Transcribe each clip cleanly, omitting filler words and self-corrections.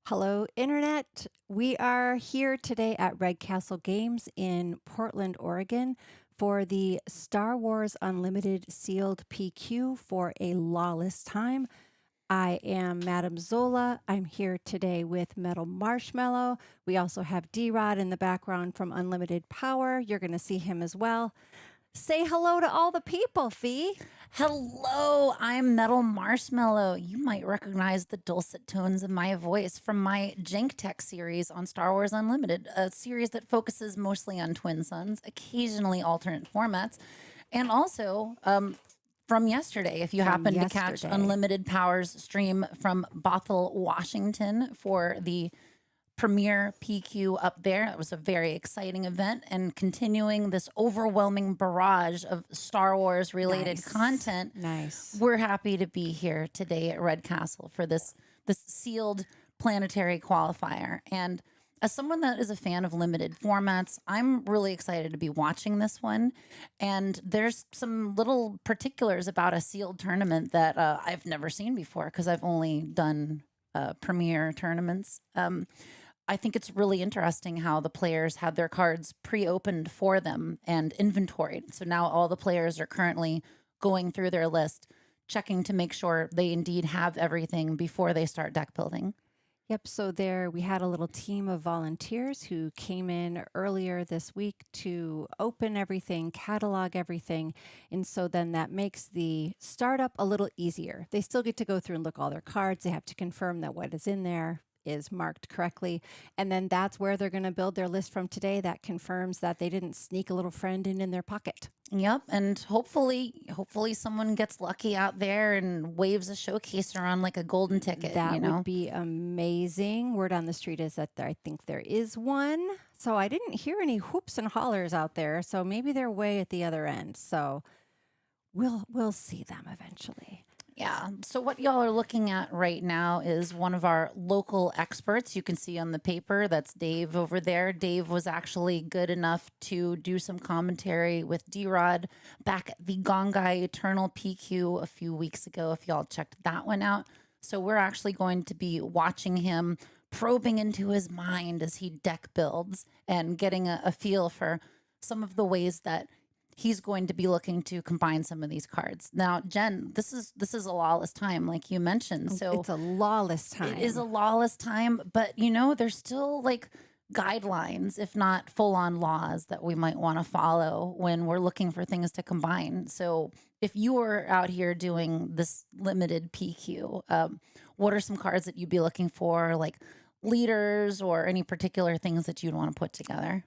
Hello, Internet. We are here today at Red Castle Games in Portland, Oregon for the Star Wars Unlimited Sealed PQ for a Lawless time. I am Madamezola. I'm here today with Metal Marshmallow. We also have D-Rod in the background from Unlimited Power. You're going to see him as well. Say hello to all the people, Fee. Hello, I'm Metal Marshmallow. You might recognize the dulcet tones of my voice from my Jank Tech series on Star Wars Unlimited, a series that focuses mostly on Twin Suns, occasionally alternate formats, and also from yesterday, if you happen to catch Unlimited Power's stream from Bothell, Washington for the premiere PQ up there. It was a very exciting event, and continuing this overwhelming barrage of Star Wars related content. We're happy to be here today at Red Castle for this sealed planetary qualifier. And as someone that is a fan of limited formats, I'm really excited to be watching this one. And there's some little particulars about a sealed tournament that I've never seen before because I've only done premiere tournaments. I think it's really interesting how the players had their cards pre-opened for them and inventoried. So now all the players are currently going through their list, checking to make sure they indeed have everything before they start deck building. Yep. So there we had a little team of volunteers who came in earlier this week to open everything, catalog everything. And so then that makes the startup a little easier. They still get to go through and look all their cards. They have to confirm that what is in there is marked correctly. And then that's where they're going to build their list from today. That confirms that they didn't sneak a little friend in their pocket. Yep. And hopefully someone gets lucky out there and waves a showcase around like a golden ticket. That would be amazing. Word on the street is that I think there is one. So I didn't hear any whoops and hollers out there. So maybe they're way at the other end. So we'll see them eventually. Yeah. So what y'all are looking at right now is one of our local experts. You can see on the paper, that's Dave over there. Dave was actually good enough to do some commentary with D-Rod back at the Gongai Eternal PQ a few weeks ago, if y'all checked that one out. So we're actually going to be watching him probing into his mind as he deck builds and getting a feel for some of the ways that he's going to be looking to combine some of these cards. Now, Jen, this is a lawless time, like you mentioned. So it's a lawless time. It is a lawless time, but there's still like guidelines, if not full-on laws, that we might want to follow when we're looking for things to combine. So if you were out here doing this limited PQ, what are some cards that you'd be looking for, like leaders or any particular things that you'd want to put together?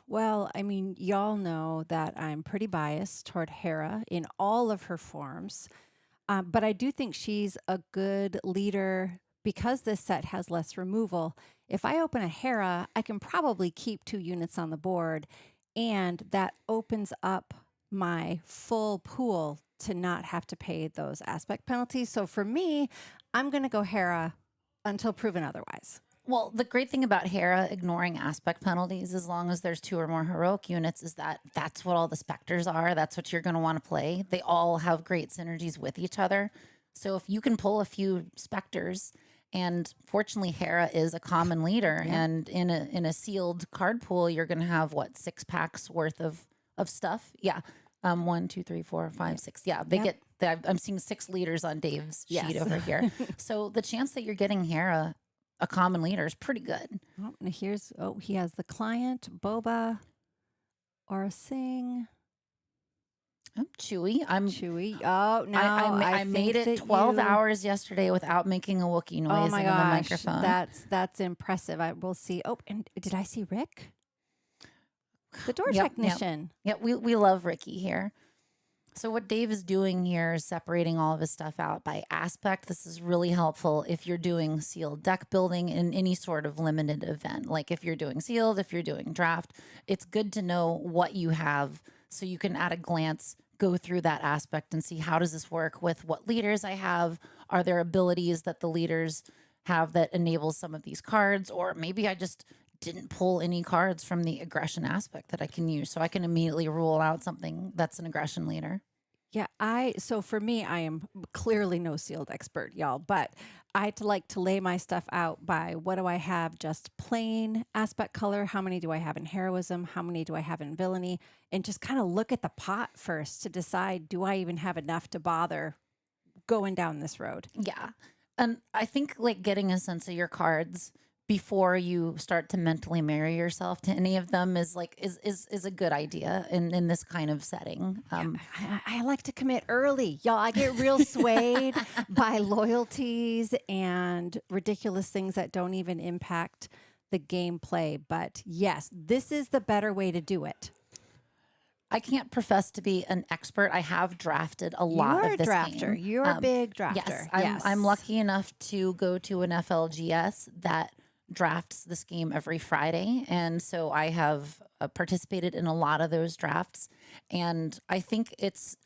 Well, I mean, y'all know that I'm pretty biased toward Hera in all of her forms, but I do think she's a good leader because this set has less removal. If I open a Hera, I can probably keep 2 units on the board, and that opens up my full pool to not have to pay those aspect penalties. So for me, I'm going to go Hera until proven otherwise. Well, the great thing about Hera ignoring aspect penalties, as long as there's 2 or more heroic units, is that that's what all the specters are. That's what you're going to want to play. They all have great synergies with each other. So if you can pull a few specters, and fortunately Hera is a common leader, and in a sealed card pool, you're going to have what, 6 packs worth of stuff? Yeah. 1, 2, 3, 4, 5, 6. Yeah, I'm seeing 6 leaders on Dave's sheet over here. So the chance that you're getting Hera, a common leader, is pretty good. Oh, and he has the client, Boba, or Singh. I'm Chewy. Chewy. Oh, no. I made it 12 hours yesterday without making a Wookiee noise in the microphone. That's impressive. I will see. Oh, and did I see Rick? The door technician. Yep. We love Ricky here. So what Dave is doing here is separating all of his stuff out by aspect. This is really helpful if you're doing sealed deck building in any sort of limited event. Like if you're doing sealed, if you're doing draft, it's good to know what you have so you can at a glance go through that aspect and see, how does this work with what leaders I have? Are there abilities that the leaders have that enable some of these cards? Or maybe I just didn't pull any cards from the aggression aspect that I can use, so I can immediately rule out something that's an aggression leader. Yeah, so for me, I am clearly no sealed expert, y'all, but like to lay my stuff out by what do I have just plain aspect color? How many do I have in heroism? How many do I have in villainy? And just kind of look at the pot first to decide, do I even have enough to bother going down this road? Yeah. And I think like getting a sense of your cards before you start to mentally marry yourself to any of them is like is a good idea in this kind of setting. I like to commit early, y'all. I get real swayed by loyalties and ridiculous things that don't even impact the gameplay. But yes, this is the better way to do it. I can't profess to be an expert. I have drafted a You lot are of a this drafter. game. You're a big drafter. Yes, I'm lucky enough to go to an FLGS that drafts this game every Friday, and so I have participated in a lot of those drafts, and I think it's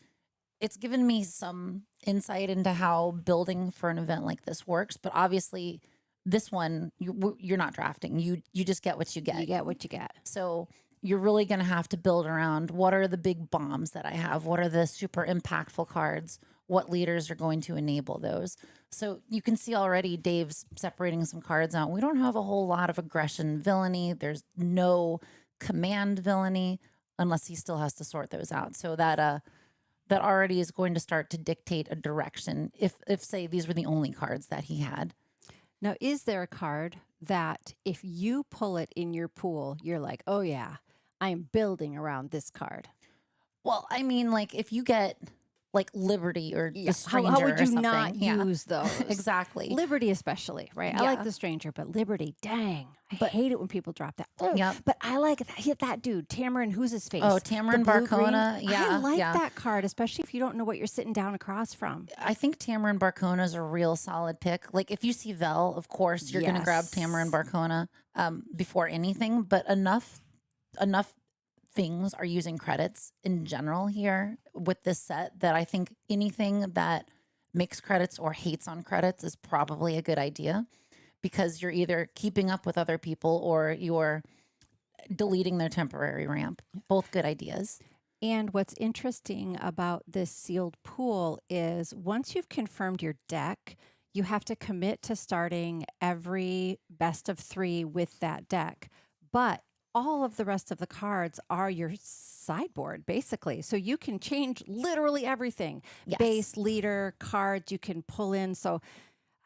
given me some insight into how building for an event like this works. But obviously, this one you're not drafting. You just get what you get. You get what you get. So you're really going to have to build around what are the big bombs that I have? What are the super impactful cards? What leaders are going to enable those? So you can see already Dave's separating some cards out. We don't have a whole lot of aggression villainy. There's no command villainy unless he still has to sort those out. So that already is going to start to dictate a direction if say these were the only cards that he had. Now, is there a card that if you pull it in your pool, you're like, oh yeah, I am building around this card? Well, I mean, like if you get like Liberty or the Stranger How would or you something. not use those? Exactly. Liberty especially, right? I like the Stranger, but Liberty, dang. I hate it when people drop that. Oh, Yep. but I like that dude, Tamarin, who's his face? Oh, The Tamarin blue-green. Barcona. Yeah. I like yeah. that card, especially if you don't know what you're sitting down across from. I think Tamarin Barcona is a real solid pick. Like if you see Vel, of course, you're going to grab Tamarin Barcona before anything, but enough things are using credits in general here with this set that I think anything that makes credits or hates on credits is probably a good idea, because you're either keeping up with other people or you're deleting their temporary ramp. Both good ideas. And what's interesting about this sealed pool is once you've confirmed your deck, you have to commit to starting every best of 3 with that deck. But all of the rest of the cards are your sideboard, basically. So you can change literally everything. Yes. Base, leader, cards you can pull in. So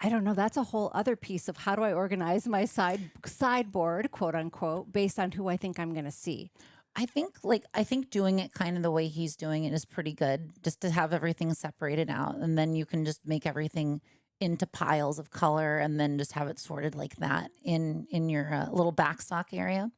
I don't know. That's a whole other piece of how do I organize my sideboard, quote unquote, based on who I think I'm going to see. I think doing it kind of the way he's doing it is pretty good, just to have everything separated out, and then you can just make everything into piles of color and then just have it sorted like that in your little backstock area.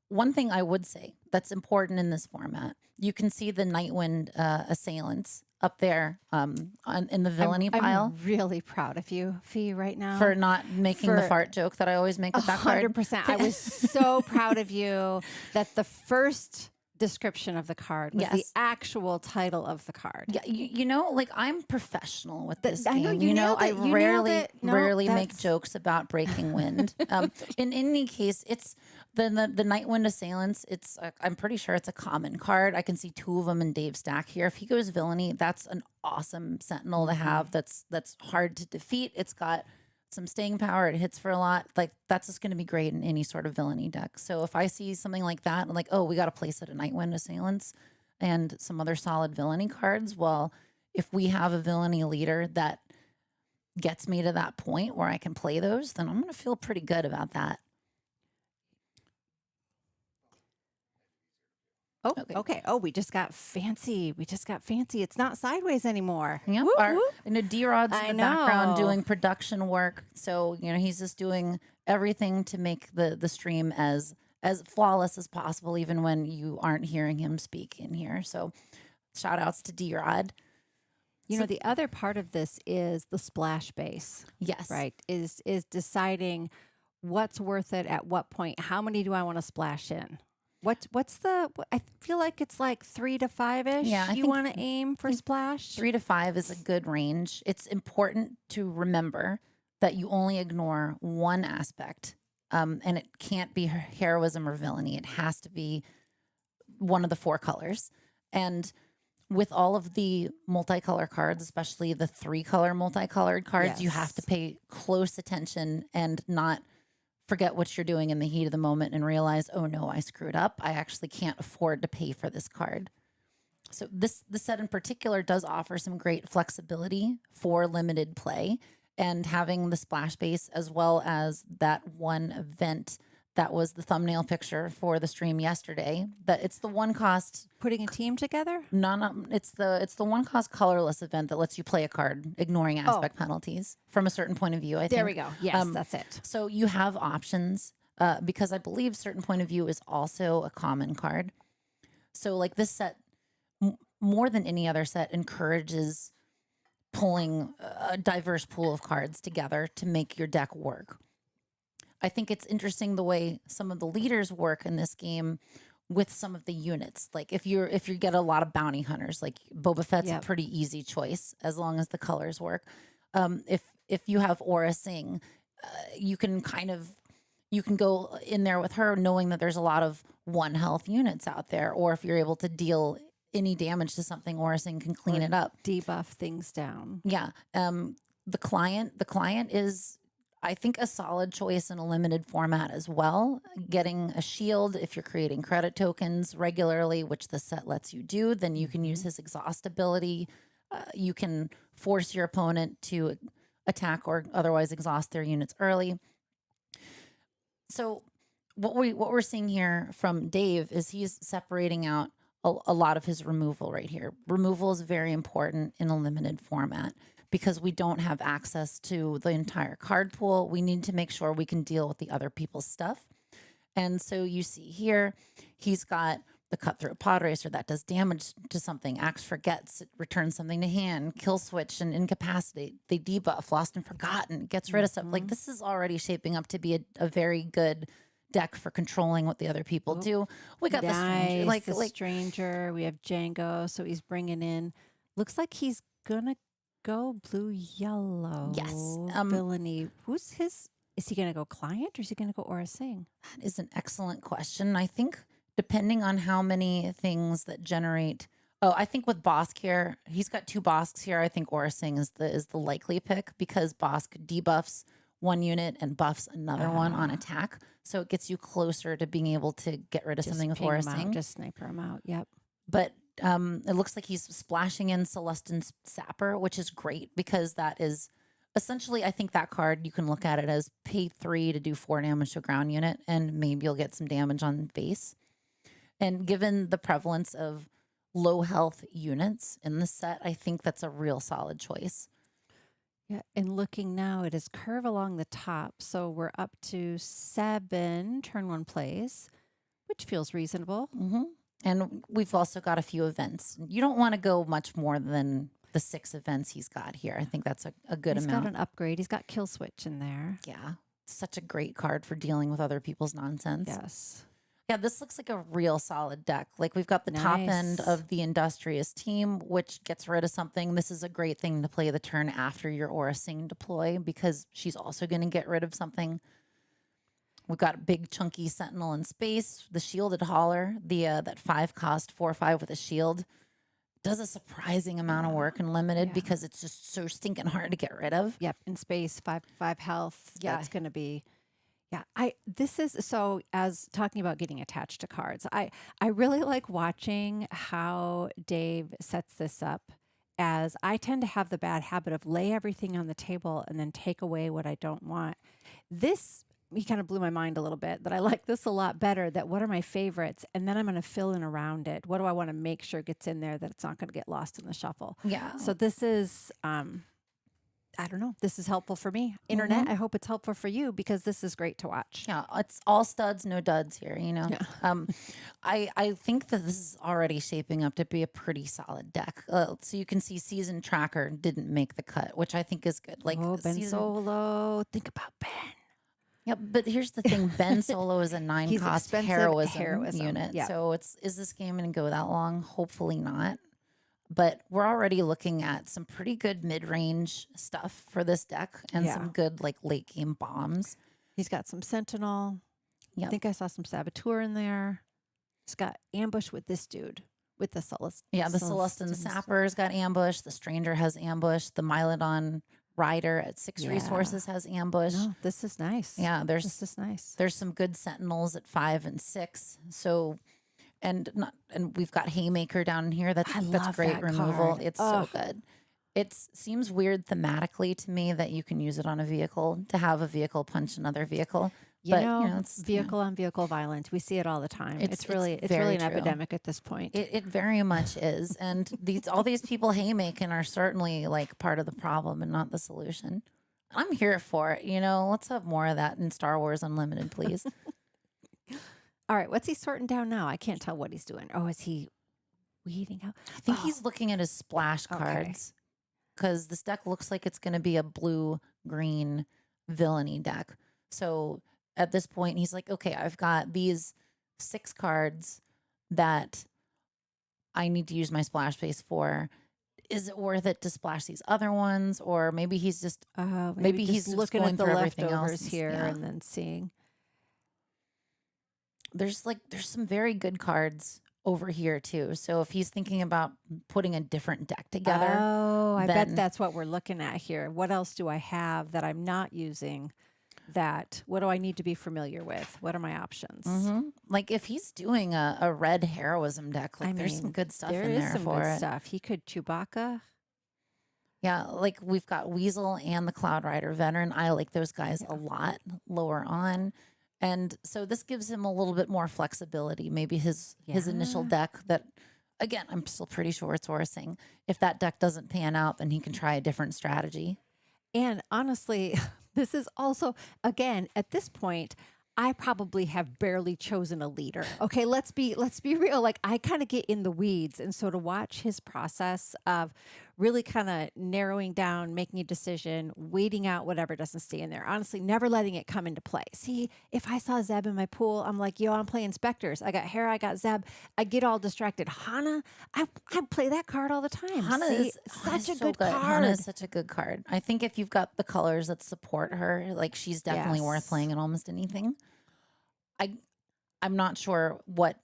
One thing I would say that's important in this format, you can see the Nightwind assailants up there in the villainy pile. I'm really proud of you, Fee, right now. For not making the fart joke that I always make with that card. 100%. I was so proud of you that the first description of the card was the actual title of the card. Yeah, you know, like I'm professional with this game. I know you nailed it. I rarely make jokes about breaking wind. In any case, it's the Nightwind assailants. It's I'm pretty sure it's a common card. I can see 2 of them in Dave's stack here. If he goes villainy, that's an awesome sentinel to have. That's hard to defeat. It's got some staying power. It hits for a lot. Like that's just going to be great in any sort of villainy deck. So if I see something like that, I'm like, oh, we got to place it at Nightwind assailants and some other solid villainy cards. Well, if we have a villainy leader that gets me to that point where I can play those, then I'm going to feel pretty good about that. Oh, okay. Oh, we just got fancy. It's not sideways anymore. Yep. Whoop, whoop. D-Rod's in the background doing production work. So, he's just doing everything to make the stream as flawless as possible, even when you aren't hearing him speak in here. So shout outs to D-Rod. The other part of this is the splash base. Yes. Right. Is deciding what's worth it at what point. How many do I want to splash in? What's I feel like it's like 3 to 5-ish. Yeah, you want to aim for splash? 3 to 5 is a good range. It's important to remember that you only ignore one aspect, and it can't be heroism or villainy. It has to be one of the 4 colors. And with all of the multicolor cards, especially the 3-color multicolored cards, you have to Yes. pay close attention and not forget what you're doing in the heat of the moment and realize, oh no, I screwed up. I actually can't afford to pay for this card. So this set in particular does offer some great flexibility for limited play, and having the splash base as well as that one event that was the thumbnail picture for the stream yesterday. That it's the one cost Putting a team together? it's the one cost colorless event that lets you play a card ignoring Oh, aspect penalties from a certain point of view, I there we think. go. Yes, that's it. So you have options because I believe certain point of view is also a common card. So like this set, more than any other set, encourages pulling a diverse pool of cards together to make your deck work. I think it's interesting the way some of the leaders work in this game with some of the units. Like if you get a lot of bounty hunters, like Boba Fett's a Yep. pretty easy choice as long as the colors work. If you have Aura Singh, you can go in there with her knowing that there's a lot of 1 health units out there, or if you're able to deal any damage to something, Aura Singh can clean Or it up. debuff things down. Yeah. The client is, I think, a solid choice in a limited format as well. Getting a shield if you're creating credit tokens regularly, which the set lets you do, then you can use his exhaust ability. You can force your opponent to attack or otherwise exhaust their units early. So what we're seeing here from Dave is he's separating out a lot of his removal right here. Removal is very important in a limited format because we don't have access to the entire card pool. We need to make sure we can deal with the other people's stuff. And so you see here, he's got the Cutthroat Pod Racer that does damage to something. Axe Forgets, it returns something to hand. Kill Switch and Incapacitate. They debuff. Lost and Forgotten, gets rid of stuff. Like this is already shaping up to be a very good deck for controlling what the other people do. We got the stranger, Nice. The stranger. We have Django. So he's bringing in. Looks like he's gonna go blue yellow. Yes. Villainy. Who's his? Is he gonna go client or is he gonna go Aura Singh? That is an excellent question. I think depending on how many things that generate. Oh, I think with Bosk here, he's got 2 Bosks here. I think Aura Singh is the likely pick because Bosk debuffs 1 unit and buffs another one on attack. So it gets you closer to being able to get rid of something with Aura Singh. Just sniper him out. Yep. But it looks like he's splashing in Celestin's Sapper, which is great because that is essentially, I think that card, you can look at it as pay 3 to do 4 damage to a ground unit, and maybe you'll get some damage on base. And given the prevalence of low health units in the set, I think that's a real solid choice. Yeah, and looking now, it is curve along the top. So we're up to 7 turn 1 plays, which feels reasonable. And we've also got a few events. You don't want to go much more than the 6 events he's got here. I think that's a good amount. He's got an upgrade. He's got Kill Switch in there. Yeah. Such a great card for dealing with other people's nonsense. Yes. Yeah, this looks like a real solid deck. Like we've got the top end Nice. of the Industrious team, which gets rid of something. This is a great thing to play the turn after your Aura Singh deploy because she's also going to get rid of something. We've got a big chunky Sentinel in space, the Shielded Hauler, that 5 cost 4/5 with a shield. Does a surprising amount of work and limited because it's just so stinking hard to get rid of. Yep. In space, 5 health. Yeah. That's going to be. Yeah, this is so as talking about getting attached to cards. I really like watching how Dave sets this up, as I tend to have the bad habit of lay everything on the table and then take away what I don't want. This he kind of blew my mind a little bit that I like this a lot better, that what are my favorites, and then I'm going to fill in around it. What do I want to make sure gets in there that it's not going to get lost in the shuffle? Yeah. So this is I don't know. This is helpful for me. Internet, I hope it's helpful for you because this is great to watch. Yeah, it's all studs, no duds here, you know. Yeah. I think that this is already shaping up to be a pretty solid deck. So you can see Season Tracker didn't make the cut, which I think is good. Like Ben Solo. Think about Ben. Yeah, but here's the thing: Ben Solo is a 9 He's cost expensive heroism unit. Yeah. So is this game going to go that long? Hopefully not. But we're already looking at some pretty good mid-range stuff for this deck and some good like late game bombs. He's got some Sentinel. Yep. I think I saw some Saboteur in there. He's got Ambush with this dude. with the Yeah, the Celestin Celestins. Sappers got ambushed. The Stranger has ambush. The Mylodon Rider at 6 Yeah. resources has ambush. No, this is nice. Yeah, This is nice. there's some good Sentinels at 5 and 6. So and we've got Haymaker down here. I That's love great that removal. card. It's Oh, so good. It seems weird thematically to me that you can use it on a vehicle to have a vehicle punch another vehicle. But it's vehicle on vehicle violence. We see it all the time. it's It's really very an true. epidemic at this point. It very much is. And all these people haymaking are certainly like part of the problem and not the solution. I'm here for it. Let's have more of that in Star Wars Unlimited, please. All right, what's he sorting down now? I can't tell what he's doing. Oh, is he weeding out? I think Oh, he's looking at his splash okay. cards because this deck looks like it's going to be a blue-green villainy deck. So at this point, he's like, okay, I've got these 6 cards that I need to use my splash base for. Is it worth it to splash these other ones? Or maybe he's just maybe he's just just looking going at the through everything else leftovers here and then seeing. There's some very good cards over here too. So if he's thinking about putting a different deck together, Oh, I bet then that's what we're looking at here. What else do I have that I'm not using? What do I need to be familiar with? What are my options? like if he's doing a red heroism deck, like there's some good stuff there in is there some for good it. stuff. He could Chewbacca. Yeah, like we've got Weasel and the Cloud Rider veteran. I like those guys a lot lower on. And so this gives him a little bit more flexibility. Maybe his initial Yeah. deck that, again, I'm still pretty sure it's Horsing. If that deck doesn't pan out, then he can try a different strategy. And honestly, this is also, again, at this point, I probably have barely chosen a leader. Okay, let's be real. Like I kind of get in the weeds, and so to watch his process of really kind of narrowing down, making a decision, waiting out whatever doesn't stay in there. Honestly, never letting it come into play. See, if I saw Zeb in my pool, I'm like, yo, I'm playing Specters. I got Hera, I got Zeb. I get all distracted. Hana, I play that card all the time. Hana See, is such a so good card. Hana is such a good card. I think if you've got the colors that support her, like she's definitely worth Yes. playing in almost anything. I'm not sure what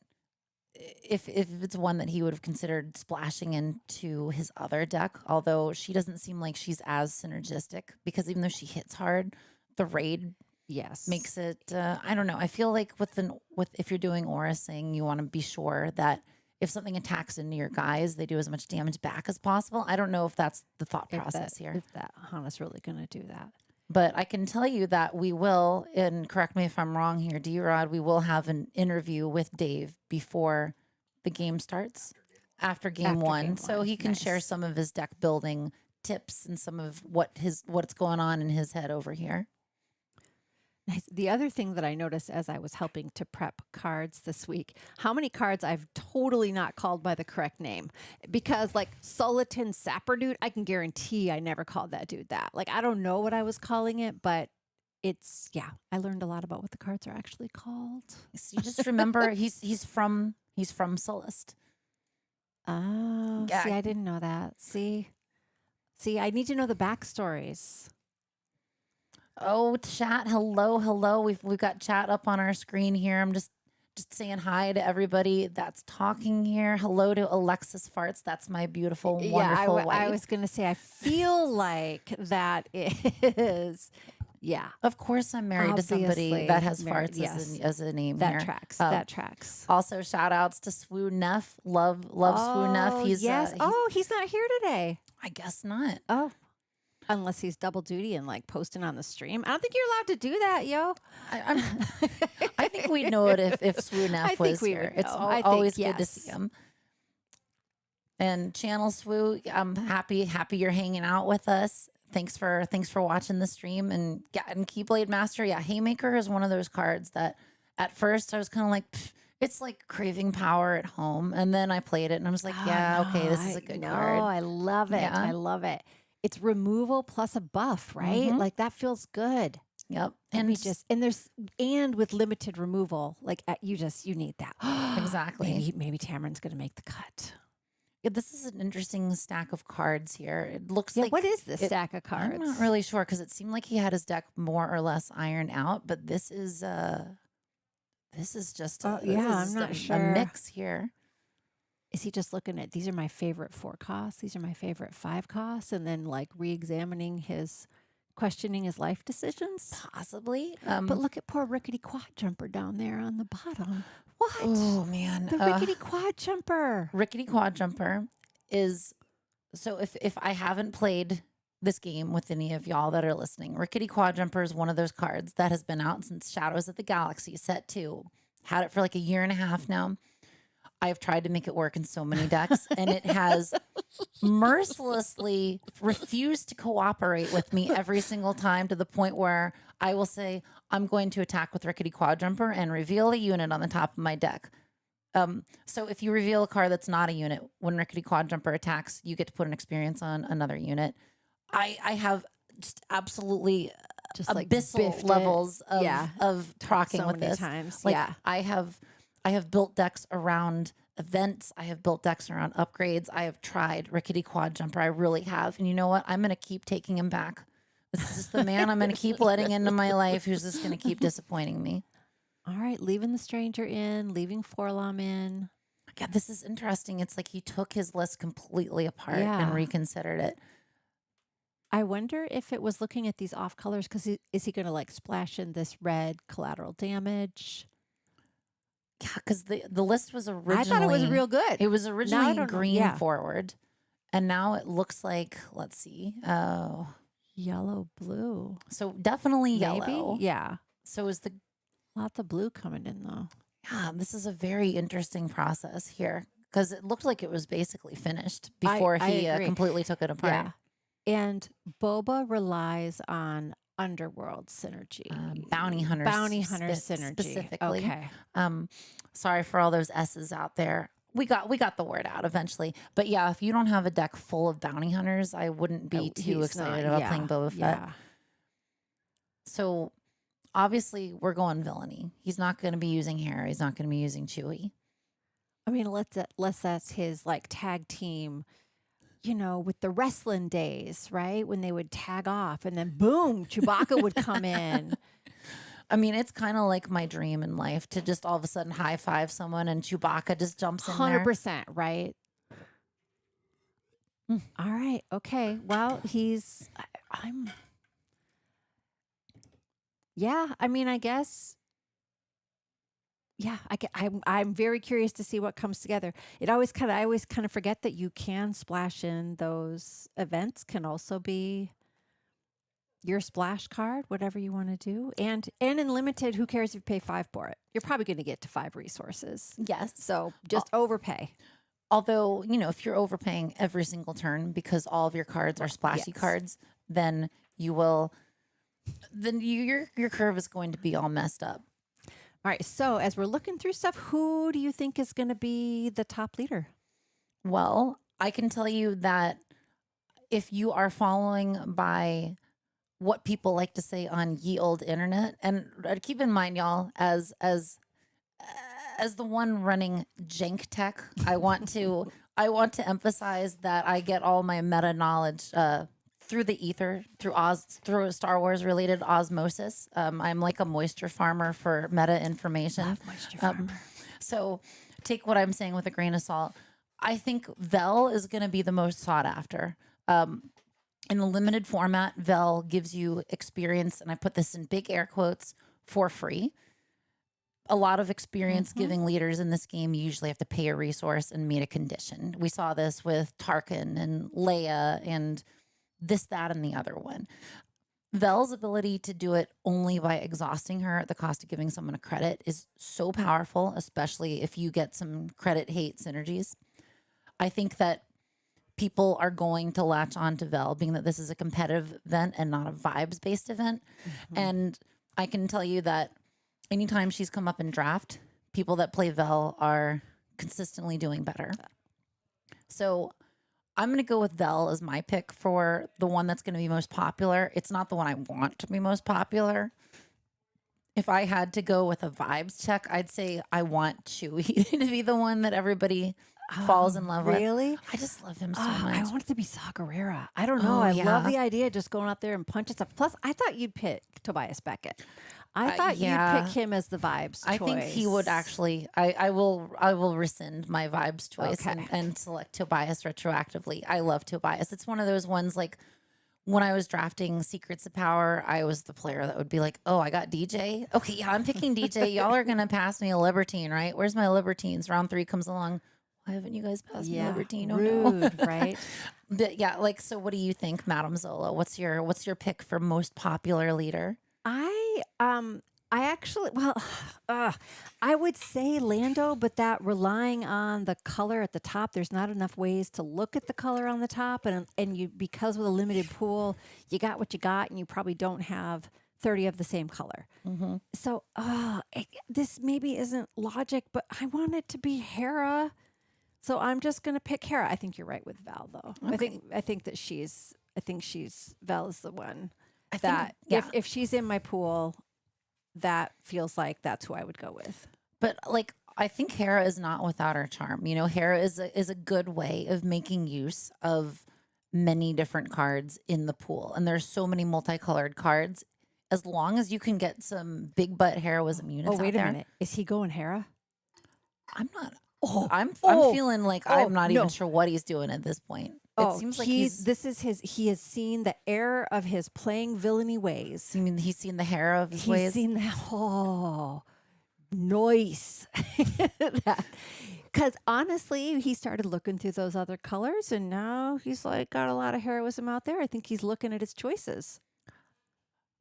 if it's one that he would have considered splashing into his other deck, although she doesn't seem like she's as synergistic because even though she hits hard, the raid Yes. makes it I don't know. I feel like with if you're doing Aura Sing, you want to be sure that if something attacks into your guys, they do as much damage back as possible. I don't know if that's the thought process here. If that Hana's really going to do that. But I can tell you that we will, and correct me if I'm wrong here, D-Rod, we will have an interview with Dave before the game starts, after game one. So he can share some of his deck building tips and some of what's going on in his head over here. Nice. The other thing that I noticed as I was helping to prep cards this week, how many cards I've totally not called by the correct name. Because like Sultan Sapper dude, I can guarantee I never called that dude that. Like I don't know what I was calling it, but I learned a lot about what the cards are actually called. So you just remember he's from Solist. Oh, Yeah. see, I didn't know that. See, I need to know the backstories. Oh, chat. Hello. We've got chat up on our screen here. I'm just saying hi to everybody that's talking here. Hello to Alexis Farts. That's my beautiful, wonderful wife. I was going to say, I feel like that is, Of course, I'm married to somebody that has farts as a name that here. tracks. That tracks. Also, shout outs to Swoo Neff. Love Swoo Neff. He's he's not here today. I guess not. Oh, unless he's double duty and like posting on the stream. I don't think you're allowed to do that, yo. I think we'd know it if Swoo Neff was here. It's always good to see him. And Channel Swoo, I'm happy you're hanging out with us. Thanks for watching the stream. And Keyblade Master, Haymaker is one of those cards that at first I was kind of like, it's like craving power at home. And then I played it and I was like, okay, this is a good card. I love it. Yeah. I love it. It's removal plus a buff, right? Like that feels good. Yep. And with limited removal, like you need that. Exactly. Maybe Tamron's going to make the cut. Yeah, this is an interesting stack of cards here. It looks like what is this stack of cards? I'm not really sure because it seemed like he had his deck more or less ironed out, but this is just I'm not sure. a mix here. Is he just looking at these are my favorite 4 costs, these are my favorite 5 costs, and then like re-examining questioning his life decisions? Possibly. But look at poor rickety quad jumper down there on the bottom. What? Oh man, The rickety quad jumper. rickety quad jumper is so. If I haven't played this game with any of y'all that are listening, rickety quad jumper is one of those cards that has been out since Shadows of the Galaxy set 2. Had it for like a year and a half now. I've tried to make it work in so many decks, and it has mercilessly refused to cooperate with me every single time, to the point where I will say, I'm going to attack with Rickety Quad Jumper and reveal a unit on the top of my deck. So if you reveal a card that's not a unit, when Rickety Quad Jumper attacks, you get to put an experience on another unit. I have just absolutely Just like abyssal biffed levels of, Yeah. of procking so with many this. times. Like, yeah. I have built decks around events. I have built decks around upgrades. I have tried Rickety Quad Jumper. I really have. And you know what? I'm going to keep taking him back. This is just the man I'm going to keep letting into my life, who's just going to keep disappointing me. All right, leaving the stranger in, leaving Forlom in. Yeah, this is interesting. It's like he took his list completely apart Yeah. and reconsidered it. I wonder if it was looking at these off colors because is he going to like splash in this red collateral damage? Yeah, because the list was originally... I thought it was real good. It was originally don't know. green Yeah. forward. And now it looks like, let's see. Oh, Yellow, blue. so definitely Maybe? yellow. Yeah. So is the... Lots of blue coming in though. Yeah, this is a very interesting process here, because it looked like it was basically finished before I he agree. completely took it apart. Yeah. And Boba relies on underworld synergy. Bounty hunters. Bounty hunter synergy. Specifically. Okay. Sorry for all those S's out there. We got the word out eventually. But yeah, if you don't have a deck full of bounty hunters, I wouldn't be too He's excited not- about yeah, playing Boba Fett. Yeah. So obviously we're going villainy. He's not going to be using Hera. He's not going to be using Chewie. I mean, let's that's his like tag team, you know, with the wrestling days, right? When they would tag off and then boom, Chewbacca would come in. I mean, it's kind of like my dream in life to just all of a sudden high five someone and Chewbacca just jumps in there. 100%, right? All right. Okay. Well, I'm yeah, I mean, I guess yeah, I'm very curious to see what comes together. I always kind of forget that you can splash in those events can also be your splash card, whatever you want to do. And in limited, who cares if you pay 5 for it? You're probably going to get to 5 resources. Yes. So just overpay. Although, you know, if you're overpaying every single turn because all of your cards are splashy Yes. cards, then your curve is going to be all messed up. All right. So as we're looking through stuff, who do you think is going to be the top leader? Well, I can tell you that if you are following by what people like to say on ye old internet, and keep in mind, y'all, as the one running jank tech, I want to emphasize that I get all my meta knowledge through the ether, through Star Wars related osmosis. I'm like a moisture farmer for meta information. So take what I'm saying with a grain of salt. I think Vel is going to be the most sought after. In the limited format, Vel gives you experience, and I put this in big air quotes, for free. A lot of experience giving leaders in this game, you usually have to pay a resource and meet a condition. We saw this with Tarkin and Leia and this, that, and the other one. Vel's ability to do it only by exhausting her at the cost of giving someone a credit is so powerful, especially if you get some credit hate synergies. I think that people are going to latch on to Vel, being that this is a competitive event and not a vibes-based event. And I can tell you that anytime she's come up in draft, people that play Vel are consistently doing better. So I'm going to go with Vel as my pick for the one that's going to be most popular. It's not the one I want to be most popular. If I had to go with a vibes check, I'd say I want Chewie to be the one that everybody falls in love with. Really? I just love him so I much. want it to be Saw Gerrera. I don't know. Oh, I yeah. love the idea of just going out there and punching stuff. Plus, I thought you'd pick Tobias Beckett. I thought you'd pick Yeah, him as the vibes I think he would choice. actually. I will rescind my vibes choice Okay. and select Tobias retroactively. I love Tobias. It's one of those ones like when I was drafting Secrets of Power, I was the player that would be like, "Oh, I got DJ. Okay, yeah, I'm picking DJ. Y'all are gonna pass me a Libertine, right? Where's my Libertines? Round 3 comes along. Why haven't you guys passed me Yeah, Libertine? Oh no." rude, right? But yeah, like so. What do you think, Madame Zola? What's your pick for most popular leader? I um I actually well uh, I would say Lando, but that relying on the color at the top, there's not enough ways to look at the color on the top, and you because with a limited pool, you got what you got, and you probably don't have 30 of the same color. Hmm. So this maybe isn't logic, but I want it to be Hera. So I'm just gonna pick Hera. I think you're right with Val though. Okay, I think she's Val is the one I think that yeah. if she's in my pool, that feels like that's who I would go with. But like I think Hera is not without her charm. You know, Hera is a good way of making use of many different cards in the pool. And there's so many multicolored cards. As long as you can get some big butt heroism Oh, units out wait a there, minute. Is he going Hera? I'm not Oh, I'm oh, feeling like oh I'm not even no. sure what he's doing at this point. It Oh, seems like he he's this is his he has seen the error of his playing villainy ways. I mean he's seen the Hera of his He's ways. seen that. Oh, nice. That because honestly, he started looking through those other colors, and now he's like got a lot of heroism out there. I think he's looking at his choices.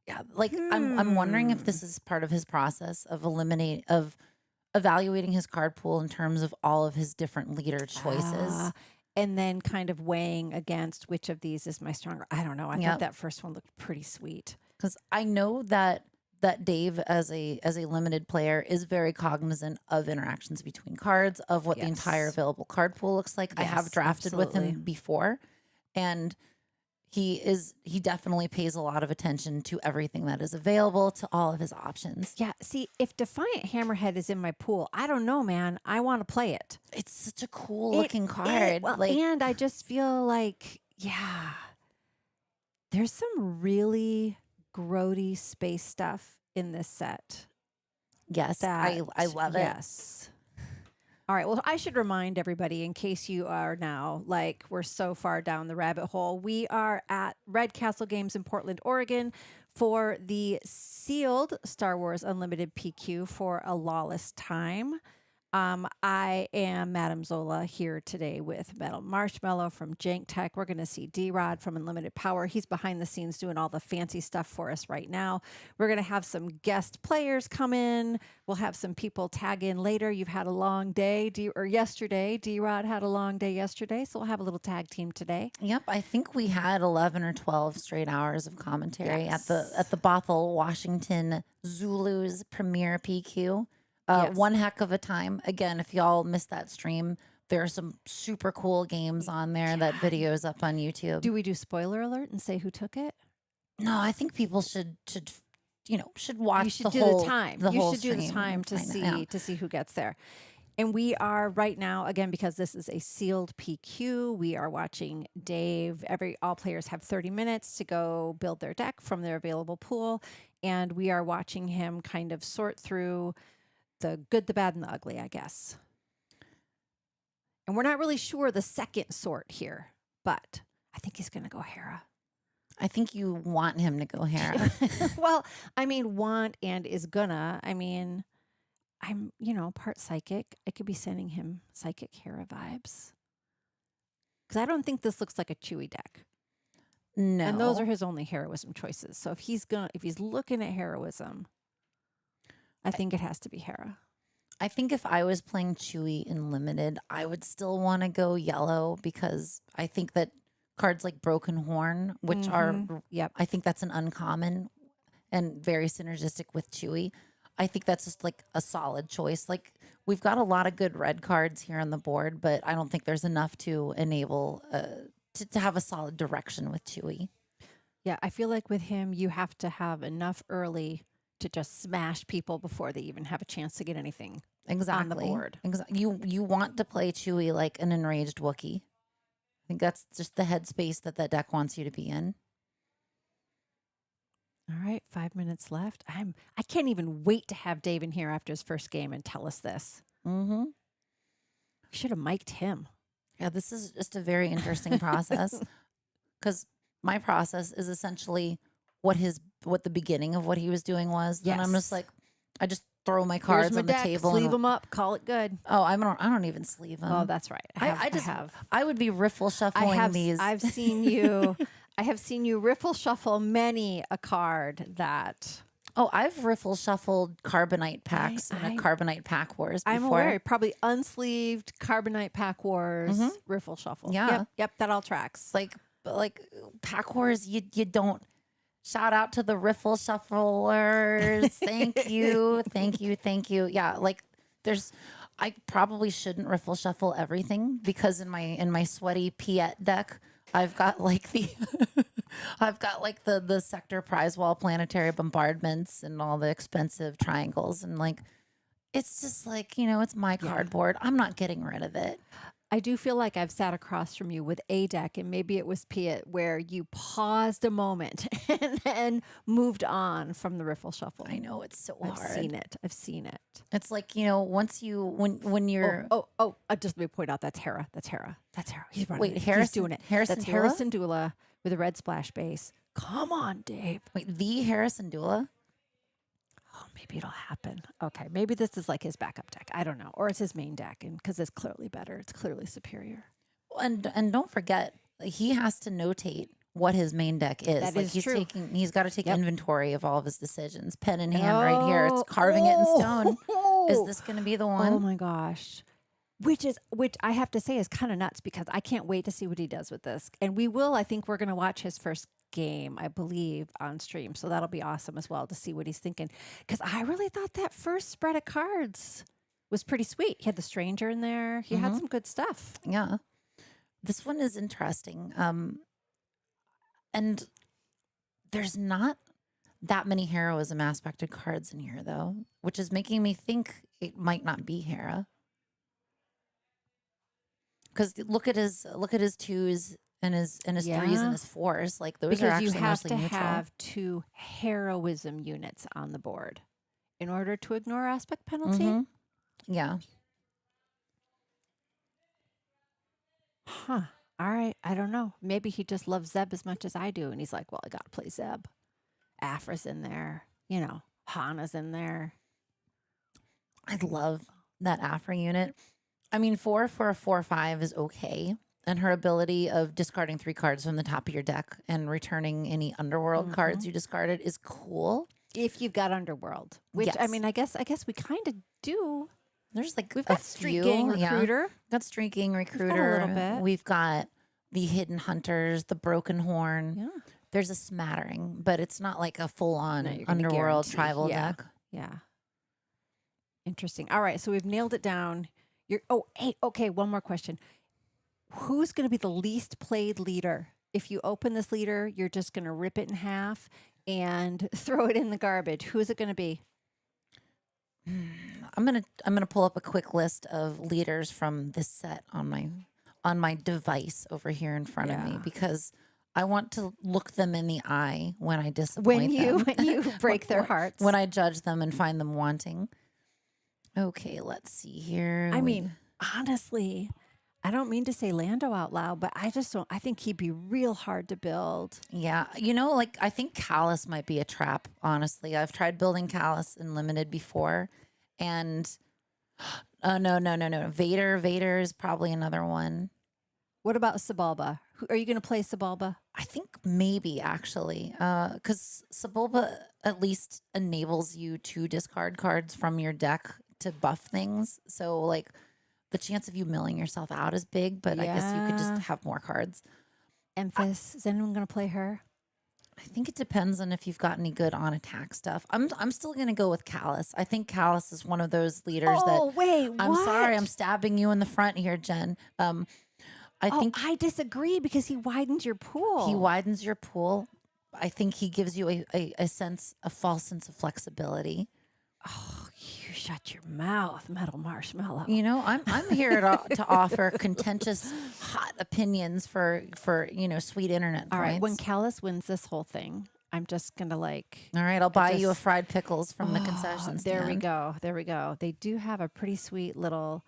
Yeah, like I'm wondering if Hmm. this is part of his process of evaluating his card pool in terms of all of his different leader choices. Ah, and then kind of weighing against which of these is my stronger. I don't know. I thought Yeah, that first one looked pretty sweet. because I know that Dave as a limited player is very cognizant of interactions between cards, of what the entire Yes. available card pool looks like. I have Yes, drafted with absolutely. him before, and he definitely pays a lot of attention to everything that is available to all of his options. Yeah. See, if Defiant Hammerhead is in my pool, I don't know, man. I want to play it. It's such a cool It, looking card. well, Like, and I just feel like, yeah, there's some really grody space stuff in this set yes, that, I love it. yes. All right. Well, I should remind everybody in case you are now like we're so far down the rabbit hole. We are at Red Castle Games in Portland, Oregon for the sealed Star Wars Unlimited PQ for a Lawless time. I am Madamezola here today with Metal Marshmallow from Jank Tech. We're going to see D-Rod from Unlimited Power. He's behind the scenes doing all the fancy stuff for us right now. We're going to have some guest players come in. We'll have some people tag in later. You've had a long day, or yesterday. D-Rod had a long day yesterday, so we'll have a little tag team today. Yep, I think we had 11 or 12 straight hours of commentary at the Yes. Bothell, Washington Zulu's premiere PQ. Yes. One heck of a time. Again, if y'all missed that stream, there are some super cool games on there. That Yeah. video is up on YouTube. Do we do spoiler alert and say who took it? No, I think people should watch You should the do whole the time. the You whole should do the stream time and to find out. see who gets there. And we are right now again because this is a sealed PQ. We are watching Dave. All players have 30 minutes to go build their deck from their available pool, and we are watching him kind of sort through the good, the bad, and the ugly, I guess. And we're not really sure the second sort here, but I think he's going to go Hera. I think you want him to go Hera. Well, I mean, want and is gonna. I mean, I'm, part psychic. I could be sending him psychic Hera vibes. Because I don't think this looks like a Chewy deck. No. And those are his only heroism choices. So if he's looking at heroism, I think it has to be Hera. I think if I was playing Chewy in limited, I would still want to go yellow because I think that cards like Broken Horn, which are, Yep. I think that's an uncommon and very synergistic with Chewy. I think that's just like a solid choice. Like we've got a lot of good red cards here on the board, but I don't think there's enough to enable to have a solid direction with Chewy. Yeah, I feel like with him, you have to have enough early to just smash people before they even have a chance to get anything Exactly. on the board. You want to play Chewy like an enraged Wookiee. I think that's just the headspace that deck wants you to be in. All right, 5 minutes left. I can't even wait to have Dave in here after his first game and tell us this. Mm-hmm. We should have mic'd him. Yeah, this is just a very interesting process because my process is essentially what the beginning of what he was doing was. Then I'm just Yes. like, I just throw my Here's cards my on the deck. table. Sleeve them up. Call it good. Oh, I don't even sleeve them. Oh, that's right. I would be riffle shuffling these. I've seen you. I have seen you riffle shuffle many a card that Oh, I've riffle shuffled carbonite packs in a carbonite pack wars before. I'm aware. Probably unsleeved carbonite pack wars riffle shuffle. Yeah. Yep, that all tracks. Like pack wars, you don't. Shout out to the riffle shufflers. Thank you. Thank you. Thank you. Yeah, like I probably shouldn't riffle shuffle everything because in my sweaty Piet deck, I've got like the sector prize wall planetary bombardments and all the expensive triangles and like it's just like, it's my cardboard. I'm not getting rid of it. I do feel like I've sat across from you with a deck, and maybe it was Piet, where you paused a moment and then moved on from the riffle shuffle. I know it's so I've hard. seen it. It's like, once you when you're Just let me point out that's Hera. That's Hera. He's running. Wait, He's Harrison- doing it. Harrison That's Dula? Harrison Dula with a red splash base. Come on, Dave. wait, the Harrison Dula. Oh, maybe it'll happen. Okay, maybe this is like his backup deck. I don't know, or it's his main deck, and because it's clearly better, it's clearly superior. And don't forget, he has to notate what his main deck is. That like is he's true. he's got to take Yep. inventory of all of his decisions. Pen in hand right here. It's carving it in stone. Is this going to be the one? Oh my gosh. Which I have to say is kind of nuts because I can't wait to see what he does with this. And I think we're going to watch his first game, I believe, on stream. So that'll be awesome as well to see what he's thinking. Because I really thought that first spread of cards was pretty sweet. He had the stranger in there. He had some good stuff. Yeah. This one is interesting. And there's not that many heroism aspected cards in here though, which is making me think it might not be Hera. Because look at his twos and his threes Yeah. and his fours. Like those are Because actually you have mostly to neutral. have 2 heroism units on the board in order to ignore aspect penalty. Mhm. Yeah. Huh. All right. I don't know. Maybe he just loves Zeb as much as I do. And he's like, well, I got to play Zeb. Afra's in there. Hana's in there. I love that Afra unit. I mean, 4 for a 4/5 is okay. And her ability of discarding 3 cards from the top of your deck and returning any underworld cards you discarded is cool. If you've got Underworld, which I Yes. mean, I guess we kind of do. There's like We've a got Street few, Gang yeah. Recruiter. Got Street Gang got a Recruiter. little bit. We've got the Hidden Hunters, the Broken Horn. Yeah. There's a smattering, but it's not like a full on No, you're gonna underworld guarantee. tribal Yeah. deck. Yeah. Interesting. All right. So we've nailed it down. Hey, okay. One more question. Who's going to be the least played leader? If you open this leader, you're just going to rip it in half and throw it in the garbage. Who's it going to be? I'm gonna pull up a quick list of leaders from this set on my device over here in front of me Yeah. because I want to look them in the eye when I disappoint When you them. break their hearts. When I judge them and find them wanting. Okay, let's see here. I mean, honestly, I don't mean to say Lando out loud, but I just don't. I think he'd be real hard to build. yeah, I think Callus might be a trap, honestly. I've tried building Callus in limited before and no. Vader is probably another one. What about Sebulba? Are you going to play Sebulba? I think maybe actually, because Sebulba at least enables you to discard cards from your deck to buff things. So like the chance of you milling yourself out is big, but I guess you could Yeah. just have more cards. Emphas. Is anyone going to play her? I think it depends on if you've got any good on attack stuff. I'm still gonna go with Callus. I think Callus is one of those leaders that. Wait, I'm what? sorry, I'm stabbing you in the front here, Jen. I think I disagree because he widens your pool. he widens your pool. I think he gives you a false sense of flexibility. Oh, you shut your mouth, Metal Marshmallow. I'm here to offer contentious, hot opinions for sweet internet All right, when points. Callus wins this whole thing, I'm just gonna like All right, I'll I buy you a just fried pickles from the oh, concession there we stand. go. There we go. They do have a pretty sweet little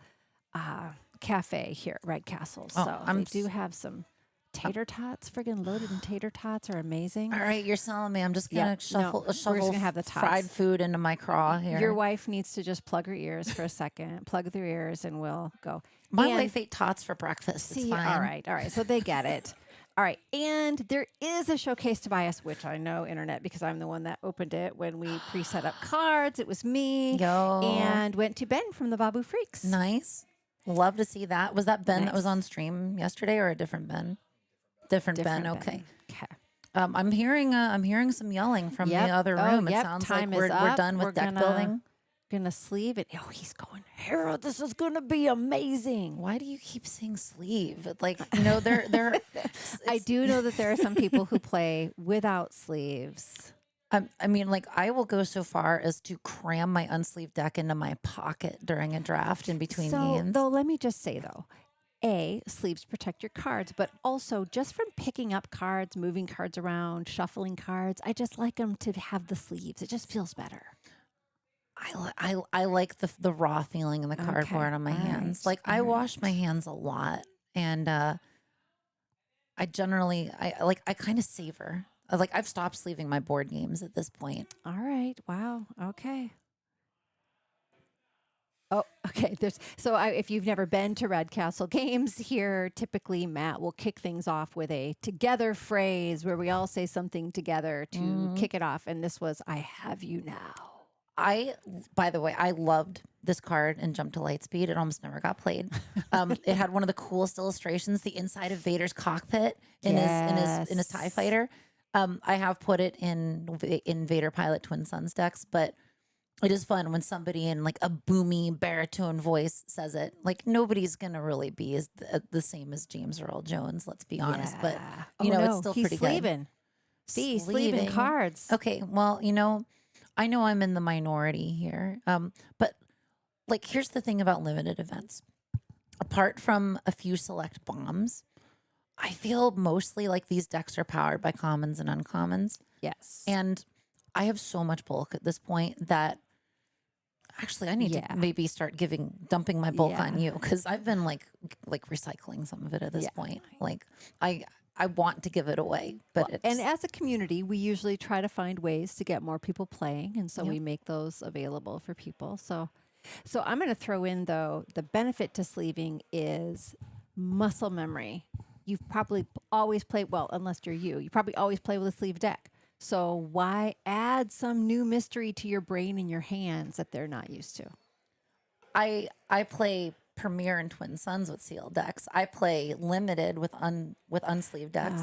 cafe here at Red Castle. Oh, So they do have some tater tots. Friggin' loaded and tater tots are amazing. all right, you're selling me. I'm just Yep. gonna No, we're just shovel gonna have the fried tots. food into my craw Your here. wife needs to just plug her ears for a second. Plug their ears and we'll go. My And wife ate tots for breakfast. It's see, fine. all right. So they get it. All right. And there is a showcase to buy us, which I know internet because I'm the one that opened it when we pre-set up cards. It was me Yo, and went to Ben from the Babu Freaks. nice. Love to see that. Was that Ben that was Nice. on stream yesterday, or a different Ben? Different Ben. Okay. Okay. I'm hearing some yelling from the Yep. other Oh, room. It yep. sounds Time like is we're up. done with We're deck building. gonna sleeve it. Oh, he's going, Hera, this is gonna be amazing. Why do you keep saying sleeve? Like, they're I do know that there are some people who play without sleeves. I mean, like, I will go so far as to cram my unsleeved deck into my pocket during a draft in between So, games. though, let me just say though, sleeves protect your cards, but also just from picking up cards, moving cards around, shuffling cards, I just like them to have the sleeves. It just feels better. I like the raw feeling in the cardboard on my all hands. right, Like, I all wash my hands a lot, and I generally I kind of savor. Like, I've stopped sleeving my board games at this point. All right. Wow. Okay. Oh, okay. If you've never been to Red Castle Games here, typically Matt will kick things off with a together phrase where we all say something together to kick it off. And this was, "I have you now." By the way, I loved this card in Jump to Lightspeed. It almost never got played. It had one of the coolest illustrations, the inside of Vader's cockpit in his TIE Yes. fighter. I have put it in Vader Pilot Twin Suns decks, but it is fun when somebody in like a boomy baritone voice says it. Like, nobody's gonna really be the same as James Earl Jones. Let's be honest, but Yeah. it's still he's pretty good. sleeving. See, he's sleeving Sleeving. cards. Okay, well, I know I'm in the minority here, but like, here's the thing about limited events. Apart from a few select bombs, I feel mostly like these decks are powered by commons and uncommons. Yes. And I have so much bulk at this point that actually I need Yeah. to maybe start dumping my bulk on Yeah. you, because I've been like recycling some of it at this Yeah. point. Like, I want to give it away, but And as a community, we usually try to find ways to get more people playing, and so Yep. we make those available for people. So I'm going to throw in though the benefit to sleeving is muscle memory. You've probably always played unless you're you probably always play with a sleeve deck. So why add some new mystery to your brain and your hands that they're not used to? I play Premier and Twin Suns with sealed decks. I play limited with unsleeved decks.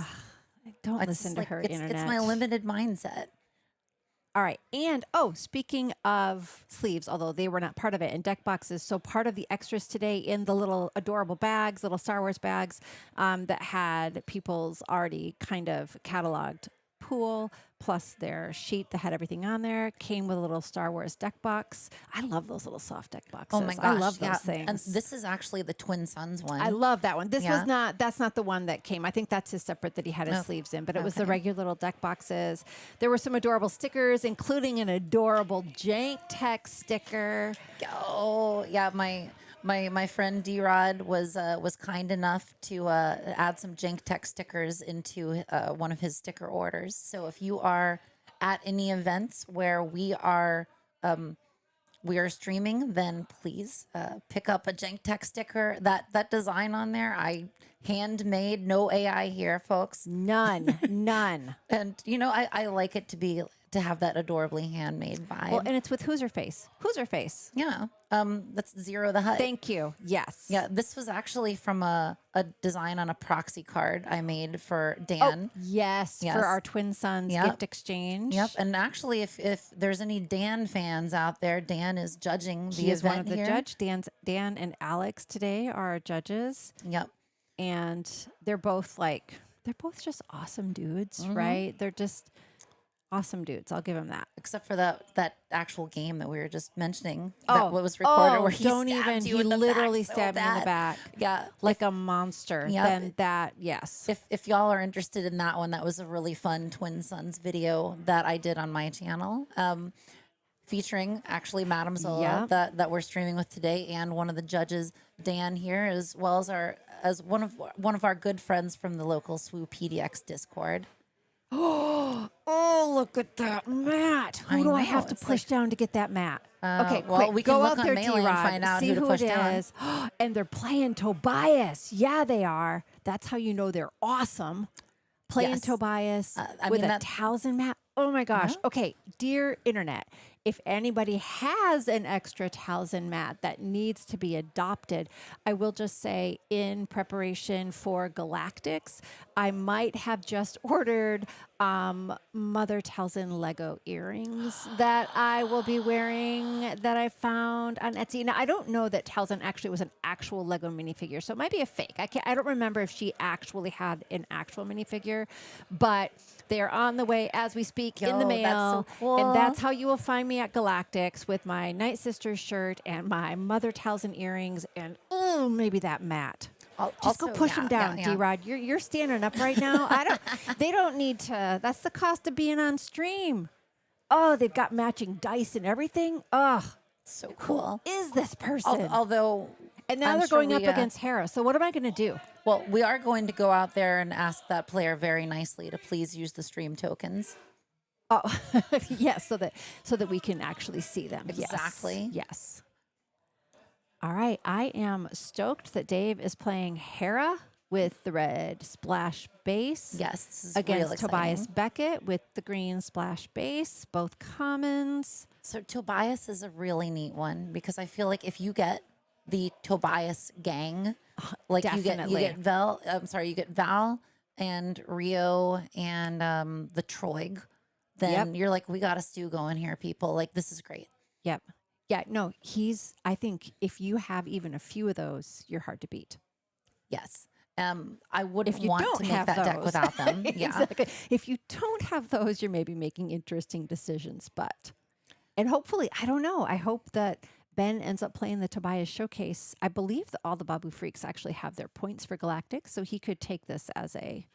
Don't It's listen to like, her, it's internet. my limited mindset. All right. And speaking of sleeves, although they were not part of it, and deck boxes, so part of the extras today in the little adorable bags, little Star Wars bags that had people's already kind of cataloged pool, plus their sheet that had everything on there, came with a little Star Wars deck box. I love those little soft deck boxes. Oh my gosh, I love those yeah. things. And this is actually the Twin Suns one. I love that one. Yeah. That's not the one that came. I think that's his separate that he had his Oh, sleeves in, but it was the okay. regular little deck boxes. There were some adorable stickers, including an adorable Jank Tech sticker. Oh yeah, my friend D-Rod was kind enough to add some Jank Tech stickers into one of his sticker orders. So if you are at any events where we are streaming, then please pick up a Jank Tech sticker. That design on there, I handmade, no AI here, folks. None. And I like it to have that adorably handmade vibe. Well, and it's with Who's Her Face. Who's Her Face? Yeah. That's Zero the Hutt. Thank you. Yes. Yeah, this was actually from a design on a proxy card I made for Dan. Yes, Yes. for our Twin Sons Yep. gift exchange. Yep. And actually, if there's any Dan fans out there, Dan is judging the He is event one of the here. judge. Dan and Alex today are our judges. Yep. And they're both just awesome dudes, Mm-hmm. right? They're just Awesome dudes. I'll give him that. Except for that actual game that we were just mentioning that Oh, was recorded where he don't stabbed even. you He in the literally back so stabbed me in the bad. back Yeah. like a monster. Yep. Then that, yes. If y'all are interested in that one, that was a really fun Twin Sons video that I did on my channel, featuring actually Madamezola Yep. that we're streaming with today, and one of the judges, Dan here, as well as one of our good friends from the local SWU PDX Discord. Oh, look at that mat. Who I do I know, have to it's push down to get that mat? Okay, well, quick. we can Go look out on there, Melee and D-Rod. find out See who to who push it down. is. And they're playing Tobias. Yeah, they are. That's how you know they're awesome. Playing Yes. Tobias I with mean, a Towson mat. Oh my gosh. Yeah. Okay, dear internet, if anybody has an extra Towson mat that needs to be adopted, I will just say in preparation for Galactics, I might have just ordered Mother Towson Lego earrings that I will be wearing that I found on Etsy. Now, I don't know that Towson actually was an actual Lego minifigure, so it might be a fake. I don't remember if she actually had an actual minifigure, but they're on the way as we speak in the Yo, mail. that's so cool. And that's how you will find me at Galactics with my Nightsisters shirt and my Mother Towson earrings and maybe that mat. Just go Also, push yeah, them down, yeah. D-Rod. You're standing up right now. They don't need to. That's the cost of being on stream. Oh, they've got matching dice and everything. Oh, So cool. is this person? Although, And now I'm they're sure going up we, against Hera. So what am I going to do? well, we are going to go out there and ask that player very nicely to please use the stream tokens. Oh, yes, so that we can actually see them. Yes. Exactly. Yes. All right, I am stoked that Dave is playing Hera with the red splash base. Yes, this is Against real Tobias exciting. Beckett with the green splash base, both commons. So Tobias is a really neat one because I feel like if you get the Tobias gang, like Definitely. you get Val. I'm sorry, you get Val and Rio and the Troig. Then you're like, we got a stew going here, people. Like, this is great. Yep. Yeah, no, I think if you have even a few of those, you're hard to beat. Yes. I wouldn't If you want don't to make have that deck those. without them. Yeah. Exactly. If you don't have those, you're maybe making interesting decisions. And hopefully, I don't know. I hope that Ben ends up playing the Tobias Showcase. I believe that all the Babu Freaks actually have their points for Galactic, so he could take this as a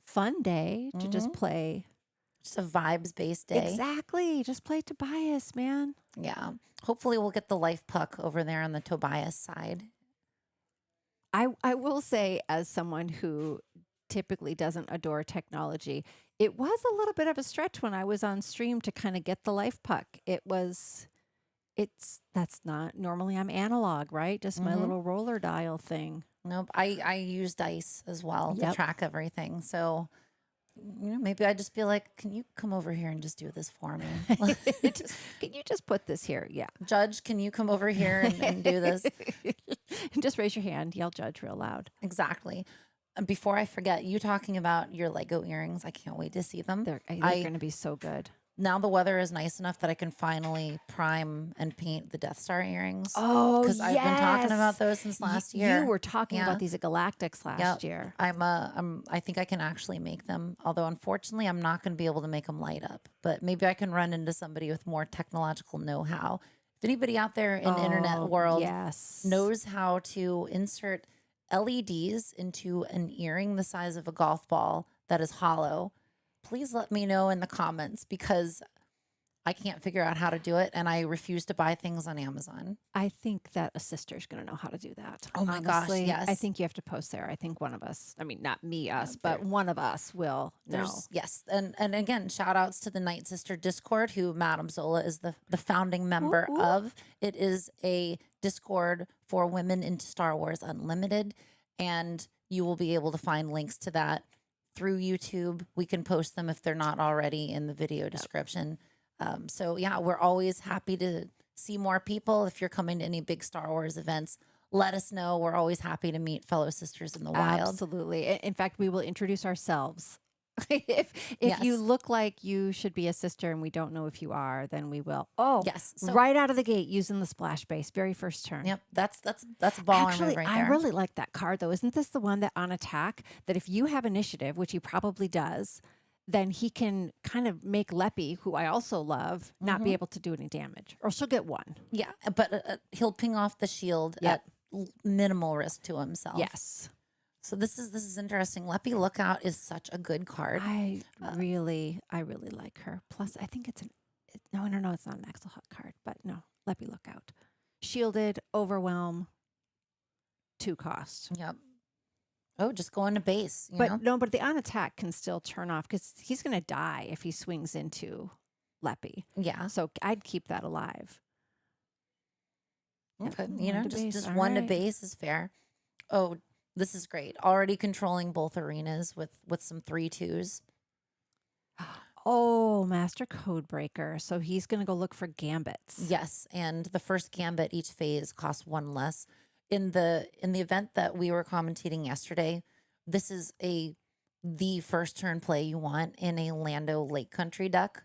fun day to just play. Just a vibes based day. Exactly. Just play Tobias, man. Yeah. Hopefully we'll get the life puck over there on the Tobias side. I will say, as someone who typically doesn't adore technology, it was a little bit of a stretch when I was on stream to kind of get the life puck. That's not normally I'm analog, right? Just my little roller dial thing. Nope. I use dice as well to Yep. track everything. So, maybe I'd just be like, can you come over here and just do this for me? Can you just put this here? Yeah. Judge, can you come over here and do this? Just raise your hand, yell judge real loud. Exactly. And before I forget, you talking about your Lego earrings. I can't wait to see them. They're going to be so good. Now the weather is nice enough that I can finally prime and paint the Death Star earrings. Oh, because I've been talking about those since Y- last year. You were talking Yeah. about these at Galactics last Yep. year. I think I can actually make them. Although unfortunately, I'm not going to be able to make them light up. But maybe I can run into somebody with more technological know-how. If anybody out there in the internet world yes. knows how to insert LEDs into an earring the size of a golf ball that is hollow, please let me know in the comments because I can't figure out how to do it and I refuse to buy things on Amazon. I think that a sister's going to know how to do that. Oh my gosh, Honestly, yes. I think you have to post there. I think one of us, I mean, not me, us, but one of us will know. Yes. And again, shout outs to the Night Sister Discord, who Madamezola is the founding member Ooh, ooh. of. It is a Discord for women into Star Wars Unlimited. And you will be able to find links to that through YouTube. We can post them if they're not already in the video description. So yeah, we're always happy to see more people. If you're coming to any big Star Wars events, let us know. We're always happy to meet fellow sisters in the wild. Absolutely. In fact, we will introduce ourselves. if Yes. you look like you should be a sister and we don't know if you are, then we will. Oh, Yes. So, right out of the gate using the splash base, very first turn. Yep. That's a ball Actually, move right I there. really like that card though. Isn't this the one that on attack, that if you have initiative, which he probably does, then he can kind of make Leppy, who I also love, not be able to do any damage, or she'll get one. Yeah, but he'll ping off the shield Yep. at minimal risk to himself. Yes. So this is interesting. Leppy Lookout is such a good card. I really like her. Plus, I think no, it's not an Axelhawk card, but no, Leppy Lookout. Shielded, Overwhelm, 2 cost. Yep. Oh, just going to base. You know? No, but the on attack can still turn off because he's going to die if he swings into Leppy. Yeah. So I'd keep that alive. Okay. Yep, Just all one to right. base is fair. Oh, this is great. Already controlling both arenas with some 3/2s. Oh, Master Codebreaker. So he's going to go look for gambits. Yes, and the first gambit each phase costs 1 less. In the event that we were commentating yesterday, this is the first turn play you want in a Lando Lake Country deck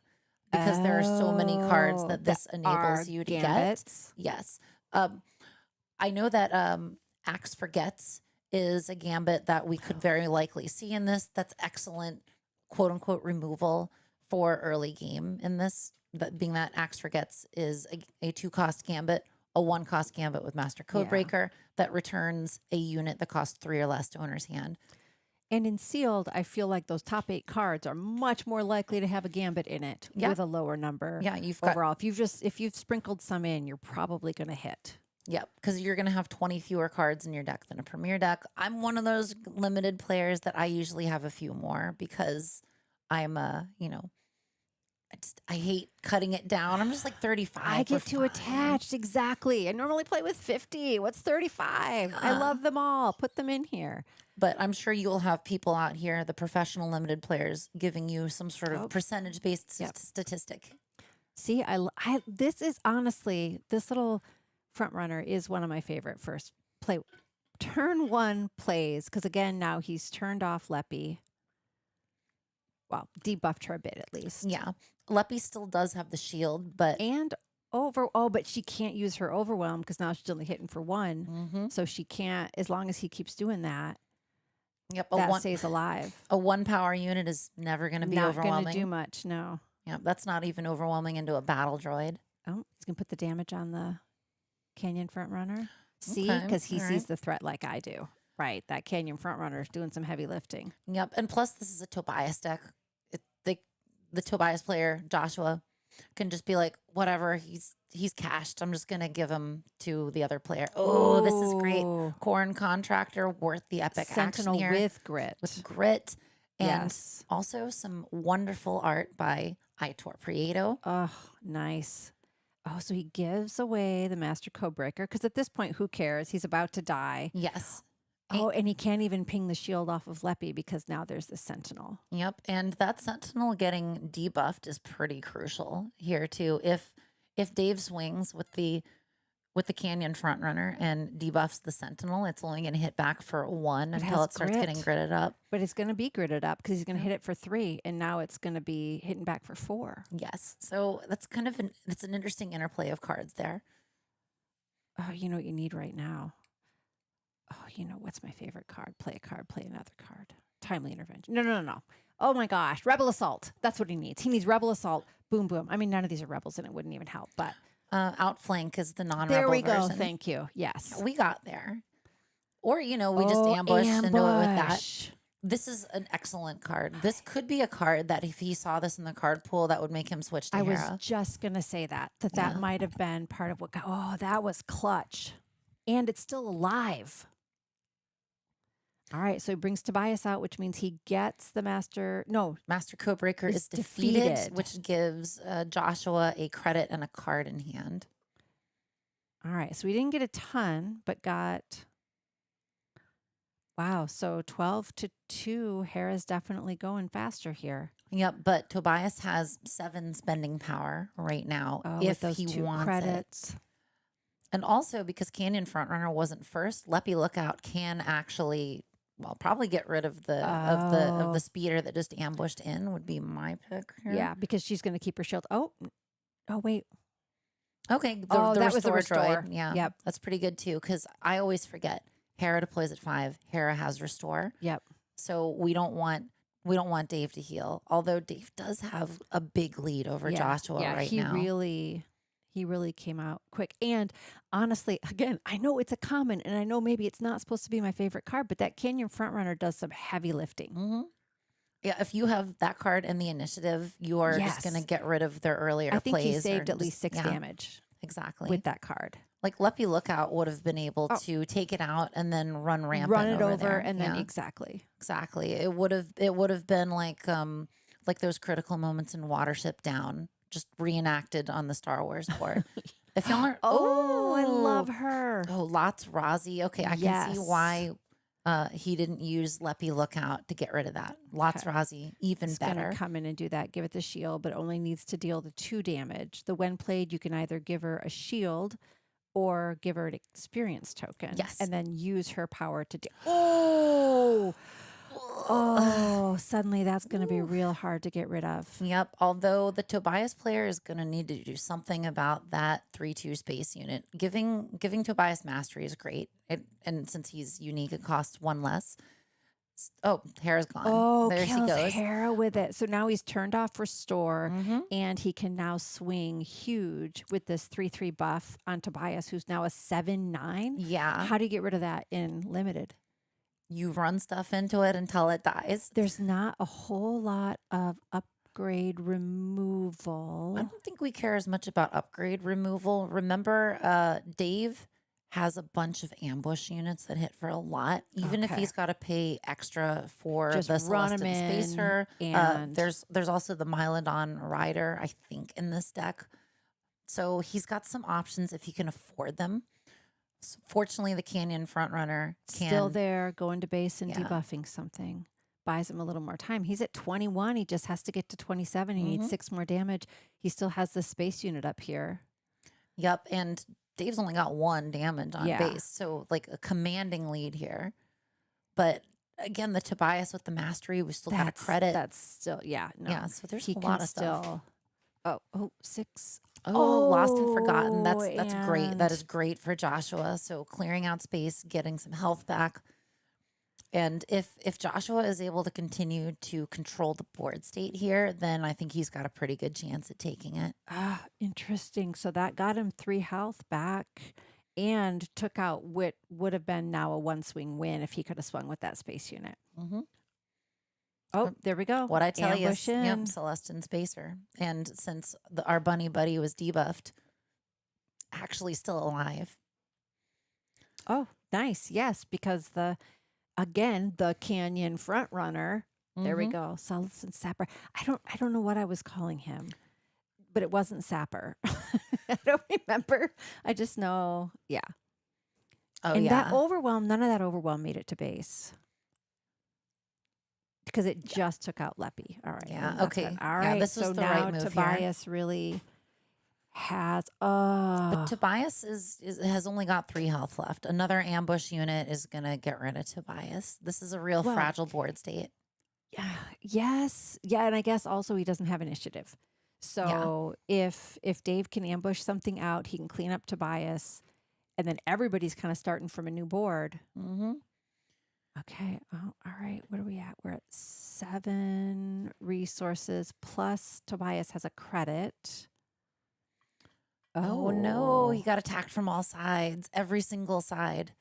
because there are so many cards that this enables you to gambits. get. Yes. I know that Axe Forgets is a gambit that we could very likely see in this. That's excellent, quote unquote, removal for early game in this. That being that Axe Forgets is a 2-cost gambit, a 1-cost gambit with Master Codebreaker that returns a unit that costs 3 or less to owner's hand. And in sealed, I feel like those top 8 cards are much more likely to have a gambit in it with a lower number. Yeah, you've overall. If you've sprinkled some in, you're probably going to hit. Yep, because you're going to have 20 fewer cards in your deck than a premier deck. I'm one of those limited players that I usually have a few more because I'm I hate cutting it down. I'm just like 35. I get too fine. attached. Exactly. I normally play with 50. What's 35? I love them all. Put them in here. But I'm sure you'll have people out here, the professional limited players, giving you some sort of percentage-based statistic. See, this is honestly, this little front runner is one of my favorite first play. Turn 1 plays, because again, now he's turned off Leppy. Well, debuffed her a bit at least. Yeah. Leppy still does have the shield, but... but she can't use her overwhelm because now she's only hitting for 1. So she can't, as long as he keeps doing that. Yep, that stays alive. A 1-power unit is never going to be overwhelming. Not going to do much, no. Yeah, that's not even overwhelming into a battle droid. Oh, he's going to put the damage on the Canyon front runner. See, Okay, because he all sees right. the threat like I do. Right, that Canyon front runner is doing some heavy lifting. Yep, and plus this is a Tobias deck. The Tobias player, Joshua, can just be like, whatever, he's cashed. I'm just going to give him to the other player. Oh, this is great. Corn Contractor, worth the epic Sentinel action here. with grit. With grit. And Yes. also some wonderful art by Aitor Prieto. Oh, nice. Oh, so he gives away the Master Codebreaker because at this point, who cares? He's about to die. Yes. Oh, and he can't even ping the shield off of Leppy because now there's the Sentinel. Yep, and that Sentinel getting debuffed is pretty crucial here too. If Dave swings with the Canyon frontrunner and debuffs the Sentinel, it's only going to hit back for 1 until it starts getting gridded up. But it's going to be gridded up because he's going to hit it for 3, and now it's going to be hitting back for 4. Yes, so that's kind of it's an interesting interplay of cards there. Oh, you know what you need right now? Oh, you know what's my favorite card? Play a card, play another card. Timely intervention. No. Oh my gosh, Rebel Assault. That's what he needs. He needs Rebel Assault. Boom, boom. I mean, none of these are rebels, and it wouldn't even help. But Outflank is the non-rebel there we version. go. Thank you. Yes, we got there. Or we just ambushed into it with that. This is an excellent card. This could be a card that if he saw this in the card pool, that would make him switch to I Hera. was just gonna say that might have been part of what. That was clutch, and it's still alive. All right, so he brings Tobias out, which means he gets the Master Codebreaker is defeated, which gives Joshua a credit and a card in hand. All right, so we didn't get a ton, but got... Wow, so 12-2, Hera's definitely going faster here. Yep, but Tobias has 7 spending power right now if those he 2 wants credits. it. And also because Canyon Frontrunner wasn't first, Leppy Lookout can actually... probably get rid of the speeder that just ambushed in would be my pick here. Yeah, because she's going to keep her shield. Oh, wait. Okay. That was the restore. Droid. Yeah. Yep. That's pretty good too because I always forget Hera deploys at 5. Hera has restore. Yep. So we don't want We don't want Dave to heal, although Dave does have a big lead over Yeah, Joshua yeah, right now. he really came out quick. And honestly, again, I know it's a common, and I know maybe it's not supposed to be my favorite card, but that Canyon Frontrunner does some heavy lifting. Hmm. Yeah, if you have that card in the initiative, you are just going to Yes, get rid of their I earlier think he plays or saved at just, least 6 yeah, damage exactly. with that card. Like Leppy Lookout would have been able Oh, to take it out and then run run rampant it over over there. and then Yeah, exactly. exactly. It would have been like those critical moments in Watership Down, just reenacted on the Star Wars board. If y'all aren't, Oh, I love oh, her. oh, lots Rozzy. Okay, I can see Yes. why he didn't use Leppy Lookout to get rid of that. Lots Okay. Rozzy, even It's going to better. come in and do that. Give it the shield, but only needs to deal the 2 damage. The when played, you can either give her a shield or give her an experience token Yes. and then use her power to do. Oh, oh, suddenly that's going to be Ooh. real hard to get rid of. Yep. Although the Tobias player is going to need to do something about that 3/2 space unit. Giving Tobias mastery is great. And since he's unique, it costs 1 less. Oh, Hera's gone. Oh, There she kills goes. Hera with it. So now he's turned off Restore Mm-hmm. and he can now swing huge with this 3/3 buff on Tobias, who's now a 7/9. Yeah. How do you get rid of that in limited? You run stuff into it until it dies. There's not a whole lot of upgrade I removal. don't think we care as much about upgrade removal. Remember, Dave has a bunch of ambush units that hit for a lot. Even if Okay. he's got to pay extra for Just the run 'em Celestin in Spacer, and there's also the Mylodon Rider, I think, in this deck. So he's got some options if he can afford them. Fortunately, the Canyon Frontrunner still can, there, going to base and yeah. debuffing something. Buys him a little more time. He's at 21. He just has to get to 27. He needs Hmm. 6 more damage. He still has the space unit up here. Yep, and Dave's only got 1 damage on Yeah. base, so like a commanding lead here. But again, the Tobias with the mastery, we still got a credit. That's still, yeah, no. Yeah, so there's He a can lot of stuff. still, oh, 6. Oh, lost and forgotten. Oh, That's great. That and is great for Joshua. So clearing out space, getting some health back. And if Joshua is able to continue to control the board state here, then I think he's got a pretty good chance at taking it. interesting. So that got him 3 health back and took out what would have been now a 1 swing win if he could have swung with that space unit. Mm-hmm. Oh, there we go. What I tell Ambush you, yep, in. Celestin Spacer. And since our bunny buddy was debuffed, actually still alive. Oh, nice. Yes, because the Canyon front runner. There we Mhm. go. Solison Sapper. I don't know what I was calling him, but it wasn't Sapper. I don't remember. I just know, yeah. Oh, And that yeah. overwhelm, none of that overwhelm made it to base because it just took out Leppy. All right. Yeah, well, that's okay. good. All Yeah, right. this was So the now right move here. Tobias really has. But Tobias has only got 3 health left. Another ambush unit is going to get rid of Tobias. This is a real Well, fragile board state. yes. Yeah. And I guess also he doesn't have initiative. Yeah. So if Dave can ambush something out, he can clean up Tobias, and then everybody's kind of starting from a new board. Mm-hmm. Okay. Oh, all right. What are we at? We're at 7 resources plus Tobias has a credit. Oh, no. He got attacked from all sides, every single side.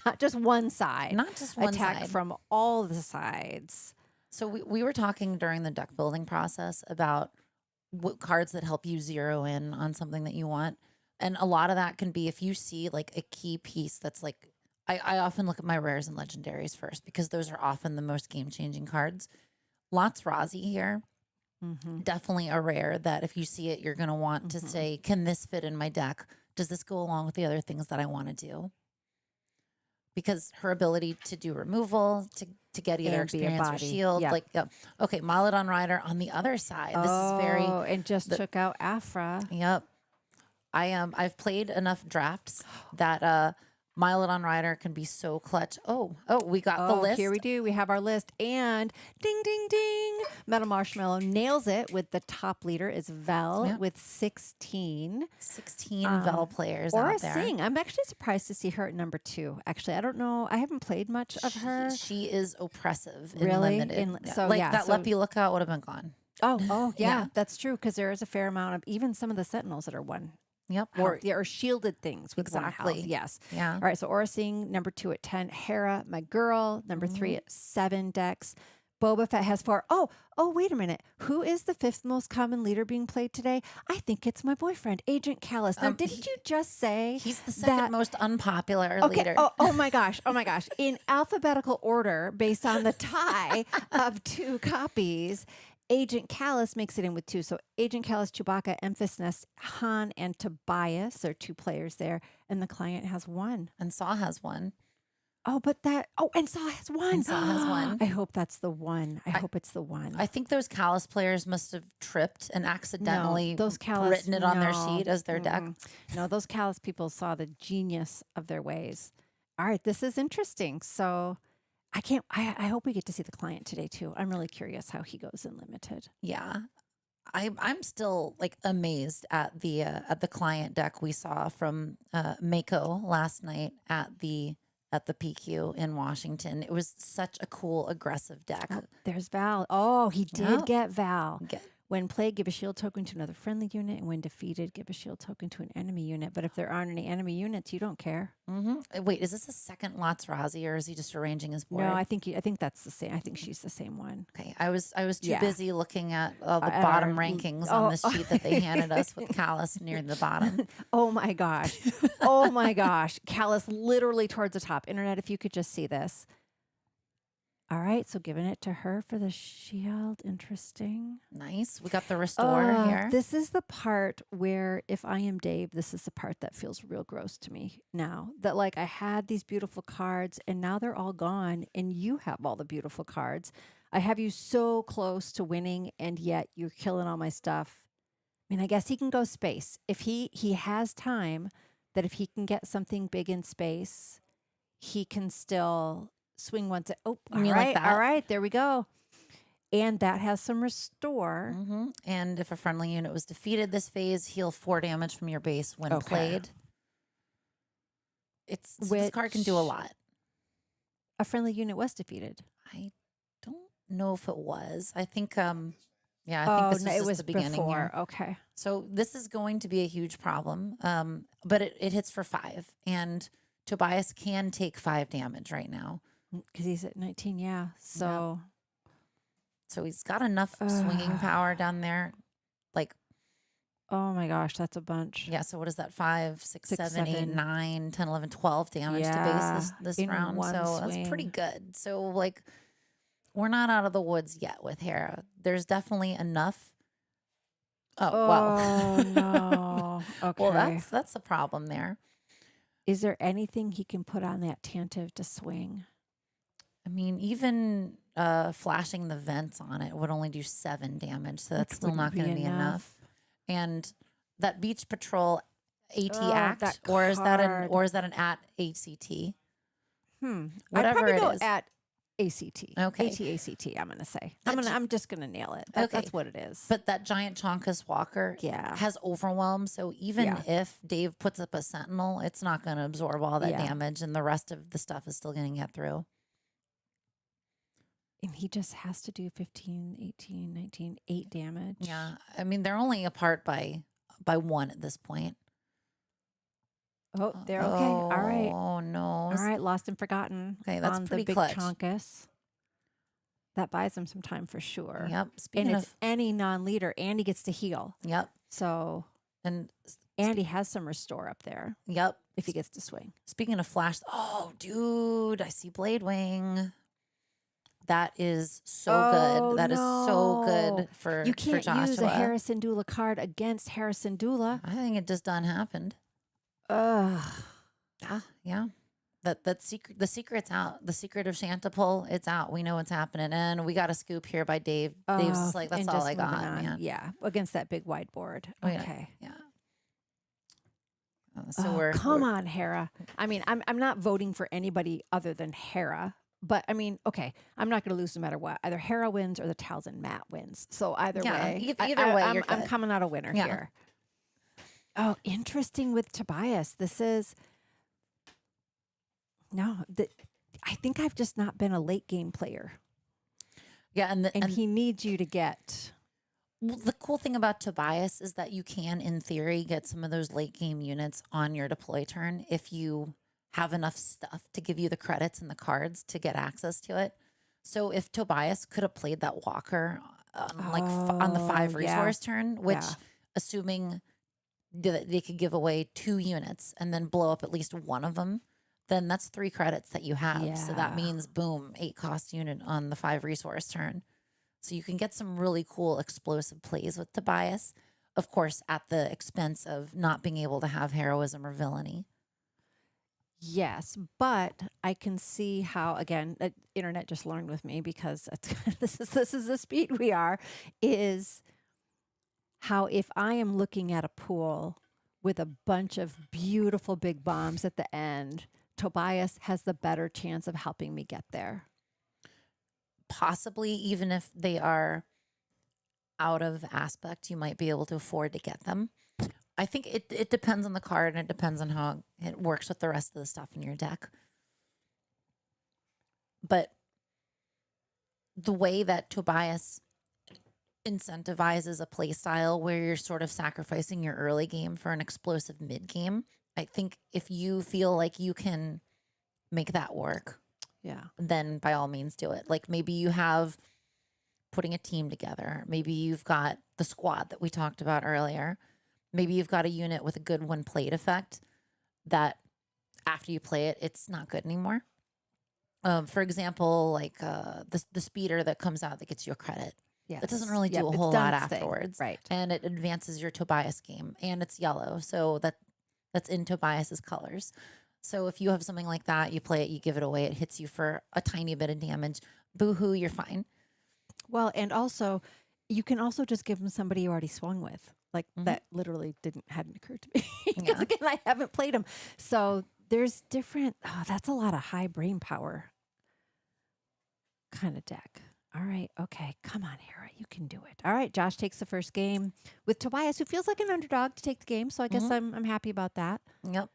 Not just one side. Not just one Attack side. from all the sides. So we were talking during the deck building process about what cards that help you zero in on something that you want. And a lot of that can be if you see like a key piece that's like, I often look at my rares and legendaries first because those are often the most game-changing cards. Lots Rozzy here. Mm-hmm. Definitely a rare that if you see it, you're going to want to Mhm. say, can this fit in my deck? Does this go along with the other things that I want to do? Because her ability to do removal, to get either And be a experience or body. shield, Yep. like, okay, Mylodon Rider on the other side. This is very, and just took out Afra. yep. I've played enough drafts that Mylodon Rider can be so clutch. We got the Oh, list. here we do. We have our list. And ding, ding, ding. Metal Marshmallow nails it with the top leader is Vel Yep. with 16. 16 Vel players Or out a there. Sing. I'm actually surprised to see her at number 2. Actually, I don't know. I haven't played much of her. She is oppressive in Really? limited. So, like yeah, that so- Leppy Lookout would have been gone. Oh, yeah, Yeah. that's true because there is a fair amount of even some of the Sentinels that are one Yep. health, or shielded things with one Exactly. health. Yes. Yeah. All right. So Aura Sing, number 2 at 10. Hera, my girl, number Mm-hmm. 3 at 7 Dex. Boba Fett has 4. Oh, wait a minute. Who is the 5th most common leader being played today? I think it's my boyfriend, Agent Callus. Now, didn't you just say He's the second most unpopular leader. Oh my gosh. Oh my gosh. In alphabetical order, based on the tie of 2 copies, Agent Callus makes it in with 2. So Agent Callus, Chewbacca, Emphas Nest, Han, and Tobias are 2 players there. And the client has 1. And Saw has 1. And Saw has 1. And Saw has 1. I hope that's the one. I hope it's the one. I think those Callus players must have tripped and accidentally those Callus, written it on their no. sheet as their deck. No, those Callus people saw the genius of their ways. All right, this is interesting. So I hope we get to see the client today too. I'm really curious how he goes in limited. Yeah. I'm still like amazed at the client deck we saw from Mako last night at the PQ in Washington. It was such a cool aggressive deck. Oh, there's Val. Oh, he did Yep. get Val. Get- When played, give a shield token to another friendly unit, and when defeated, give a shield token to an enemy unit. But if there aren't any enemy units, you don't care. Wait, is this a second Lots Razi, or is he just arranging his board? No, I think that's the same. I think she's the same one. Okay, I was too Yeah. busy looking at the At bottom our- rankings oh. on this sheet that they handed us with Callus near the bottom. Oh my gosh. Oh my gosh. Callus literally towards the top. Internet, if you could just see this. All right. So giving it to her for the shield. Interesting. Nice. We got the Restorer here. This is the part where if I am Dave, this is the part that feels real gross to me now. That like I had these beautiful cards and now they're all gone and you have all the beautiful cards. I have you so close to winning and yet you're killing all my stuff. I mean, I guess he can go space. If he has time, that if he can get something big in space, he can still swing once. All mean like that? All right, there we go. And that has some restore. And if a friendly unit was defeated this phase, heal 4 damage from your base when Okay. played. This card can do a lot. A friendly unit was defeated. I don't know if it was. I think I think this no, it just was the beginning before. here. Okay. So this is going to be a huge problem. But it hits for 5, and Tobias can take 5 damage right now. Because he's at 19, yeah. So So he's got enough swinging power down there. Like, oh my gosh, that's a bunch. yeah, so what is that? 5, 6, 6, 7, 8, 7. 9, 10, 11, 12 damage to Yeah, base this in round. one So that's pretty swing. good. So like we're not out of the woods yet with Hera. There's definitely enough. Oh, wow. Oh no. Okay. Well, that's the problem there. Is there anything he can put on that Tantive to swing? I mean, even flashing the vents on it would only do 7 damage, so that's still not going to be enough. And that Beach Patrol AT Act, that or is that card. an at ACT? I'd Whatever probably it go is. at ACT. Okay. AT-ACT, I'm going to say. That I'm just going to nail it. Okay. That's what it is. But that giant Chonkus Walker Yeah. has overwhelm, so even Yeah. if Dave puts up a Sentinel, it's not going to absorb all that Yeah. damage, and the rest of the stuff is still going to get through. And he just has to do 15, 18, 19, 8 damage. Yeah, I mean, they're only apart by 1 at this point. Oh, they're okay. All right. Oh, no. All right. Lost and forgotten. Okay, that's on pretty the big clutch. Chonkus. That buys him some time for sure. Yep. And Speaking it's of, any non-leader, and he gets to heal. yep. So, And and he has some restore up there yep. if he gets to swing. Speaking of Flash, oh, dude, I see Blade Wing. That is so good. That is so good for You can't for Joshua. use a Harrison Dula card against Harrison Dula. I think it just done happened. Ugh. Yeah. That secret, the secret's out. The secret of Shantipole, it's out. We know what's happening, and we got a scoop here by Dave. Dave's just like, that's and all just I got, moving on. man. Yeah, against that big whiteboard. Oh, yeah. Okay. Yeah. So Oh, we're come on, Hera. I mean, I'm not voting for anybody other than Hera. But I mean, okay, I'm not going to lose no matter what. Either Hera wins or the Talzin Matt wins. So either yeah. way, Either way, you're I'm good. coming out a winner Yeah. here. Oh, interesting with Tobias. This is no. I think I've just not been a late game player, Yeah, and he needs you to get. well, the cool thing about Tobias is that you can, in theory, get some of those late game units on your deploy turn if you have enough stuff to give you the credits and the cards to get access to it. So if Tobias could have played that Walker on the Oh, 5 yeah, resource turn, which yeah. assuming that they could give away 2 units and then blow up at least one of them, then that's 3 credits that you have. So that Yeah. means boom, 8 cost unit on the 5 resource turn. So you can get some really cool explosive plays with Tobias, of course, at the expense of not being able to have heroism or villainy. Yes, but I can see how again, the internet just learned with me because this is the speed we are, is how if I am looking at a pool with a bunch of beautiful big bombs at the end, Tobias has the better chance of helping me get there. Possibly, even if they are out of aspect, you might be able to afford to get them. I think it depends on the card and it depends on how it works with the rest of the stuff in your deck. But the way that Tobias incentivizes a play style where you're sort of sacrificing your early game for an explosive mid game, I think if you feel like you can make that work, Yeah. then by all means do it. Like maybe you have putting a team together. Maybe you've got the squad that we talked about earlier. Maybe you've got a unit with a good when played effect that after you play it, it's not good anymore. For example, like the speeder that comes out that gets you a credit. Yes. It doesn't really do Yep, a it's whole done lot its thing. afterwards. Right. And it advances your Tobias game and it's yellow. So that's in Tobias's colors. So if you have something like that, you play it, you give it away, it hits you for a tiny bit of damage. Boo-hoo, you're fine. Well, and also you can also just give them somebody you already swung with. Like that literally hadn't occurred to me. Because Yeah. again, I haven't played them. So there's different, that's a lot of high brain power kind of deck. All right. Okay. Come on, Hera. You can do it. All right. Josh takes the first game with Tobias, who feels like an underdog to take the game. So I guess I'm happy about that. Yep.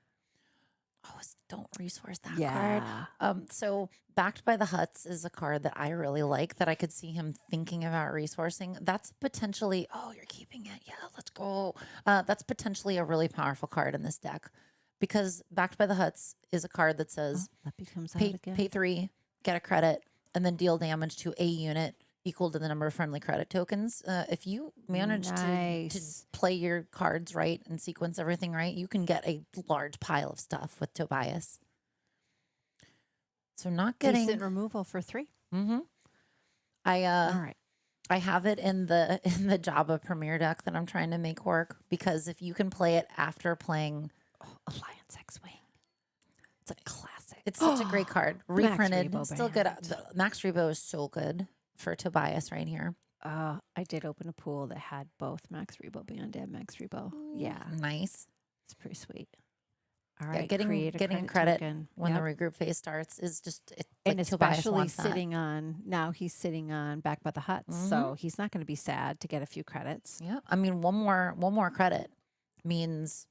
Oh, don't resource that Yeah. card. So Backed by the Huts is a card that I really like that I could see him thinking about resourcing. That's potentially, oh, you're keeping it. Yeah, let's go. That's potentially a really powerful card in this deck because Backed by the Huts is a card that says That becomes out again. pay 3, get a credit, and then deal damage to a unit equal to the number of friendly credit tokens. If you manage to play your cards right and sequence everything right, you can get a large pile of stuff with Tobias. So not getting decent removal for 3. Mm-hmm. All right. I have it in the Jabba Premier deck that I'm trying to make work because if you can play it after playing Alliance X-Wing. It's a classic. It's such a great card. Reprinted, Rebo still good. band. The Max Rebo is so good for Tobias right here. I did open a pool that had both Max Rebo Band and Max Rebo. Yeah. Nice. It's pretty sweet. All Yeah, right. getting credit token. when Yep. the regroup phase starts is just and like Tobias especially wants that. he's sitting on Back by the Huts. So he's not going to be sad to get a few credits. Yeah. I mean, one more credit means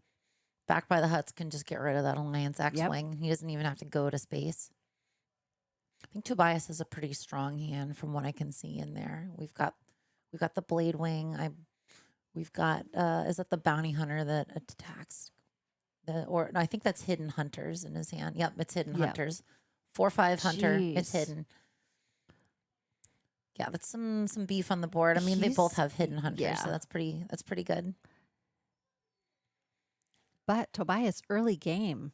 Back by the Huts can just get rid of that Alliance X-Wing. He doesn't even have to go to space. I think Tobias has a pretty strong hand from what I can see in there. We've got the Blade Wing. We've got is that the Bounty Hunter that attacks or I think that's Hidden Hunters in his hand. Yep, it's Hidden Hunters. 4/5 Hunter. It's hidden. Yeah, that's some beef on the board. I mean, they both have Hidden Hunters, so that's pretty good. But Tobias' early game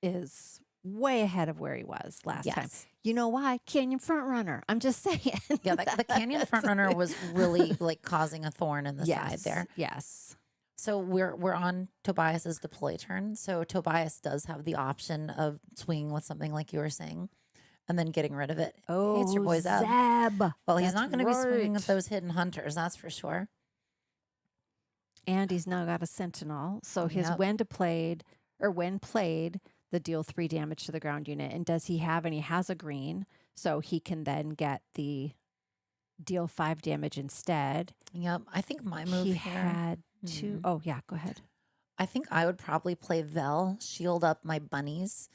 is way ahead of where he was last time. You know why? Canyon Frontrunner. I'm just saying. Yeah, the Canyon Frontrunner was really like causing a thorn in the side there. Yes. So we're on Tobias's deploy turn. So Tobias does have the option of swinging with something like you were saying, and then getting rid of it. Oh, it's your boy Zeb. Zeb. Well, he's not going to be swinging with those Hidden Hunters, that's for sure. And he's now got a sentinel. So his Yep. when played, the deal 3 damage to the ground unit. And does he have, and he has a green, so he can then get the deal 5 damage instead. Yep. I think my move He here. had 2. Oh, yeah, go ahead. I think I would probably play Vel, shield up my bunnies,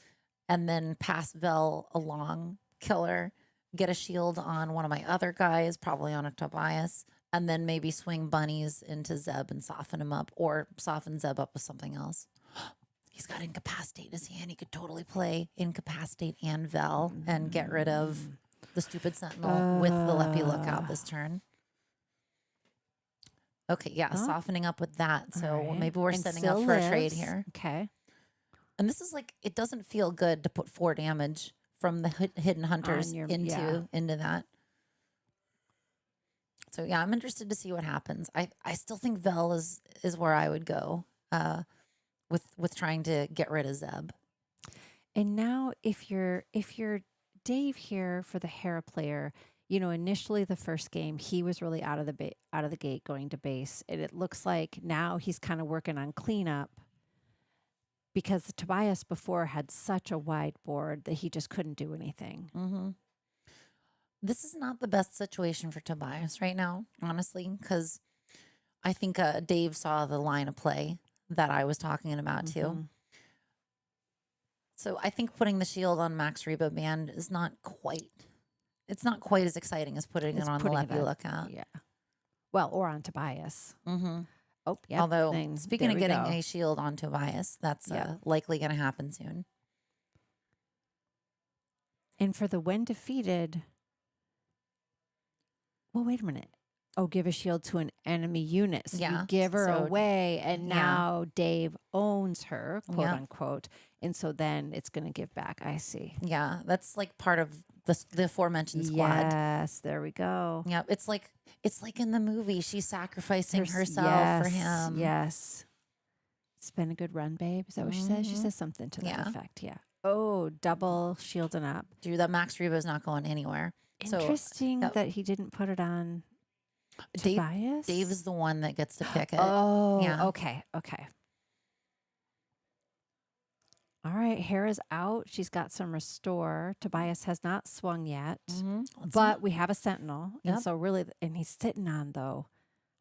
and then pass Vel along, killer, get a shield on one of my other guys, probably on a Tobias, and then maybe swing bunnies into Zeb and soften him up, or soften Zeb up with something else. He's got incapacitate in his hand. He could totally play incapacitate and Vel and get rid of the stupid sentinel with the Leppy Lookout this turn. Okay, yeah, softening up with that. So right. maybe we're And setting still up for a trade lives. here. Okay. And this is like, it doesn't feel good to put 4 damage from the hidden hunters your- into that. So yeah, I'm interested to see what happens. I still think Vel is where I would go with trying to get rid of Zeb. And now if you're Dave here for the Hera player, you know, initially the first game he was really out of the gate going to base, and it looks like now he's kind of working on cleanup because the Tobias before had such a wide board that he just couldn't do anything. Mm-hmm. This is not the best situation for Tobias right now, honestly, because I think Dave saw the line of play that I was talking about too. So I think putting the shield on Max Reba Band is not quite. It's not quite as exciting as putting it on the Leppy Lookout. Yeah. Well, or on Tobias. Mm-hmm. Oh, yeah. Although, speaking of getting a shield on Tobias, that's likely going to happen soon. And for the when defeated, well, wait a minute. Oh, give a shield to an enemy unit. So you give her away, and now Dave owns her, quote unquote. And so then it's going to give back. I see. Yeah, that's like part of the aforementioned squad. Yes, there we go. Yeah, it's like in the movie. She's sacrificing herself for him. Yes. It's been a good run, babe. Is that what she says? She says something to that effect. Yeah. Oh, double shielding up. Dude, that Max Reba is not going anywhere. Interesting that he didn't put it on Tobias. Dave is the one that gets to pick it. Oh, yeah. Okay. All right, Hera's out. She's got some restore. Tobias has not swung yet, but we have a sentinel. And so really, and he's sitting on, though,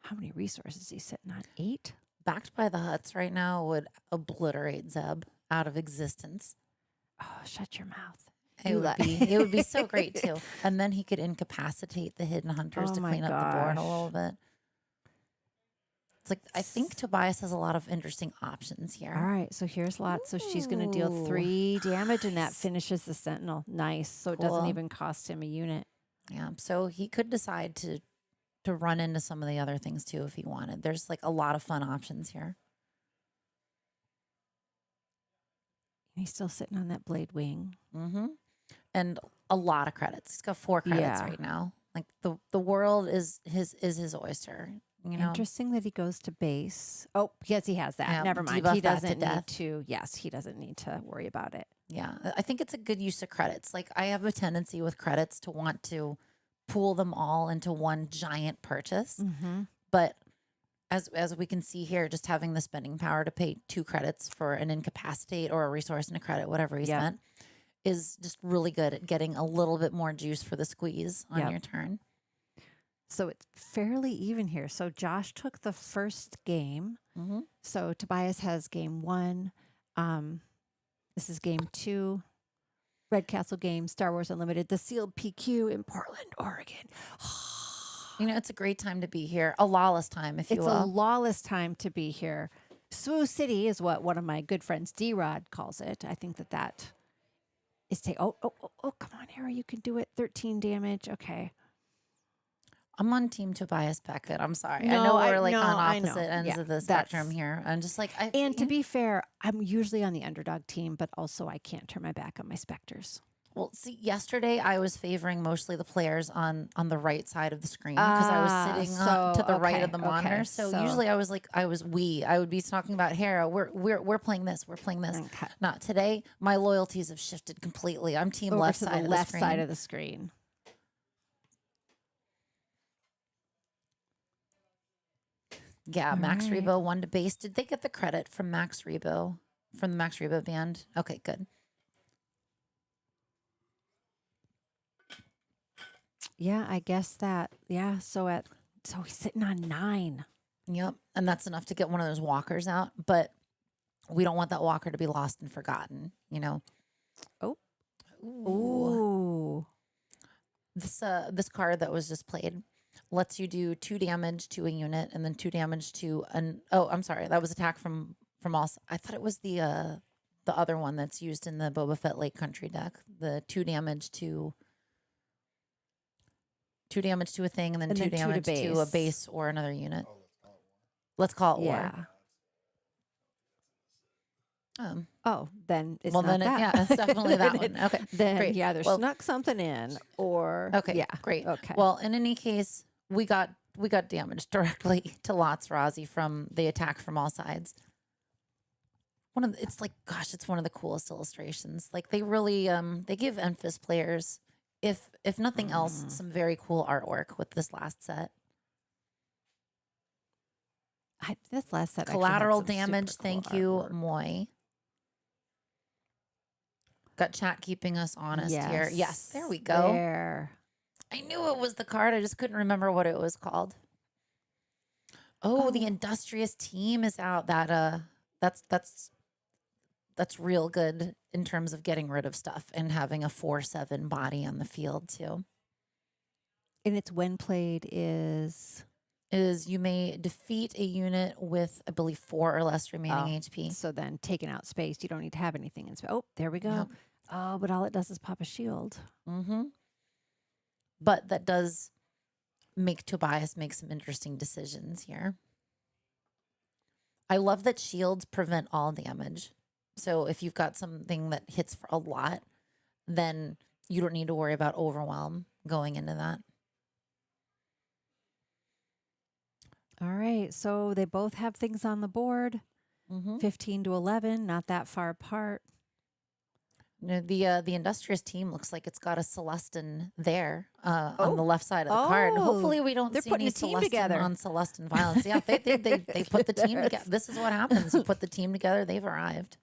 how many resources is he sitting on? 8? Backed by the huts right now would obliterate Zeb out of existence. Oh, shut your mouth. It would be so great too. And then he could incapacitate the hidden hunters to clean up the board a little bit. It's like, I think Tobias has a lot of interesting options here. All right, so here's lots. So she's going to deal 3 damage, and that finishes the sentinel. Nice. So it doesn't even cost him a unit. Yeah, so he could decide to run into some of the other things too if he wanted. There's like a lot of fun options here. He's still sitting on that blade wing. Mm-hmm. And a lot of credits. He's got 4 credits right now. Like the world is his oyster. You know? Interesting that he goes to base. Oh, yes, he has that. Yeah, Never mind. debuff He that to doesn't death. need to. Yes, he doesn't need to worry about it. Yeah, I think it's a good use of credits. Like, I have a tendency with credits to want to pool them all into one giant purchase. But as we can see here, just having the spending power to pay 2 credits for an incapacitate or a resource and a credit, whatever he spent, is just really good at getting a little bit more juice for the squeeze on your turn. So it's fairly even here. So Josh took the first game. So Tobias has game 1. This is game 2. Red Castle game, Star Wars Unlimited, the sealed PQ in Portland, Oregon. You know, it's a great time to be here. A lawless time, if you will. It's a lawless time to be here. Swoo City is what one of my good friends, D-Rod, calls it. I think that is oh, come on, Hera, you can do it. 13 damage. Okay. I'm on Team Tobias Beckett. I'm sorry. No, I know we're like no, on I know. opposite ends Yeah, of the spectrum here. I'm just like, and to be fair, I'm usually on the underdog team, but also I can't turn my back on my specters. Well, see, yesterday I was favoring mostly the players on the right side of the screen because I was sitting to the right of the monitor. So usually I was like, I would be talking about Hera. We're playing this. We're playing this. Okay. Not today. My loyalties have shifted completely. I'm team Over left to side the of left the screen. side of the screen. Yeah, All Max right. Rebo 1 to base. Did they get the credit from Max Rebo, from the Max Rebo band? Okay, good. Yeah, I guess that. Yeah. So he's sitting on 9. Yep. And that's enough to get one of those walkers out. But we don't want that walker to be lost and forgotten, you know? Oh. Ooh. Ooh. This card that was just played lets you do 2 damage to a unit and then 2 damage to an I'm sorry, that was attack from all I thought it was the other one that's used in the Boba Fett Lake Country deck. The 2 damage to a thing and then And 2 then 2 to damage to a base. base or another unit. Let's call it war. Yeah. Um, Oh, then it's well, not then that. yeah, it's definitely that one. Okay, Then great. he either Well, snuck something in or okay, yeah. great. Okay. Well, in any case, we got damage directly to Lots Rozzy from the attack from all sides. It's like, gosh, it's one of the coolest illustrations. Like they really they give Enfys players, if nothing else, some very cool artwork with this last set. This last set actually had Collateral some super damage, cool thank you, artwork. Moy. Got chat keeping us honest here. Yes, there we go. There. I knew it was the card. I just couldn't remember what it was called. Oh, the Oh. industrious team is out. That's real good in terms of getting rid of stuff and having a 4/7 body on the field too. And it's when played is You may defeat a unit with, I believe, 4 or less remaining HP. so then taking out space, you don't need to have anything in space. Oh, there we go. Yep. Oh, but all it does is pop a shield. Mm-hmm. But that does make Tobias make some interesting decisions here. I love that shields prevent all damage. So if you've got something that hits for a lot, then you don't need to worry about overwhelm going into that. All right. So they both have things on the board. 15 to 11, not that far apart. No, the industrious team looks like it's got a Celestin there on the left side of the card. Oh, Hopefully, we don't they're see putting any a team Celestin together. on Celestin violence. Yeah, they put the team together. This is what happens. You put the team together. They've arrived.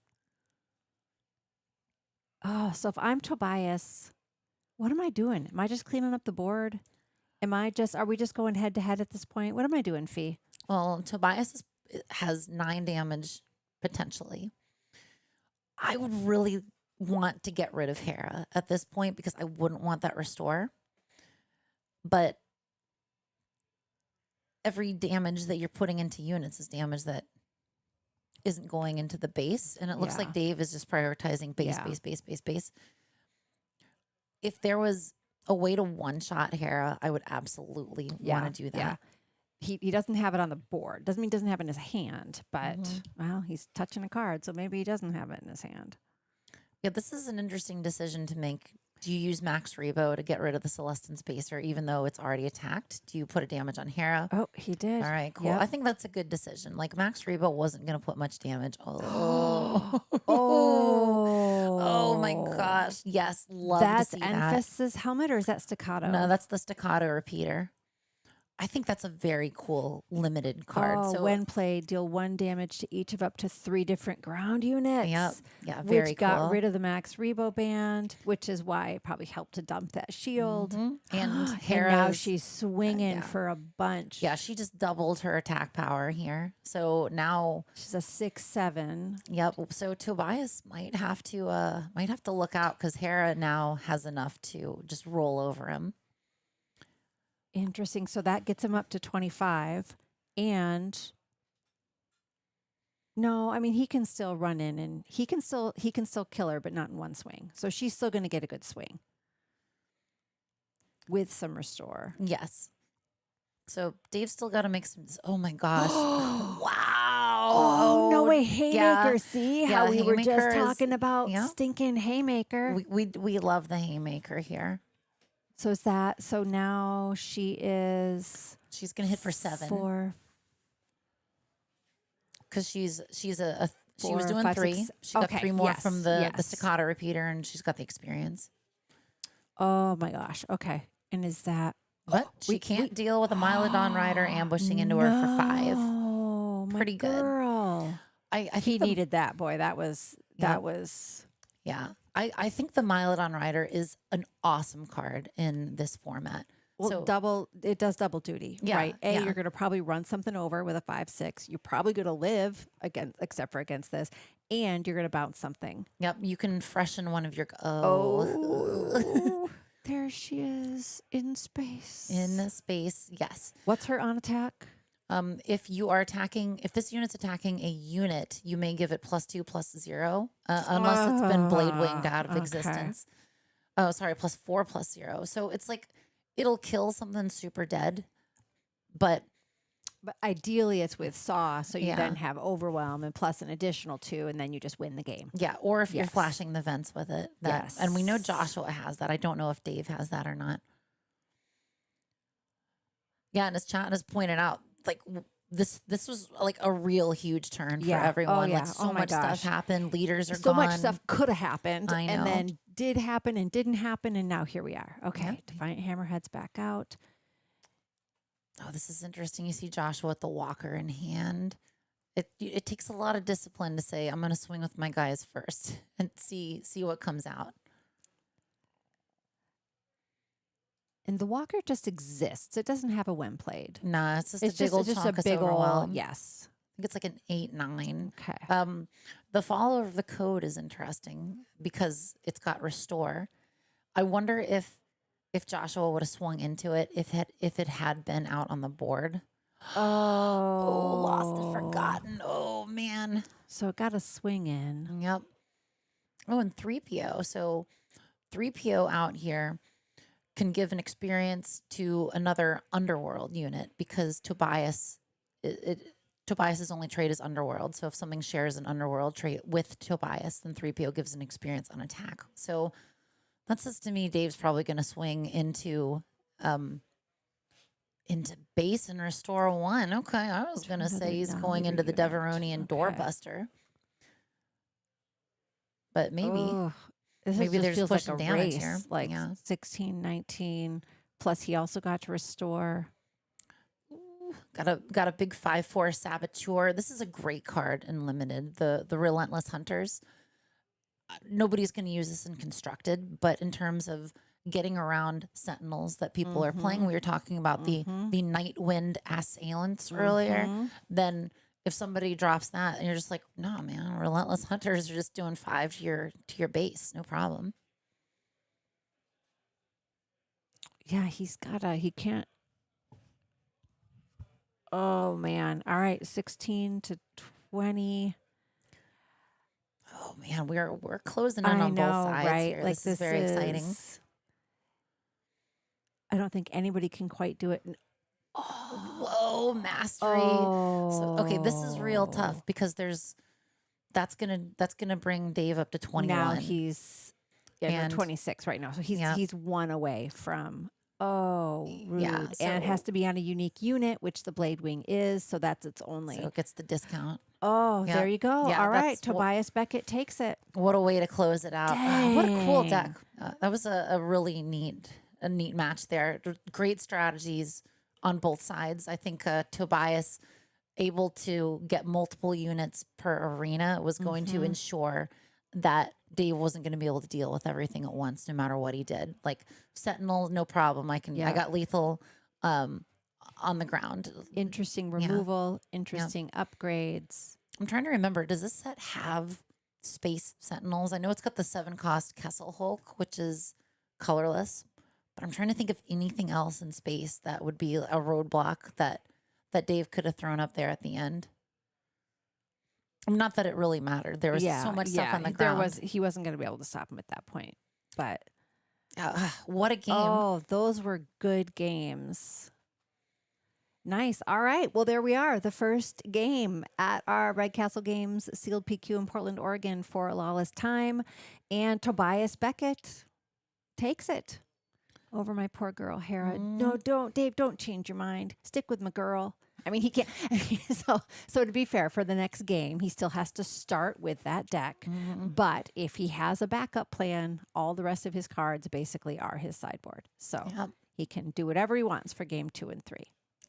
Oh, so if I'm Tobias, what am I doing? Am I just cleaning up the board? Are we just going head to head at this point? What am I doing, Fee? Well, Tobias has 9 damage potentially. I would really want to get rid of Hera at this point because I wouldn't want that restore. But every damage that you're putting into units is damage that isn't going into the base. And it looks like Dave is just prioritizing base. If there was a way to one-shot Hera, I would absolutely want to do that. Yeah. He doesn't have it on the board. Doesn't mean he doesn't have it in his hand, but well, he's touching a card, so maybe he doesn't have it in his hand. Yeah, this is an interesting decision to make. Do you use Max Rebo to get rid of the Celestin Spacer even though it's already attacked? Do you put a damage on Hera? Oh, he did. All right, cool. Yep. I think that's a good decision. Like Max Rebo wasn't going to put much damage. Oh. Oh my gosh. Yes, love That's to see that. Enfys's helmet, or is that staccato? No, that's the staccato repeater. I think that's a very cool limited card. Oh, So when played, deal 1 damage to each of up to 3 different ground units. Yep. Yeah, very which cool. got rid of the Max Rebo band, which is why it probably helped to dump that shield. And And Hera's, now she's swinging for a bunch. yeah, she just doubled her attack power here. So now She's a 6/7. yep. So Tobias might have to look out because Hera now has enough to just roll over him. Interesting. So that gets him up to 25. And no, I mean he can still run in and he can still kill her, but not in one swing. So she's still going to get a good swing with some restore. Yes. So Dave's still got to make some. Oh my gosh! Wow! Oh no way, Haymaker! Yeah. See Yeah, how we were Haymaker just is- talking about yeah. stinking Haymaker. We love the Haymaker here. So is that so? Now she is. She's gonna hit for 7 4. because she's she was 4, doing 5, 3. 6. She got Okay, 3 more yes, from the yes. staccato repeater, and she's got the experience. Oh my gosh. Okay. And is that But she can't deal with a Mylodon rider ambushing into her for 5. my pretty good. girl. I He think the needed that, boy. That yeah, was yeah. I think the Mylodon Rider is an awesome card in this format. well, So it does double duty, yeah, right? A, yeah. you're going to probably run something over with a 5/6. You're probably going to live against, except for against this, and you're going to bounce something. Yep, you can freshen one of your Oh, there she is in in space. the space. Yes. What's her on attack? If you are attacking, if this unit's attacking a unit, you may give it +2/+0, unless it's been blade winged out of Okay. existence. Oh, sorry, +4/+0. So it's like it'll kill something super dead, but But ideally, it's with Saw, so you yeah, then have Overwhelm and plus an additional 2, and then you just win the game. yeah. Or if you're Yes. flashing the vents with it, and we know Joshua has that. I don't know if Dave has that or not. Yeah, and his chat has pointed out like this was like a real huge turn for Yeah. Oh, everyone. yeah. Like Oh so my much stuff gosh. happened. Leaders are So gone. much stuff could have happened, I and know. then did happen and didn't happen, and now here we are. Okay. Yep. Defiant Hammerhead's back out. Oh, this is interesting. You see Joshua with the walker in hand. It takes a lot of discipline to say I'm going to swing with my guys first and see what comes out. And the Walker just exists. It doesn't have a when played. Nah, it's just It's a big old just a chonkus big old, overwhelm. yes. I think it's like an 8/9. Okay. The follower of the code is interesting because it's got restore. I wonder if Joshua would have swung into it if it had been out on the board. Oh, lost and Oh. forgotten. Oh man. So it got a swing in. Yep. Oh, and 3PO. So 3PO out here can give an experience to another underworld unit because Tobias's only trait is underworld. So if something shares an underworld trait with Tobias, then 3PO gives an experience on attack. So that says to me Dave's probably going to swing into base and restore 1. Okay, I was going to say he's going into the Deveronian doorbuster. But maybe. Oh, this Maybe just there's feels like pushing a damage race, here. like Yeah. 16, 19. Plus, he also got to restore. Got a big 5/4 Saboteur. This is a great card in limited. The Relentless Hunters. Nobody's going to use this in constructed, but in terms of getting around sentinels that people are playing, we were talking about the Nightwind Assailants earlier. Then if somebody drops that and you're just like, no man, Relentless Hunters are just doing 5 to your base, no problem. Yeah, he can't. Oh, man. All right, 16 to 20. Oh man, we're closing in I on both know, sides right? here. Like This is very exciting. I don't think anybody can quite do it. Whoa, mastery. So, okay, this is real tough because that's gonna bring Dave up to 21. Now he's And- 26 right now. So Yeah. he's 1 away from rude. Yeah, and it has so- to be on a unique unit, which the Blade Wing is, so that's its only. So it gets the discount. Oh, Yeah. there you go. Yeah, All right, that's what- Tobias Beckett takes it. What a way to close it out. What a cool Dang. deck. That was a really neat match there. Great strategies on both sides. I think Tobias able to get multiple units per arena was going to ensure that Dave wasn't going to be able to deal with everything at once, no matter what he did. Like Sentinel, no problem. I got lethal on the ground. Interesting removal, interesting upgrades. I'm trying to remember, does this set have space sentinels? I know it's got the 7-cost Kessel Hulk, which is colorless, but I'm trying to think of anything else in space that would be a roadblock that Dave could have thrown up there at the end. Not that it really mattered. There was so much stuff on the ground. He wasn't going to be able to stop him at that point. But What a game. oh, those were good games. Nice. All right. Well, there we are. The first game at our Red Castle Games sealed PQ in Portland, Oregon for Lawless time. And Tobias Beckett takes it over my poor girl, Hera. No, don't, Dave, don't change your mind. Stick with my girl. I mean, he can't. So to be fair, for the next game, he still has to start with that deck. But if he has a backup plan, all the rest of his cards basically are his sideboard. So Yep. he can do whatever he wants for game 2 and 3.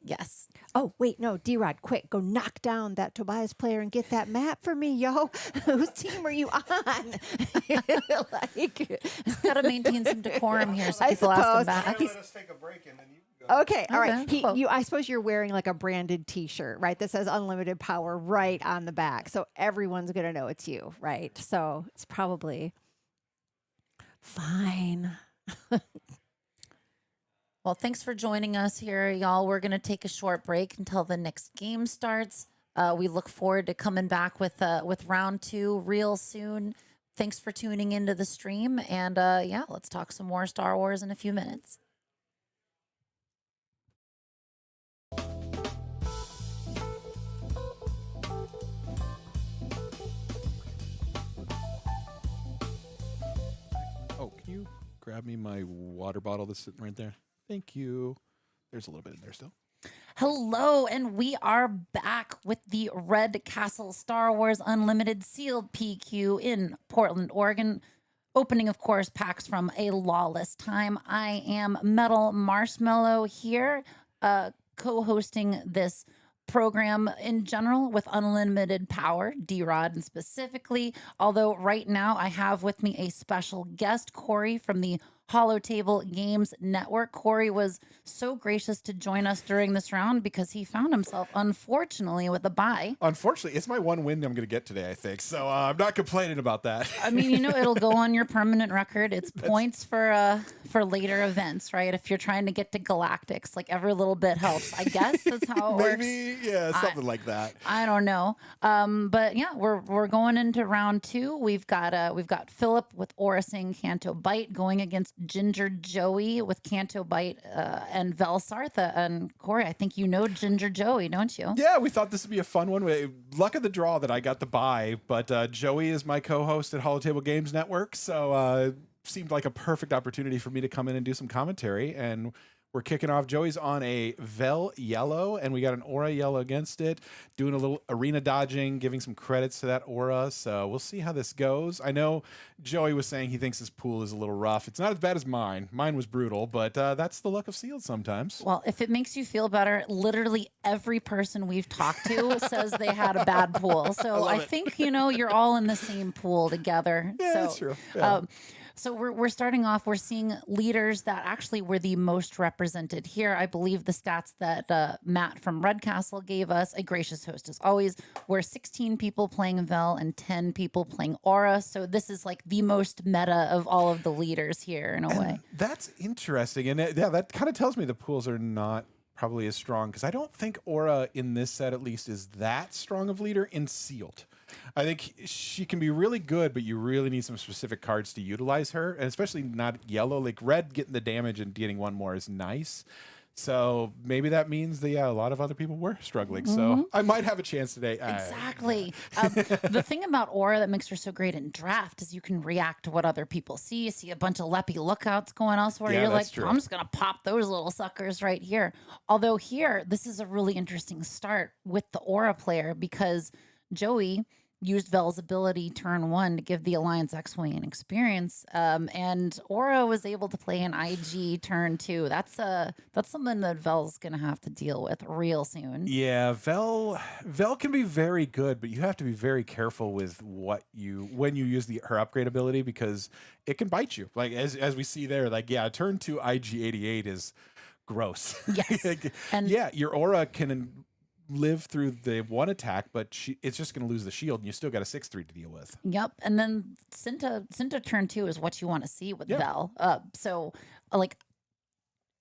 Yes. Oh, wait, no, D-Rod, quick, go knock down that Tobias player and get that map for me, yo. Whose team are you on? Like, Got to maintain some decorum here so I people ask him suppose. back. Let us take a break and then you can go. Okay, all right. Okay, cool. I suppose you're wearing like a branded T-shirt, right? That says "Unlimited Power" right on the back, so everyone's gonna know it's you, right? So it's probably fine. Well, thanks for joining us here, y'all. We're going to take a short break until the next game starts. We look forward to coming back with round 2 real soon. Thanks for tuning into the stream. And yeah, let's talk some more Star Wars in a few minutes. Oh, can you grab me my water bottle that's sitting right there? Thank you. There's a little bit in there still. Hello, and we are back with the Red Castle Star Wars Unlimited Sealed PQ in Portland, Oregon. Opening, of course, packs from a Lawless time. I am Metal Marshmallow here, co-hosting this program in general with Unlimited Power, D-Rod and specifically. Although right now I have with me a special guest, Corey from the Holotable Games Network. Corey was so gracious to join us during this round because he found himself, unfortunately, with a bye. Unfortunately, it's my one win I'm going to get today, I think. So I'm not complaining about that. I mean, you know, it'll go on your permanent record. It's points for later events, right? If you're trying to get to Galactics, like every little bit helps. I guess that's how it works. Maybe, yeah, something like that. I don't know, but yeah, we're going into round 2. We've got Philip with Aura Singh Canto Bite going against Ginger Joey with Canto Bite and Velsartha. And Corey, I think you know Ginger Joey, don't you? Yeah, we thought this would be a fun one. Luck of the draw that I got the buy, but Joey is my co-host at Holotable Games Network, so seemed like a perfect opportunity for me to come in and do some commentary. And we're kicking off. Joey's on a Vel yellow, and we got an Aura yellow against it, doing a little arena dodging, giving some credits to that Aura. So we'll see how this goes. I know Joey was saying he thinks his pool is a little rough. It's not as bad as mine. Mine was brutal, but that's the luck of sealed sometimes. Well, if it makes you feel better, literally every person we've talked to says they had a bad pool. So I think, you know, you're all in the same pool together. Yeah, so, that's true. Yeah. So we're starting off, we're seeing leaders that actually were the most represented here. I believe the stats that Matt from Red Castle gave us, a gracious host as always, were 16 people playing Vel and 10 people playing Aura. So this is like the most meta of all of the leaders here in a way. That's interesting. And yeah, that kind of tells me the pools are not probably as strong, because I don't think Aura in this set at least is that strong of leader in sealed. I think she can be really good, but you really need some specific cards to utilize her, and especially not yellow. Like red, getting the damage and getting one more is nice. So maybe that means that, yeah, a lot of other people were struggling. So I might have a chance today. Exactly. The thing about Aura that makes her so great in draft is you can react to what other people see. You see a bunch of leppy lookouts going elsewhere. Yeah, You're like, that's true. I'm just going to pop those little suckers right here. Although here, this is a really interesting start with the Aura player because Joey used Vel's ability turn 1 to give the Alliance X-Wing an experience, and Aura was able to play an IG turn 2. That's something that Vel's gonna have to deal with real soon. Yeah, Vel can be very good, but you have to be very careful with when you use her upgrade ability, because it can bite you. Like as we see there, like yeah, turn 2 IG-88 is gross. Yes, and yeah, your Aura can live through the one attack, but it's just going to lose the shield, and you still got a 6/3 to deal with. Yep, and then Cinta turn 2 is what you want to see with Vel. So like,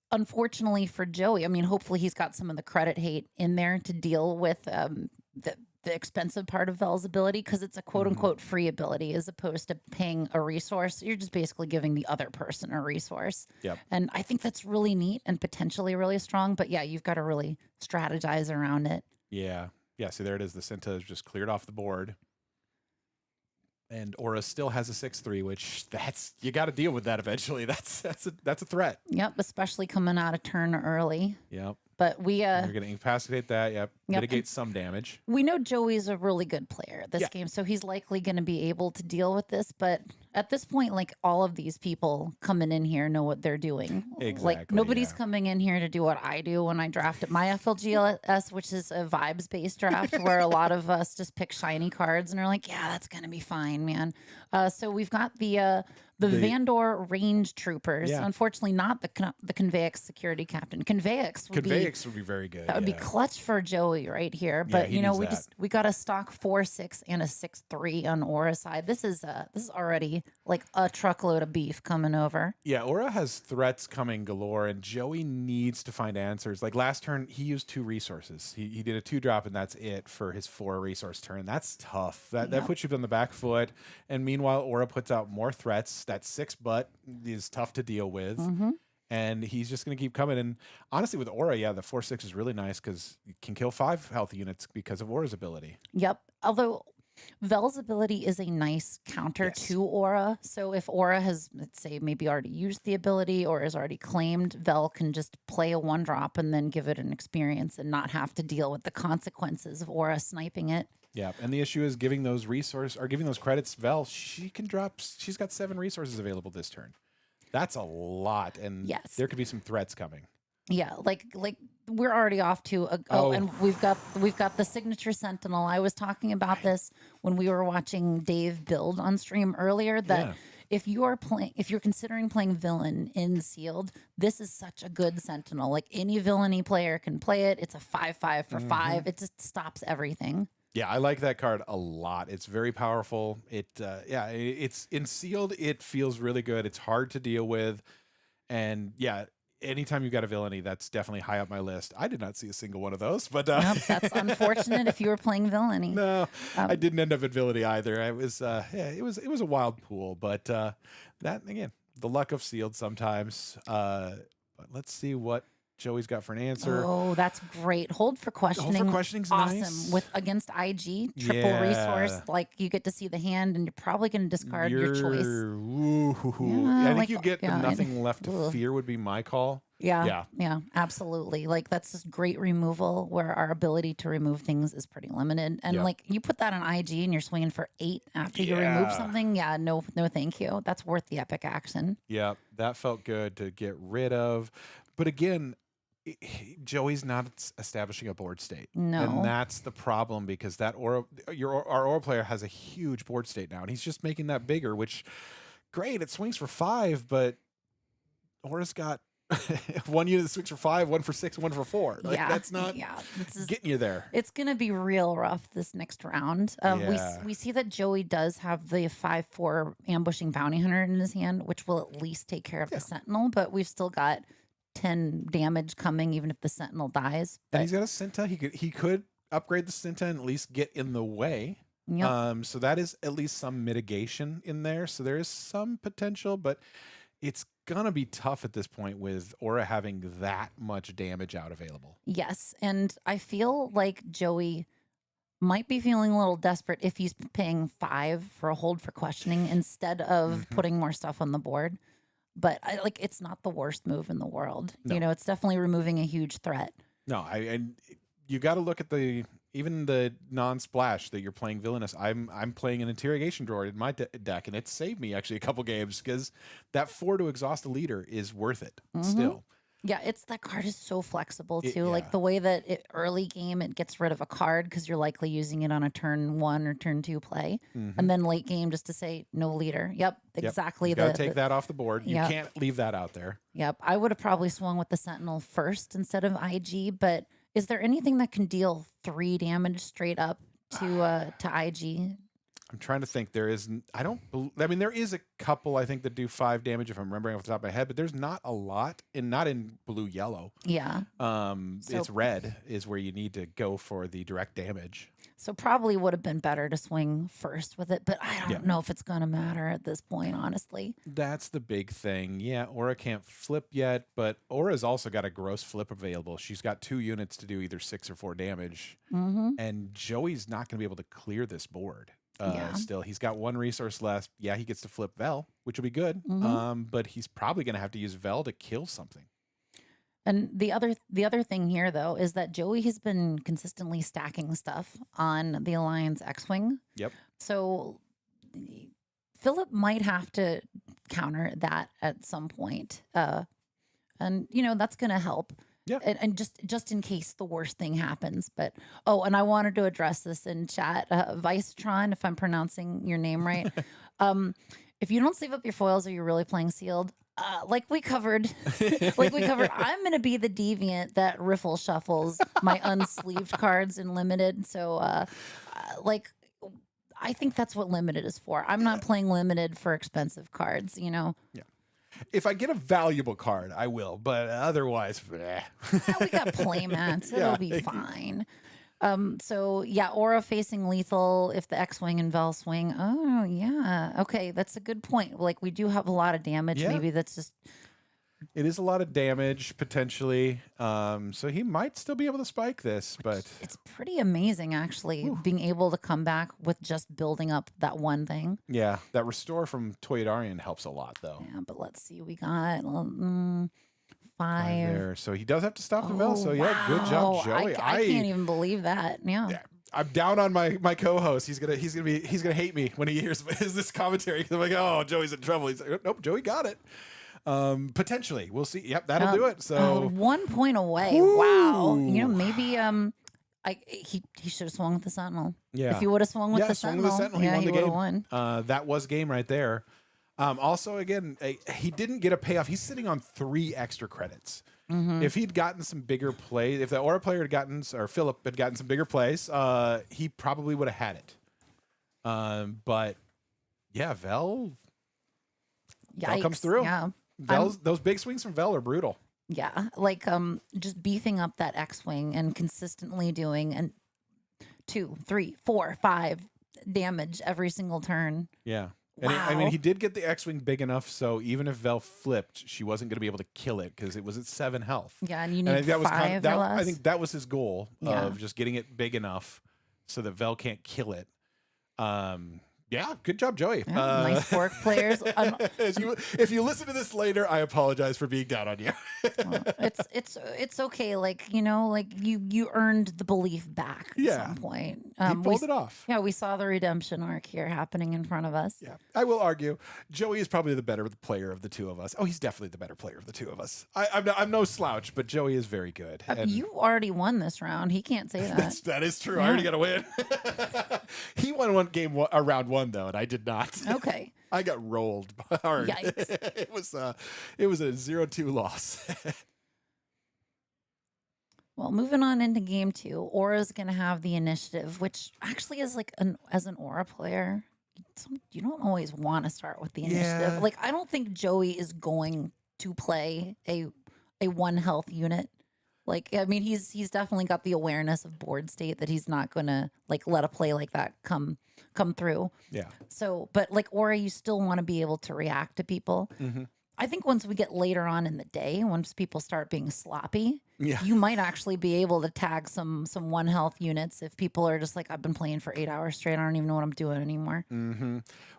unfortunately for Joey, I mean, hopefully he's got some of the credit hate in there to deal with the expensive part of Vel's ability, because it's a quote unquote free ability as opposed to paying a resource. You're just basically giving the other person a resource. Yep. And I think that's really neat and potentially really strong. But yeah, you've got to really strategize around it. Yeah. Yeah. So there it is. The Cinta is just cleared off the board. And Aura still has a 6/3, which you got to deal with that eventually. That's a threat. Yep. Especially coming out of turn early. Yep. But you're going to incapacitate that. Yep. Mitigate some damage. We know Joey's a really good player this game, so he's likely going to be able to deal with this. But At this point, like all of these people coming in here know what they're doing. Like Exactly, nobody's yeah. coming in here to do what I do when I draft at my FLGS, which is a vibes based draft where a lot of us just pick shiny cards and are like, yeah, that's gonna be fine, man. So we've got the Vandor Range Troopers. Yeah. Unfortunately, not the Convex Security Captain. Convex would be would be very good. that would be clutch for Joey right here. But he you know, needs we got a stock 4/6 and a 6/3 on Aura side. This is already like a truckload of beef coming over. Yeah, Aura has threats coming galore, and Joey needs to find answers. Like last turn, he used 2 resources. He did a 2-drop, and that's it for his 4-resource turn. That's tough. That puts you on the back foot. And meanwhile, Aura puts out more threats. That 6 butt is tough to deal with. And he's just going to keep coming. And honestly, with Aura, yeah, the 4/6 is really nice because you can kill 5 health units because of Aura's ability. Yep. Although Vel's ability is a nice counter to Aura. So if Aura has, let's say, maybe already used the ability or is already claimed, Vel can just play a 1-drop and then give it an experience and not have to deal with the consequences of Aura sniping it. Yeah, and the issue is giving those giving those credits. Vel, she can drop. She's got 7 resources available this turn. That's a lot, and there could be some threats coming. Yeah, like we're already off to and we've got the signature Sentinel. I was talking about this when we were watching Dave build on stream earlier. That if you're considering playing villain in sealed, this is such a good Sentinel. Like any villainy player can play it. It's a 5/5 for 5. It just stops everything. Yeah, I like that card a lot. It's very powerful. It's in sealed. It feels really good. It's hard to deal with, and yeah, anytime you've got a villainy, that's definitely high up my list. I did not see a single one of those, but Nope, that's unfortunate if you were playing villainy. No, I didn't end up at villainy either. I was, it was a wild pool, but that again, the luck of sealed sometimes. But let's see what Joey's got for an answer. Oh, that's great. Hold for questioning. Hold for questioning's awesome. nice. With against IG, triple resource. Like you get to see the hand and you're probably going to discard your choice. I think you get the nothing left to fear would be my call. Yeah, absolutely. Like that's just great removal where our ability to remove things is pretty limited. And like you put that on IG and you're swinging for 8 after you remove something. Yeah, no, thank you. That's worth the epic action. Yeah, that felt good to get rid of. But again, Joey's not establishing a board state. No. And that's the problem because that our Aura player has a huge board state now, and he's just making that bigger, which great, it swings for 5, but Aura's got 1 unit that swings for 5, 1 for 6, 1 for 4. Like, that's not getting you there. It's going to be real rough this next round. We see that Joey does have the 5/4 ambushing bounty hunter in his hand, which will at least take care of the sentinel, but we've still got 10 damage coming even if the sentinel dies. And he's got a Cinta. He could upgrade the Cinta and at least get in the way. Yep. So that is at least some mitigation in there. So there is some potential, but it's gonna be tough at this point with Aura having that much damage out available. Yes, and I feel like Joey might be feeling a little desperate if he's paying 5 for a hold for questioning instead of putting more stuff on the board. But it's not the worst move in the world. No. You know, it's definitely removing a huge threat. No, and you got to look at even the non-splash that you're playing villainous. I'm playing an interrogation droid in my deck, and it saved me actually a couple games because that 4 to exhaust a leader is worth it still. Yeah, that card is so flexible too. Like the way that early game it gets rid of a card because you're likely using it on a turn 1 or turn 2 play, and then late game just to say no leader. Yep, exactly. You gotta take that off the board. You can't leave that out there. Yep, I would have probably swung with the Sentinel first instead of IG. But is there anything that can deal 3 damage straight up to IG? I'm trying to think. There is. There is a couple I think that do 5 damage if I'm remembering off the top of my head, but there's not a lot, and not in blue yellow. Yeah. It's red is where you need to go for the direct damage. So probably would have been better to swing first with it, but I don't know if it's going to matter at this point, honestly. That's the big thing. Yeah, Aura can't flip yet, but Aura's also got a gross flip available. She's got 2 units to do either 6 or 4 damage, and Joey's not going to be able to clear this board. Still, he's got 1 resource left. Yeah, he gets to flip Vel, which will be good. But he's probably going to have to use Vel to kill something. And the other thing here, though, is that Joey has been consistently stacking stuff on the Alliance X-Wing. Yep. So Philip might have to counter that at some point. And that's going to help. Yeah. And just in case the worst thing happens. But and I wanted to address this in chat. Vicetron, if I'm pronouncing your name right. If you don't save up your foils, are you really playing sealed? Like we covered, I'm going to be the deviant that riffle shuffles my unsleeved cards in limited. So, I think that's what limited is for. I'm not playing limited for expensive cards, Yeah. If I get a valuable card, I will, but otherwise, We got playmats. It'll be fine. Aura facing lethal if the X-Wing and Vel swing. Oh, yeah. Okay, that's a good point. Like, we do have a lot of damage. Yeah. Maybe that's just... It is a lot of damage, potentially. So he might still be able to spike this, but... It's pretty amazing, actually, being able to come back with just building up that one thing. Yeah, that restore from Toydarian helps a lot, though. Yeah, but let's see. We got 5 there. So he does have to stop the Vel. So, yeah, good job, Joey. I can't even believe that. Yeah. I'm down on my co-host. He's gonna hate me when he hears this commentary. I'm like, oh, Joey's in trouble. He's like, nope, Joey got it. Potentially, we'll see. Yep, that'll do it. So 1 point away. Ooh. Wow. Maybe he should have swung with the Sentinel. Yeah. If he would have swung with the Sentinel, he won the would have game. won. That was game right there. Also, again, he didn't get a payoff. He's sitting on 3 extra credits. If he'd gotten some bigger plays, if the Aura player had gotten, or Philip had gotten some bigger plays, he probably would have had it. But yeah, Vel comes through. Yeah. Those big swings from Vel are brutal. Yeah, like just beefing up that X-Wing and consistently doing 2, 3, 4, 5 damage every single turn. Yeah. Wow. And he did get the X-Wing big enough, so even if Vel flipped, she wasn't going to be able to kill it because it was at 7 health. Yeah, and you need I think that was 5 or less. I think that was his goal of just getting it big enough so that Vel can't kill it. Yeah, good job, Joey. Yeah, nice work, players. If you listen to this later, I apologize for being down on you. It's okay. Like you earned the belief back at some point. He pulled it off. Yeah, we saw the redemption arc here happening in front of us. Yeah, I will argue Joey is probably the better player of the two of us. Oh, he's definitely the better player of the two of us. I'm no slouch, but Joey is very good. You already won this round. He can't say that. That is true. I already got to win. He won round one though, and I did not. Okay. I got rolled hard. Yikes. It was a 0-2 loss. Well, moving on into game 2, Aura's going to have the initiative, which actually is like as an Aura player, you don't always want to start with the initiative. Yeah. Like, I don't think Joey is going to play a 1 health unit. Like, I mean, he's definitely got the awareness of board state that he's not going to like let a play like that come through. Yeah. So, but like Aura, you still want to be able to react to people. I think once we get later on in the day, once people start being sloppy, you might actually be able to tag some 1 health units if people are just like, I've been playing for 8 hours straight. I don't even know what I'm doing anymore.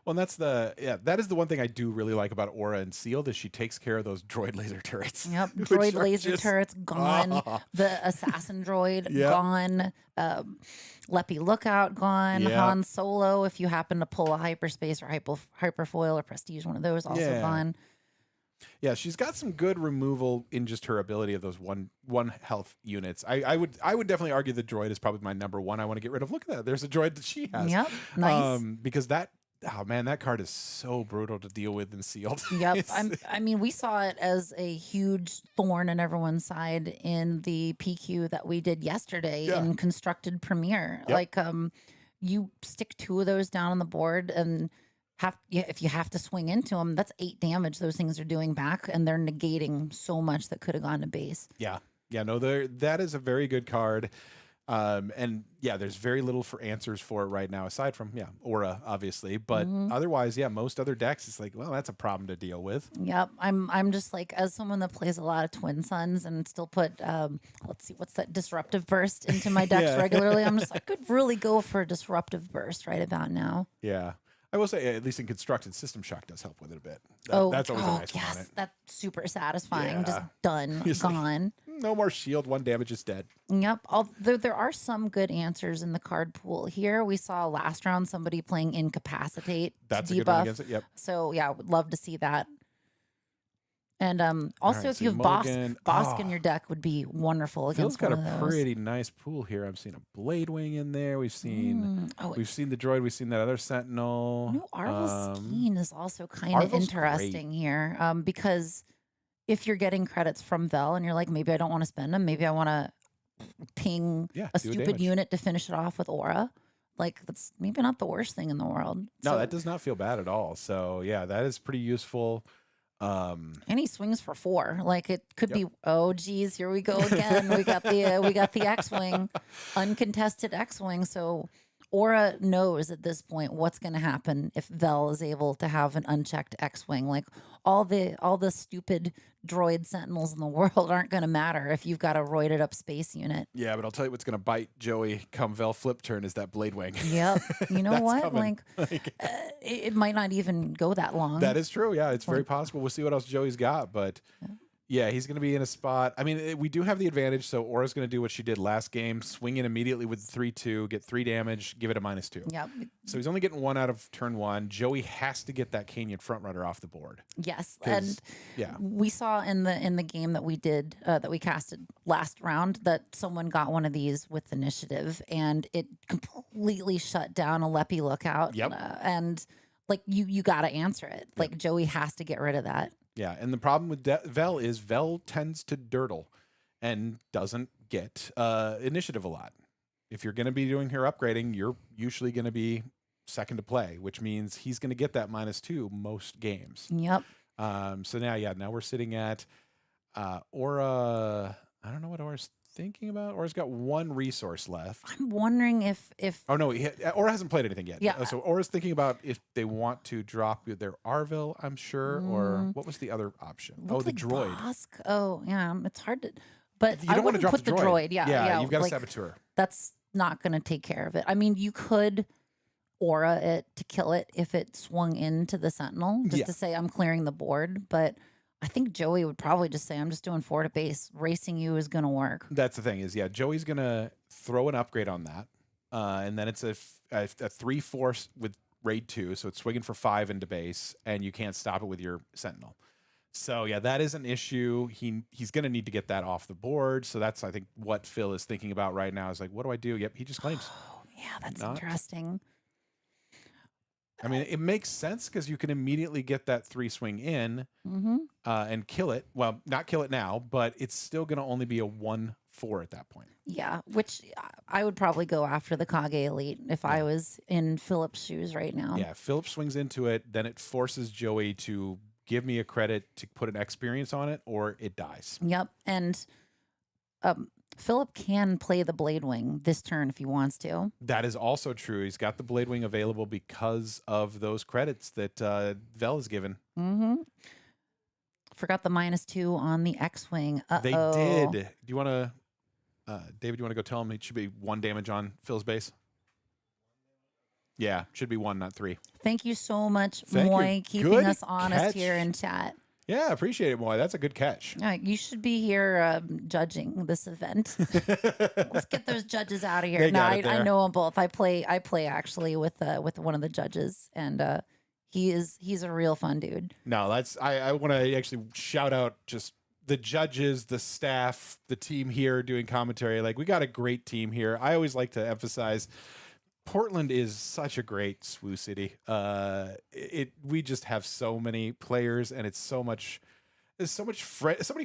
Well, that is the one thing I do really like about Aura and Sealed is she takes care of those droid laser turrets. Yep, which droid are laser just- turrets gone. The assassin droid gone. Leppy Lookout gone. Yep. Han Solo, if you happen to pull a hyperspace or hyperfoil or prestige, one of those also gone. Yeah, she's got some good removal in just her ability of those one health units. I would definitely argue the droid is probably my number one. I want to get rid of. Look at that. There's a droid that she has. Yep, nice. Because that card is so brutal to deal with in Sealed. Yep. I mean, we saw it as a huge thorn in everyone's side in the PQ that we did yesterday in Constructed Premiere. Yep. Like, you stick 2 of those down on the board and if you have to swing into them, that's 8 damage those things are doing back, and they're negating so much that could have gone to base. Yeah. No, that is a very good card. And yeah, there's very little for answers for it right now, aside from Aura, obviously. But otherwise, most other decks, it's like, well, that's a problem to deal with. Yep. I'm just like, as someone that plays a lot of Twin Suns and still put let's see, what's that, Disruptive Burst into my decks regularly. I'm just like, I could really go for a Disruptive Burst right about now. Yeah. I will say, at least in Constructed, System Shock does help with it a bit. That's always a nice one on it. That's super satisfying. Yeah. Just done, It's like, gone. no more shield. 1 damage is dead. Yep. Although there are some good answers in the card pool here. We saw last round somebody playing Incapacitate That's to a good one debuff. against it. Yep. So yeah, would love to see that. And also, right, if so you have mulligan. Bosk in your deck, would be wonderful Phil's against got one a of those. pretty nice pool here. I've seen a Blade Wing in there. We've seen Oh, we've seen the droid. We've seen that other Sentinel. no, Arvel Skeen is also kind of Arvel's interesting here, because if you're getting credits from Vel and you're like, maybe I don't want to spend them, maybe I want to ping Yeah, a do stupid damage. unit to finish it off with Aura. Like, that's maybe not the worst thing in the world. No, So- that does not feel bad at all. So yeah, that is pretty useful. And he swings for 4. Like, it could be, oh geez, here we go again. we got the X-wing, uncontested X-wing. So Aura knows at this point what's going to happen if Vel is able to have an unchecked X-wing. Like, all the stupid droid sentinels in the world aren't going to matter if you've got a roided up space unit. Yeah, but I'll tell you what's going to bite Joey come Vel flip turn is that Blade Wing. Yep. You know That's what? coming. It might not even go that long. That is true. Yeah, it's very possible. We'll see what else Joey's got, but yeah, he's going to be in a spot. I mean, we do have the advantage. So Aura's going to do what she did last game, swing in immediately with 3/2, get 3 damage, give it a -2. Yep. So he's only getting 1 out of turn 1. Joey has to get that Canyon front runner off the board. Yes, 'Cause, and yeah. we saw in the game that we did that we casted last round that someone got one of these with initiative, and it completely shut down a Leppy lookout. Yep. And like you got to answer it. Like Joey has to get rid of that. Yeah, and the problem with Vel is Vel tends to dirtle and doesn't get initiative a lot. If you're going to be doing her upgrading, you're usually going to be second to play, which means he's going to get that -2 most games. Yep. So now we're sitting at Aura. I don't know what Aura's thinking about. Aura's got 1 resource left. I'm wondering if Oh no, Aura hasn't played anything yet. Yeah. So Aura's thinking about if they want to drop their Arville, I'm sure, or what was the other option? Oh, looked the like droid. Bosk. Oh yeah, it's hard to. But You I don't want to wouldn't drop put the droid. Yeah, You've got like, a saboteur. That's not going to take care of it. I mean, you could Aura it to kill it if it swung into the Sentinel, just Yeah. to say I'm clearing the board. But I think Joey would probably just say, I'm just doing 4 to base. Racing you is going to work. That's the thing is, yeah, Joey's gonna throw an upgrade on that, and then it's a 3/4 with raid 2, so it's swinging for 5 into base, and you can't stop it with your Sentinel. So yeah, that is an issue. He's gonna need to get that off the board. So that's I think what Phil is thinking about right now is like, what do I do? Yep, he just claims. Oh, yeah, that's Not- interesting. I mean, it makes sense because you can immediately get that 3 swing in Mm-hmm. and kill it. Well, not kill it now, but it's still gonna only be a 1/4 at that point. Yeah, which I would probably go after the Kage Elite if I was in Philip's shoes right now. Yeah, Philip swings into it, then it forces Joey to give me a credit to put an experience on it, or it dies. Yep. And Philip can play the Blade Wing this turn if he wants to. That is also true. He's got the Blade Wing available because of those credits that Vel is given. Mm-hmm. Forgot the -2 on the X-Wing. They did. Do you want to, David, you want to go tell him it should be 1 damage on Phil's base? Yeah, should be 1, not 3. Thank you so much, Thank you. Moy, keeping Good us honest catch. here in chat. Yeah, appreciate it, Moy. That's a good catch. You should be here judging this event. Let's get those judges out of here. They No, got it I there. know them both. I play actually with one of the judges, and he's a real fun dude. No, I want to actually shout out just the judges, the staff, the team here doing commentary. Like, we got a great team here. I always like to emphasize Portland is such a great SWU city. We just have so many players, and it's so many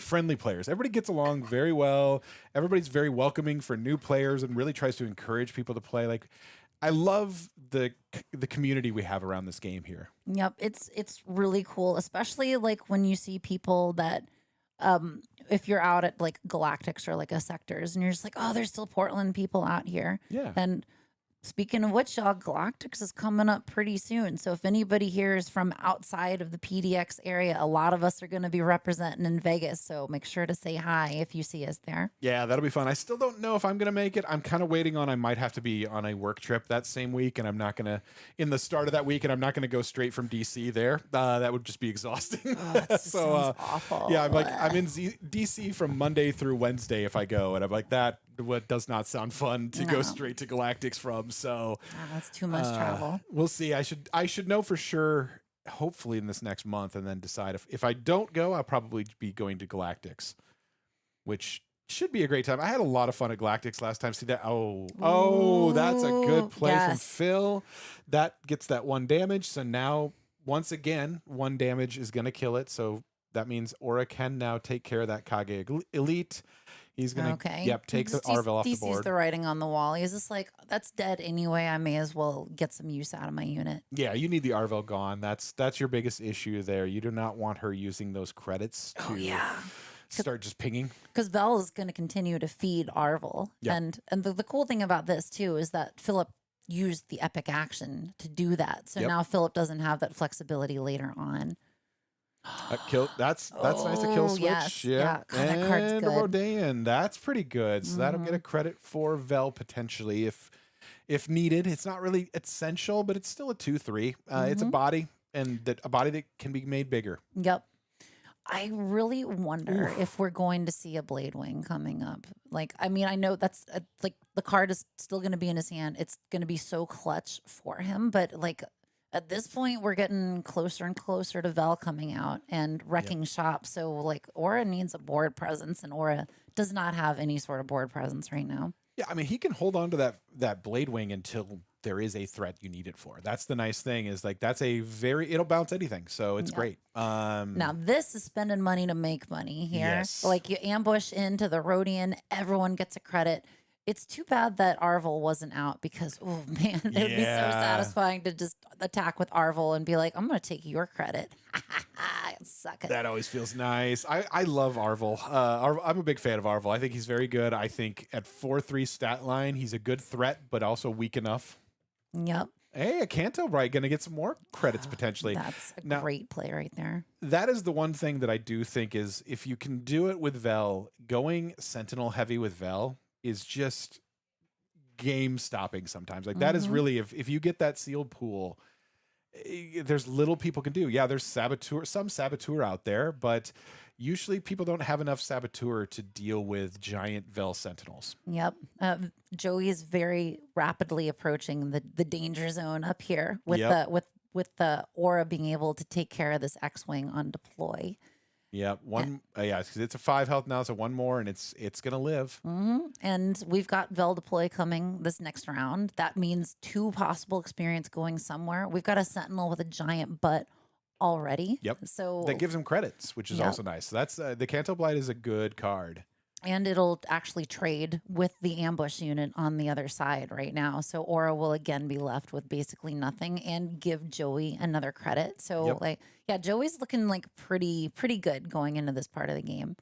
friendly players. Everybody gets along very well. Everybody's very welcoming for new players and really tries to encourage people to play. Like, I love the community we have around this game here. Yep, it's really cool, especially like when you see people that if you're out at like Galactics or like a Sectors and you're just like, oh, there's still Portland people out here. Yeah. And Speaking of which, y'all, Galactics is coming up pretty soon. So if anybody here is from outside of the PDX area, a lot of us are going to be representing in Vegas. So make sure to say hi if you see us there. Yeah, that'll be fun. I still don't know if I'm going to make it. I'm kind of waiting on, I might have to be on a work trip that same week, and I'm not going to, in the start of that week, and I'm not going to go straight from DC there. That would just be exhausting. Oh, that sounds awful. Yeah, I'm in DC from Monday through Wednesday if I go, and I'm like, that what does not sound fun to go straight to Galactics from. So that's too much travel. We'll see. I should know for sure, hopefully in this next month, and then decide if I don't go, I'll probably be going to Galactics, which should be a great time. I had a lot of fun at Galactics last time. See that? Oh, that's a good play from Phil. That gets that 1 damage. So now, once again, 1 damage is going to kill it. So that means Aura can now take care of that Kage Elite. He's going to, take the Arvel off the board. DC's the writing on the wall. He's just like, that's dead anyway. I may as well get some use out of my unit. Yeah, you need the Arvel gone. That's your biggest issue there. You do not want her using those credits to start just pinging. Because Vel is going to continue to feed Arvel. Yep. And the cool thing about this, too, is that Philip used the epic action to do that. So now Philip doesn't have that flexibility later on. That's nice to kill switch. Yes. Yeah. God, that card's And good. Rodan, that's pretty good. So that'll get a credit for Vel potentially if needed. It's not really essential, but it's still a 2/3. It's a body, and a body that can be made bigger. Yep. I really wonder if we're going to see a Blade Wing coming up. Like, I mean, I know that's like the card is still going to be in his hand. It's going to be so clutch for him, but like at this point, we're getting closer and closer to Vel coming out and wrecking shop. So like Aura needs a board presence, and Aura does not have any sort of board presence right now. Yeah, I mean, he can hold on to that Blade Wing until there is a threat you need it for. That's the nice thing is like that's it'll bounce anything. So it's great. Now this is spending money to make money here. Yes. Like you ambush into the Rhodian, everyone gets a credit. It's too bad that Arvel wasn't out because, oh man, it would be so satisfying to just attack with Arvel and be like, I'm going to take your credit. Suck it. That always feels nice. I love Arvel. I'm a big fan of Arvel. I think he's very good. I think at 4/3 stat line, he's a good threat, but also weak enough. Yep. Hey, a Canto Bright going to get some more credits potentially. That's a great play right there. That is the one thing that I do think is if you can do it with Vel, going Sentinel heavy with Vel is just game stopping sometimes. Like that is really, if you get that sealed pool, there's little people can do. Yeah, there's some Saboteur out there, but usually people don't have enough Saboteur to deal with giant Vel Sentinels. Yep. Joey is very rapidly approaching the danger zone up here with the Aura being able to take care of this X-Wing on deploy. Yeah, because it's a 5 health now, so 1 more, and it's gonna live. And we've got Vel deploy coming this next round. That means 2 possible experience going somewhere. We've got a Sentinel with a giant butt already. Yep. So that gives him credits, which is also nice. So that's the Canto Blight is a good card. And it'll actually trade with the ambush unit on the other side right now. So Aura will again be left with basically nothing and give Joey another credit. So Joey's looking like pretty good going into this part of the game.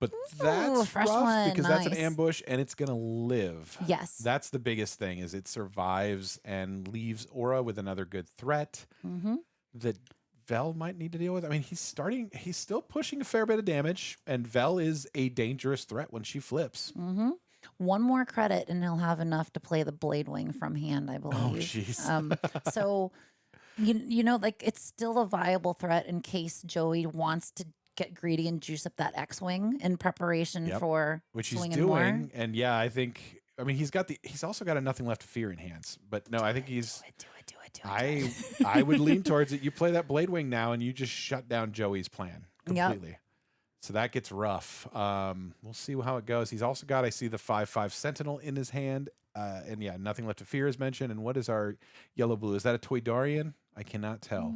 But that's rough because that's an nice. ambush and it's going to live. Yes. That's the biggest thing is it survives and leaves Aura with another good threat that Vel might need to deal with. I mean, he's still pushing a fair bit of damage, and Vel is a dangerous threat when she flips. 1 more credit, and he'll have enough to play the Blade Wing from hand, I believe. Oh, jeez. So, you know, like it's still a viable threat in case Joey wants to get greedy and juice up that X-Wing in preparation for which he's swinging doing. more. And yeah, I think. I mean, he's also got a nothing left to fear in hands. But no, I think he's. Do it. I would lean towards it. You play that Blade Wing now, and you just shut down Joey's plan completely. So that gets rough. We'll see how it goes. He's also got, I see the 5/5 Sentinel in his hand. And yeah, nothing left to fear is mentioned. And what is our yellow blue? Is that a Toydarian? I cannot tell.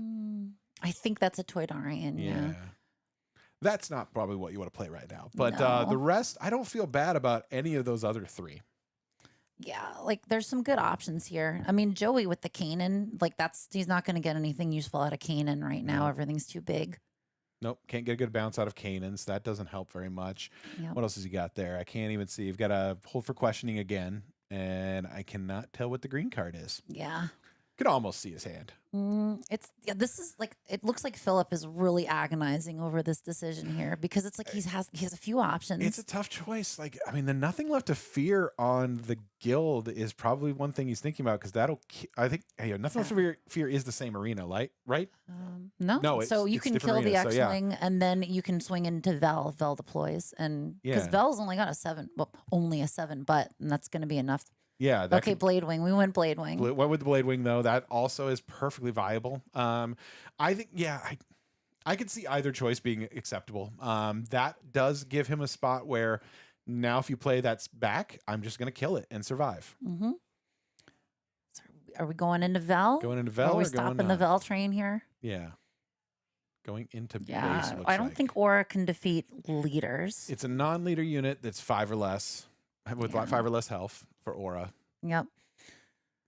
I think that's a Toydarian. Yeah. That's not probably what you want to play right now. But No. the rest, I don't feel bad about any of those other 3. Yeah, like there's some good options here. I mean, Joey with the Kanan, like he's not going to get anything useful out of Kanan right now. No. Everything's too big. Nope, can't get a good bounce out of Kanans. That doesn't help very much. Yep. What else has he got there? I can't even see. You've got a hold for questioning again. and I cannot tell what the green card is. Yeah. Could almost see his hand. This is like, it looks like Philip is really agonizing over this decision here because it's like he has a few options. It's a tough choice. Like, I mean, the nothing left to fear on the guild is probably one thing he's thinking about because I think, hey, nothing left to fear is the same arena, right? No, so you it's can different kill the arenas, so yeah. X-Wing and then you can swing into Vel. Vel deploys, and because Yeah. Vel's only got only a 7, but and that's going to be enough. Yeah. Okay, Blade Wing. We went Blade Wing. Went with the Blade Wing, though. That also is perfectly viable. I think, I could see either choice being acceptable. That does give him a spot where now if you play that's back, I'm just going to kill it and survive. Mm-hmm. So are we going into Vel? Going into Vel Are we or going stopping the Vel train here? Yeah. Going into base, Yeah, looks I don't like. think Aura can defeat leaders. It's a non-leader unit that's 5 or less, with 5 or less health for Aura. Yep.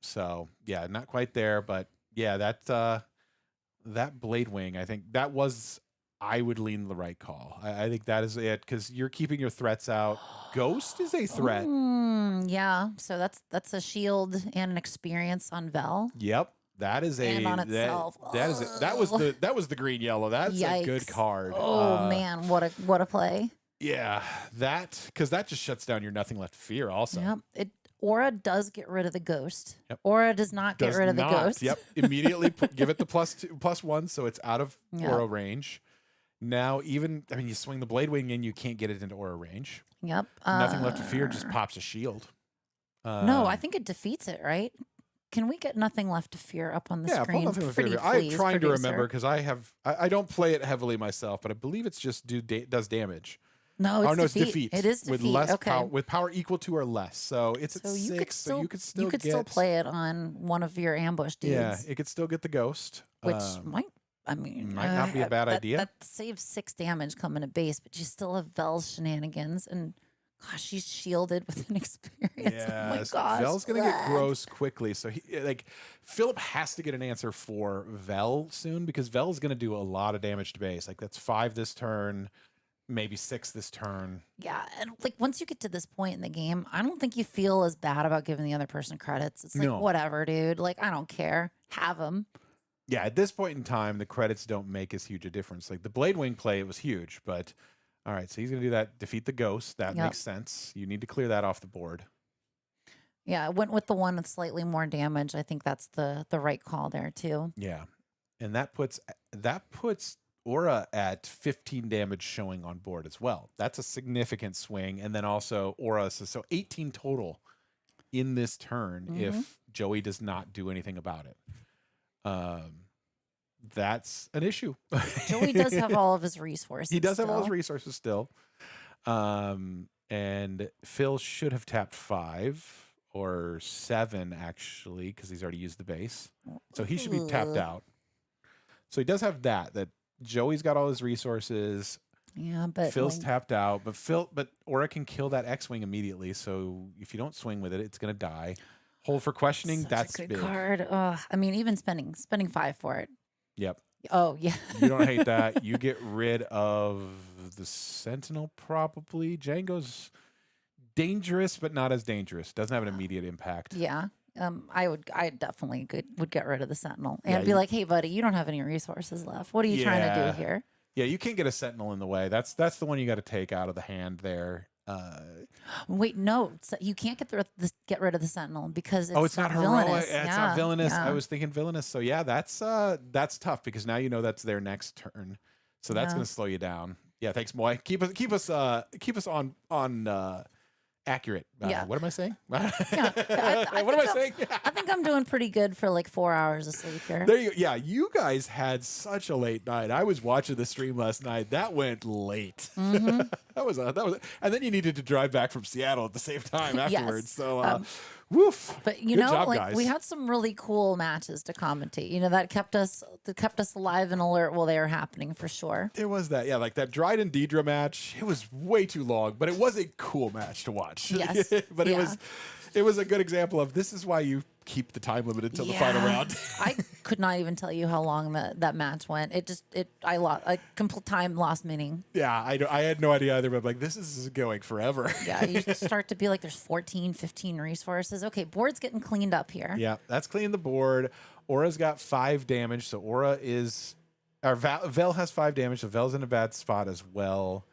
So yeah, not quite there, but yeah, that Blade Wing, I think I would lean the right call. I think that is it because you're keeping your threats out. Ghost is a threat. Yeah, so that's a shield and an experience on Vel. Yep, that is And on itself. That is it. That was the green yellow. That's a good Yikes. card. Oh man, what a play. Yeah, because that just shuts down your nothing left to fear. Also, Yep. Aura does get rid of the ghost. Yep. Aura does not get rid of the ghost. Yep. Immediately give it the +1, so it's out of Yep. Aura range. Now, you swing the Blade Wing in, you can't get it into Aura range. Yep. Nothing left to fear just pops a shield. No, I think it defeats it, right? Can we get nothing left to fear up on the pull screen? Nothing Left to Fear. I'm trying to remember because I don't play it heavily myself, but I believe it's just does damage. No, it's it's defeat. It is defeat. With less okay. with power equal to or less. So it's at 6, so you could still play it on one of your ambush dudes. Yeah, it could still get the ghost. Which might not be a bad idea. That saves 6 damage coming to base, but you still have Vel's shenanigans, and gosh, she's shielded with an experience. Yeah, Oh my gosh. Vel's gonna get gross quickly. So Philip has to get an answer for Vel soon because Vel's gonna do a lot of damage to base. Like that's 5 this turn. Maybe 6 this turn. Yeah, and like once you get to this point in the game, I don't think you feel as bad about giving the other person credits. It's like, whatever, dude. Like, I don't care. Have them. Yeah, at this point in time, the credits don't make as huge a difference. Like the Blade Wing play, it was huge, but all right, so he's going to do that, defeat the ghost. That makes sense. You need to clear that off the board. Yeah, I went with the one with slightly more damage. I think that's the right call there, too. Yeah, and that puts Aura at 15 damage showing on board as well. That's a significant swing. And then also Aura, so 18 total in this turn if Joey does not do anything about it. That's an issue. Joey does have all of his resources. He does have all his resources still. And Phil should have tapped 5 or 7, actually, because he's already used the base. So he should be tapped out. So he does have that Joey's got all his resources. Yeah, but Phil's tapped out. But Aura can kill that X-Wing immediately. So if you don't swing with it, it's gonna die. Hold for questioning. That's a good big. card. I mean, even spending 5 for it. Yep. Oh yeah. You don't hate that. You get rid of the Sentinel probably. Django's dangerous, but not as dangerous. Doesn't have an immediate impact. Yeah. I definitely would get rid of the Sentinel and Yeah, be like, hey, buddy, you don't have any resources left. What are you trying to do here? Yeah, you can't get a Sentinel in the way. That's the one you got to take out of the hand there. Wait, no, you can't get rid of the Sentinel because it's, it's not villainous. heroic. It's not villainous. I was thinking villainous. So yeah, that's tough because now you know that's their next turn. So that's going to slow you down. Yeah, thanks, Moy. Keep us on accurate. What am I saying? What am I saying? I think I'm doing pretty good for like 4 hours of sleep here. There you go. Yeah, you guys had such a late night. I was watching the stream last night. That went late. that was, and then you needed to drive back from Seattle at the same time afterwards. So, woof. But Good job, like guys. we had some really cool matches to commentate. That kept us alive and alert while they were happening for sure. There was that, like that Dryden and Deidre match. It was way too long, but it was a cool match to watch. Yes, but it was a good example of this is why you keep the time limit until the final round. I could not even tell you how long that match went. I lost, time lost meaning. Yeah, I had no idea either, but I'm like, this is going forever. Yeah, you start to be like, there's 14, 15 resources. Okay, board's getting cleaned up here. Yeah, that's cleaning the board. Aura's got 5 damage, so Aura is... Vel has 5 damage, so Vel's in a bad spot as well.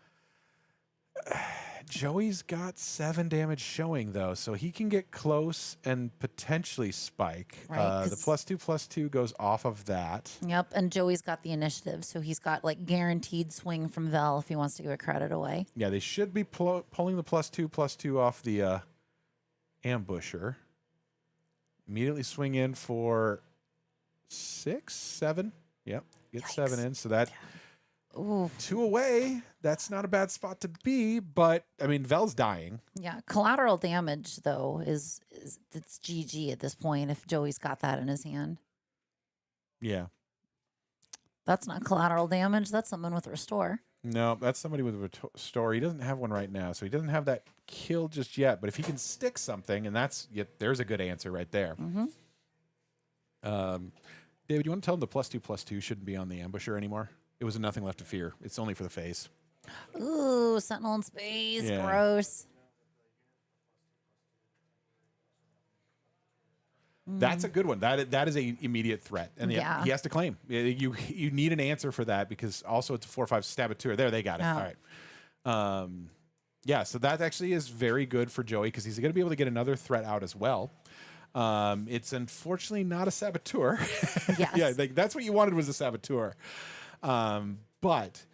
Joey's got 7 damage showing, though, so he can get close and potentially spike. Right, the +2/+2 goes off of that. Yep, and Joey's got the initiative, so he's got like guaranteed swing from Vel if he wants to give a credit away. Yeah, they should be pulling the +2/+2 off the ambusher. Immediately swing in for 6, 7. Yep, get Yikes. 7 in, so that... Ooh. 2 away. That's not a bad spot to be, but I mean, Vel's dying. Yeah, collateral damage though is it's GG at this point if Joey's got that in his hand. Yeah. That's not collateral damage. That's someone with restore. No, that's somebody with a restore. He doesn't have one right now, so he doesn't have that kill just yet. But if he can stick something, and there's a good answer right there. Mm-hmm. David, you want to tell him the +2/+2 shouldn't be on the ambusher anymore? It was a nothing left to fear. It's only for the face. Ooh, Sentinel in space. Yeah. Gross. That's a good one. That is a immediate threat, and Yeah. he has to claim. You need an answer for that because also it's a 4/5 Saboteur. There, they got it. Oh. All right. Yeah, so that actually is very good for Joey because he's going to be able to get another threat out as well. It's unfortunately not a Saboteur. Yes. Yeah, that's what you wanted was a Saboteur. But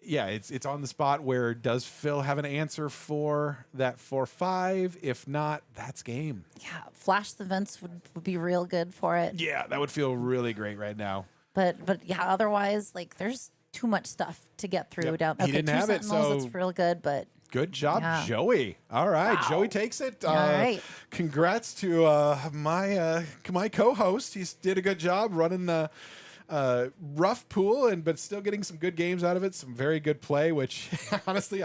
yeah, it's on the spot where does Phil have an answer for that 4/5? If not, that's game. Yeah, flash the vents would be real good for it. Yeah, that would feel really great right now. But yeah, otherwise, like there's too much stuff to get through Yep. down. He Okay, didn't 2 have it, Sentinels, so- that's real good, but Good job, Yeah. Joey. All right, Wow. Joey takes it. All right. Congrats to my co-host. He did a good job running the rough pool, but still getting some good games out of it. Some very good play. Which honestly,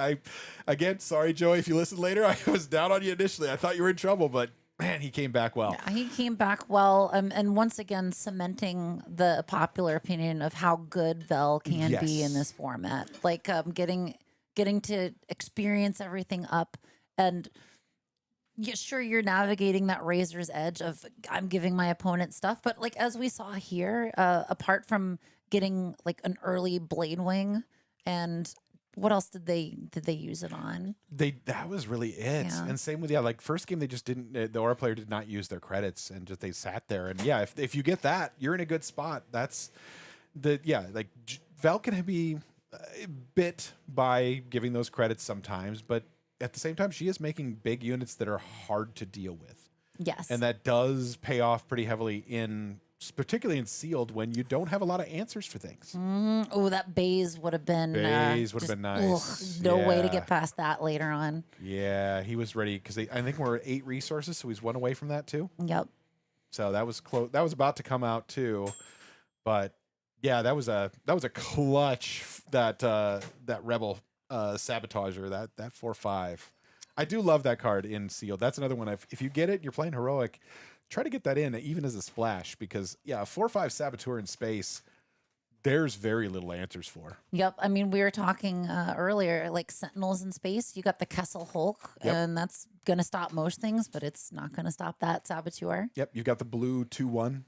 sorry, Joey, if you listen later, I was down on you initially. I thought you were in trouble, but man, he came back well. yeah, he came back well, and once again cementing the popular opinion of how good Vel can be Yes. in this format. Like getting to experience everything up, and sure, you're navigating that razor's edge of I'm giving my opponent stuff, but like as we saw here, apart from getting like an early blade wing, and what else did they use it on? That was really it. Yeah. And same with like first game, they just didn't. The Aura player did not use their credits, and just they sat there. And yeah, if you get that, you're in a good spot. That's like Val can be bit by giving those credits sometimes, but at the same time, she is making big units that are hard to deal with. Yes, And that does pay off pretty heavily particularly in sealed when you don't have a lot of answers for things. Oh, that Baze would have been Baze would just- have been nice. no way to Yeah. get past that later on. Yeah, he was ready because I think we're 8 resources, so he's 1 away from that too. Yep. So that was close. That was about to come out too, but yeah, that was a clutch that rebel sabotager that 4/5. I do love that card in sealed. That's another one. If you get it, you're playing heroic. Try to get that in even as a splash because a 4/5 saboteur in space, there's very little answers for. Yep. I mean, we were talking earlier, like Sentinels in space. You got the Kessel Hulk, Yep. and that's going to stop most things, but it's not going to stop that Saboteur. Yep, you got the blue 2/1.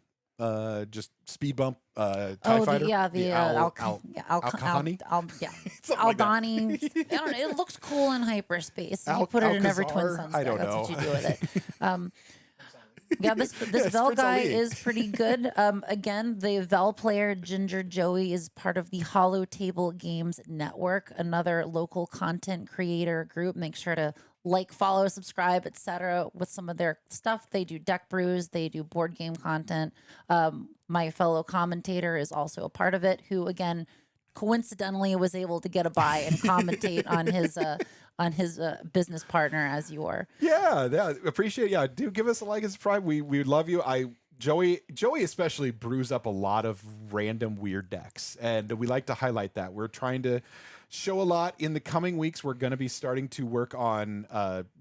Just speed bump. TIE Oh, fighter. the Alcahani? Something like that. Aldani. I don't know. It looks cool in hyperspace. You put it in every Twin Alcazar? Suns I deck. don't That's what know. you do with it. Yeah, this Yes, Vel Prince guy Ali. is pretty good. Again, the Vel player Ginger Joey is part of the Hollow Table Games Network, another local content creator group. Make sure to like, follow, subscribe, etc. with some of their stuff. They do deck brews, they do board game content. My fellow commentator is also a part of it, who again coincidentally was able to get a buy and commentate on his business partner as you are. Yeah, appreciate it. Yeah, do give us a like and subscribe. We love you. Joey especially brews up a lot of random weird decks, and we like to highlight that. We're trying to show a lot in the coming weeks. We're going to be starting to work on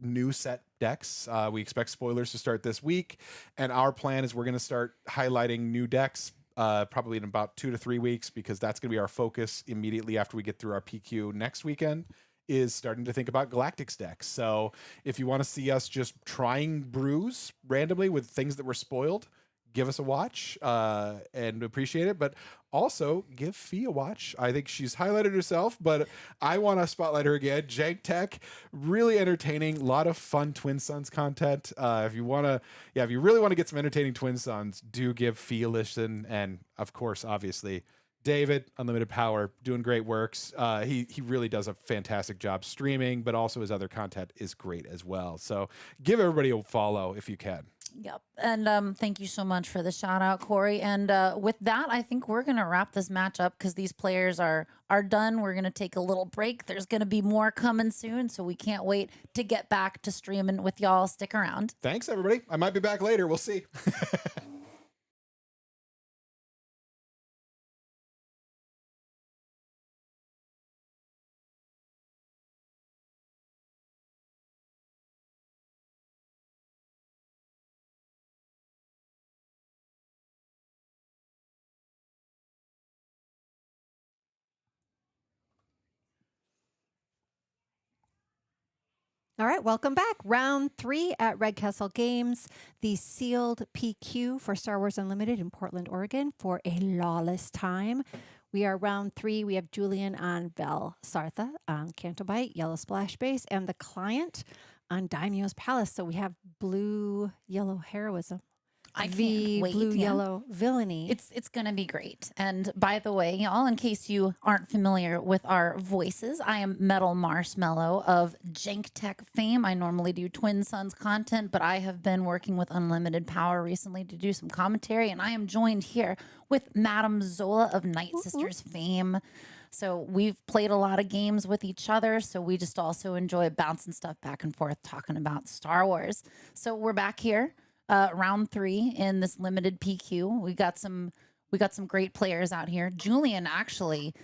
new set decks. We expect spoilers to start this week, and our plan is we're going to start highlighting new decks probably in about 2 to 3 weeks, because that's going to be our focus immediately after we get through our PQ next weekend, is starting to think about Galactics decks. So if you want to see us just trying brews randomly with things that were spoiled, give us a watch and appreciate it. But also give Fee a watch. I think she's highlighted herself, but I want to spotlight her again. Jank Tech, really entertaining, a lot of fun Twin Sons content. If you really want to get some entertaining Twin Sons, do give Fee a listen. And of course, obviously, David, Unlimited Power, doing great works. He really does a fantastic job streaming, but also his other content is great as well. So give everybody a follow if you can. Yep. And thank you so much for the shout out, Corey. And with that, I think we're going to wrap this match up because these players are done. We're going to take a little break. There's going to be more coming soon. So we can't wait to get back to streaming with y'all. Stick around. Thanks, everybody. I might be back later. We'll see. All right, welcome back. Round 3 at Red Castle Games, the sealed PQ for Star Wars Unlimited in Portland, Oregon for a Lawless time. We are round 3. We have Julian on Vel Sartha on Cantobite, Yellow Splash Base, and the client on Daimyo's Palace. So we have blue-yellow heroism. I can't V wait. blue-yellow villainy. It's going to be great. And by the way, y'all, in case you aren't familiar with our voices, I am Metal Marshmallow of Jank Tech fame. I normally do Twin Sons content, but I have been working with Unlimited Power recently to do some commentary, and I am joined here with Madamezola of Nightsisters fame. So we've played a lot of games with each other, so we just also enjoy bouncing stuff back and forth, talking about Star Wars. So we're back here. Round 3 in this limited PQ. We got some great players out here. Julian actually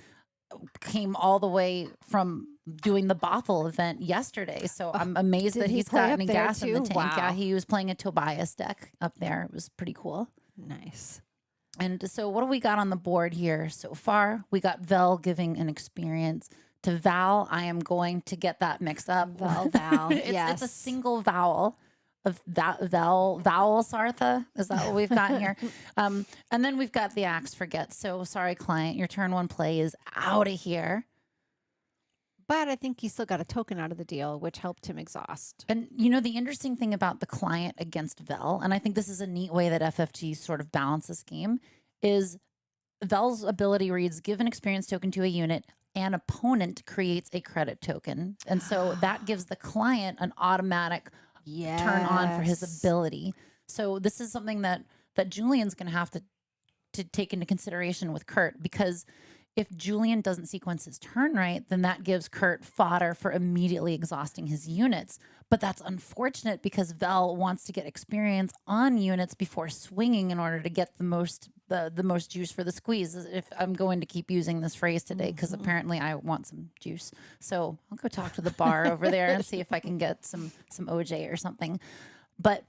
came all the way from doing the Bothell event yesterday. So I'm amazed that he's got any gas in the tank. Wow. Yeah, he was playing a Tobias deck up there. It was pretty cool. Nice. And so what do we got on the board here so far? We got Vel giving an experience to Val. I am going to get that mixed up. Val. It's a single vowel of vowel Sartha. Is that what we've got here? And then we've got the Axe Forget. So sorry, client, your turn 1 play is out of here. But I think he still got a token out of the deal, which helped him exhaust. And you know, the interesting thing about the client against Vel, and I think this is a neat way that FFG sort of balance this game, is Vel's ability reads, give an experience token to a unit, an opponent creates a credit token. And so that gives the client an automatic turn on for his ability. So this is something that Julian's going to have to take into consideration with Kurt, because if Julian doesn't sequence his turn right, then that gives Kurt fodder for immediately exhausting his units. But that's unfortunate because Vel wants to get experience on units before swinging in order to get the most juice for the squeeze. If I'm going to keep using this phrase today, because apparently I want some juice. So I'll go talk to the bar over there and see if I can get some OJ or something. But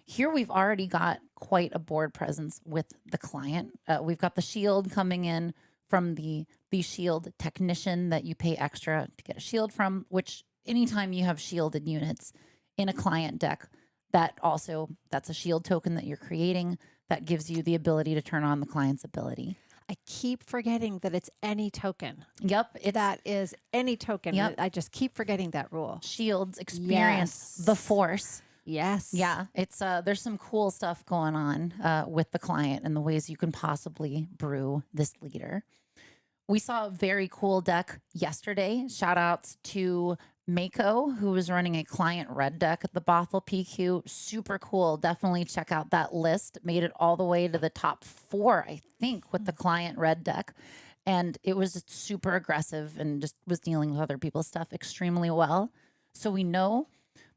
here we've already got quite a board presence with the client. We've got the shield coming in from the shield technician that you pay extra to get a shield from, which anytime you have shielded units in a client deck, that's a shield token that you're creating that gives you the ability to turn on the client's ability. I keep forgetting that it's any token. Yep. That is any token. Yep. I just keep forgetting that rule. Shields, experience, Yes. the force. Yes. Yeah, it's there's some cool stuff going on with the client and the ways you can possibly brew this leader. We saw a very cool deck yesterday. Shout outs to Mako, who was running a client red deck at the Bothell PQ. Super cool. Definitely check out that list. Made it all the way to the top 4, I think, with the client red deck. And it was just super aggressive and just was dealing with other people's stuff extremely well. So we know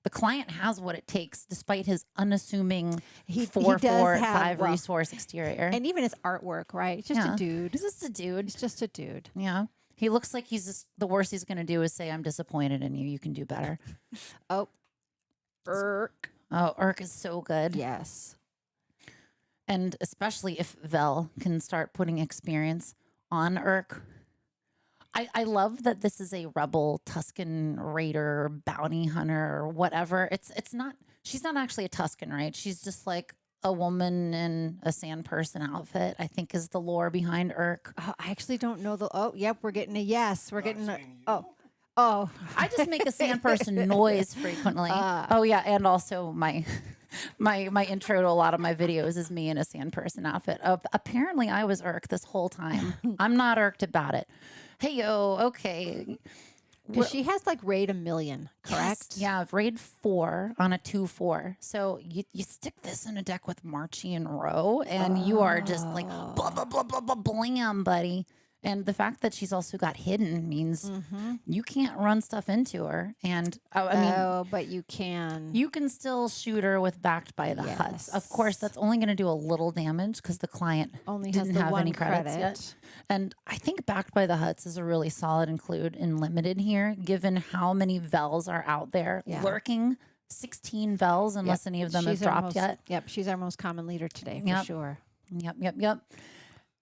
the client has what it takes, despite his unassuming 4/4 5 resource exterior. And even his artwork, right? It's just a dude. He's just a dude. He's just a dude. Yeah. He looks like he's just, the worst he's going to do is say, I'm disappointed in you. You can do better. Oh, Irk. Oh, Urk is so good. Yes. And especially if Vel can start putting experience on Urk. I love that this is a rebel Tuscan raider, bounty hunter, or whatever. It's not, she's not actually a Tuscan, right? She's just like a woman in a sand person outfit, I think is the lore behind Urk. Oh, I actually don't know the. Oh, yep. We're getting a yes. We're getting a. Oh. I just make a sand person noise frequently. Oh yeah, and also my my intro to a lot of my videos is me in a sand person outfit. Apparently, I was irked this whole time. I'm not irked about it. Hey yo, okay. Because she has like raid 1,000,000, correct? Yes, yeah, raid 4 on a 2/4. So you stick this in a deck with Marchie and Row, and you are just like blah blah blah blah blah blam, buddy. And the fact that she's also got hidden means you can't run stuff into her. And I mean, but you can. you can still shoot her with backed by the huts. Of course, that's only going to do a little damage because the client Only has didn't the have one any credits credit. yet. And I think backed by the huts is a really solid include in limited here, given how many Vels are out there lurking. 16 Vels, unless any of them have dropped yet. Yep, she's our most common leader today for sure. Yep.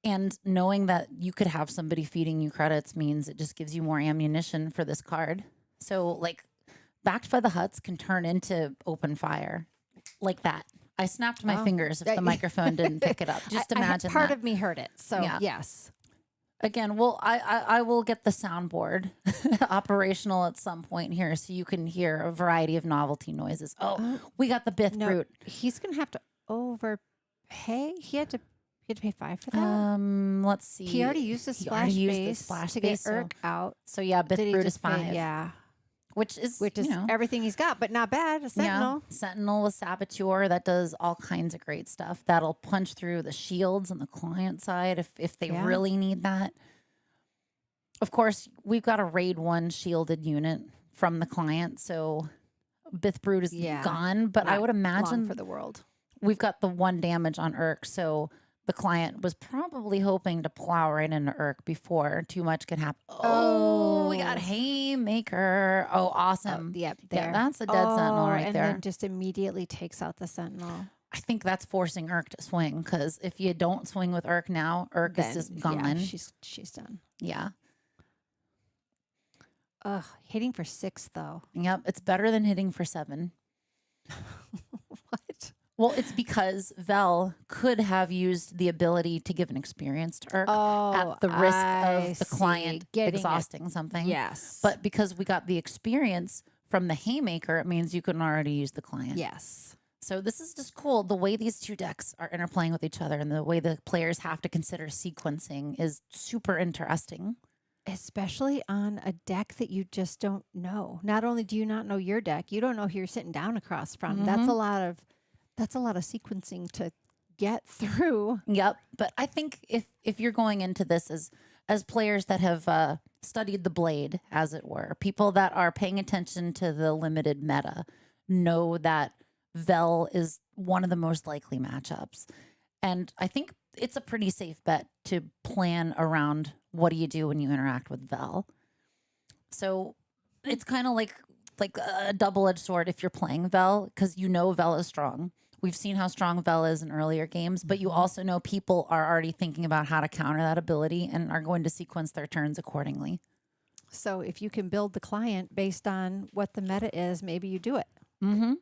And knowing that you could have somebody feeding you credits means it just gives you more ammunition for this card. So, like, backed by the huts can turn into open fire like that. I snapped my fingers if the microphone didn't pick it up. Just imagine part that. of me heard it. So, yes. Again, well, I will get the soundboard operational at some point here so you can hear a variety of novelty noises. Oh, we got the Bith Brute. He's going to have to overpay. He had to pay 5 for that. Let's see. He already used the splash base to get Urk out. So yeah, Bith Brute is 5. Yeah. Which is everything he's got, but not bad. A Sentinel. Yeah. Sentinel with Saboteur that does all kinds of great stuff. That'll punch through the shields on the client side if they really need that. Of course, we've got a raid 1 shielded unit from the client, so Bith Brute is gone. But I would imagine for the world. We've got the 1 damage on Urk, so the client was probably hoping to plow right into Urk before too much could happen. Oh, we got Haymaker. Oh, awesome. Yep, yeah, that's a dead Sentinel right and there. then just immediately takes out the Sentinel. I think that's forcing Urk to swing because if you don't swing with Urk now, Urk is just gone. Yeah, she's done. Yeah. Ugh, hitting for 6 though. Yep, it's better than hitting for 7. What? Well, it's because Vel could have used the ability to give an experience to Urk at the risk of the client exhausting something. Yes. But because we got the experience from the Haymaker, it means you can already use the client. Yes. So this is just cool. The way these two decks are interplaying with each other and the way the players have to consider sequencing is super interesting. Especially on a deck that you just don't know. Not only do you not know your deck, you don't know who you're sitting down across from. That's a lot of sequencing to get through. Yep. But I think if you're going into this as players that have studied the blade, as it were, people that are paying attention to the limited meta know that Vel is one of the most likely matchups. And I think it's a pretty safe bet to plan around what do you do when you interact with Vel. So it's kind of like a double-edged sword if you're playing Vel, because you know Vel is strong. We've seen how strong Vel is in earlier games, but you also know people are already thinking about how to counter that ability and are going to sequence their turns accordingly. So if you can build the client based on what the meta is, maybe you do it. Mm-hmm.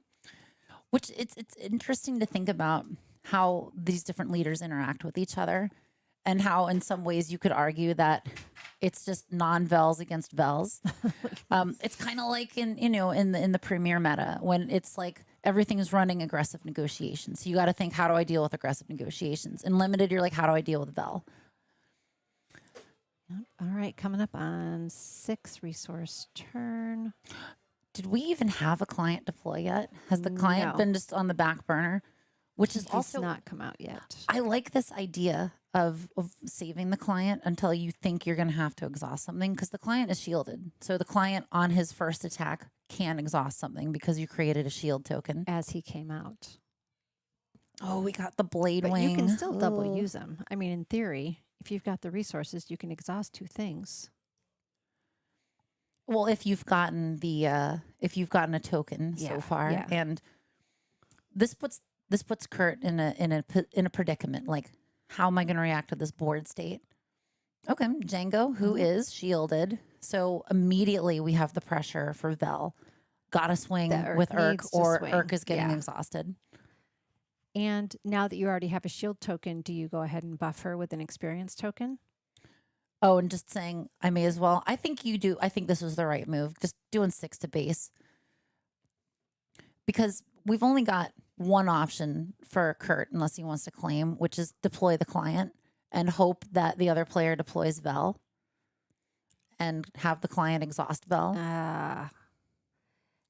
Which it's interesting to think about how these different leaders interact with each other and how in some ways you could argue that it's just non-Vels against Vels. It's kind of like in the premier meta when it's like everything is running aggressive negotiations. So you got to think, how do I deal with aggressive negotiations? In limited, you're like, how do I deal with Vel? All right, coming up on 6 resource turn. Did we even have a client deploy yet? Has the client been just on the back burner? Which is also not come out yet. I like this idea of saving the client until you think you're going to have to exhaust something, because the client is shielded. So the client on his first attack can exhaust something because you created a shield token. As he came out. Oh, we got the blade But wing. you can still double use them. I mean, in theory, if you've got the resources, you can exhaust 2 things. Well, if you've gotten a token Yeah, so far, yeah. and this puts Kurt in a predicament. Like, how am I going to react to this board state? Okay, Django, who is shielded, so immediately we have the pressure for Vel. Got to swing That with Urk, needs to or swing. Urk is getting Yeah. exhausted. And now that you already have a shield token, do you go ahead and buff her with an experience token? Oh, and just saying, I may as well. I think you do. I think this was the right move. Just doing 6 to base. Because we've only got one option for Kurt, unless he wants to claim, which is deploy the client and hope that the other player deploys Vel and have the client exhaust Vel.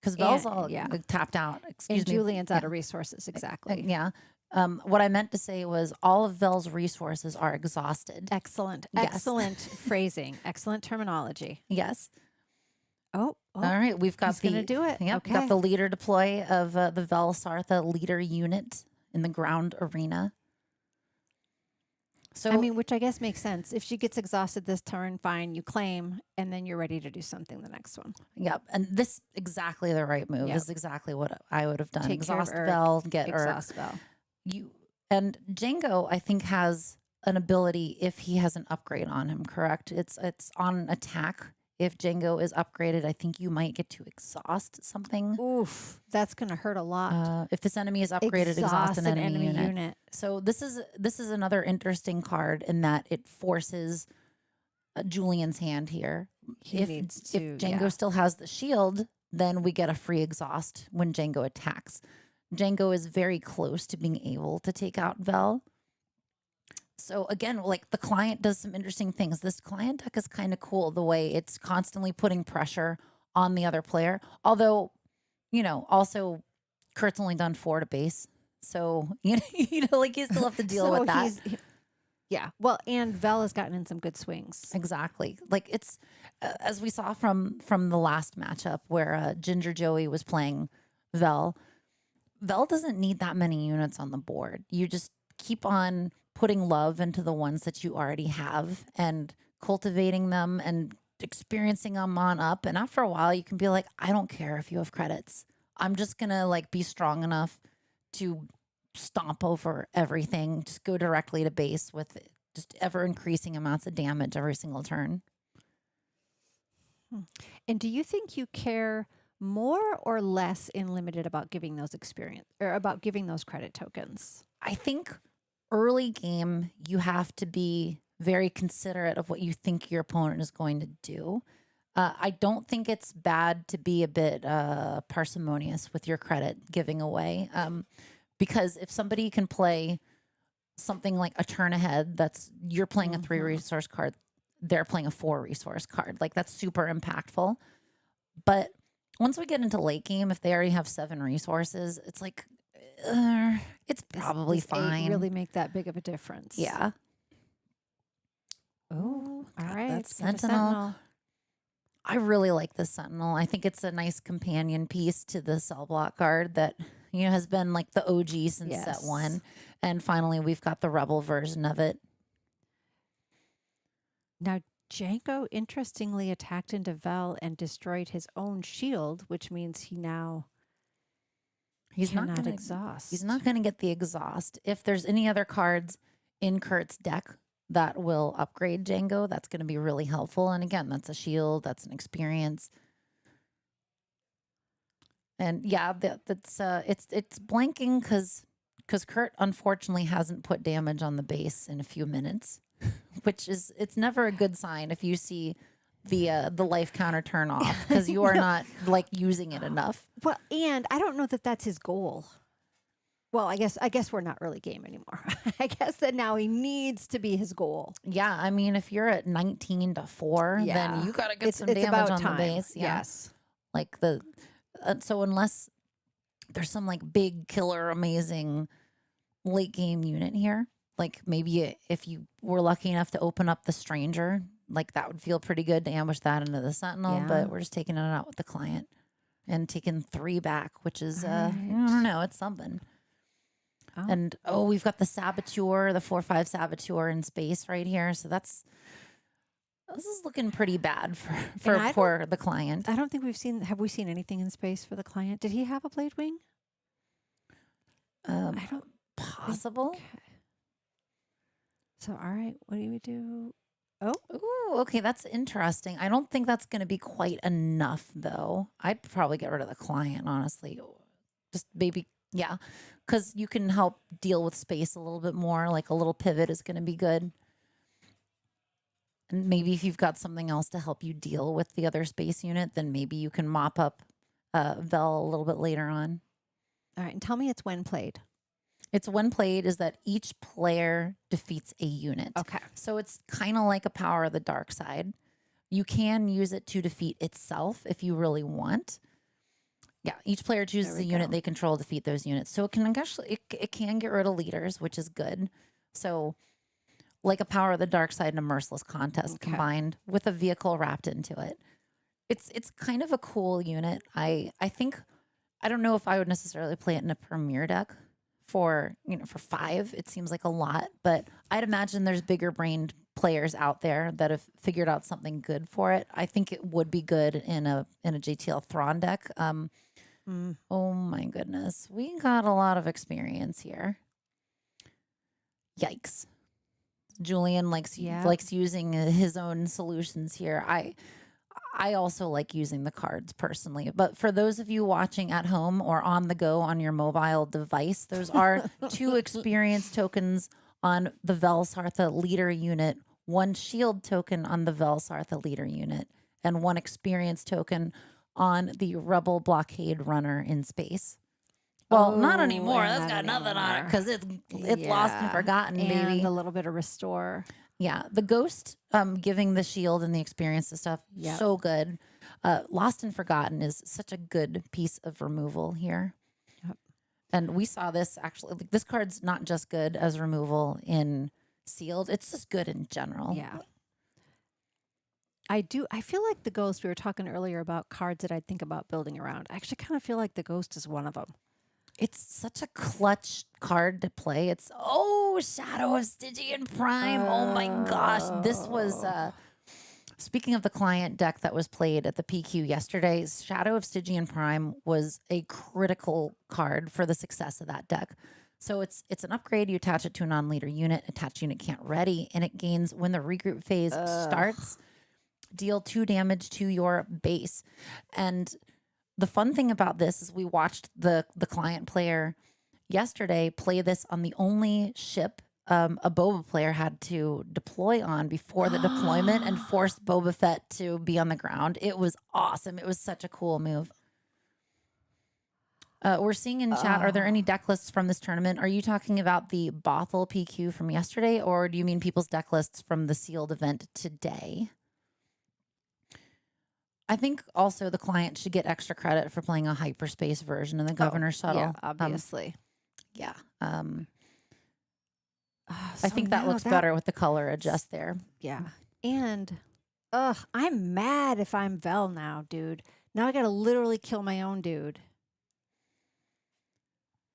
Because Vel's all tapped out. Excuse and me. Julian's out of resources, exactly. Yeah. What I meant to say was all of Vel's resources are exhausted. Excellent. Yes. Excellent phrasing. Excellent terminology. Yes. Oh, All right. We've got he's gonna do it. Yep. Okay. Got the leader deploy of the Vel Sartha leader unit in the ground arena. So I mean, which I guess makes sense. If she gets exhausted this turn, fine, you claim, and then you're ready to do something the next one. Yep. And this exactly the right move. Yep. This is exactly what I would have done. Take care of Exhaust Urk, Vel, get Exhaust Urk. Vel. And Django, I think, has an ability if he has an upgrade on him, correct? It's on attack. If Django is upgraded, I think you might get to exhaust something. Oof, that's going to hurt a lot. If this enemy is upgraded, exhaust an enemy unit. So this is another interesting card in that it forces Julian's hand here. He needs to, if Django still has the shield, then we get a free exhaust when Django attacks. Django is very close to being able to take out Vel. So again, like the client does some interesting things. This client deck is kind of cool the way it's constantly putting pressure on the other player. Although, also Kurt's only done 4 to base. So, like you still have to deal with that. Yeah. Well, and Vel has gotten in some good swings. Exactly. Like it's, as we saw from the last matchup where Ginger Joey was playing Vel doesn't need that many units on the board. You just keep on putting love into the ones that you already have and cultivating them and experiencing them on up. And after a while, you can be like, I don't care if you have credits. I'm just going to be strong enough to stomp over everything. Just go directly to base with just ever increasing amounts of damage every single turn. And do you think you care more or less in limited about giving those about giving those credit tokens? I think early game, you have to be very considerate of what you think your opponent is going to do. I don't think it's bad to be a bit parsimonious with your credit giving away. Because if somebody can play something like a turn ahead, you're playing a 3 resource card, they're playing a 4 resource card. Like that's super impactful. But once we get into late game, if they already have 7 resources, it's like, it's probably fine. Really make that big of a difference. Yeah. Oh, all right. That's got a Sentinel. I really like the Sentinel. I think it's a nice companion piece to the cell block guard that has been like the OG since set 1, and finally we've got the Rebel version of it. Now, Django interestingly attacked into Vel and destroyed his own shield, which means he now cannot exhaust. He's not going to get the exhaust. If there's any other cards in Kurt's deck that will upgrade Django, that's going to be really helpful. And again, that's a shield, that's an experience. And yeah, it's blanking because Kurt unfortunately hasn't put damage on the base in a few minutes, which is never a good sign if you see the life counter turn off because you are not using it enough. Well, and I don't know that that's his goal. Well, I guess we're not early game anymore. I guess that now he needs to be his goal. Yeah, I mean, if you're at 19 to 4, then you got to get some damage on the base. Yeah. Yes, so unless there's some big killer, amazing late game unit here, maybe if you were lucky enough to open up the Stranger, that would feel pretty good to ambush that into the Sentinel. Yeah. But we're just taking it out with the client and taking 3 back, which is I don't know, it's something. Oh. And we've got the Saboteur, the 4/5 Saboteur in space right here. So that's This is looking pretty bad And I for the client. I don't think have we seen anything in space for the client? Did he have a blade wing? I don't Possible. Okay. So, all right, what do we do? Oh, Ooh, okay, that's interesting. I don't think that's going to be quite enough, though. I'd probably get rid of the client, honestly. Just maybe, yeah, because you can help deal with space a little bit more. Like a little pivot is going to be good. And maybe if you've got something else to help you deal with the other space unit, then maybe you can mop up Vel a little bit later on. all right. And tell me it's when played. It's when played is that each player defeats a unit. Okay. So it's kind of like a Power of the Dark Side. You can use it to defeat itself if you really want. Yeah, each player chooses a unit they control to defeat those units. So it can actually it can get rid of leaders, which is good. So like a Power of the Dark Side and a Merciless Contest combined with a vehicle wrapped into it. It's kind of a cool unit. I think I don't know if I would necessarily play it in a Premier deck. For 5, it seems like a lot, but I'd imagine there's bigger brained players out there that have figured out something good for it. I think it would be good in a JTL Thrawn deck. Oh my goodness, we got a lot of experience here. Yikes! Julian likes using his own solutions here. I also like using the cards personally, but for those of you watching at home or on the go on your mobile device, those are 2 experience tokens on the Velsartha leader unit, 1 shield token on the Velsartha leader unit, and 1 experience token on the Rebel blockade runner in space. Well, not anymore. That's got nothing on it because it's lost and forgotten, and baby. a little bit of restore. Yeah, the ghost giving the shield and the experience and stuff, so good. Lost and Forgotten is such a good piece of removal here. Yep. And we saw this actually. Like, this card's not just good as removal in sealed; it's just good in general. Yeah. I feel like the ghost. We were talking earlier about cards that I think about building around. I actually kind of feel like the ghost is one of them. It's such a clutch card to play. It's Shadow of Stygian Prime. Oh my gosh. This was speaking of the client deck that was played at the PQ yesterday, Shadow of Stygian Prime was a critical card for the success of that deck. So it's an upgrade. You attach it to a non-leader unit, attached unit can't ready, and it gains when the regroup phase starts, deal 2 damage to your base. And the fun thing about this is we watched the client player yesterday play this on the only ship a Boba player had to deploy on before the deployment and forced Boba Fett to be on the ground. It was awesome. It was such a cool move. We're seeing in chat, are there any deck lists from this tournament? Are you talking about the Bothell PQ from yesterday, or do you mean people's deck lists from the sealed event today? I think also the client should get extra credit for playing a hyperspace version of the Governor Shuttle. Yeah, obviously. Yeah. I think that looks better with the color adjust there. Yeah. And, I'm mad if I'm Vel now, dude. Now I got to literally kill my own dude.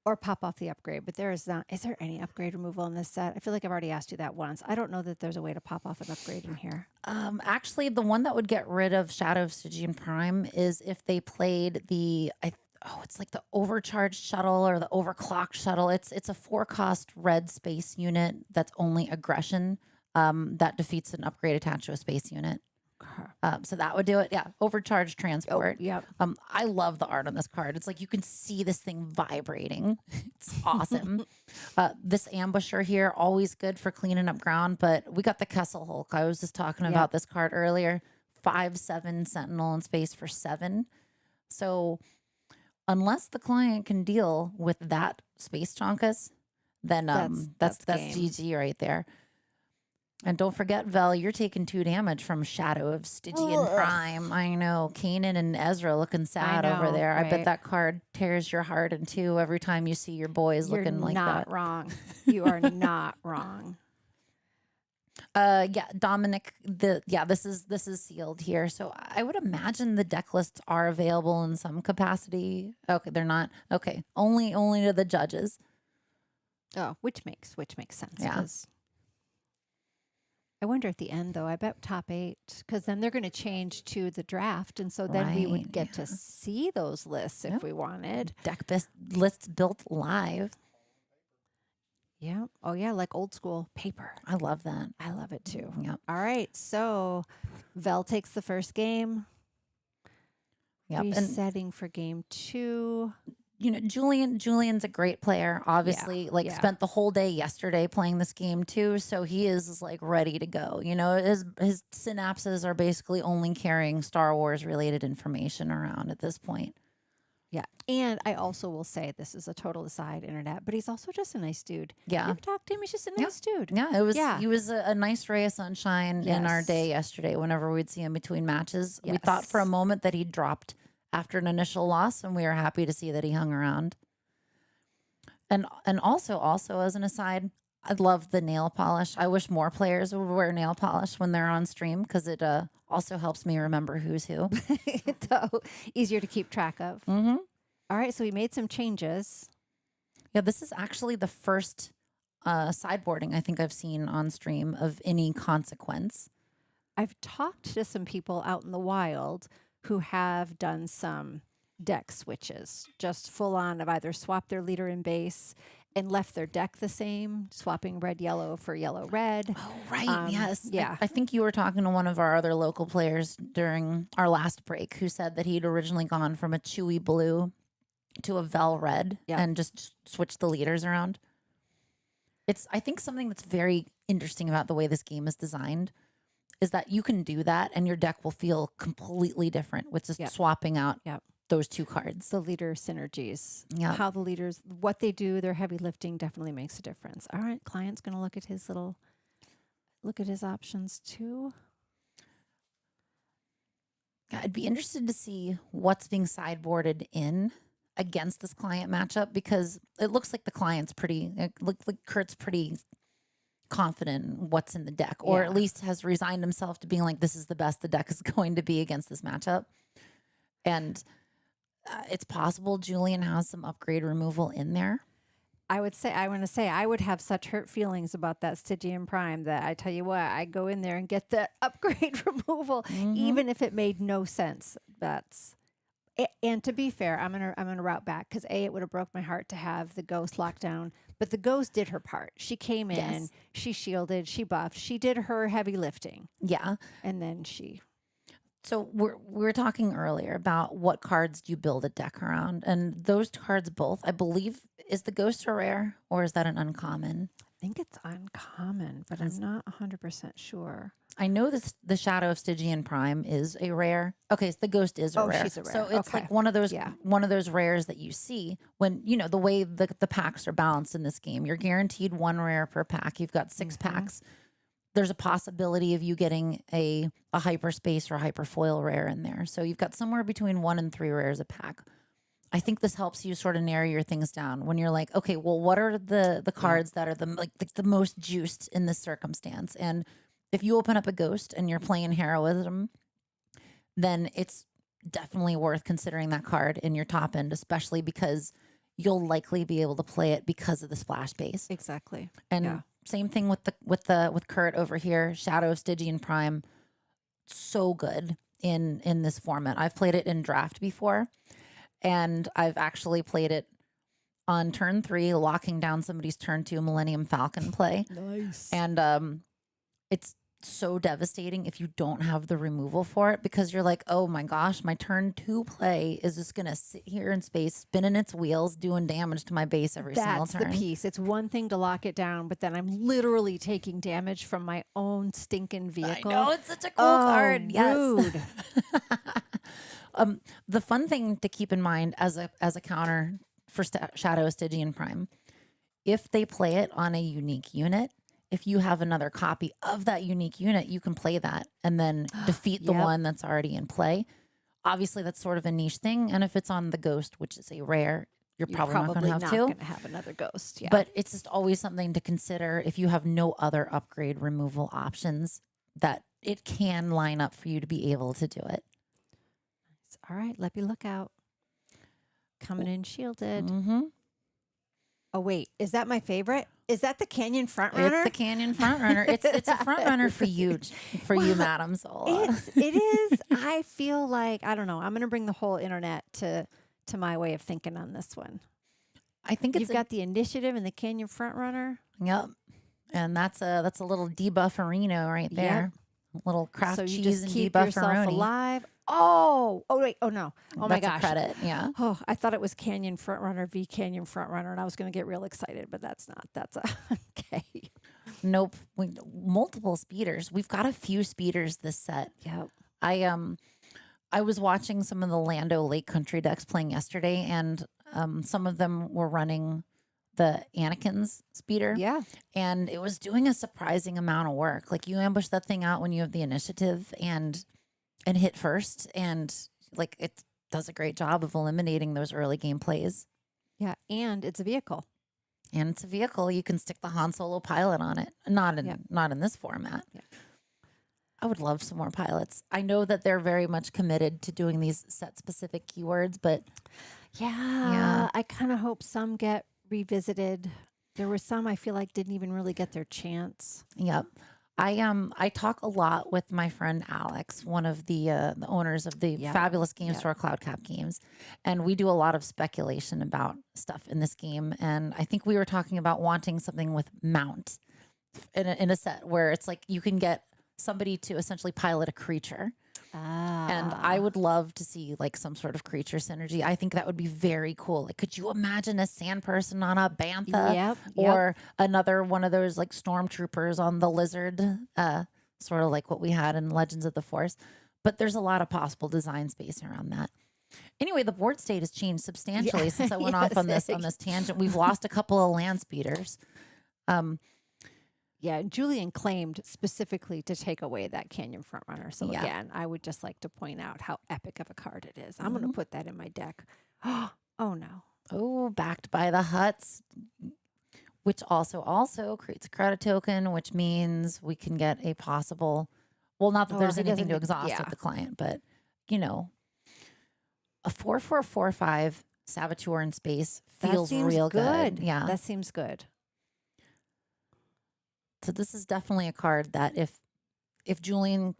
Or pop off the upgrade, but there is not. Is there any upgrade removal in this set? I feel like I've already asked you that once. I don't know that there's a way to pop off an upgrade in here. Actually, the one that would get rid of Shadow of Stygian Prime is if they played it's like the overcharged shuttle or the overclocked shuttle. It's a 4-cost red space unit that's only aggression that defeats an upgrade attached to a space unit. So that would do it. Yeah. Overcharged transport. Oh, yep. I love the art on this card. It's like you can see this thing vibrating. It's awesome. This ambusher here, always good for cleaning up ground, but we got the Kessel Hulk. I was just talking about this card earlier. 5/7 Sentinel in space for 7. So unless the client can deal with that space chonkus, then that's GG right there. And don't forget, Vel, you're taking 2 damage from Shadow of Stygian Prime. I know. Kanan and Ezra looking sad over there. Right? I bet that card tears your heart in 2 every time you see your boys looking like that. You're not wrong. You are not wrong. Yeah, Dominic, this is sealed here. So I would imagine the deck lists are available in some capacity. Okay, they're not. Okay. Only to the judges. Oh, which makes sense. Yeah. I wonder at the end, though, I bet top 8, because then they're going to change to the draft. And so then we Right, would get to see those lists if Yep. we wanted. Lists built live. Yeah. Oh, yeah. Like old school paper. I love that. I love it too. Yep. All right. So Vel takes the first game. Yep. And Resetting for game 2. you know, Julian's a great player. Obviously, like yeah. spent the whole day yesterday playing this game too, so he is like ready to go. You know, his synapses are basically only carrying Star Wars related information around at this point. Yeah. And I also will say, this is a total aside, internet, but he's also just a nice dude. Yeah. You ever talk to him? He's just a nice dude. Yeah, it was. Yeah. He was a nice ray of sunshine in our Yes. day yesterday. Whenever we'd see him between matches, we thought for a Yes. moment that he dropped after an initial loss, and we were happy to see that he hung around. And also as an aside, I love the nail polish. I wish more players would wear nail polish when they're on stream, because it also helps me remember who's who. So easier to keep track of. Mm-hmm. All right. So we made some changes. Yeah, this is actually the first sideboarding I think I've seen on stream of any consequence. I've talked to some people out in the wild who have done some deck switches, just full on of either swapped their leader and base and left their deck the same, swapping red, yellow for yellow, red. Oh, right. Yes. Yeah. I think you were talking to one of our other local players during our last break who said that he'd originally gone from a chewy blue to a Vel red and just switched the leaders around. It's, I think, something that's very interesting about the way this game is designed is that you can do that and your deck will feel completely different with just swapping out those two cards. The leader synergies. Yeah. How the leaders, what they do, their heavy lifting definitely makes a difference. All right. Client's going to look at his options too. I'd be interested to see what's being sideboarded in against this client matchup, because it looks like the client's it looks like Kurt's pretty confident in what's in the deck, or at least has resigned himself to being like, this is the best the deck is going to be against this matchup. And it's possible Julian has some upgrade removal in there. I want to say I would have such hurt feelings about that Stygian Prime that I tell you what, I go in there and get the upgrade removal, even if it made no sense. And to be fair, I'm gonna route back, because it would have broke my heart to have the ghost locked down. But the ghost did her part. She came in, she shielded, she buffed, she did her heavy lifting. Yeah. And then she. So we were talking earlier about what cards do you build a deck around, and those cards both, I believe, is the ghost a rare or is that an uncommon? I think it's uncommon, but I'm not 100% sure. I know this, the Shadow of Stygian Prime is a rare. Okay, so the ghost is a rare. She's a rare. So it's like one of those rares that you see when, you know, the way the packs are balanced in this game. You're guaranteed one rare per pack. You've got 6 packs. There's a possibility of you getting a hyperspace or a hyperfoil rare in there. So you've got somewhere between 1 and 3 rares a pack. I think this helps you sort of narrow your things down when you're like, okay, well, what are the cards that are the most juiced in this circumstance? And if you open up a ghost and you're playing heroism, then it's definitely worth considering that card in your top end, especially because you'll likely be able to play it because of the splash base. Exactly. And same thing with Kurt over here, Shadow of Stygian Prime. So good in this format. I've played it in draft before, and I've actually played it on turn 3, locking down somebody's turn 2 Millennium Falcon play. Nice. And it's so devastating if you don't have the removal for it, because you're like, oh my gosh, my turn 2 play is just gonna sit here in space, spinning its wheels, doing damage to my base every single turn. That's the piece. It's one thing to lock it down, but then I'm literally taking damage from my own stinking vehicle. I know, it's such a cool card. Yes. Rude. The fun thing to keep in mind as a counter for Shadow of Stygian Prime, if they play it on a unique unit, if you have another copy of that unique unit, you can play that and then defeat the one that's already in play. Obviously, that's sort of a niche thing. And if it's on the ghost, which is a rare, you're probably not going to have going to have another ghost. Yeah. But it's just always something to consider if you have no other upgrade removal options, that it can line up for you to be able to do it. All right. Let me look out. Coming in shielded. Oh wait, is that my favorite? Is that the Canyon Frontrunner? It's the Canyon Frontrunner. It's a front runner for you, Madamezola. It is. I feel like I don't know. I'm going to bring the whole internet to my way of thinking on this one. I think You've got the Initiative and the Canyon Frontrunner. Yep. And that's a little debufferino right there. Little craft So you cheese just and keep yourself debufferoni. alive. Oh wait, oh no, oh my That's a gosh. credit, yeah. Oh, I thought it was Canyon Frontrunner v Canyon Frontrunner, and I was going to get real excited, but that's not. That's a okay. Nope. Multiple speeders. We've got a few speeders this set. Yep. I was watching some of the Lando Lake Country decks playing yesterday, and some of them were running the Anakin's speeder. Yeah. And it was doing a surprising amount of work. Like you ambush that thing out when you have the initiative and hit first, and like it does a great job of eliminating those early game plays. Yeah, and it's a vehicle. And it's a vehicle. You can stick the Han Solo pilot on it. Not in this format. Yeah. I would love some more pilots. I know that they're very much committed to doing these set specific keywords, but yeah. I kind of hope some get revisited. There were some I feel like didn't even really get their chance. yep. I talk a lot with my friend Alex, one of the owners of the Yep. fabulous game Yep. store Cloud Cap Games, and we do a lot of speculation about stuff in this game. And I think we were talking about wanting something with mount in a set where it's like you can get somebody to essentially pilot a creature. And I would love to see like some sort of creature synergy. I think that would be very cool. Like, could you imagine a sand person on a bantha, Yep, or another one of those like stormtroopers on the lizard, sort of like what we had in Legends of the Force? But there's a lot of possible design space around that. Anyway, the board state has changed substantially since I went off on this tangent. We've lost a couple of land speeders. Yeah, Julian claimed specifically to take away that Canyon Frontrunner. So Yeah. again, I would just like to point out how epic of a card it is. I'm going to put that in my deck. Oh no. Oh, backed by the huts, which also creates a credit token, which means we can get a possible. Well, not that Oh, there's he anything to doesn't- exhaust yeah. with the client, but you know, a 4/4/4/5 Saboteur in space That feels seems real good. good. Yeah. That seems good. So this is definitely a card that if Julian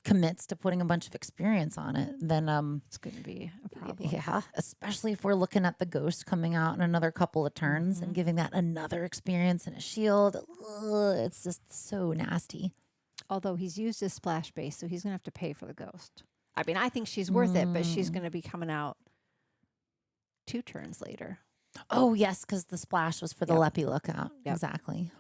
commits to putting a bunch of experience on it, then It's going to be a problem. yeah, especially if we're looking at the ghost coming out in another couple of turns Mm-hmm. and giving that another experience and a shield. Ugh, it's just so nasty. Although he's used his splash base, so he's going to have to pay for the ghost. I mean, I think she's worth it, but she's going to be coming out 2 turns later. Oh yes, because the splash was for the Yep. Leppy lookout. Yep. Exactly.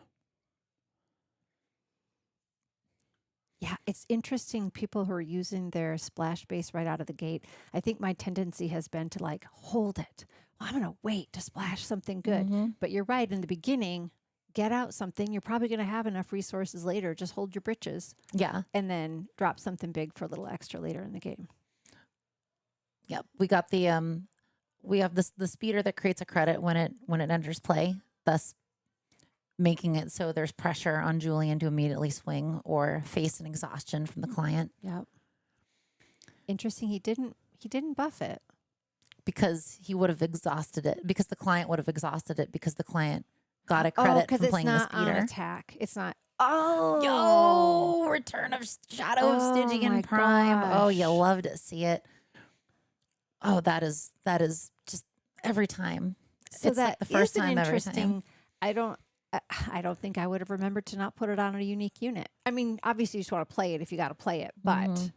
Yeah, it's interesting people who are using their splash base right out of the gate. I think my tendency has been to like hold it. Well, I'm going to wait to splash something good. Mhm. But you're right. In the beginning, get out something. You're probably going to have enough resources later. Just hold your britches Yeah. and then drop something big for a little extra later in the game. Yep. We got the we have the speeder that creates a credit when it enters play, thus making it so there's pressure on Julian to immediately swing or face an exhaustion from the client Yep. Interesting. He didn't buff it. because he would have exhausted it, because the client would have exhausted it, because the client got a Oh, credit because from it's playing the not on speeder. attack. It's not. Oh. Yo, Return of Shadow of Oh Stygian my Prime. Oh, you gosh. love to see it. Oh, that is just every time. So It's that like the first is an time every time. interesting. I don't think I would have remembered to not put it on a unique unit. I mean, obviously you just want to play it if you got to play it, but Mhm.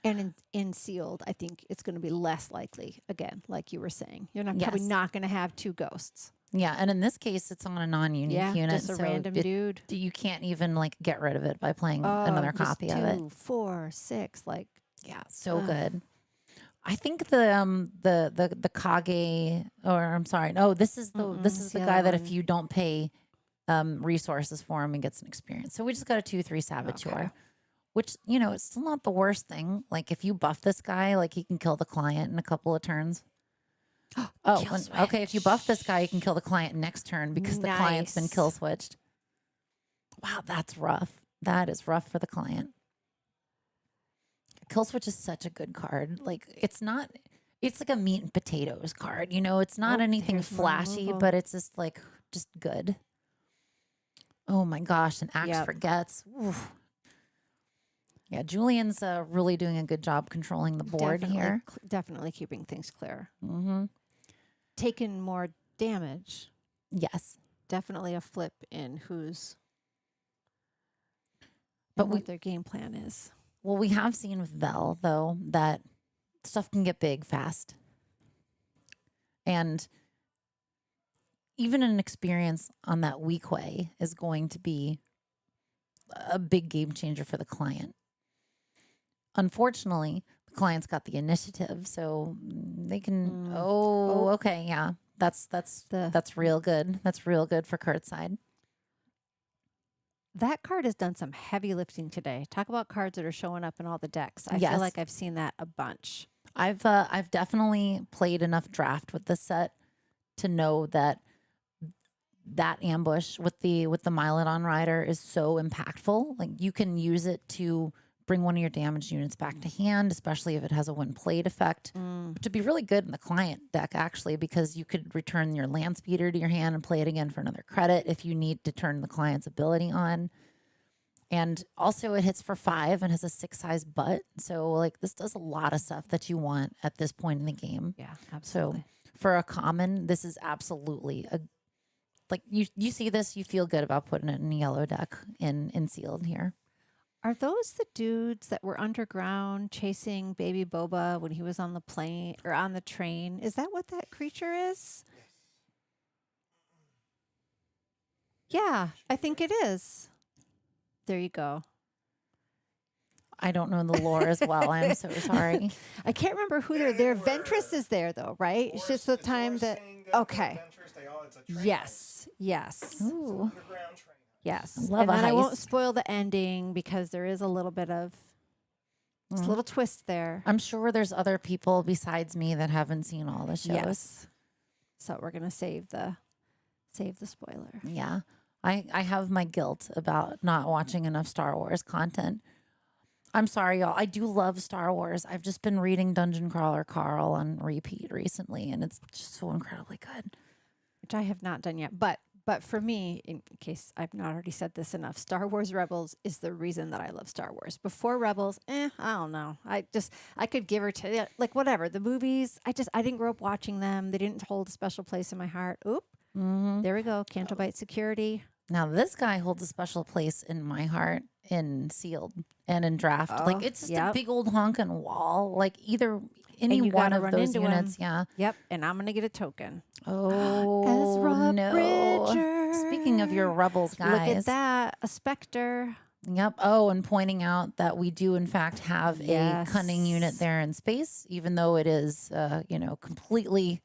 and in sealed, I think it's going to be less likely. Again, like you were saying, you're probably Yes. not going to have 2 ghosts. Yeah, and in this case, it's on a non-unique Yeah, unit, just a so random dude. you can't even like get rid of it by playing Oh, another just copy of it. 2, 4, 6, like Yeah, so Ugh. good. I think the Kage, or I'm sorry, no, this is the the guy other that if one. you don't pay resources for him and gets an experience. So we just got a 2/3 Saboteur, Okay. which it's still not the worst thing. Like if you buff this guy, like he can kill the client in a couple of turns. Oh, Kill okay. If you buff this guy, you can kill the client next turn because the client's been Nice. kill switched. Wow, that's rough. That is rough for the client. Kill switch is such a good card. Like it's not It's like a meat and potatoes card. You know, it's not Oh, anything here's more flashy, removal. but it's just like just good. Oh my gosh, an axe Yep. forgets. Oof. Yeah, Julian's really doing a good job controlling the board here. Definitely keeping things clear. Mm-hmm. Taking more damage. Yes. Definitely a flip in who's But and what their game plan is. Well, we have seen with Vel, though, that stuff can get big fast. And even an experience on that weak way is going to be a big game changer for the client. Unfortunately, the client's got the initiative, so they can. Oh, okay, yeah, that's real good. That's real good for Kurt's side. That card has done some heavy lifting today. Talk about cards that are showing up in all the decks. I Yes. feel like I've seen that a bunch. I've definitely played enough draft with this set to know that ambush with the Mylodon Rider is so impactful. Like you can use it to bring one of your damaged units back to hand, especially if it has a when played effect, which would be really good in the client deck actually, because you could return your land speeder to your hand and play it again for another credit if you need to turn the client's ability on. And also it hits for 5 and has a 6 size butt. So like this does a lot of stuff that you want at this point in the game. Yeah, absolutely. So for a common, this is absolutely a like you see this, you feel good about putting it in a yellow deck in sealed here. Are those the dudes that were underground chasing baby Boba when he was on the plane or on the train? Is that what that creature is? Yeah, I think it is. There you go. I don't know the lore as well. I'm so sorry. I can't remember who they're there. Ventress is there though, right? It's just the time that okay. Yes. Yes. Ooh. Yes. Love and a then I won't heist. spoil the ending because there is a little bit of just a little twist there. I'm sure there's other people besides me that haven't seen all the shows. Yes. So we're gonna save the spoiler. Yeah. I have my guilt about not watching enough Star Wars content. I'm sorry, y'all. I do love Star Wars. I've just been reading Dungeon Crawler Carl on repeat recently, and it's just so incredibly good. Which I have not done yet. But for me, in case I've not already said this enough, Star Wars Rebels is the reason that I love Star Wars. Before Rebels, I don't know. I could give or take, like whatever. The movies, I didn't grow up watching them. They didn't hold a special place in my heart. Oop. There we go. Canto Bite Security. Now this guy holds a special place in my heart in sealed and in draft. Like it's just a big old honking wall. Like either any you one gotta of run those into him. units. Yeah. Yep. And I'm going to get a token. Oh Ezra no! Bridger. Speaking of your rebels, guys, Look at that. A Spectre. Yep. Oh, and pointing out that we do in fact have Yes. a cunning unit there in space, even though it is, completely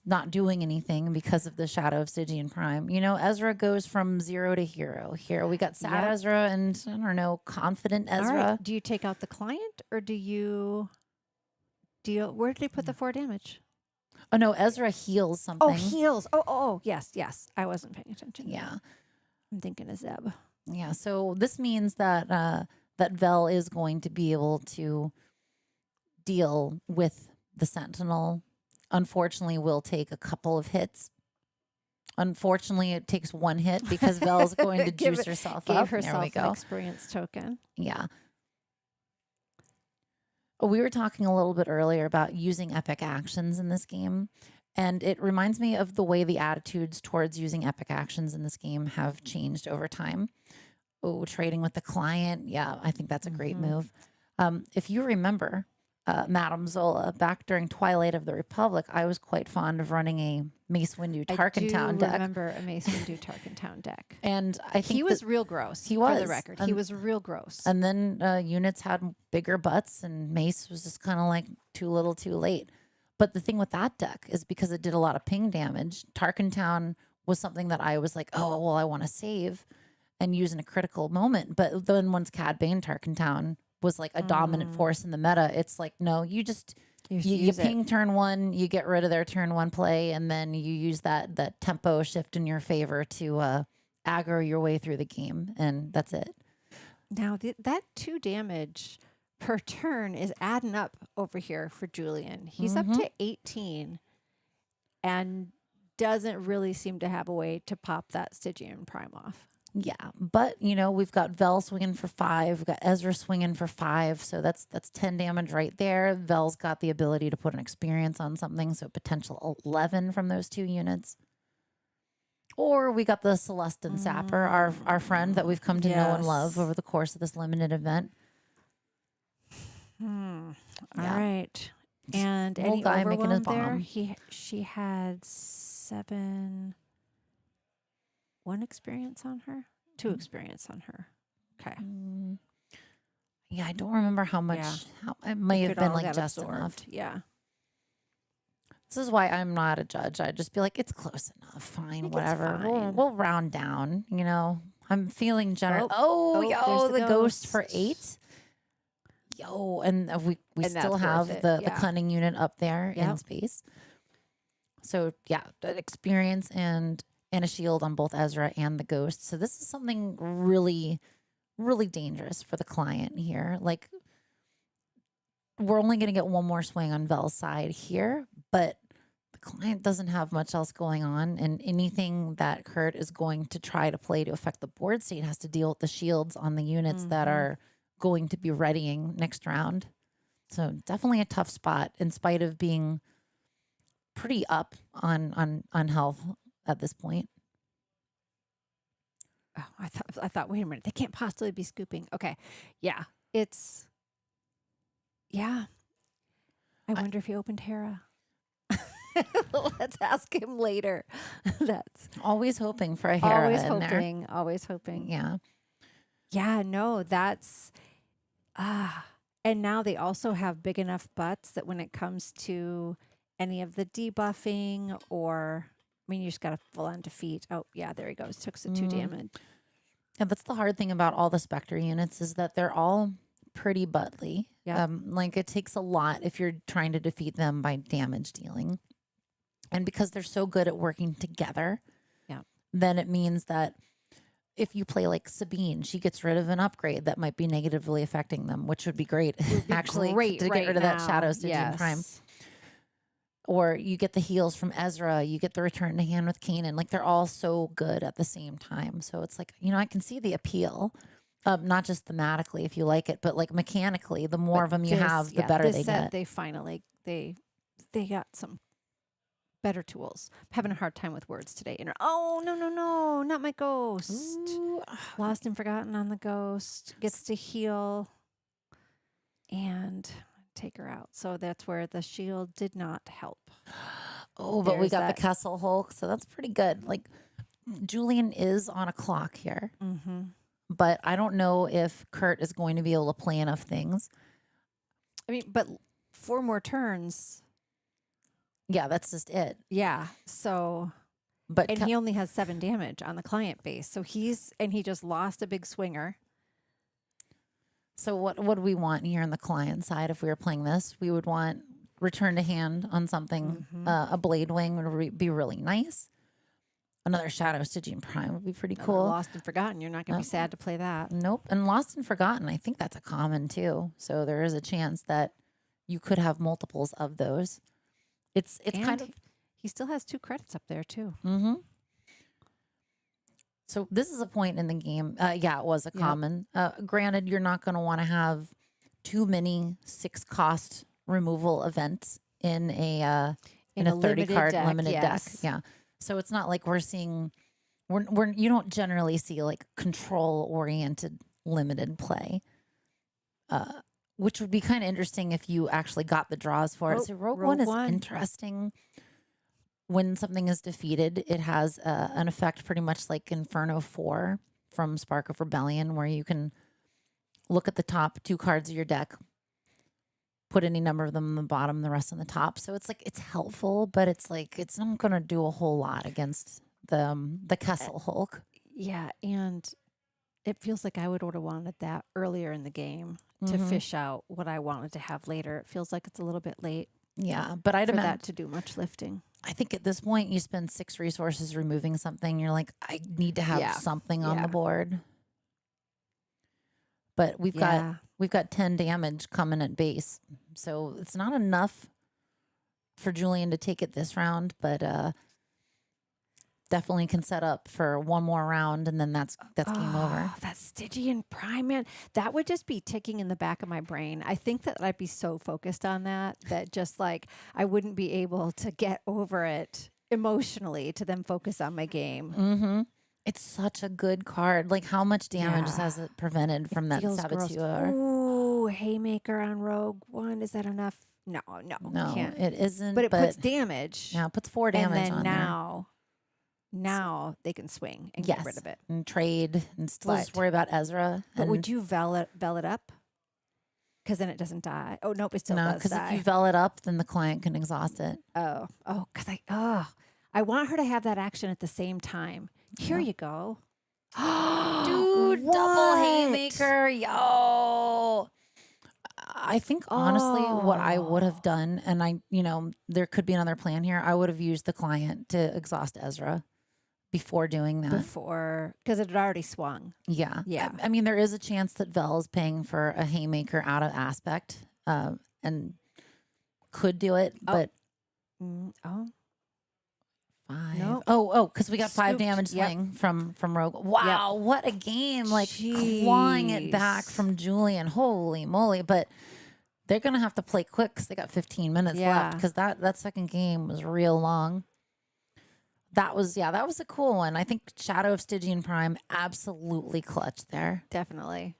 not doing anything because of the shadow of Stygian Prime. You know, Ezra goes from 0 to hero. Here we got sad Yep. Ezra and I don't know, confident All Ezra. right. Do you take out the client or do you where did they put the 4 damage? Oh no, Ezra heals something. Oh, heals. Oh, yes. I wasn't paying attention. Yeah. I'm thinking of Zeb. Yeah. So this means that that Vel is going to be able to deal with the Sentinel. Unfortunately, will take a couple of hits. Unfortunately, it takes 1 hit because Vel's going to juice herself Gave up. herself there we an go. experience token. Yeah. We were talking a little bit earlier about using epic actions in this game. And it reminds me of the way the attitudes towards using epic actions in this game have changed over time. Oh, trading with the client. Yeah, I think that's a great move. If you remember, Madamezola, back during Twilight of the Republic, I was quite fond of running a Mace Windu Tarkentown I do deck. remember a Mace Windu Tarkentown deck. And I think He was real gross. he For was. the record. He was real gross. And then units had bigger butts, and Mace was just kind of like too little, too late. But the thing with that deck is because it did a lot of ping damage, Tarkentown was something that I was like, oh, well, I want to save and use in a critical moment. But then once Cad Bane Tarkentown was like a dominant force in the meta, it's like, no, you just you use it. ping turn 1, you get rid of their turn 1 play, and then you use that tempo shift in your favor to aggro your way through the game, and that's it. Now, that 2 damage per turn is adding up over here for Julian. He's up to 18 and doesn't really seem to have a way to pop that Stygian Prime off. Yeah, but we've got Vel swinging for 5, we've got Ezra swinging for 5, so that's 10 damage right there. Vel's got the ability to put an experience on something, so potential 11 from those 2 units. Or we got the Celestin Sapper, our friend that we've come to know and love over the course of this limited event. All right, and Little any guy making his overwhelm there? bomb. She had 7. 1 experience on her? 2 experience on her. Okay. Yeah, I don't remember how much. Yeah. How it may have Could been all like get just absorbed. enough. Yeah. This is why I'm not a judge. I'd just be like, it's close enough. Fine, think it's whatever. fine. We'll round down. I'm feeling generous. there's The the ghost for ghost. 8. And we And still that's have worth it, the yeah. cunning unit up there in Yep. space. So yeah, the experience and a shield on both Ezra and the ghost. So this is something really, really dangerous for the client here. Like, we're only going to get 1 more swing on Vel's side here, but the client doesn't have much else going on, and anything that Kurt is going to try to play to affect the board state has to deal with the shields on the units that are going to be readying next round. So definitely a tough spot in spite of being pretty up on health at this point. Oh, I thought, wait a minute, they can't possibly be scooping. Okay. Yeah. It's, yeah. I wonder if he opened Hera. Let's ask him later. That's Always hoping for a Hera always in there. hoping, always hoping. Yeah. Yeah, no, that's, and now they also have big enough butts that when it comes to any of the debuffing or, I mean, you just got to full on defeat. Oh, yeah, there he goes. Took the 2 damage. And that's the hard thing about all the Spectre units is that they're all pretty buttly. Yep. Like, it takes a lot if you're trying to defeat them by damage dealing. And because they're so good at working together, then it means that if you play like Sabine, she gets rid of an upgrade that might be negatively affecting them, which would be great. Actually, Great to right get rid of that now. Shadow Stygian Prime. Yes. Or you get the heals from Ezra, you get the return to hand with Kanan. Like, they're all so good at the same time. So it's like, I can see the appeal, not just thematically if you like it, but like mechanically, the more of them you have, the better this they set, get. They finally, they got some better tools. I'm having a hard time with words today. Oh, no, not my ghost. Ooh. Lost and forgotten on the ghost. Gets to heal and take her out. So that's where the shield did not help. Oh, but we There's got that. the Kessel Hulk, so that's pretty good. Like, Julian is on a clock here, but I don't know if Kurt is going to be able to play enough things. I mean, but 4 more turns. Yeah, that's just it. Yeah. So, But and he only has 7 damage on the client base. So he just lost a big swinger. So what do we want here on the client side if we were playing this? We would want return to hand on something. A Blade Wing would be really nice. Another Shadow Stygian Prime would be pretty Another cool. Lost and forgotten. You're not going to be sad to play that. Nope. And Lost and Forgotten, I think that's a common too. So there is a chance that you could have multiples of those. It's And kind of... he still has 2 credits up there too. So this is a point in the game. Yeah, it was a common. Granted, you're not going to want to have too many 6-cost removal events in a 30 limited card deck, limited yes. deck. Yeah. So it's not like we're seeing you don't generally see like control oriented limited play. Which would be kind of interesting if you actually got the draws for it. So Rogue One is interesting. When something is defeated, it has an effect pretty much like Inferno 4 from Spark of Rebellion, where you can look at the top 2 cards of your deck, put any number of them on the bottom, the rest on the top. So it's like, it's helpful, but it's like, it's not going to do a whole lot against the Kessel Hulk. Yeah, and it feels like I would have wanted that earlier in the game to fish out what I wanted to have later. It feels like it's a little bit late. Yeah, but I'd for imagine that to do much lifting. I think at this point you spend 6 resources removing something. You're like, I need to have something on the board. But we've got we've got 10 damage coming at base. So it's not enough for Julian to take it this round, but definitely can set up for one more round, and then that's game over. That Stygian Prime, man, that would just be ticking in the back of my brain. I think that I'd be so focused on that just like I wouldn't be able to get over it emotionally to then focus on my game. Mm-hmm. It's such a good card. Like, how much damage has it prevented from that Saboteur? Ooh, Haymaker on Rogue One. Is that enough? No, can't. It isn't. But it puts damage. Yeah, it puts 4 damage and then on there. Now they can swing and get rid of it. And trade and still just worry about Ezra. But would you vel it up? Because then it doesn't die. Oh, nope, it still does die. Because if you vel it up, then the client can exhaust it. Because I want her to have that action at the same time. Here you go. Dude, double Haymaker. Yo. I think honestly what I would have done, and there could be another plan here. I would have used the client to exhaust Ezra before doing that. Because it had already swung. Yeah. Yeah. I mean, there is a chance that Vel is paying for a Haymaker out of aspect and could do it, but... 5. Nope. Because we got 5 damage swing from Rogue. Wow, what a game. Like, clawing it back from Julian. Holy moly. But they're going to have to play quick because they got 15 minutes left, because that second game was real long. That was a cool one. I think Shadow of Stygian Prime absolutely clutched there. Definitely.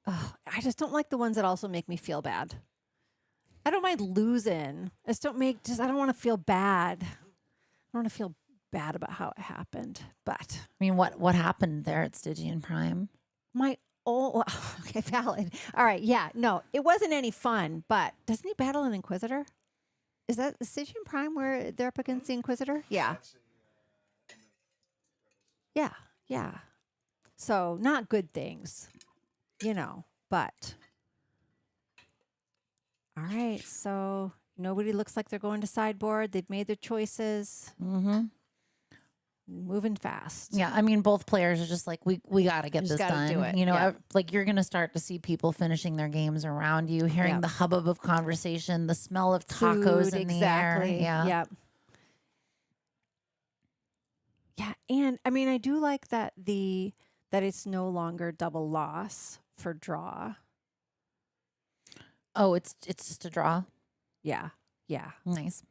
I just don't like the ones that also make me feel bad. I don't mind losing. I don't want to feel bad. I don't want to feel bad about how it happened. But I mean, what happened there at Stygian Prime? Okay, valid. All right, yeah, no, it wasn't any fun. But doesn't he battle an Inquisitor? Is that the Stygian Prime where they're up against the Inquisitor? Yeah. Yeah. So not good things, but. All right, so nobody looks like they're going to sideboard. They've made their choices. Mm-hmm. Moving fast. Yeah, I mean, both players are just like, we got to get this done. Do it. Like, you're going to start to see people finishing their games around you, hearing the hubbub of conversation, the smell of tacos in the air. Yeah. Yep. Yeah, and I mean, I do like that it's no longer double loss for draw. Oh, it's just a draw. Yeah. Nice.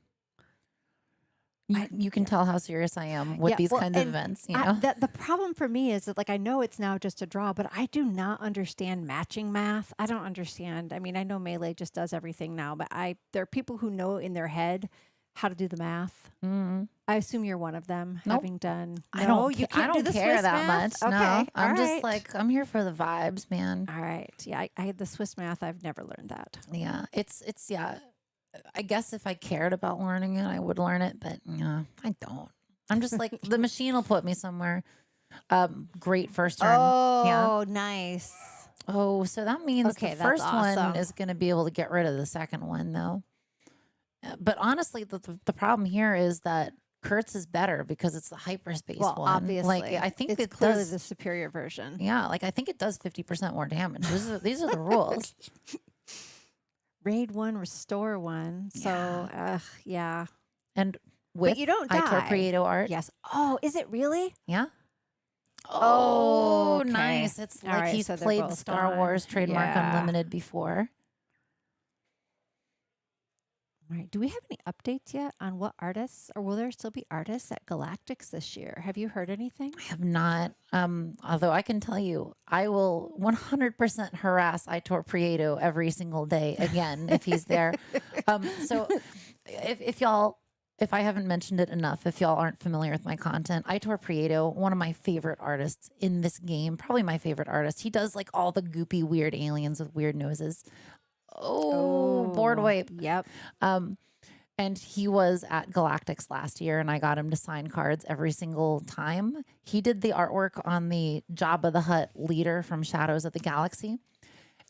You can tell how serious I am with these kinds of events. The problem for me is that, like, I know it's now just a draw, but I do not understand matching math. I don't understand. I mean, I know Melee just does everything now, but there are people who know in their head how to do the math. Mm-hmm. I assume you're one of them, having done. I don't care that much. Okay, no, I'm just right. like, I'm here for the vibes, man. All right. Yeah, I had the Swiss math. I've never learned that. Yeah, it's I guess if I cared about learning it, I would learn it, but I don't. I'm just like, the machine will put me somewhere. Great first turn. Oh, nice. Oh, so that means the first one awesome. is going to be able to get rid of the second one, though. But honestly, the problem here is that Kurtz is better because it's the hyperspace one. Obviously. Like, I think it's clearly the superior version. Yeah, like, I think it does 50% more damage. These are the rules. Raid 1, restore 1. So, yeah. And with but you don't die. Torpedo art. Yes. Oh, is it really? Yeah. Oh, okay. Nice. It's like he's played the Star Wars trademark Unlimited before. All right. Do we have any updates yet on what artists, or will there still be artists at Galactics this year? Have you heard anything? I have not. Although I can tell you, I will 100% harass Aitor Prieto every single day again if he's there. So if I haven't mentioned it enough, if y'all aren't familiar with my content, Aitor Prieto, one of my favorite artists in this game, probably my favorite artist. He does like all the goopy, weird aliens with weird noses. Board wipe. Yep. And he was at Galactics last year, and I got him to sign cards every single time. He did the artwork on the Jabba the Hutt leader from Shadows of the Galaxy.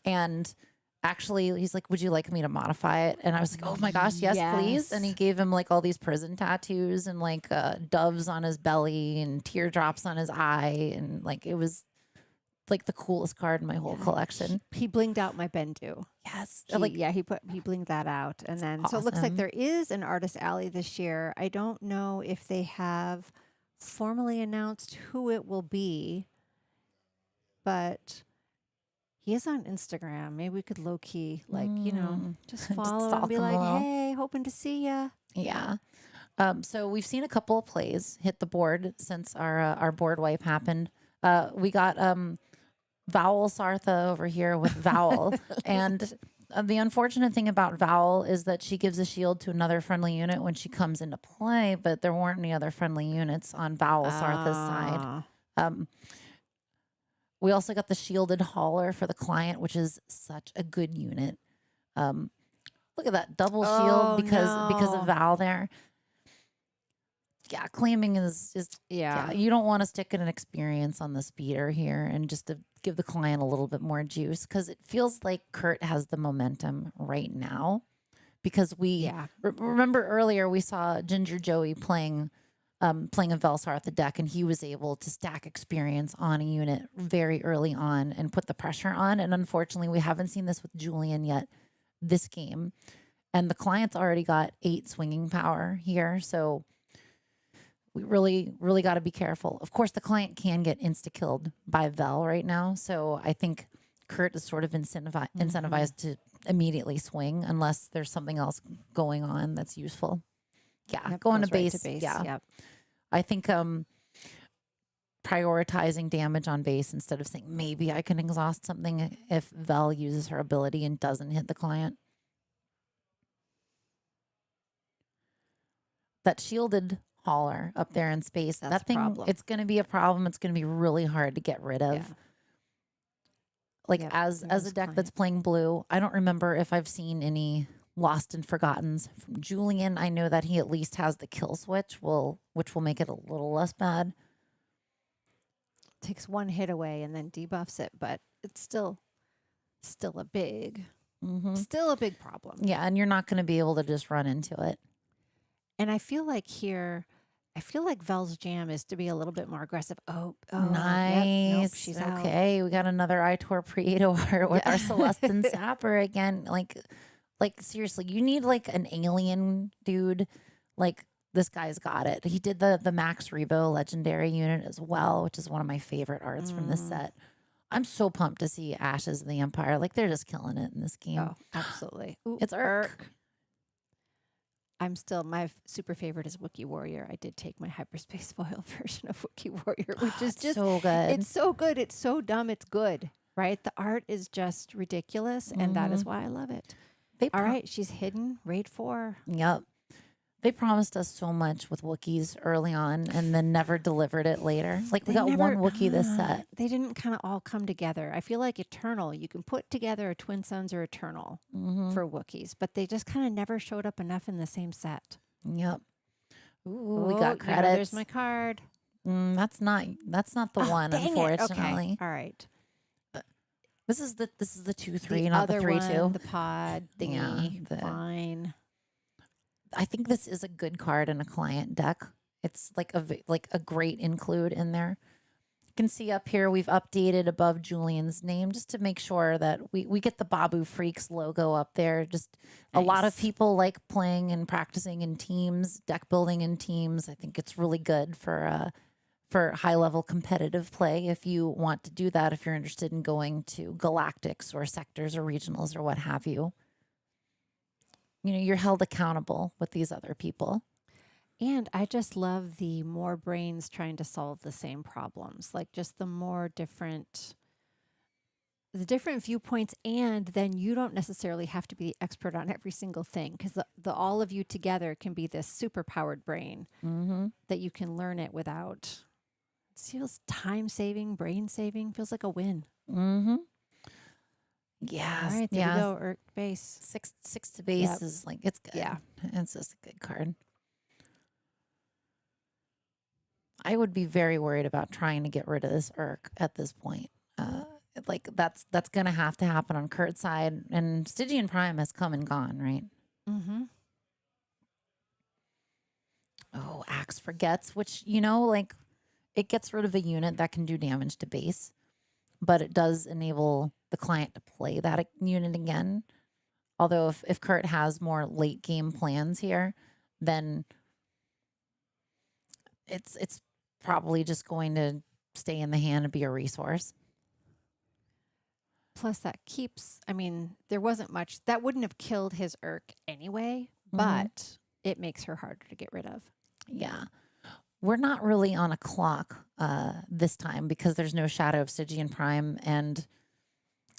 And actually, he's like, would you like me to modify it? And I was like, oh my gosh, yes, please. And he gave him like all these prison tattoos and like doves on his belly and teardrops on his eye. And like, it was like the coolest card in my whole collection. He blinged out my Bendu. Yes. He blinged that out. And then so it looks like awesome. there is an artist alley this year. I don't know if they have formally announced who it will be, but he is on Instagram. Maybe we could low key, like, just Just follow and stalk be him a like, little. hey, hoping to see ya. Yeah. So we've seen a couple of plays hit the board since our board wipe happened. We got Vowel Sartha over here with Vowel. And the unfortunate thing about Vowel is that she gives a shield to another friendly unit when she comes into play, but there weren't any other friendly units on Vowel Sartha's side. We also got the shielded hauler for the client, which is such a good unit. Look at that double shield because of Val there. Yeah, claiming is you don't want to stick in an experience on the speeder here and just to give the client a little bit more juice, because it feels like Kurt has the momentum right now, because we remember earlier we saw Ginger Joey playing a Velsarth deck, and he was able to stack experience on a unit very early on and put the pressure on. And unfortunately, we haven't seen this with Julian yet this game, and the client's already got 8 swinging power here, so we really got to be careful. Of course, the client can get insta-killed by Vel right now, so I think Kurt is sort of incentivized to immediately swing unless there's something else going on that's useful. Yeah, going to base. Yeah. Yep. I think prioritizing damage on base instead of saying maybe I can exhaust something if Vel uses her ability and doesn't hit the client. That shielded hauler up there in space, that thing, problem. it's going to be a problem. It's going to be really hard to get rid of. Yeah. Like as a deck that's playing blue, I don't remember if I've seen any lost and forgottens from Julian. I know that he at least has the kill switch, which will make it a little less bad. Takes one hit away and then debuffs it, but it's still a big problem. Yeah, and you're not going to be able to just run into it. And I feel like Vel's jam is to be a little bit more aggressive. Oh, nice. Yep, nope, she's okay. We got another Itor Prietor with our Celestin Sapper again. Like seriously, you need like an alien dude. Like this guy's got it. He did the Max Rebo legendary unit as well, which is one of my favorite arts from this set. I'm so pumped to see Ashes of the Empire. Like they're just killing it in this game. Oh, absolutely. Ooh, it's Urk. My super favorite is Wookiee Warrior. I did take my hyperspace foil version of Wookiee Warrior, which is just so good. It's so good. It's so dumb. It's good, right? The art is just ridiculous, and that is why I love it. All right, she's hidden. Raid 4. Yep. They promised us so much with Wookiees early on and then never delivered it later. Like we got one Wookiee this set. They didn't kind of all come together. I feel like Eternal, you can put together a Twin Suns or Eternal for Wookiees, but they just kind of never showed up enough in the same set. Yep. Ooh, we got credits. There's my card. That's not the one, unfortunately. Okay. All right. This is the 2/3, not the 3/2. The pod thingy. Fine. I think this is a good card in a client deck. It's like a great include in there. You can see up here we've updated above Julian's name just to make sure that we get the Babu Freaks logo up there. Just a lot of people like playing and practicing in teams, deck building in teams. I think it's really good for high level competitive play if you want to do that, if you're interested in going to galactics or sectors or regionals or what have you. You know, you're held accountable with these other people. And I just love the more brains trying to solve the same problems, like just the different viewpoints. And then you don't necessarily have to be the expert on every single thing, because the all of you together can be this super powered brain that you can learn it without. It feels time saving, brain saving, feels like a win. Yeah. All right, there we go. Urk base. Six to base is like, it's good. Yeah. It's just a good card. I would be very worried about trying to get rid of this Urk at this point. Like that's going to have to happen on Kurt's side, and Stygian Prime has come and gone, right? Oh, Axe Forgets, which, like it gets rid of a unit that can do damage to base. but it does enable the client to play that unit again. Although if Kurt has more late game plans here, then it's probably just going to stay in the hand and be a resource. Plus, that keeps, I mean, there wasn't much that wouldn't have killed his Urk anyway, Mhm. but it makes her harder to get rid of. Yeah. We're not really on a clock this time because there's no Shadow of Stygian Prime, and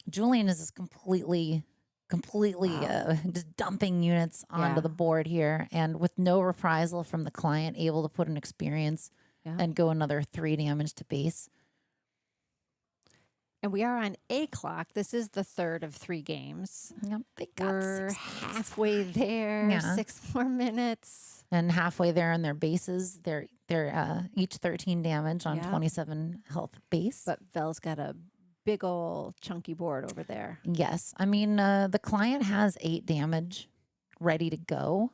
Julian is just completely Wow. just dumping units onto Yeah. the board here, and with no reprisal from the client, able to put an experience Yeah. and go another 3 damage to base. And we are on a clock. This is the third of 3 games. Yep, they got We're 6 minutes. halfway there. Yeah. 6 more minutes. And halfway there in their bases, they're each 13 damage on Yeah. 27 health base. But Vel's got a big old chunky board over there. Yes. I mean, the client has 8 damage ready to go.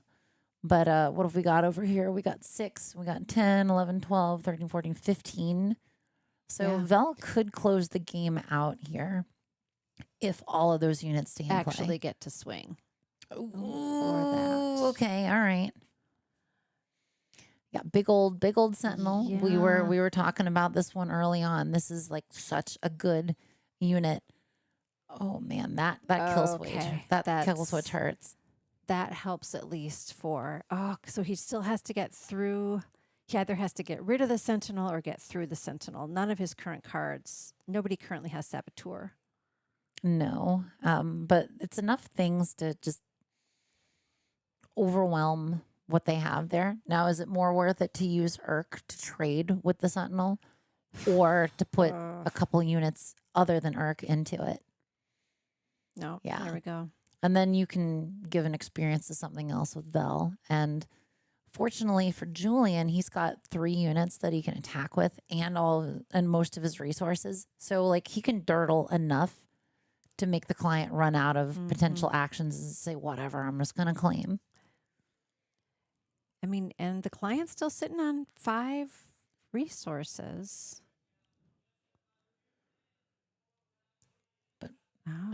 But what have we got over here? We got 6, we got 10, 11, 12, 13, 14, 15. So Yeah. Vel could close the game out here if all of those units stay in Actually play. get to swing. Ooh, that. okay, all right. Yeah, big old Sentinel. We Yeah. were talking about this one early on. This is like such a good unit. Oh man, that kill switch. Okay, That kill that's- switch hurts. That helps at least for, so he still has to get through. He either has to get rid of the Sentinel or get through the Sentinel. None of his current cards, nobody currently has Saboteur. No, but it's enough things to just overwhelm what they have there. Now, is it more worth it to use Urk to trade with the Sentinel, or to put a couple units other than Urk into it? No, Yeah. there we go. And then you can give an experience to something else with Vel. And fortunately for Julian, he's got 3 units that he can attack with and most of his resources. So like he can dirtle enough to make the client run out of potential actions and say, whatever, I'm just going to claim. I mean, and the client's still sitting on 5 resources.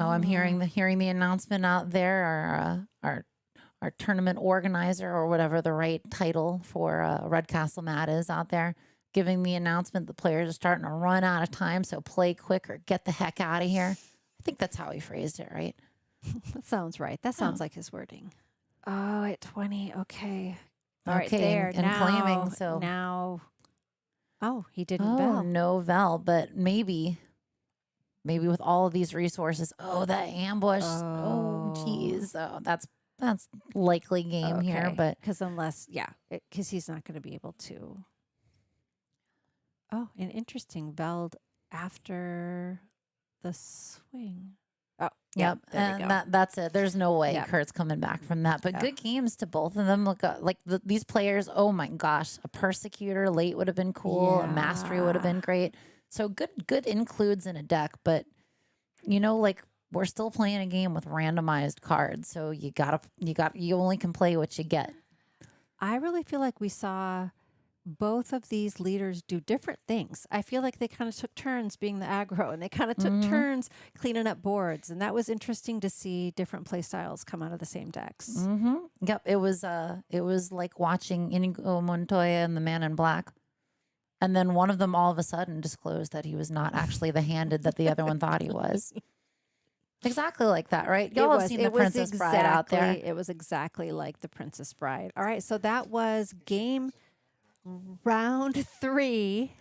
Oh, I'm hearing the announcement out there. Our tournament organizer, or whatever the right title for Red Castle Mat is out there, giving the announcement the players are starting to run out of time, so play quick or get the heck out of here. I think that's how he phrased it, right? That sounds right. That sounds like his wording. Oh, at 20. Okay. All right, Okay, there. and now, claiming, so- now. Oh, he didn't Oh, Vel. no Vel, but maybe with all of these resources. Oh, that ambush. Oh, geez. Oh, that's likely game here, but because because he's not going to be able to. Oh, and interesting. Veld after the swing. Oh, yep, there we go. and that's it. There's no way Yep. Kurt's coming back from that. But Yep. good games to both of them. Look, these players. Oh my gosh, a Persecutor late would have been cool. A Mastery would have been great. So good includes in a deck, but like we're still playing a game with randomized cards. So you only can play what you get. I really feel like we saw both of these leaders do different things. I feel like they kind of took turns being the aggro, and they kind of took turns cleaning up boards, and that was interesting to see different play styles come out of the same decks. Mm-hmm. Yep, it was like watching Inigo Montoya and the Man in Black, and then one of them all of a sudden disclosed that he was not actually the handed that the other one thought he was. Exactly like that, right? Y'all have seen the Princess Bride out there. It was exactly like the Princess Bride. All right, so that was round 3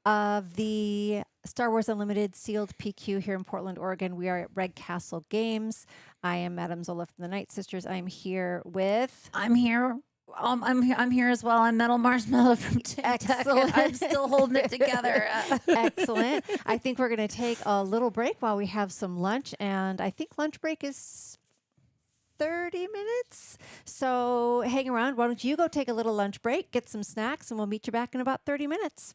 of the Star Wars Unlimited sealed PQ here in Portland, Oregon. We are at Red Castle Games. I am Madamezola from the Nightsisters. I'm here with... I'm here. I'm here as well. I'm Metal Marshmallow from TikTok. Excellent. I'm still holding it together. Excellent. I think we're going to take a little break while we have some lunch, and I think lunch break is 30 minutes. So hang around. Why don't you go take a little lunch break, get some snacks, and we'll meet you back in about 30 minutes.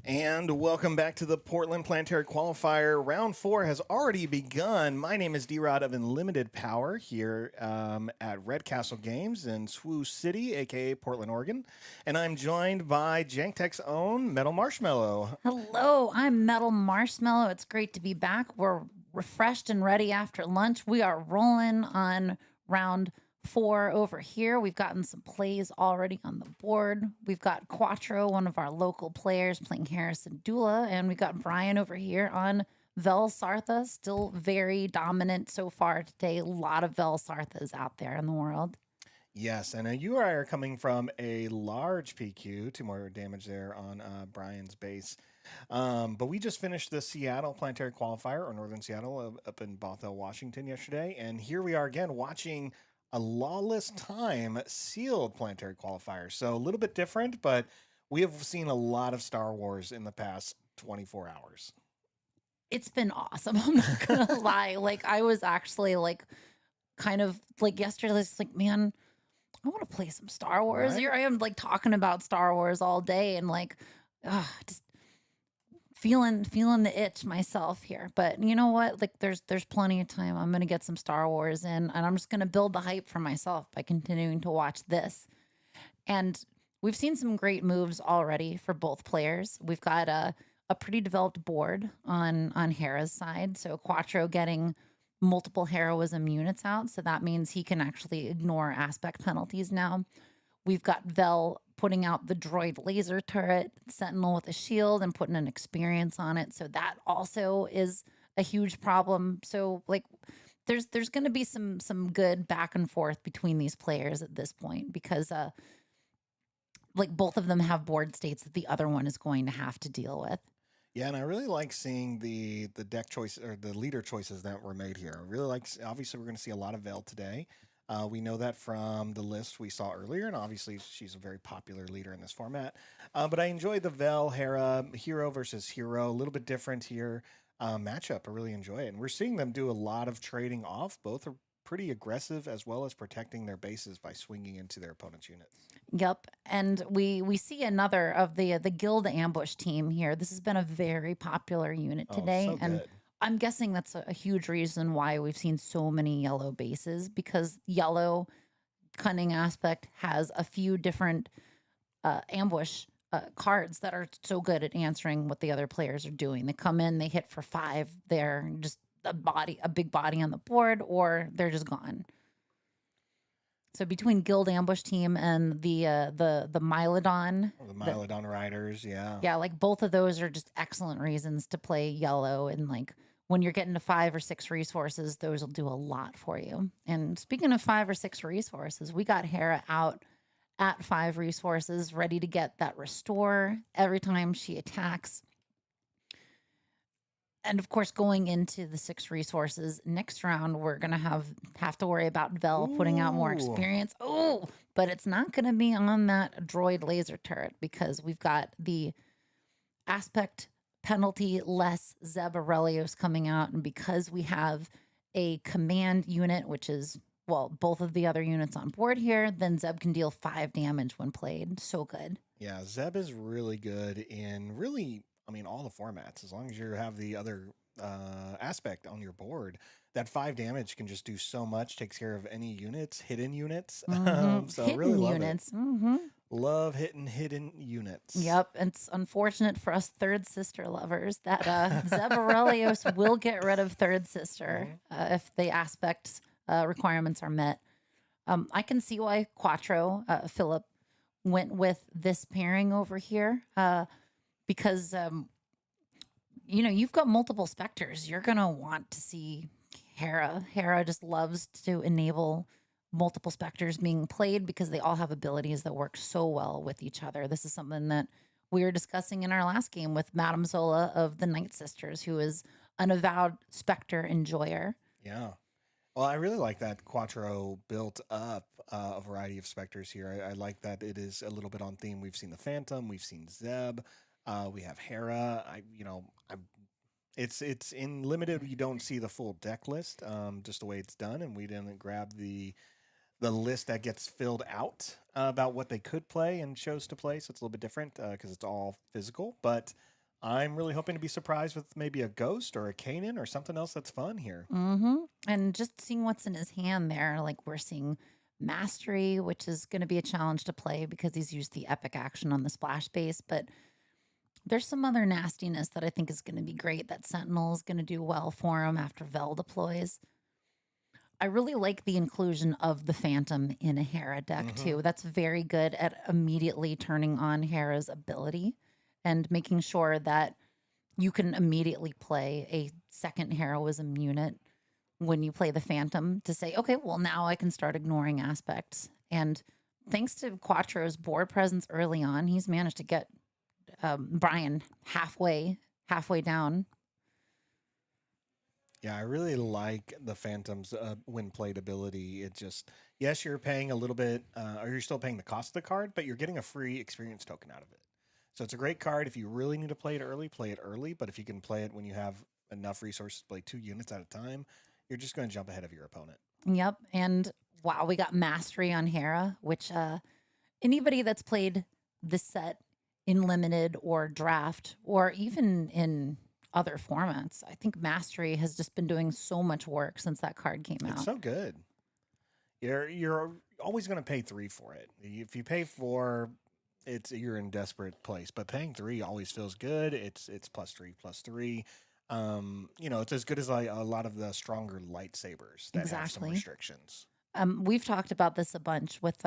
And welcome back to the Portland Planetary Qualifier. Round 4 has already begun. My name is D-Rod of Unlimited Power here at Red Castle Games in Swoo City, aka Portland, Oregon. And I'm joined by Janktech's own Metal Marshmallow. Hello, I'm Metal Marshmallow. It's great to be back. We're refreshed and ready after lunch. We are rolling on round 4 over here. We've gotten some plays already on the board. We've got Quattro, one of our local players, playing Harrison Dula, and we've got Brian over here on Vel Sartha, still very dominant so far today. A lot of Vel Sarthas out there in the world. Yes, and you are coming from a large PQ, 2 more damage there on Brian's base. But we just finished the Seattle Planetary Qualifier, or Northern Seattle, up in Bothell, Washington yesterday. And here we are again watching a Lawless time sealed Planetary Qualifier. So a little bit different, but we have seen a lot of Star Wars in the past 24 hours. It's been awesome. I'm not gonna lie. Like, I was actually like kind of like yesterday, I was like, man, I want to play some Star Wars. Right. Here I am like talking about Star Wars all day and like just feeling the itch myself here. But you know what? Like there's plenty of time. I'm gonna get some Star Wars in, and I'm just gonna build the hype for myself by continuing to watch this. And we've seen some great moves already for both players. We've got a pretty developed board on Hera's side. So Quattro getting multiple heroism units out. So that means he can actually ignore aspect penalties now. We've got Vel putting out the droid laser turret, Sentinel with a shield, and putting an experience on it. So that also is a huge problem. So like there's going to be some good back and forth between these players at this point, because like both of them have board states that the other one is going to have to deal with. Yeah, and I really like seeing the deck choice or the leader choices that were made here. I really like, obviously we're going to see a lot of Vel today. We know that from the list we saw earlier, and obviously she's a very popular leader in this format. But I enjoy the Vel Hera hero versus hero, a little bit different here matchup. I really enjoy it, and we're seeing them do a lot of trading off. Both are pretty aggressive, as well as protecting their bases by swinging into their opponent's units. Yep, and we see another of the guild ambush team here. This has been a very popular unit today, so and good. I'm guessing that's a huge reason why we've seen so many yellow bases, because yellow cunning aspect has a few different ambush cards that are so good at answering what the other players are doing. They come in, they hit for 5, they're just a big body on the board, or they're just gone. So between guild ambush team and the Mylodon, The Mylodon Riders, yeah. yeah, like both of those are just excellent reasons to play yellow. And like when you're getting to 5 or 6 resources, those will do a lot for you. And speaking of 5 or 6 resources, we got Hera out at 5 resources, ready to get that restore every time she attacks. And of course, going into the 6 resources next round, we're gonna have to worry about Vel putting out more experience. Oh, but it's not gonna be on that droid laser turret, because we've got the aspect penalty less Zeb Aurelios coming out, and because we have a command unit, which is, well, both of the other units on board here, then Zeb can deal 5 damage when played. So good. Yeah, Zeb is really good in all the formats. As long as you have the other aspect on your board, that 5 damage can just do so much. Takes care of any units, hidden units. So Hidden really love units. it. Mm-hmm. Love hitting hidden units. Yep. It's unfortunate for us Third Sister lovers that Zeb Aurelios will get rid of Third Sister if the aspects requirements are met. I can see why Quattro, Philip, went with this pairing over here, because you've got multiple specters. You're gonna want to see Hera. Hera just loves to enable multiple specters being played, because they all have abilities that work so well with each other. This is something that we were discussing in our last game with Madamezola of the Nightsisters, who is an avowed specter enjoyer. Yeah. Well, I really like that Quattro built up a variety of specters here. I like that it is a little bit on theme. We've seen the Phantom, we've seen Zeb, we have Hera. It's in limited. You don't see the full deck list, just the way it's done, and we didn't grab the list that gets filled out about what they could play and chose to play. So it's a little bit different because it's all physical. But I'm really hoping to be surprised with maybe a ghost or a Kanan or something else that's fun here. And just seeing what's in his hand there, like we're seeing mastery, which is going to be a challenge to play because he's used the epic action on the splash base. But there's some other nastiness that I think is going to be great. That Sentinel is going to do well for him after Vel deploys. I really like the inclusion of the Phantom in a Hera deck too. That's very good at immediately turning on Hera's ability and making sure that you can immediately play a second heroism unit when you play the Phantom to say, okay, well, now I can start ignoring aspects. And thanks to Quattro's board presence early on, he's managed to get Brian halfway down. Yeah, I really like the Phantom's when played ability. It just, yes, you're paying a little bit, or you're still paying the cost of the card, but you're getting a free experience token out of it. So it's a great card. If you really need to play it early. But if you can play it when you have enough resources to play 2 units at a time, you're just going to jump ahead of your opponent. Yep. And wow, we got mastery on Hera, which anybody that's played this set in limited or draft or even in other formats, I think mastery has just been doing so much work since that card came out. It's so good. You're always going to pay 3 for it. If you pay 4, you're in desperate place. But paying 3 always feels good. It's +3/+3. It's as good as like a lot of the stronger lightsabers that have some restrictions. We've talked about this a bunch with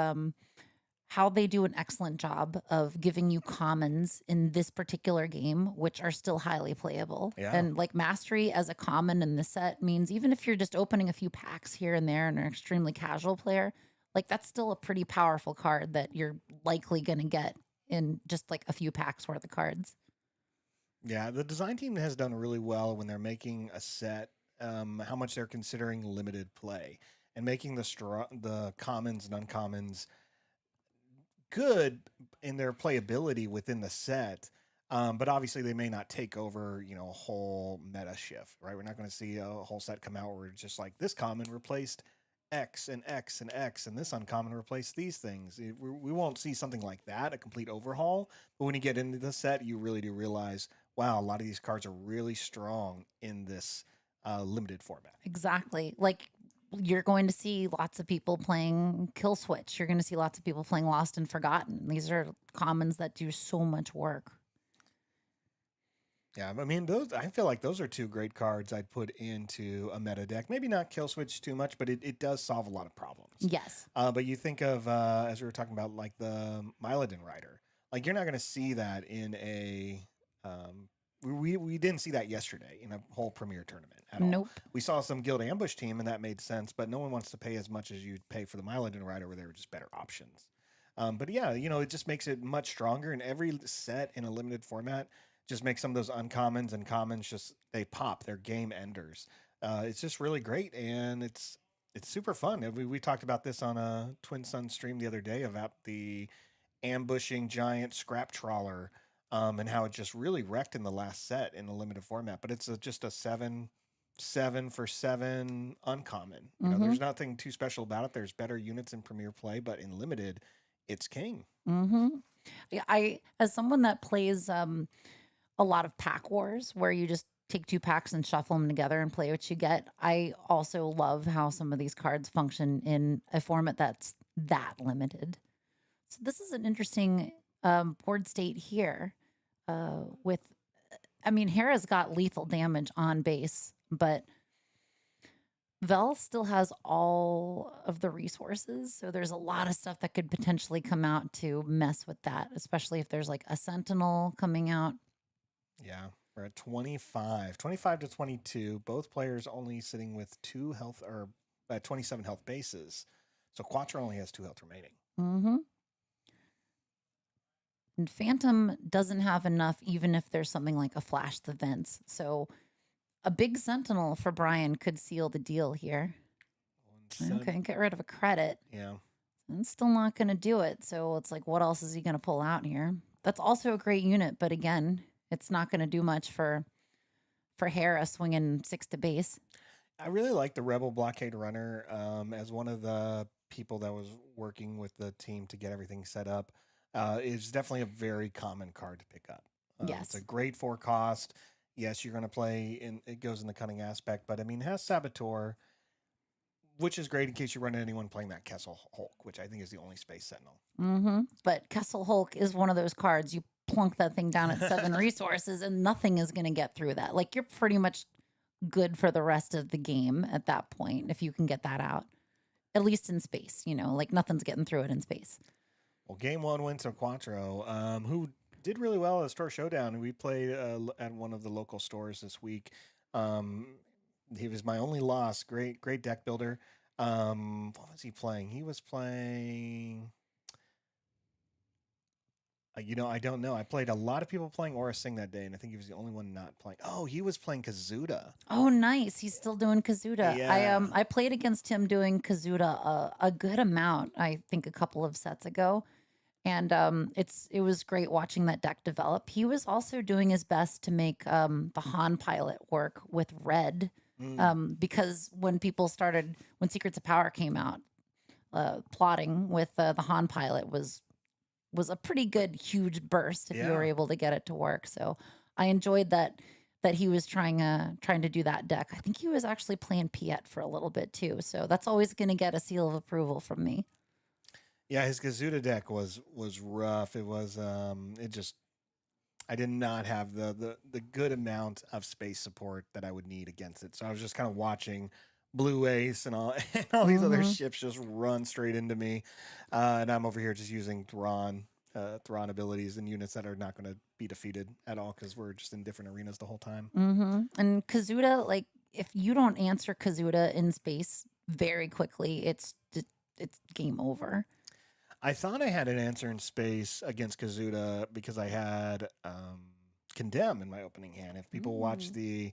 how they do an excellent job of giving you commons in this particular game, which are still highly playable. Yeah. And like mastery as a common in this set means even if you're just opening a few packs here and there and are an extremely casual player, like that's still a pretty powerful card that you're likely going to get in just like a few packs worth of cards. Yeah, the design team has done really well when they're making a set, how much they're considering limited play and making the commons and uncommons good in their playability within the set. But obviously they may not take over, a whole meta shift, right? We're not going to see a whole set come out where it's just like this common replaced X and X and X, and this uncommon replaced these things. We won't see something like that, a complete overhaul. But when you get into the set, you really do realize, wow, a lot of these cards are really strong in this limited format. Exactly. Like you're going to see lots of people playing Kill Switch. You're going to see lots of people playing Lost and Forgotten. These are commons that do so much work. Yeah, I mean, I feel like those are 2 great cards I'd put into a meta deck. Maybe not Kill Switch too much, but it does solve a lot of problems. Yes. But you think of, as we were talking about, like the Mylodin Rider. Like, you're not going to see that in a... we didn't see that yesterday in a whole Premier tournament at all. Nope. We saw some Guild Ambush team, and that made sense, but no one wants to pay as much as you'd pay for the Mylodin Rider, where there were just better options. But yeah, it just makes it much stronger, and every set in a limited format just makes some of those uncommons and commons they pop. They're game enders. It's just really great, and it's super fun. We talked about this on a Twin Sun stream the other day about the ambushing giant scrap trawler, and how it just really wrecked in the last set in a limited format. But it's just a 7 for 7 uncommon. There's nothing too special about it. There's better units in Premier play, but in limited, it's king. Yeah, as someone that plays a lot of pack wars where you just take 2 packs and shuffle them together and play what you get, I also love how some of these cards function in a format that's that limited. So this is an interesting board state here. Hera's got lethal damage on base, but Vel still has all of the resources. So there's a lot of stuff that could potentially come out to mess with that, especially if there's like a Sentinel coming out. Yeah, we're at 25 to 22. Both players only sitting with 2 health or 27 health bases. So Quattro only has 2 health remaining. And Phantom doesn't have enough, even if there's something like a Flash the Vents. So a big Sentinel for Brian could seal the deal here. Okay, get rid of a credit. Yeah. And still not going to do it. So it's like, what else is he going to pull out here? That's also a great unit, but again, it's not going to do much for Hera swinging 6 to base. I really like the Rebel Blockade Runner as one of the people that was working with the team to get everything set up. It's definitely a very common card to pick up. It's a Yes. great 4 cost. Yes, you're going to play in it goes in the cunning aspect, but I mean, it has Saboteur, which is great in case you run into anyone playing that Kessel Hulk, which I think is the only Space Sentinel. But Kessel Hulk is one of those cards. You plunk that thing down at 7 resources and nothing is going to get through that. Like you're pretty much good for the rest of the game at that point if you can get that out. At least in space, like nothing's getting through it in space. Well, game 1 went to Quattro, who did really well at Store Showdown. We played at one of the local stores this week. He was my only loss. Great deck builder. What was he playing? He was playing. I don't know. I played a lot of people playing Aura Sing that day, and I think he was the only one not playing. Oh, he was playing Kazuda. Oh, nice. He's still doing Kazuda. Yeah. I played against him doing Kazuda a good amount, I think a couple of sets ago. And it was great watching that deck develop. He was also doing his best to make the Han pilot work with red. Because when Secrets of Power came out, plotting with the Han pilot was a pretty good huge burst if you were Yeah. able to get it to work. So I enjoyed that he was trying to do that deck. I think he was actually playing Piet for a little bit too. So that's always going to get a seal of approval from me. Yeah, his Kazuda deck was rough. It was I did not have the good amount of space support that I would need against it. So I was just kind of watching Blue Ace and all and all these other ships just run straight into me. And I'm over here just using Thrawn abilities and units that are not going to be defeated at all because we're just in different arenas the whole time. And Kazuda, like if you don't answer Kazuda in space very quickly, it's game over. I thought I had an answer in space against Kazuda because I had Condemn in my opening hand. If people watch the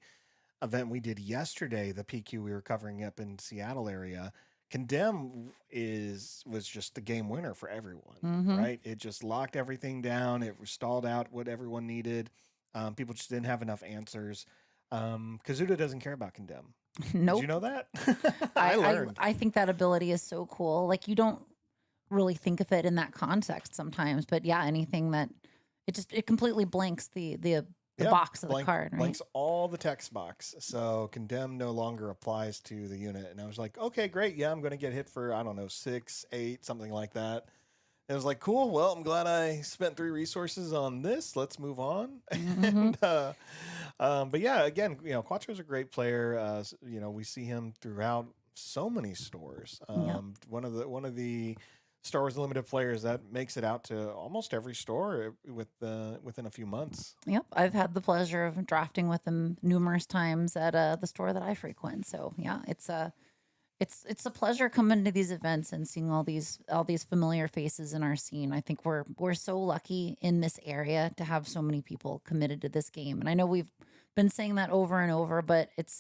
event we did yesterday, the PQ we were covering up in Seattle area, Condemn was just the game winner for everyone, right? It just locked everything down. It stalled out what everyone needed. People just didn't have enough answers. Kazuda doesn't care about Condemn. Nope. Did you know that? I learned. I think that ability is so cool. Like you don't really think of it in that context sometimes, but yeah, anything that it completely blanks the box of the card, right? Blanks all the text box. So Condemn no longer applies to the unit. And I was like, okay, great. Yeah, I'm going to get hit for, I don't know, 6, 8, something like that. And I was like, cool. Well, I'm glad I spent 3 resources on this. Let's move on. And, but yeah, again, Quattro's a great player. We see him throughout so many stores. One of the Star Wars Unlimited players that makes it out to almost every store within a few months. Yep, I've had the pleasure of drafting with him numerous times at the store that I frequent. So yeah, it's a pleasure coming to these events and seeing all these familiar faces in our scene. I think we're so lucky in this area to have so many people committed to this game. And I know we've been saying that over and over, but it's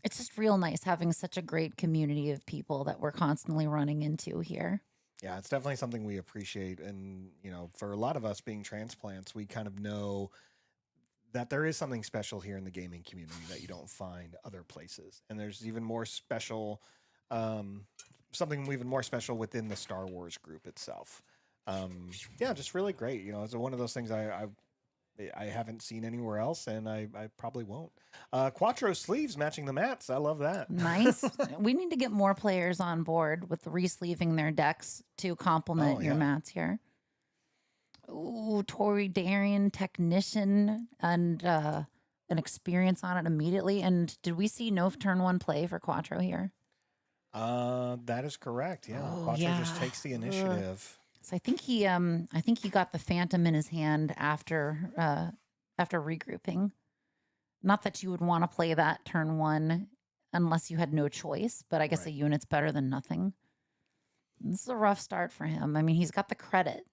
just real nice having such a great community of people that we're constantly running into here. Yeah, it's definitely something we appreciate. And, for a lot of us being transplants, we kind of know that there is something special here in the gaming community that you don't find other places. And there's even more special, something even more special within the Star Wars group itself. Just really great. It's one of those things I haven't seen anywhere else, and I probably won't. Quattro sleeves matching the mats. I love that. Nice. We need to get more players on board with re-sleeving their decks to complement your mats here. Ooh, Tori Darian, technician, and an experience on it immediately. And did we see no turn 1 play for Quattro here? That is correct. Yeah, Quattro just takes the initiative. So I think he got the Phantom in his hand after regrouping. Not that you would want to play that turn 1 unless you had no choice, but I guess a unit's better than nothing. This is a rough start for him. I mean, he's got the credit.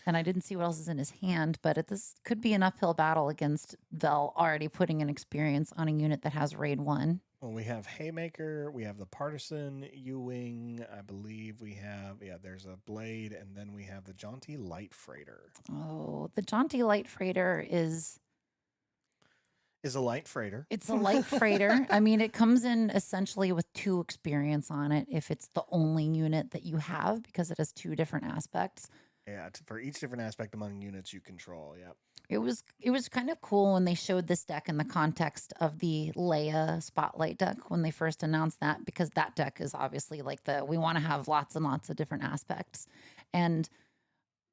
And I didn't see what else is in his hand, but this could be an uphill battle against Vel already putting an experience on a unit that has raid 1. Well, we have Haymaker, we have the Partisan U-Wing, I believe we have, there's a Blade, and then we have the Jaunty Light Freighter. Oh, the Jaunty Light Freighter is a light freighter. It's a light freighter. I mean, it comes in essentially with 2 experience on it if it's the only unit that you have because it has 2 different aspects. Yeah, for each different aspect among units you control. Yep. It was kind of cool when they showed this deck in the context of the Leia Spotlight deck when they first announced that, because that deck is obviously like we want to have lots and lots of different aspects. And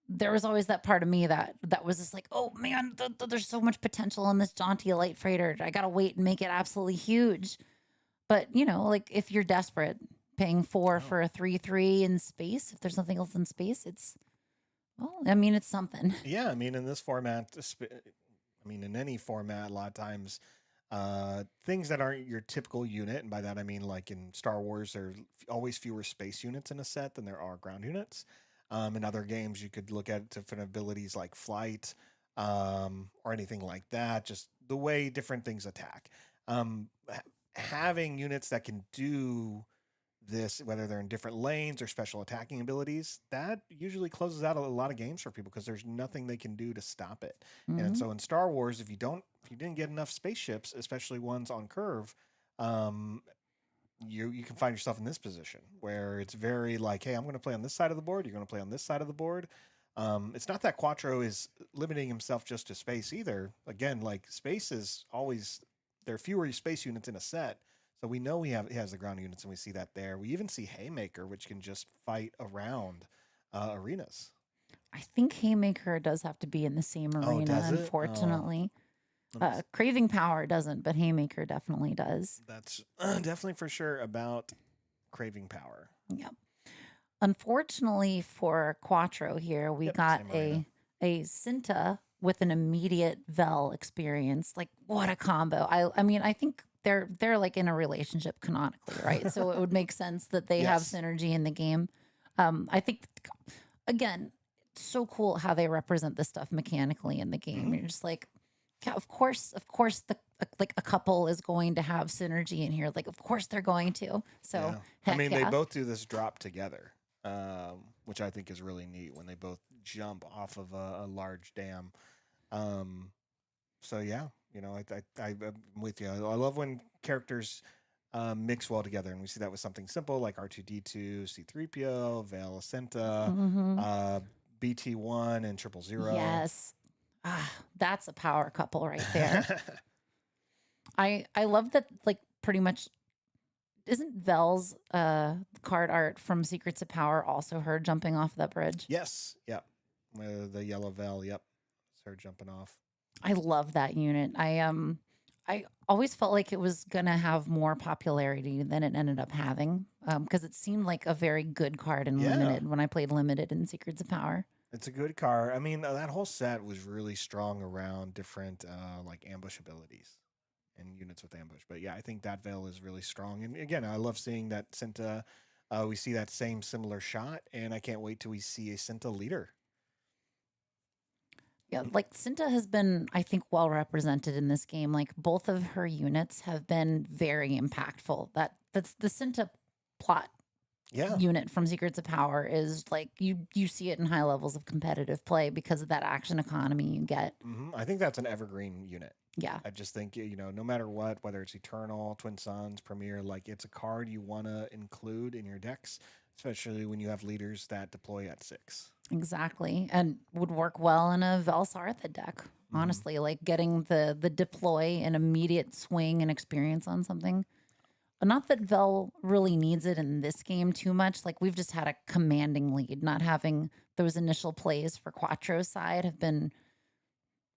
there was always that part of me that was just like, oh man, there's so much potential in this jaunty light freighter. I gotta wait and make it absolutely huge. But like if you're desperate, paying 4 for a 3/3 in space, if there's nothing else in space, it's something. Yeah, I mean, in this format, in any format, a lot of times, things that aren't your typical unit, and by that I mean like in Star Wars, there's always fewer space units in a set than there are ground units. In other games, you could look at different abilities like flight, or anything like that, just the way different things attack. Having units that can do this, whether they're in different lanes or special attacking abilities, that usually closes out a lot of games for people because there's nothing they can do to stop it. And Mhm. so in Star Wars, if you didn't get enough spaceships, especially ones on curve, um, you can find yourself in this position where it's very like, hey, I'm going to play on this side of the board. You're going to play on this side of the board. It's not that Quattro is limiting himself just to space either. Again, like space is always, there are fewer space units in a set. So we know he has the ground units, and we see that there. We even see Haymaker, which can just fight around arenas. I think Haymaker does have to be in the same arena, does it? unfortunately. Let me see. Craving Power doesn't, but Haymaker definitely does. That's definitely for sure about Craving Power. Yep. Unfortunately for Quattro here, we Yep, got same arena. a Cinta with an immediate Vel experience. Like, what a combo. I think they're like in a relationship canonically, right? So it would make sense that they have Yes. synergy in the game. I think, again, it's so cool how they represent this stuff mechanically in the game. Mhm. You're just like, yeah, of course, the like a couple is going to have synergy in here. Like, of course they're going to. So, Yeah. heck They yeah. both do this drop together, which I think is really neat when they both jump off of a large dam. So yeah, I'm with you. I love when characters mix well together, and we see that with something simple like R2D2, C3PO, Vale Ascenta, Mhm. BT1, and 000. Yes. That's a power couple right there. I love that, like, pretty much isn't Vel's card art from Secrets of Power also her jumping off that bridge? Yes. Yep. The yellow Vale. Yep. It's her jumping off. I love that unit. I always felt like it was gonna have more popularity than it ended up having. Because it seemed like a very good card in Yeah. limited when I played limited in Secrets of Power. It's a good card. That whole set was really strong around different like ambush abilities and units with ambush. But yeah, I think that Veil is really strong. And again, I love seeing that Cinta. We see that same similar shot, and I can't wait till we see a Cinta leader. Yeah, like Cinta has been, I think, well represented in this game. Like both of her units have been very impactful. That's the Cinta plot Yeah. unit from Secrets of Power is like you see it in high levels of competitive play because of that action economy you get. I think that's an evergreen unit. Yeah. I just think, no matter what, whether it's Eternal, Twin Suns, Premier, like it's a card you want to include in your decks, especially when you have leaders that deploy at 6. Exactly. And would work well in a Velsartha deck. Honestly, like getting the deploy and immediate swing and experience on something. Not that Vel really needs it in this game too much. Like we've just had a commanding lead. Not having those initial plays for Quattro's side have been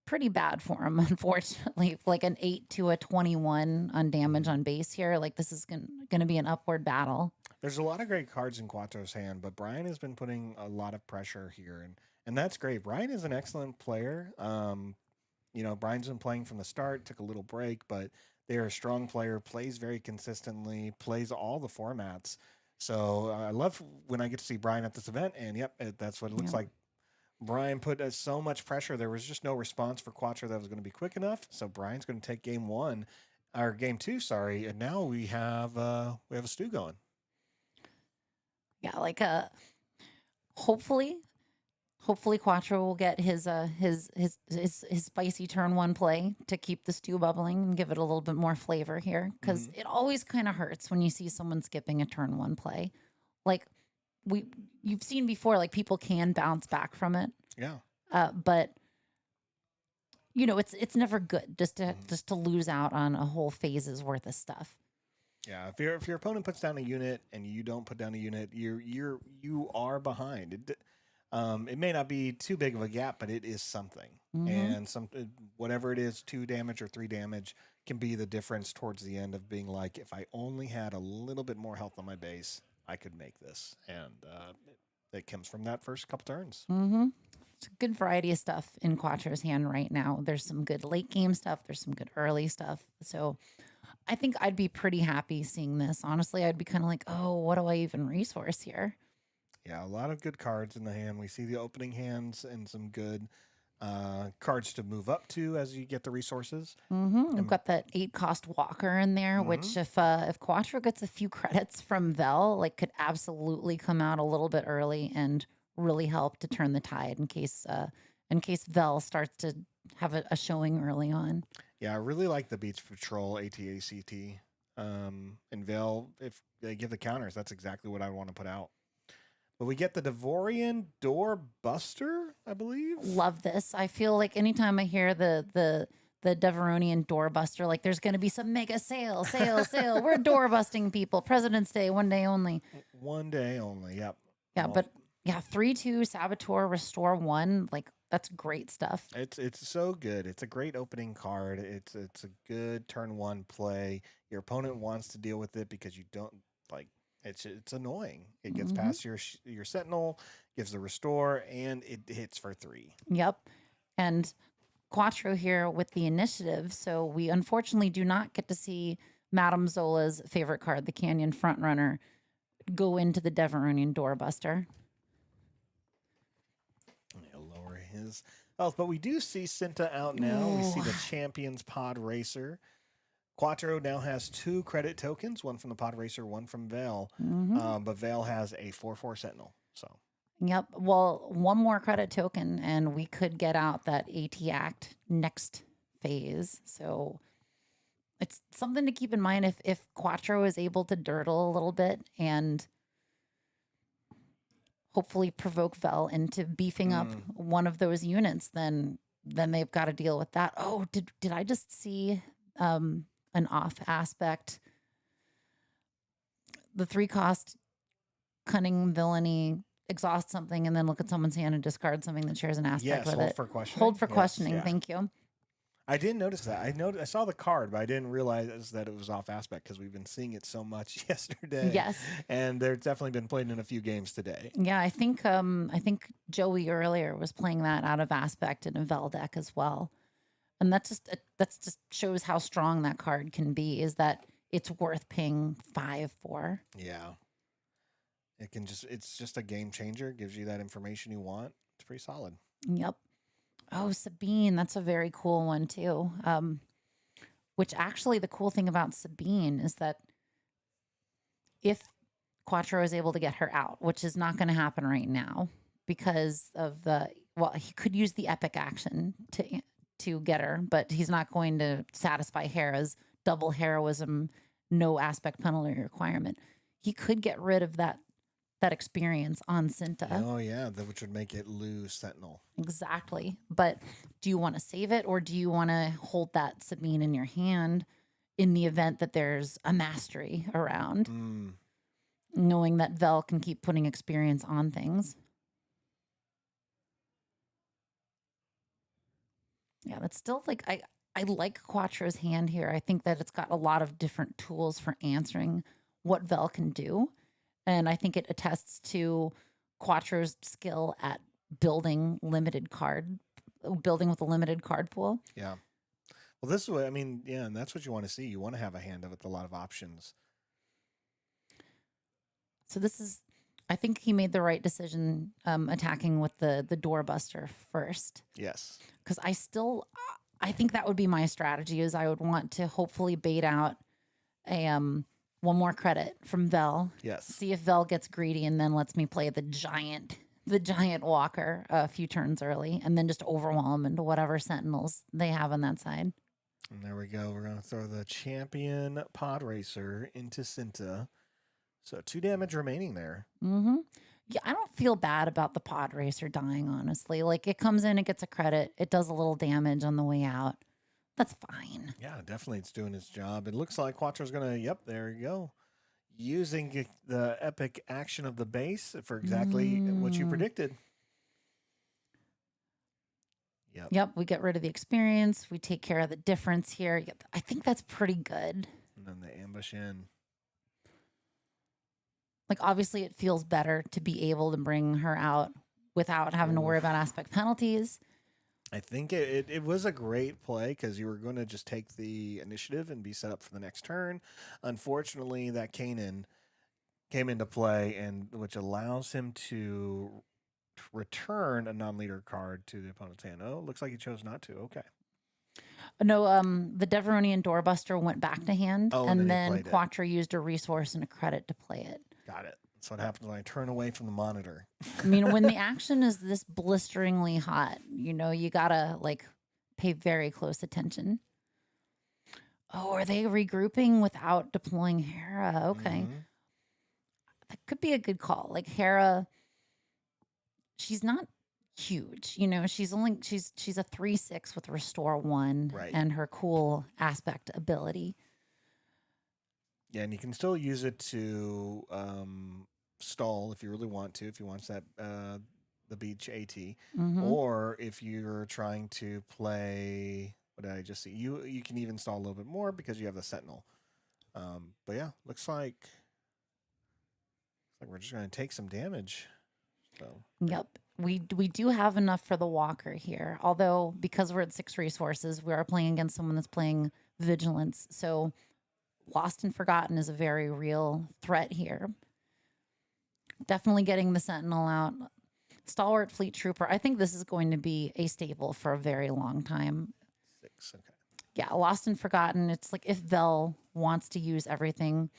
pretty bad for him, unfortunately. Like an 8 to a 21 on damage on base here. Like this is going to be an upward battle. There's a lot of great cards in Quattro's hand, but Brian has been putting a lot of pressure here, and that's great. Brian is an excellent player. Brian's been playing from the start, took a little break, but they're a strong player, plays very consistently, plays all the formats. So I love when I get to see Brian at this event, and that's what it looks Yeah. like. Brian put so much pressure. There was just no response for Quattro that was going to be quick enough. So Brian's going to take game 2, sorry, and now we have a stew going. Yeah, like hopefully Quattro will get his spicy turn 1 play to keep the stew bubbling and give it a little bit more flavor here, because it always kind of hurts when you see someone skipping a turn 1 play. Like you've seen before, like people can bounce back from it. Yeah. But you know, it's never good just to lose out on a whole phase's worth of stuff. Yeah, if your opponent puts down a unit and you don't put down a unit, you are behind. It may not be too big of a gap, but it is something. And whatever it is, 2 damage or 3 damage can be the difference towards the end of being like, if I only had a little bit more health on my base, I could make this. And it comes from that first couple turns. It's a good variety of stuff in Quattro's hand right now. There's some good late game stuff. There's some good early stuff. So I think I'd be pretty happy seeing this. Honestly, I'd be kind of like, oh, what do I even resource here? Yeah, a lot of good cards in the hand. We see the opening hands and some good cards to move up to as you get the resources. We've got that 8-cost Walker in there, which if Quattro gets a few credits from Vel, like could absolutely come out a little bit early and really help to turn the tide in case Vel starts to have a showing early on. Yeah, I really like the Beach Patrol ATACT. And Vel, if they give the counters, that's exactly what I want to put out. But we get the Devorian Doorbuster, I believe. Love this. I feel like anytime I hear the Deveronian doorbuster, like there's going to be some mega sale. We're door busting people. President's Day, one day only. One day only. Yep. Yeah, but yeah, 3/2 Saboteur Restore 1. Like that's great stuff. It's so good. It's a great opening card. It's a good turn 1 play. Your opponent wants to deal with it because you don't like. It's annoying. It gets past your Sentinel, gives the restore, and it hits for 3. Yep. And Quattro here with the initiative. So we unfortunately do not get to see Madamezola's favorite card, the Canyon Frontrunner, go into the Deveronian Doorbuster. He'll lower his health. But we do see Cinta out now. We see the Champions Pod Racer. Quattro now has 2 credit tokens, one from the Pod Racer, one from Vel. But Vel has a 4/4 Sentinel. So Yep. Well, one more credit token, and we could get out that AT Act next phase. So it's something to keep in mind if Quattro is able to durdle a little bit and hopefully provoke Vel into beefing up one of those units, then they've got to deal with that. Oh, did I just see an off aspect? The 3-cost Cunning Villainy, exhaust something and then look at someone's hand and discard something that shares an aspect with hold it. for questioning. Hold for Yes, questioning. yeah. Thank you. I didn't notice that. I saw the card, but I didn't realize that it was off aspect because we've been seeing it so much yesterday. Yes. And they've definitely been playing in a few games today. Yeah, I think Joey earlier was playing that out of aspect in a Vel deck as well. And that's just shows how strong that card can be, is that it's worth paying 5 for. Yeah. It's just a game changer. Gives you that information you want. It's pretty solid. Yep. Oh, Sabine, that's a very cool one too. Which actually the cool thing about Sabine is that if Quattro is able to get her out, which is not going to happen right now because of he could use the epic action to get her, but he's not going to satisfy Hera's double heroism, no aspect penalty requirement. He could get rid of that experience on Cinta. Oh, yeah, which would make it lose Sentinel. Exactly. But do you want to save it, or do you want to hold that Sabine in your hand in the event that there's a mastery around, knowing that Vel can keep putting experience on things? Yeah, that's still like, I like Quattro's hand here. I think that it's got a lot of different tools for answering what Vel can do. And I think it attests to Quattro's skill at building with a limited card pool. Yeah. Well, this is what, and that's what you want to see. You want to have a hand with a lot of options. So I think he made the right decision attacking with the doorbuster first. Yes. Because I think that would be my strategy, is I would want to hopefully bait out one more credit from Vel. Yes. See if Vel gets greedy and then lets me play the giant walker a few turns early, and then just overwhelm into whatever sentinels they have on that side. And there we go. We're going to throw the champion pod racer into Cinta. So 2 damage remaining there. Mm-hmm. Yeah, I don't feel bad about the pod racer dying, honestly. Like, it comes in, it gets a credit, it does a little damage on the way out. That's fine. Yeah, definitely it's doing its job. It looks like Quattro's going to, yep, there you go. Using the epic action of the base for exactly what you Mm. predicted. Yep. Yep, we get rid of the experience. We take care of the difference here. Yep, I think that's pretty good. And then the ambush in. Like, obviously, it feels better to be able to bring her out without having to worry about aspect penalties. I think it was a great play because you were going to just take the initiative and be set up for the next turn. Unfortunately, that Kanan came into play, and which allows him to return a non-leader card to the opponent's hand. Oh, looks like he chose not to. Okay. No, the Deveronian Doorbuster went back to hand, Oh, and and then then he played it. Quattro used a resource and a credit to play it. Got it. That's what happens when I turn away from the monitor. I mean, when the action is this blisteringly hot, you gotta like pay very close attention. Oh, are they regrouping without deploying Hera? Okay. Mhm. That could be a good call. Like, Hera, she's not huge. She's a 3/6 with restore 1 Right. and her cool aspect ability. Yeah, and you can still use it to stall if you really want to, if you want that the beach AT, Mhm. or if you're trying to play. What did I just see? You can even stall a little bit more because you have the Sentinel. But yeah, looks like we're just going to take some damage. So Yep. We do have enough for the walker here. Although, because we're at 6 resources, we are playing against someone that's playing vigilance. So Lost and Forgotten is a very real threat here. Definitely getting the Sentinel out. Stalwart Fleet Trooper. I think this is going to be a staple for a very long time. 6. Okay. Yeah, Lost and Forgotten. It's like if Vel wants to use everything.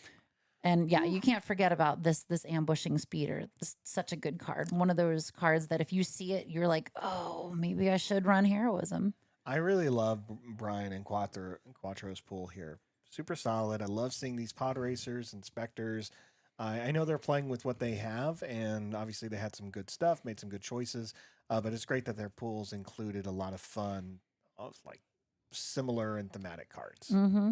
And yeah, you can't forget about this ambushing speeder. This is such a good card. One of those cards that if you see it, you're like, oh, maybe I should run heroism. I really love Brian and Quattro's pool here. Super solid. I love seeing these pod racers and specters. I know they're playing with what they have, and obviously they had some good stuff, made some good choices. But it's great that their pools included a lot of fun, like similar and thematic cards. Mm-hmm.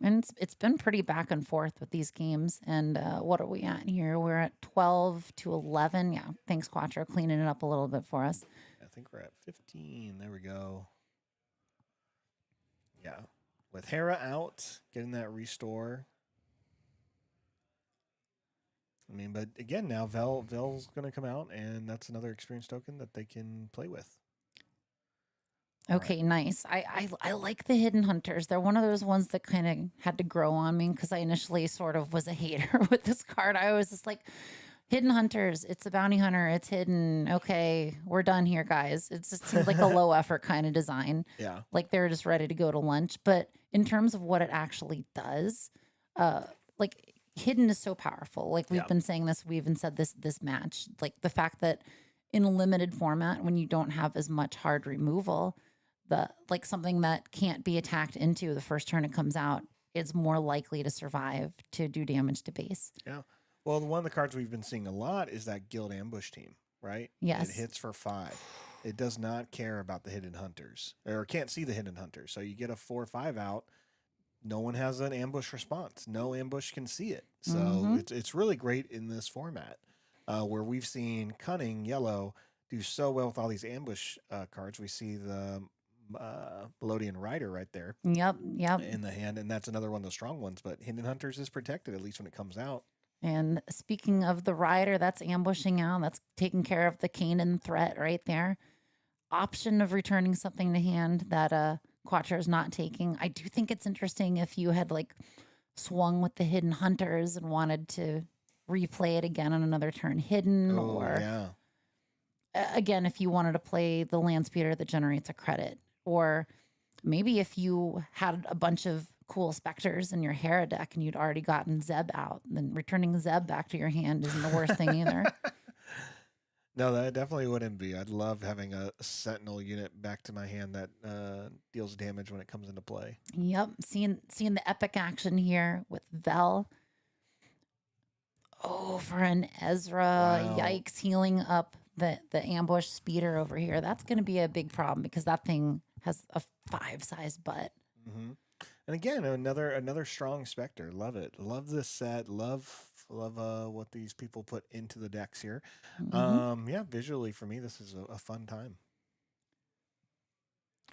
And it's been pretty back and forth with these games. And what are we at here? We're at 12 to 11. Yeah, thanks, Quattro, cleaning it up a little bit for us. I think we're at 15. There we go. Yeah. With Hera out, getting that restore. I mean, but again, now Vel's going to come out, and that's another experience token that they can play with. Okay, nice. I like the Hidden Hunters. They're one of those ones that kind of had to grow on me because I initially sort of was a hater with this card. I was just like, Hidden Hunters, it's a bounty hunter, it's hidden. Okay, we're done here, guys. It just seemed like a low effort kind of design. Yeah. Like they're just ready to go to lunch. But in terms of what it actually does, like hidden is so powerful. Like we've been saying this, we even said this match. Like the fact that in a limited format, when you don't have as much hard removal, like something that can't be attacked into the first turn it comes out is more likely to survive to do damage to base. Yeah. Well, one of the cards we've been seeing a lot is that Guild Ambush team, right? Yes. It hits for 5. It does not care about the Hidden Hunters, or can't see the Hidden Hunters. So you get a 4 or 5 out. No one has an ambush response. No ambush can see it. So it's really great in this format where we've seen Cunning, Yellow, do so well with all these ambush cards. We see the Melodian Rider right there. Yep. In the hand, and that's another one of the strong ones. But Hidden Hunters is protected, at least when it comes out. And speaking of the rider, that's ambushing out. That's taking care of the Kanan threat right there. Option of returning something to hand that Quattro is not taking. I do think it's interesting if you had like swung with the Hidden Hunters and wanted to replay it again on another turn hidden, or again, if you wanted to play the land speeder that generates a credit, or maybe if you had a bunch of cool specters in your Hera deck and you'd already gotten Zeb out, then returning Zeb back to your hand isn't the worst thing either. No, that definitely wouldn't be. I'd love having a Sentinel unit back to my hand that deals damage when it comes into play. Yep, seeing the epic action here with Vel. Oh, for an Ezra, Wow. yikes, healing up the ambush speeder over here. That's going to be a big problem because that thing has a 5-size butt. hmm And again, another strong Spectre. Love it. Love this set. Love what these people put into the decks here. Mhm. Yeah, visually for me, this is a fun time.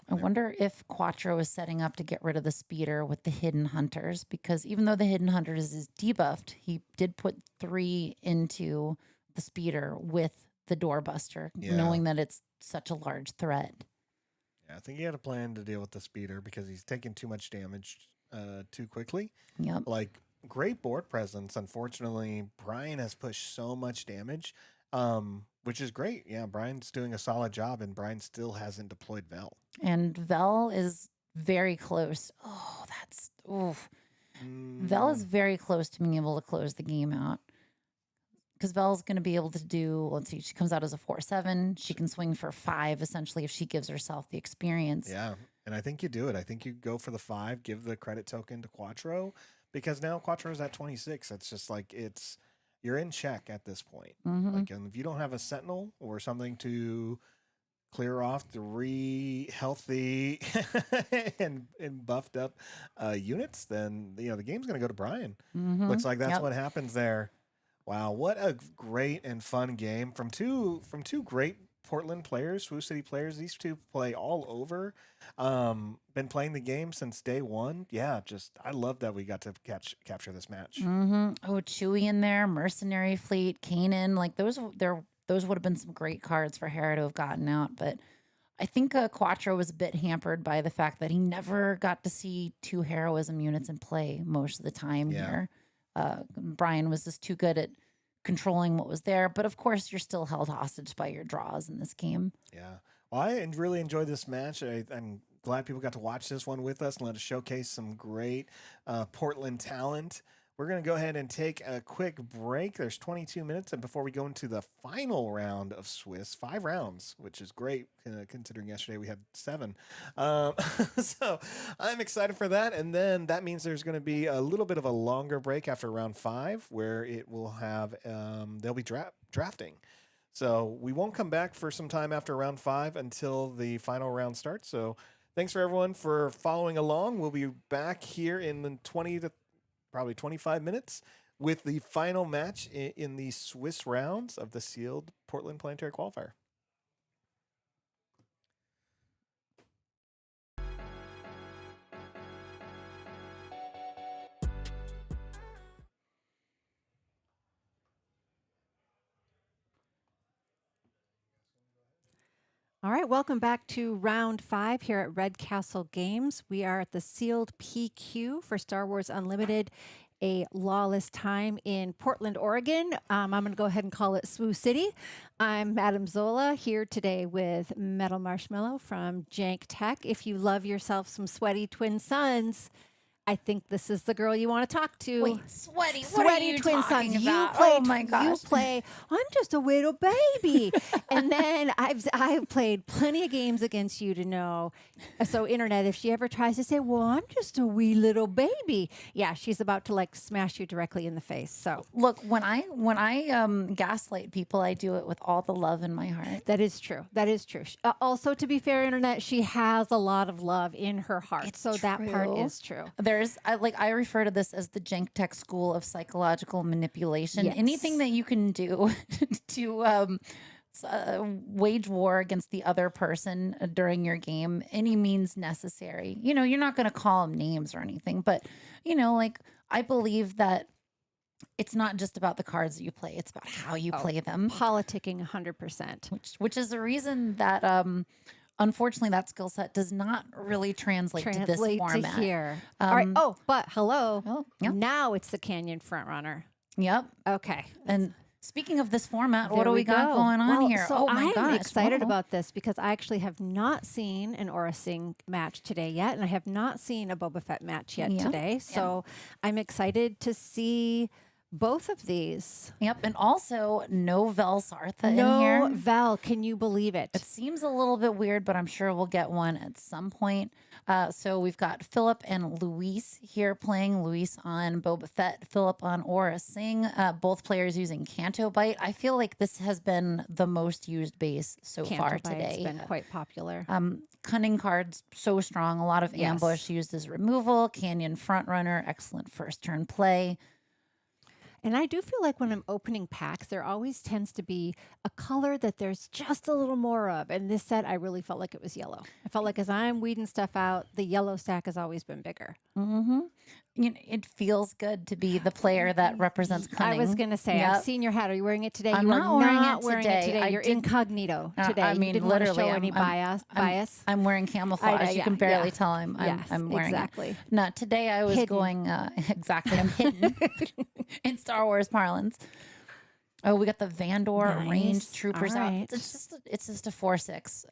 I wonder if Quattro is setting up to get rid of the speeder with the Hidden Hunters, because even though the Hidden Hunters is debuffed, he did put 3 into the speeder with the doorbuster, Yeah. knowing that it's such a large threat. Yeah, I think he had a plan to deal with the speeder because he's taking too much damage too quickly. Yep. Like, great board presence. Unfortunately, Brian has pushed so much damage, which is great. Yeah, Brian's doing a solid job, and Brian still hasn't deployed Vel. And Vel is very close. Oh, that's oof. Vel is very close to being able to close the game out. Because Vel's going to be able to do, let's see, she comes out as a 4/7. She can swing for 5, essentially, if she gives herself the experience. Yeah, and I think you do it. I think you go for the 5, give the credit token to Quattro, because now Quattro's at 26. It's just like you're in check at this point. Mhm. Like, and if you don't have a Sentinel or something to clear off 3 healthy and buffed up units, then the game's going to go to Brian. Mhm. Looks like that's Yep. what happens there. Wow, what a great and fun game from two great Portland players, Swoo City players. These two play all over. Been playing the game since day one. Yeah, I love that we got to capture this match. Oh, Chewy in there, Mercenary Fleet, Kanan, like those would have been some great cards for Hera to have gotten out. But I think Quattro was a bit hampered by the fact that he never got to see 2 heroism units in play most of the time Yeah. here. Brian was just too good at controlling what was there. But of course, you're still held hostage by your draws in this game. Yeah. Well, I really enjoyed this match. I'm glad people got to watch this one with us and let us showcase some great Portland talent. We're going to go ahead and take a quick break. There's 22 minutes. And before we go into the final round of Swiss, 5 rounds, which is great considering yesterday we had 7. So I'm excited for that. And then that means there's going to be a little bit of a longer break after round 5 where it will have, they'll be drafting. So we won't come back for some time after round 5 until the final round starts. So thanks for everyone for following along. We'll be back here in the 20 to probably 25 minutes with the final match in the Swiss rounds of the sealed Portland Planetary Qualifier. All right, welcome back to round 5 here at Red Castle Games. We are at the sealed PQ for Star Wars Unlimited, a lawless time in Portland, Oregon. I'm going to go ahead and call it Swoo City. I'm Madamezola here today with Metal Marshmallow from Jank Tech. If you love yourself some sweaty twin suns, I think this is the girl you want to talk to. Wait, sweaty. What are Sweaty you twin talking sons. about? You play, Oh my gosh. You play. I'm just a little baby, and then I've played plenty of games against you to know. So internet, if she ever tries to say, "Well, I'm just a wee little baby," yeah, she's about to like smash you directly in the face. So Look, when I gaslight people, I do it with all the love in my heart. that is true. That is true. Also, to be fair, internet, she has a lot of love in her heart. It's so that part true. is true. I refer to this as the Jank Tech School of Psychological Manipulation. Yes. Anything that you can do to wage war against the other person during your game, any means necessary. You're not going to call them names or anything, but I believe that it's not just about the cards that you play; it's about how you play them. Politicking 100%. Which is the reason that unfortunately that skill set does not really translate to this format. to here. All right. Oh, but hello. Oh, yeah. Now it's the Canyon Frontrunner. Yep. Okay. And speaking of this format, what There do we got go. going on Well, here? So Oh my gosh. I'm excited Whoa. about this because I actually have not seen an Aura Singh match today yet, and I have not seen a Boba Fett match yet Yeah. today. So I'm excited to see both of these. Yep. And also no Vel Sartha in No here. Vel, can you believe it? It seems a little bit weird, but I'm sure we'll get one at some point. So we've got Philip and Luis here playing. Luis on Boba Fett, Philip on Aura Singh. Both players using Canto Bite. I feel like this has been the most used base so far Canto Bite's today. been quite popular. Cunning cards so strong. A lot of Yes. ambush used as removal. Canyon Frontrunner, excellent first turn play. And I do feel like when I'm opening packs, there always tends to be a color that there's just a little more of. And this set, I really felt like it was yellow. I felt like as I'm weeding stuff out, the yellow stack has always been bigger. Mm-hmm. You know, it feels good to be the player that represents cunning. I was going to say, Yep. I've seen your hat. Are you wearing it today? I'm you not are wearing not it wearing today. it today. I You're did- incognito today. I You mean, didn't want to literally, show any bias. I'm wearing camouflage. You yeah, can barely yeah. tell I'm Yes, wearing exactly. it. No, today I was Hidden. going exactly. I'm hidden in Star Wars parlance. Oh, we got the Vandor Nice. range troopers All out. right. It's just a 4/6.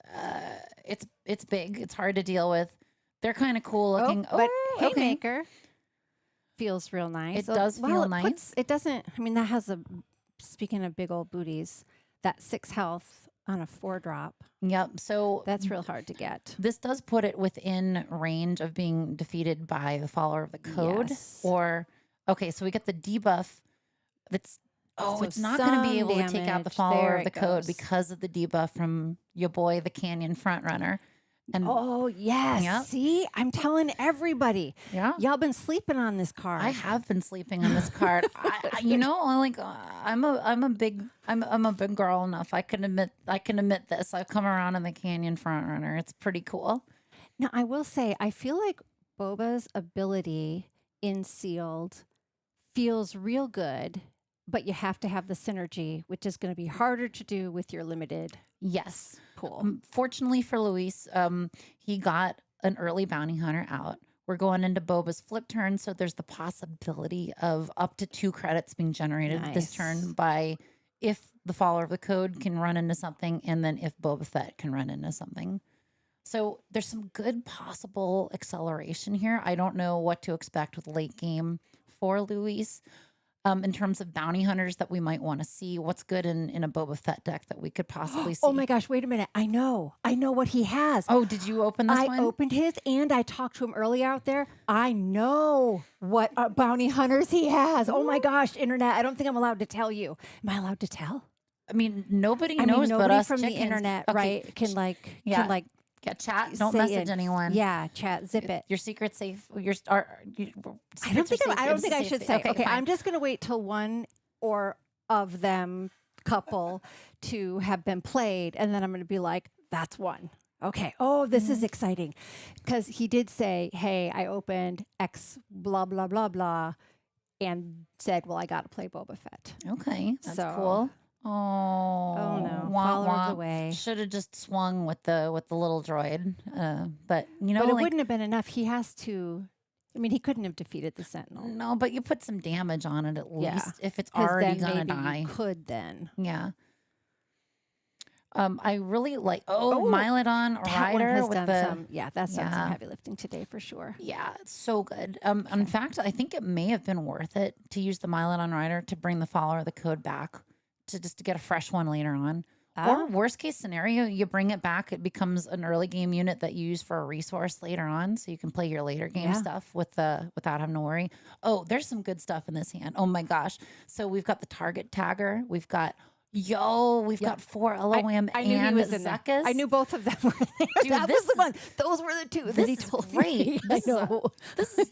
It's big. It's hard to deal with. They're kind of cool looking. But okay. Haymaker feels real nice. It does feel it nice. It doesn't, I mean, that has a, speaking of big old booties, that 6 health on a 4-drop. Yep. So That's real hard to get. this does put it within range of being defeated by the follower of the code. Yes. Or okay, so we get the debuff. That's So it's not going to be some able to take out the damage. follower There of the it code goes. because of the debuff from your boy, the Canyon Frontrunner. And Oh, yes. Yep. See, I'm telling everybody. yeah, Y'all been sleeping on this card. I have been sleeping on this card. I'm a big girl enough. I can admit this. I've come around on the Canyon Frontrunner. It's pretty cool. Now, I will say, I feel like Boba's ability in Sealed feels real good, but you have to have the synergy, which is going to be harder to do with your limited Yes. pool. Fortunately for Luis, he got an early bounty hunter out. We're going into Boba's flip turn, so there's the possibility of up to 2 credits being generated this turn Nice. by if the follower of the code can run into something, and then if Boba Fett can run into something. So there's some good possible acceleration here. I don't know what to expect with late game for Luis. In terms of bounty hunters that we might want to see, what's good in a Boba Fett deck that we could possibly see. Oh my gosh, wait a minute. I know what he has. Oh, did you open this I one? opened his and I talked to him earlier out there. I know what bounty hunters he has. Oh my gosh, internet. I don't think I'm allowed to tell you. Am I allowed to tell? I mean, nobody I knows mean, but nobody us from the chickens. internet, Okay, right, can yeah. like Yeah, chat. Don't say message it. anyone. Yeah, chat, zip it. Your secret's safe. I don't think I should say. Okay, fine. I'm just going to wait till one or of them couple to have been played, and then I'm going to be like, "That's one." Okay. Oh, this is exciting, because he did say, "Hey, I opened X blah blah blah blah," and said, "Well, I got to play Boba Fett." Okay, that's So- cool. Oh, Oh no, follower of the way. Should have just swung with the little droid. But you know, But it like, wouldn't have been enough. He has to. I mean, he couldn't have defeated the Sentinel. no, but you put some damage on it at Yeah. least if it's 'Cause already then gonna maybe die. you could then. Yeah. I really like Oh, Mylodon That one Rider has with done the some. Yeah, that's done Yeah. some heavy lifting today for sure. yeah, it's so good. In fact, I think it may have been worth it to use the Mylodon Rider to bring the follower of the code back to get a fresh one later on. Or worst case scenario, you bring it back, it becomes an early game unit that you use for a resource later on, so you can play your later game Yeah. stuff without having to worry. Oh, there's some good stuff in this hand. Oh my gosh! So we've got the target tagger. We've got got 4 LOM I knew he and was in there. Zuckus. I knew both of them were there. Dude, that this was the is- one. Those were the two that this he is told great. me. This is a- I know. This is.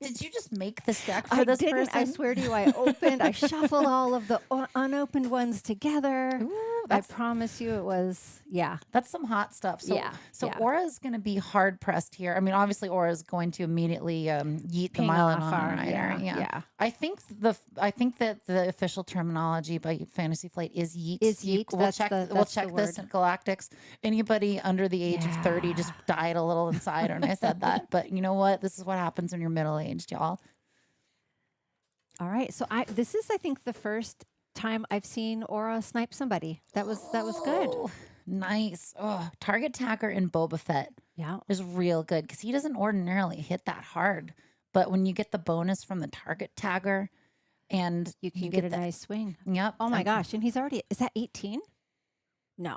Did you just make this deck for I this didn't. person? I swear to you, I shuffled all of the unopened ones together. Ooh, I promise you it was, yeah. That's some hot stuff. So, Yeah, so yeah. Aura is going to be hard pressed here. I mean, obviously, Aura is going to immediately yeet the Ping Mylodon off our- Rider. yeah. I think that the official terminology by Fantasy Flight is yeet. Is yeet, We'll that's check. the- We'll that's the check this word. at Galactics. Anybody under the age of 30 just died a little inside when I said that. But you know what? This is what happens when you're middle aged, y'all. All right. So this is, I think, the first time I've seen Aura snipe somebody. That was good. Oh, nice. Oh, target tagger in Boba Fett Yeah. is real good because he doesn't ordinarily hit that hard. But when you get the bonus from the target tagger, and You can you get get a that. nice swing. Yep. Oh my gosh. And he's already, is that 18? No.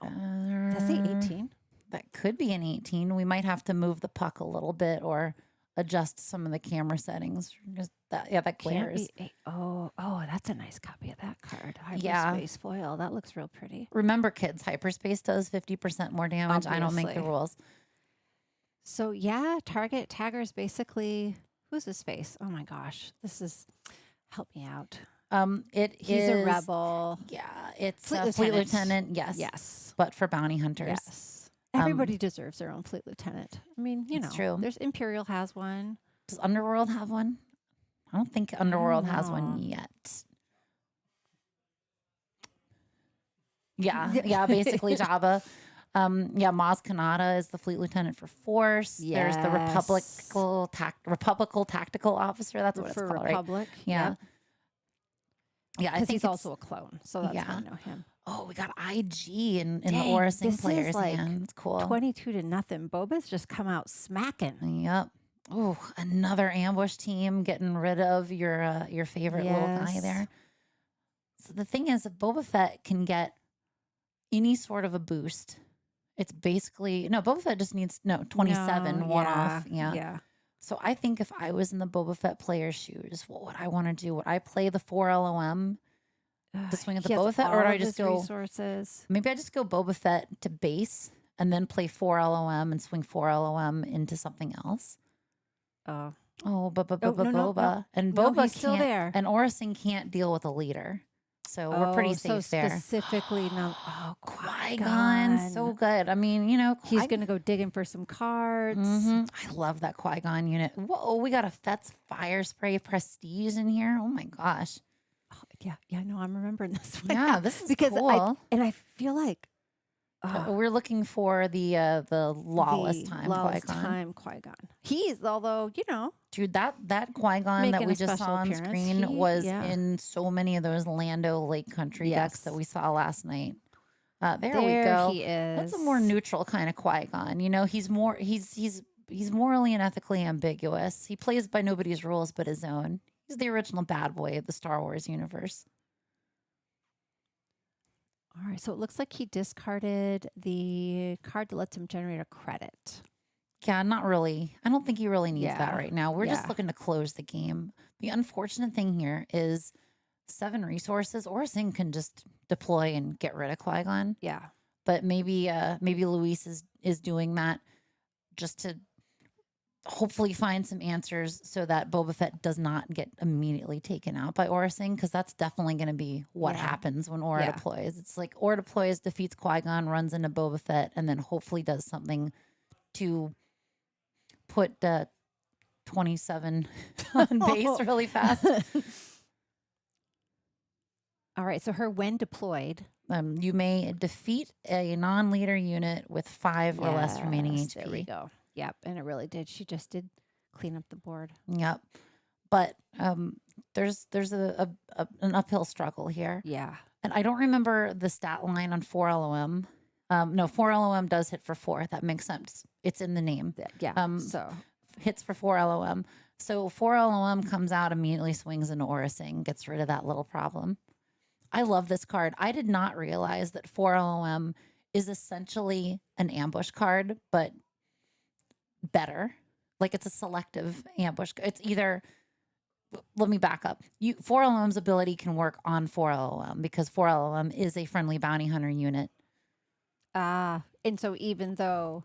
Does he 18? That could be an 18. We might have to move the puck a little bit or adjust some of the camera settings. Just that, yeah, that Can't glares. be that's a nice copy of that card. Yeah. Hyperspace foil. That looks real pretty. Remember, kids, hyperspace does 50% more damage. I don't make the Obviously. rules. So yeah, target tagger's basically, who's his face? Oh my gosh. Help me out. He's a rebel. Yeah, it's Fleet a fleet lieutenant. lieutenant. Yes. Yes. But for bounty hunters. Yes. Everybody deserves their own fleet lieutenant. I mean, you know, It's true. there's Imperial has one. Does Underworld have one? I don't think Underworld has one know. yet. Yeah, basically Jabba. Maz Kanata is the fleet lieutenant for Force. There's the Yes. Republical Tactical Officer. That's what it's For called, Republic. right? Yeah. Yeah, I Because think he's also a clone. So that's how I yeah. know him. Oh, we got IG in the Dang, Aura Sing this is players. like Man, it's cool. 22-0. Boba's just come out smacking. Yep. Oh, another ambush team getting rid of your favorite little guy Yes. there. So the thing is, if Boba Fett can get any sort of a boost, it's basically Boba Fett just needs 27 No, one off. Yeah. Yeah. So I think if I was in the Boba Fett player's shoes, what would I want to do? Would I play the 4 LOM to swing at the He has Boba Fett, or all would I of just his go? resources? Maybe I just go Boba Fett to base and then play 4 LOM and swing 4 LOM into something else. Oh. Oh, Boba, Oh, no, Boba. And No, Boba he's still can't, there. and Orison can't deal with a leader. So we're pretty so safe there. specifically, no. Oh, Qui-Gon, so good. I mean, he's going to go digging for some cards. I love that Qui-Gon unit. Whoa, we got a Fett's Fire Spray Prestige in here. Oh my gosh. Oh, yeah. No, I'm remembering this one. Yeah, this is because cool. I feel like We're looking for the Lawless the time Lawless Qui-Gon. time Qui-Gon. He's, although, Dude, that Qui-Gon that Making we a just saw special on appearance. screen was Yeah. in so many of those Lando Lake Country decks that Yes. we saw last night. There we there go. he is. That's a more neutral kind of Qui-Gon. He's more he's morally and ethically ambiguous. He plays by nobody's rules but his own. He's the original bad boy of the Star Wars universe. All right, so it looks like he discarded the card that lets him generate a credit. Yeah, not really. I don't think he really needs that Yeah. right now. We're just Yeah. looking to close the game. The unfortunate thing here is 7 resources. Orison can just deploy and get rid of Qui-Gon. Yeah. But maybe Luis is doing that just to hopefully find some answers so that Boba Fett does not get immediately taken out by Orison, because that's definitely going to be what Yeah. happens when Aura Yeah. deploys. It's like Aura deploys, defeats Qui-Gon, runs into Boba Fett, and then hopefully does something to put 27 on base really fast. All right, so her when deployed. You may defeat a non-leader unit with 5 or less remaining Yes, HP. There we go. Yep, and it really did. She just did clean up the board. Yep. But there's an uphill struggle here. Yeah. And I don't remember the stat line on 4 LOM. No, 4 LOM does hit for 4. That makes sense. It's in the name. Yeah. So Hits for 4 LOM. So 4 LOM comes out, immediately swings into Orison, gets rid of that little problem. I love this card. I did not realize that 4 LOM is essentially an ambush card, but better. Like it's a selective ambush. It's either, let me back up. 4 LOM's ability can work on 4 LOM because 4 LOM is a friendly bounty hunter unit. and so even though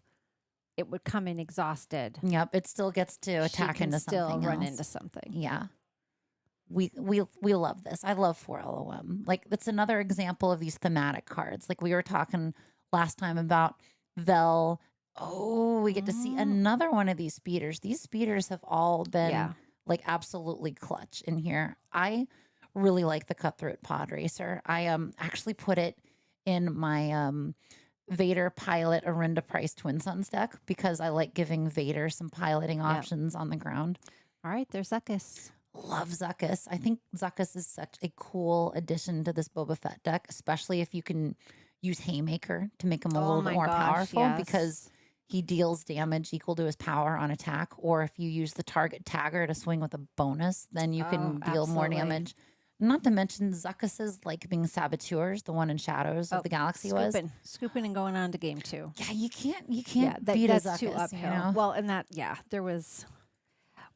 it would come in exhausted, Yep, it still gets to attack she can into still something run else. into something. Yeah. We love this. I love 4 LOM. Like that's another example of these thematic cards. Like we were talking last time about Vel. Oh, we get to see another one of these speeders. These speeders have all been like absolutely clutch in here. I really like the Cutthroat Pod Racer. I actually put it in my Vader Pilot Arinda Price Twin Suns deck because I like giving Vader some piloting options on the ground. All right, there's Zuckuss. Love Zuckuss. I think Zuckuss is such a cool addition to this Boba Fett deck, especially if you can use Haymaker to make him a little bit more powerful because he deals damage equal to his power on attack. Or if you use the target tagger to swing with a bonus, then you can deal more absolutely. damage. Not to mention Zuckus's like being saboteurs, the one in Shadows of the Galaxy was. Scooping and going on to game 2. Yeah, you can't That, beat a that's too Zuckus, uphill. you know? Well, and there was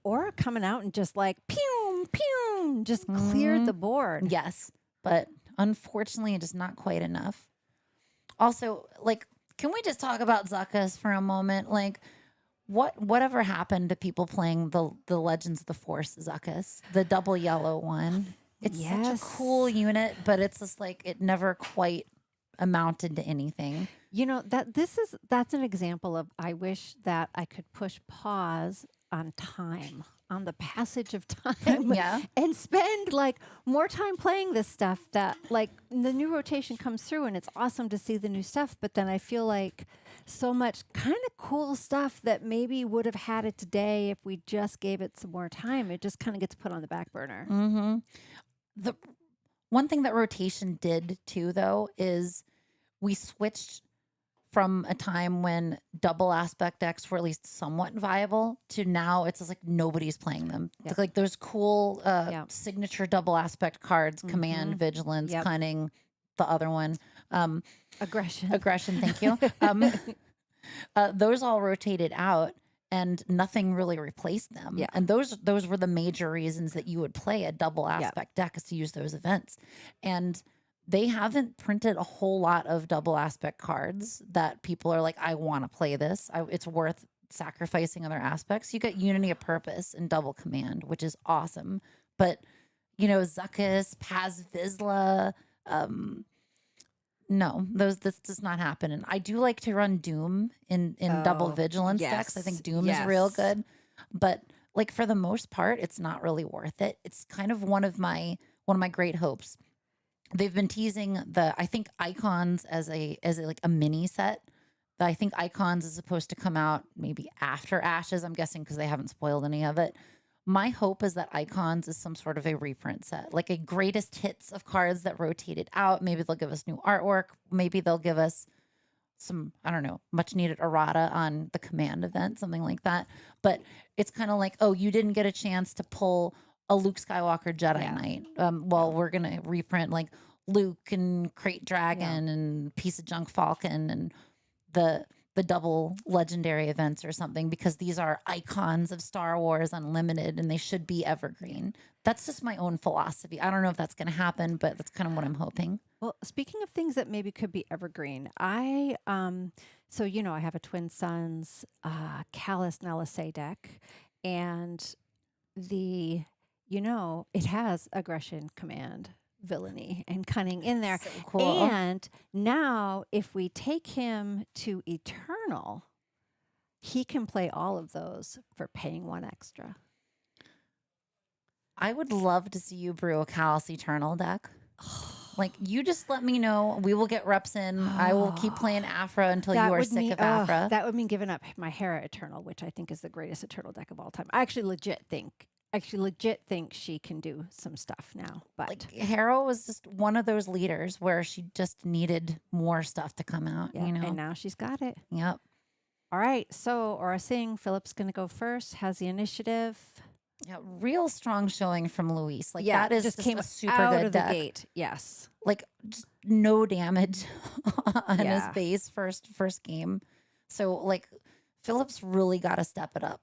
Aura coming out and just like pew pew, just cleared the board. Yes, but unfortunately, it is not quite enough. Also, like, can we just talk about Zuckus for a moment? Like, whatever happened to people playing the Legends of the Force Zuckus, the double yellow one? It's such a cool unit, but it's just like it never quite amounted to anything. You know, that's an example of I wish that I could push pause on time, on the passage of time, Yeah. and spend like more time playing this stuff. That like the new rotation comes through, and it's awesome to see the new stuff. But then I feel like so much kind of cool stuff that maybe would have had it today if we just gave it some more time. It just kind of gets put on the back burner. Mm-hmm. The one thing that rotation did too, though, is we switched from a time when double aspect decks were at least somewhat viable to now it's just like nobody's playing them. Yep. Like those cool signature double aspect cards, command, vigilance, cunning, the other one. Aggression. Thank you. Those all rotated out and nothing really replaced them. Yeah. And those were the major reasons that you would play a double aspect deck, is to use those events. And they haven't printed a whole lot of double aspect cards that people are like, I want to play this. It's worth sacrificing other aspects. You get Unity of Purpose and Double Command, which is awesome. But, you know, Zuckus, Paz Vizsla, no, this does not happen. And I do like to run Doom in double vigilance decks. I think Doom is real good. But like for the most part, it's not really worth it. It's kind of one of my great hopes. They've been teasing I think Icons as a like a mini set. I think Icons is supposed to come out maybe after Ashes, I'm guessing, because they haven't spoiled any of it. My hope is that Icons is some sort of a reprint set, like a greatest hits of cards that rotated out. Maybe they'll give us new artwork. Maybe they'll give us some, I don't know, much needed errata on the command event, something like that. But it's kind of like, oh, you didn't get a chance to pull a Luke Skywalker Jedi Knight. Well, we're going to reprint like Luke and Crate Dragon and Piece of Junk Falcon and the double legendary events or something, because these are icons of Star Wars Unlimited and they should be evergreen. That's just my own philosophy. I don't know if that's going to happen, but that's kind of what I'm hoping. Well, speaking of things that maybe could be evergreen, so you know I have a Twin Suns Callus Nellisay deck, and it has aggression, command, villainy, and cunning in there. So cool. And now if we take him to Eternal, he can play all of those for paying 1 extra. I would love to see you brew a Callus Eternal deck. Like, you just let me know. We will get reps in. I will keep playing Afra until you are sick of Afra. That would mean giving up my Hera Eternal, which I think is the greatest Eternal deck of all time. I actually legit think she can do some stuff now. But like, Hera was just one of those leaders where she just needed more stuff to come out, you know? And now she's got it. Yep. All right. So, Aura Singh, Philip's going to go first, has the initiative. Yeah, real strong showing from Luis. Like, that is just came a super out good of deck. the gate. Yes. Like, just no damage on his Yeah. base first game. So, like, Philip's really got to step it up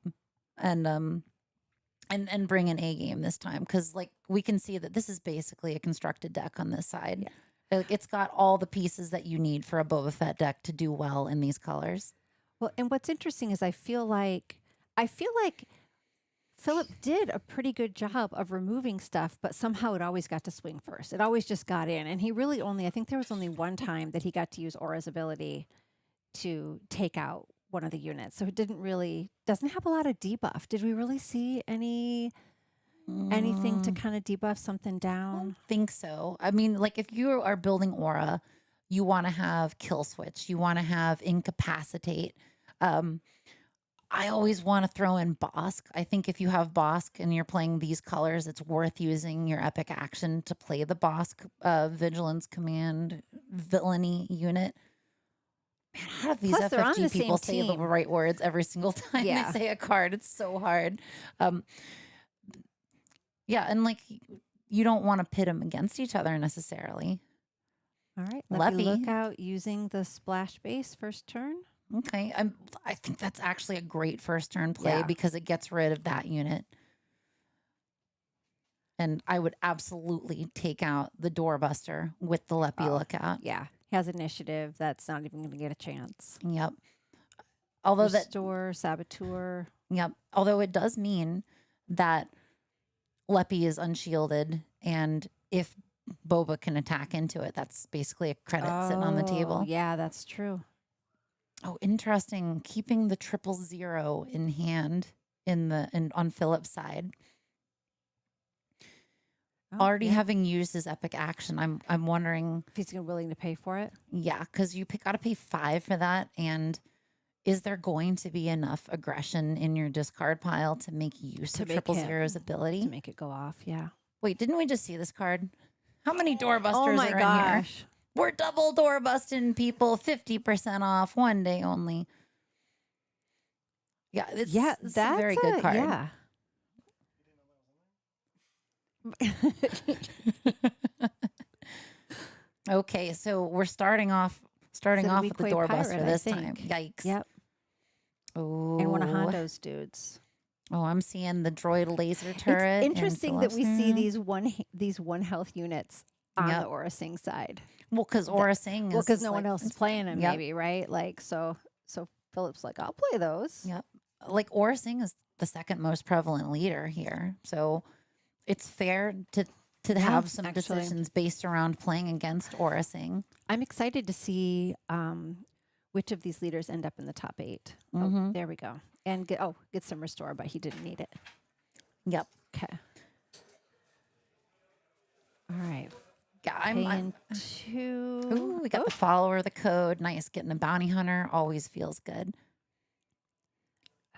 and bring an A game this time, because like we can see that this is basically a constructed deck on this side. Yeah. Like, it's got all the pieces that you need for a Boba Fett deck to do well in these colors. Well, and what's interesting is I feel like Philip did a pretty good job of removing stuff, but somehow it always got to swing first. It always just got in. And he really I think there was only one time that he got to use Aura's ability to take out one of the units. So it doesn't have a lot of debuff. Did we really see anything to kind of debuff something down? I don't think so. I mean, like, if you are building Aura, you want to have Kill Switch. You want to have Incapacitate. I always want to throw in Bosk. I think if you have Bosk and you're playing these colors, it's worth using your epic action to play the Bosk Vigilance Command Villainy unit. Man, how do these Plus, they're on FFG the same people say the team. right words every single time Yeah. they say a card? It's so hard. Yeah, and like, you don't want to pit them against each other necessarily. All right. Leppy. Look out using the splash base first turn. Okay. I think that's actually a great first turn play Yeah. because it gets rid of that unit. And I would absolutely take out the doorbuster with the Leppy lookout. Yeah. He has initiative. That's not even going to get a chance. Yep. Although Restore, saboteur. Yep. Although it does mean that Leppy is unshielded, and if Boba can attack into it, that's basically a credit sitting on the table. Yeah, that's true. Oh, interesting. Keeping the 000 in hand on Philip's side. Oh, Already yeah. having used his epic action, I'm wondering, If he's willing to pay for it. yeah, because you got to pay 5 for that, and is there going to be enough aggression in your discard pile to make use To of make 000's ability? To make it go off. Yeah. Wait, didn't we just see this card? How many doorbusters Oh my are in here? gosh. We're double door busting people, 50% off, one day only. Yeah, it's a very good card. Yeah. Okay, so we're starting off It's a with the Weequay doorbuster pirate, I this time. think. Yikes. Yep. Oh. And one of Hondo's dudes. Oh, I'm seeing the droid laser turret. It's interesting that we see these. these one health units on Yep. the Aura Sing side. Well, because Aura Sing is. Well, because just no one like- else is playing them, Yep. maybe, right? Like so Philip's like, I'll play those. Yep. Like Aura Sing is the second most prevalent leader here. So it's fair to have some actually. decisions based around playing against Aura Sing. I'm excited to see which of these leaders end up in the top 8. Oh, Mhm. there we go. And get some restore, but he didn't need it. Yep. Okay. All right. Yeah, Paying 2. Ooh, we got the follower of the code. Nice. Getting a bounty hunter always feels good.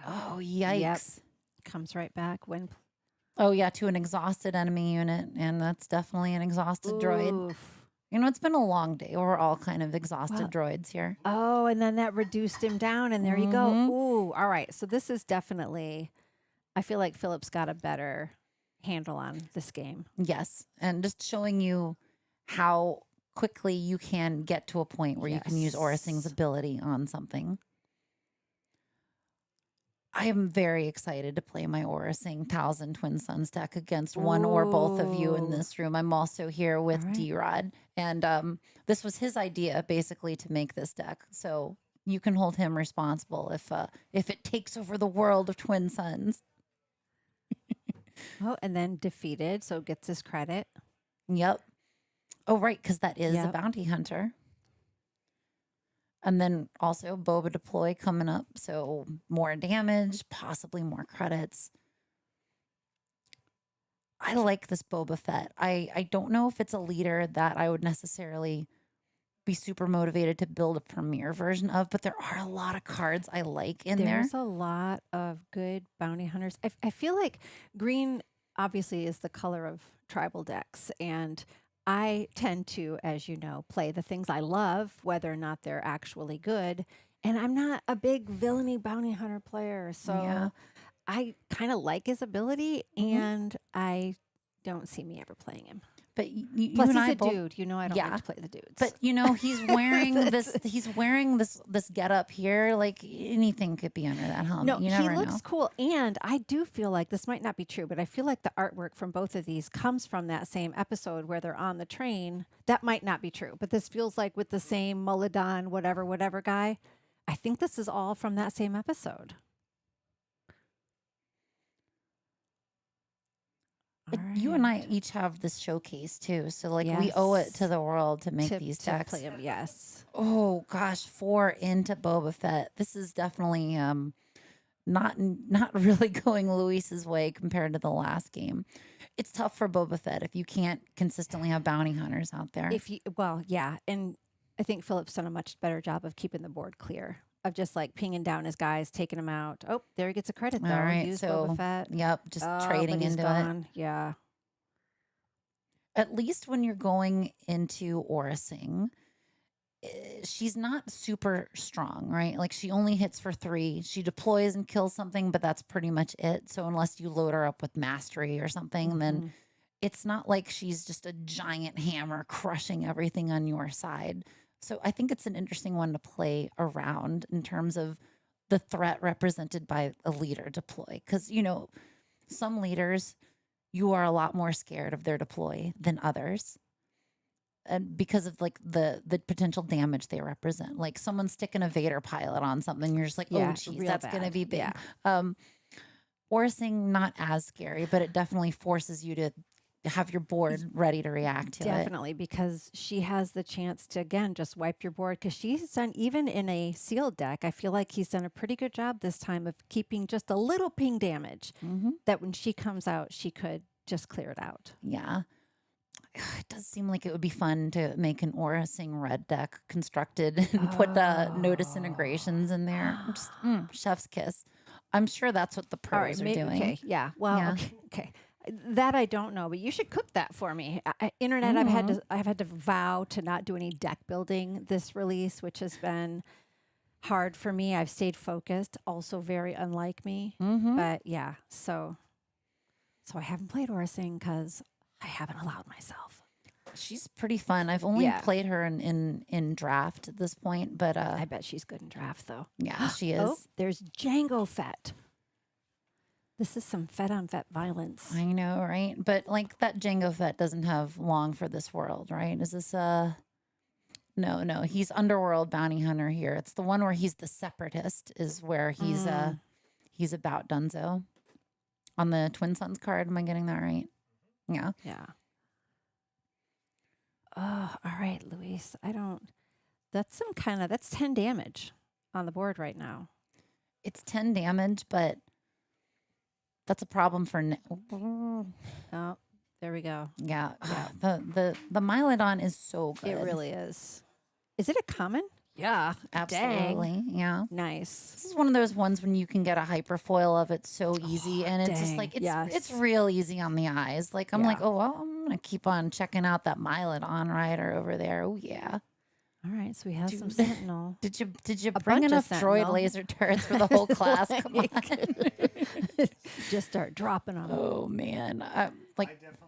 Oh, yikes. Comes right back when. Oh, yeah, to an exhausted enemy unit. And that's definitely an exhausted droid. Oof. You know, it's been a long day. We're all kind of exhausted Well, droids here. Oh, and then that reduced him down, and there you go. Ooh, all right. So this is definitely. I feel like Philip's got a better handle on this game. Yes. And just showing you how quickly you can get to a point where you can use Aura Sing's Yes. ability on something. I am very excited to play my Aura Sing Thousand Twin Suns deck against one or both of you in Ooh. this room. I'm also here with right. D-Rod. And this was his idea, basically, to make this deck. So you can hold him responsible if it takes over the world of Twin Suns. Oh, and then defeated, so gets his credit. Yep. Oh, right, because that is a Yep. bounty hunter. And then also Boba deploy coming up, so more damage, possibly more credits. I like this Boba Fett. I don't know if it's a leader that I would necessarily be super motivated to build a premier version of, but there are a lot of cards I like in there. There's a lot of good bounty hunters. I feel like green obviously is the color of tribal decks, and I tend to, as you know, play the things I love, whether or not they're actually good. And I'm not a big villainy bounty hunter player, so Yeah. I kind of like his ability, and I don't see me ever playing him. But you Plus, and he's I a both, dude. You know, I don't Yeah. like to play the dudes. But you know, he's wearing this get up here. Like anything could be under that helmet. no, You he never looks know. cool, and I do feel like this might not be true, but I feel like the artwork from both of these comes from that same episode where they're on the train. That might not be true, but this feels like with the same Muladin, whatever guy. I think this is all from that same episode. But you and I each have this showcase too, so like we owe it to Yes. the world to make these to decks. play him, yes. Oh gosh, 4 into Boba Fett. This is definitely not really going Luis's way compared to the last game. It's tough for Boba Fett if you can't consistently have bounty hunters out there. Yeah, and I think Philip's done a much better job of keeping the board clear, of just like pinging down his guys, taking them out. Oh, there he gets a credit though. All right, Use so Boba Fett. yep, just Oh, trading but he's into it. gone. Yeah. At least when you're going into Aura Sing, she's not super strong, right? Like she only hits for 3. She deploys and kills something, but that's pretty much it. So unless you load her up with mastery or something, then it's not like she's just a giant hammer crushing everything on your side. So I think it's an interesting one to play around in terms of the threat represented by a leader deploy. Because, some leaders, you are a lot more scared of their deploy than others. And because of like the potential damage they represent. Like someone sticking a Vader pilot on something, you're just like, Yeah, oh, geez, real that's going to bad. be big. Yeah. Orsing, not as scary, but it definitely forces you to have your board ready to react to it. Definitely, because she has the chance to, again, just wipe your board. Because she's done, even in a sealed deck, I feel like he's done a pretty good job this time of keeping just a little ping damage that when she comes out, she could just clear it out. Yeah. It does seem like it would be fun to make an Orsing red deck constructed and put notice integrations in there. Just chef's kiss. I'm sure that's what the pros are doing. Okay, yeah. Well, Yeah. okay. That I don't know, but you should cook that for me. Internet, I've had to vow to not do any deck building this release, which has been hard for me. I've stayed focused, also very unlike me. But yeah, so I haven't played Orsing because I haven't allowed myself. She's pretty fun. I've only played her in draft at this point, but I bet she's good in draft, though. yeah, she is. Oh, there's Django Fett. This is some Fett on Fett violence. I know, right? But like that Django Fett doesn't have long for this world, right? Is this no, he's Underworld bounty hunter here. It's the one where he's the separatist is where he's about Dunzo. On the Twin Sons card, am I getting that right? Yeah. Yeah. Oh, all right, Luis. That's that's 10 damage on the board right now. It's 10 damage, but that's a problem for Oh, there we go. yeah. The Mylodon is so good. It really is. Is it a common? Yeah. Absolutely. Yeah. Nice. This is one of those ones when you can get a hyperfoil of it so easy, and it's just like it's real easy on the eyes. Like I'm like, oh well, I'm gonna keep on checking out that Mylodon rider over there. Oh yeah. All right, so we have some Sentinel. Did you bring enough droid laser turrets for the whole class? Come on. Just start dropping them. Oh man. I definitely opened 2 of them where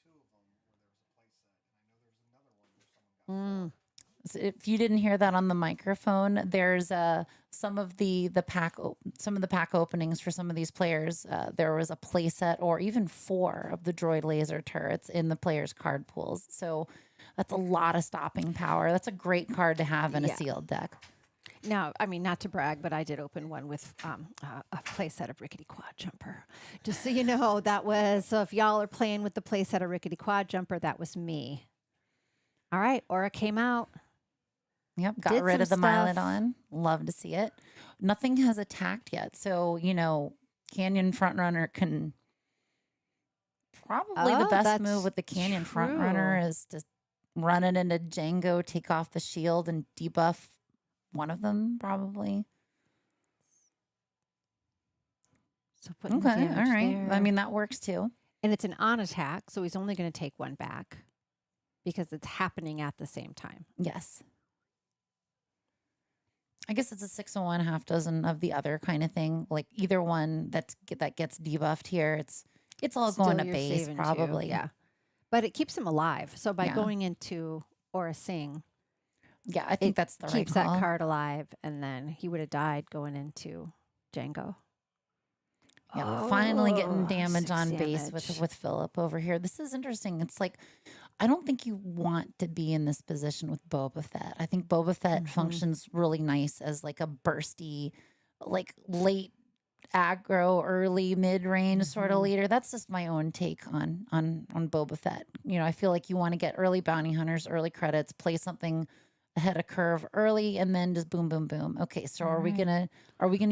there was a playset, and I know there was another one where someone got. So if you didn't hear that on the microphone, there's some of the pack openings for some of these players. There was a playset or even 4 of the droid laser turrets in the players' card pools. So that's a lot of stopping power. That's a great card to have in a sealed deck. Now, I mean, not to brag, but I did open one with a playset of Rickety Quad Jumper. Just so you know, that was, so if y'all are playing with the playset of Rickety Quad Jumper, that was me. All right, Aura came out. Yep, got rid of the Mylodon. Love to see it. Nothing has attacked yet. So, Canyon Frontrunner can probably the best move with the Canyon Frontrunner is to run it into Django, take off the shield, and debuff one of them, probably. So putting okay, damage all right. there. I mean, that works too. And it's an on attack, so he's only going to take 1 back because it's happening at the same time. Yes. I guess it's a 6 of one, half dozen of the other kind of thing. Like either one that gets debuffed here, it's all Still going to you're base saving probably. 2, yeah. But it keeps him alive. So by Yeah. going into Aura Sing, Yeah, I think that's the right keeps call. that card alive, and then he would have died going into Django. Yeah, finally getting Oh, damage 6 on base damage. with Philip over here. This is interesting. It's like I don't think you want to be in this position with Boba Fett. I think Boba Fett functions really nice as like a bursty, like late aggro, early mid range sort of leader. That's just my own take on Boba Fett. I feel like you want to get early bounty hunters, early credits, play something ahead of curve early, and then just boom, boom, boom. Okay, so are we gonna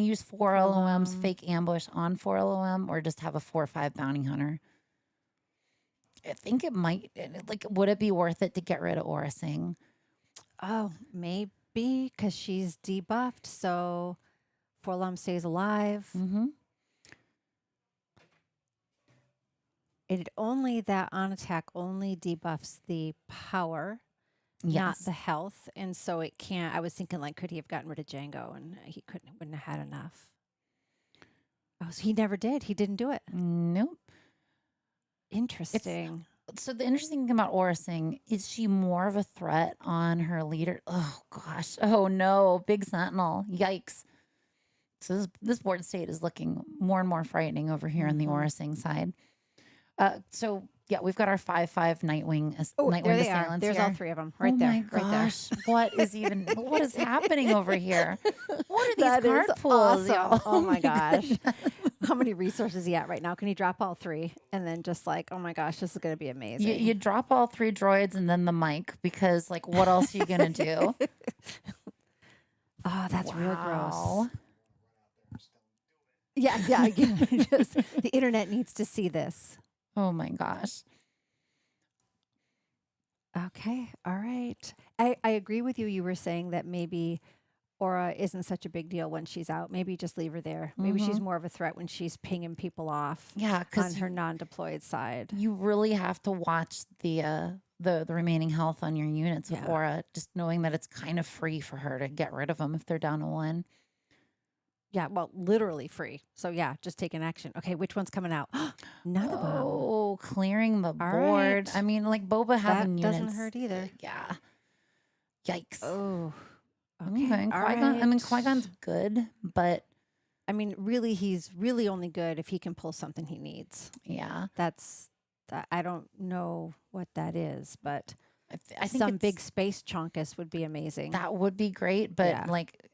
use 4 LOMs, fake ambush on 4 LOM, or just have a 4/5 bounty hunter? I think it might. Like, would it be worth it to get rid of Aura Singh? Oh, maybe because she's debuffed, so Forlom stays alive. It only that on attack only debuffs the power, not the health, and so it can't. I was thinking, like, could he have gotten rid of Django, and he wouldn't have had enough. Oh, so he never did. He didn't do it. Nope. Interesting. So the interesting thing about Aura Singh is she more of a threat on her leader? Oh gosh. Oh no. Big Sentinel. Yikes. So this board state is looking more and more frightening over here on the Aura Singh side. So yeah, we've got our 5/5 Nightwing Oh, Nightwing there they are. assailants There's here. all three of them right Oh there. my Right there. gosh. What is happening over here? What are these That card is pools? awesome. y'all? Oh my gosh. How many resources is he at right now? Can he drop all three? And then just like, oh my gosh, this is going to be amazing. You drop all 3 droids and then the mic because like what else are you gonna do? Oh, that's real gross. Wow. Yeah. Just, the internet needs to see this. Oh my gosh. Okay. All right. I agree with you. You were saying that maybe Aura isn't such a big deal when she's out. Maybe just leave her there. Maybe she's more of a threat when she's pinging people off Yeah, on because her non-deployed side. you really have to watch the remaining health on your units with Yeah. Aura, just knowing that it's kind of free for her to get rid of them if they're down to 1. Yeah, well, literally free. So yeah, just take an action. Okay, which one's coming out? None of them. Oh, clearing the All board. right. I mean, like Boba That having doesn't units. hurt either. Yeah. Yikes. Oh. Okay. All Qui-Gon, I mean, right. Qui-Gon's good, but I mean, really, he's really only good if he can pull something he needs. yeah, I don't know what that is, but I think some it's- big space chunkus would be amazing. that would be great. But Yeah. like,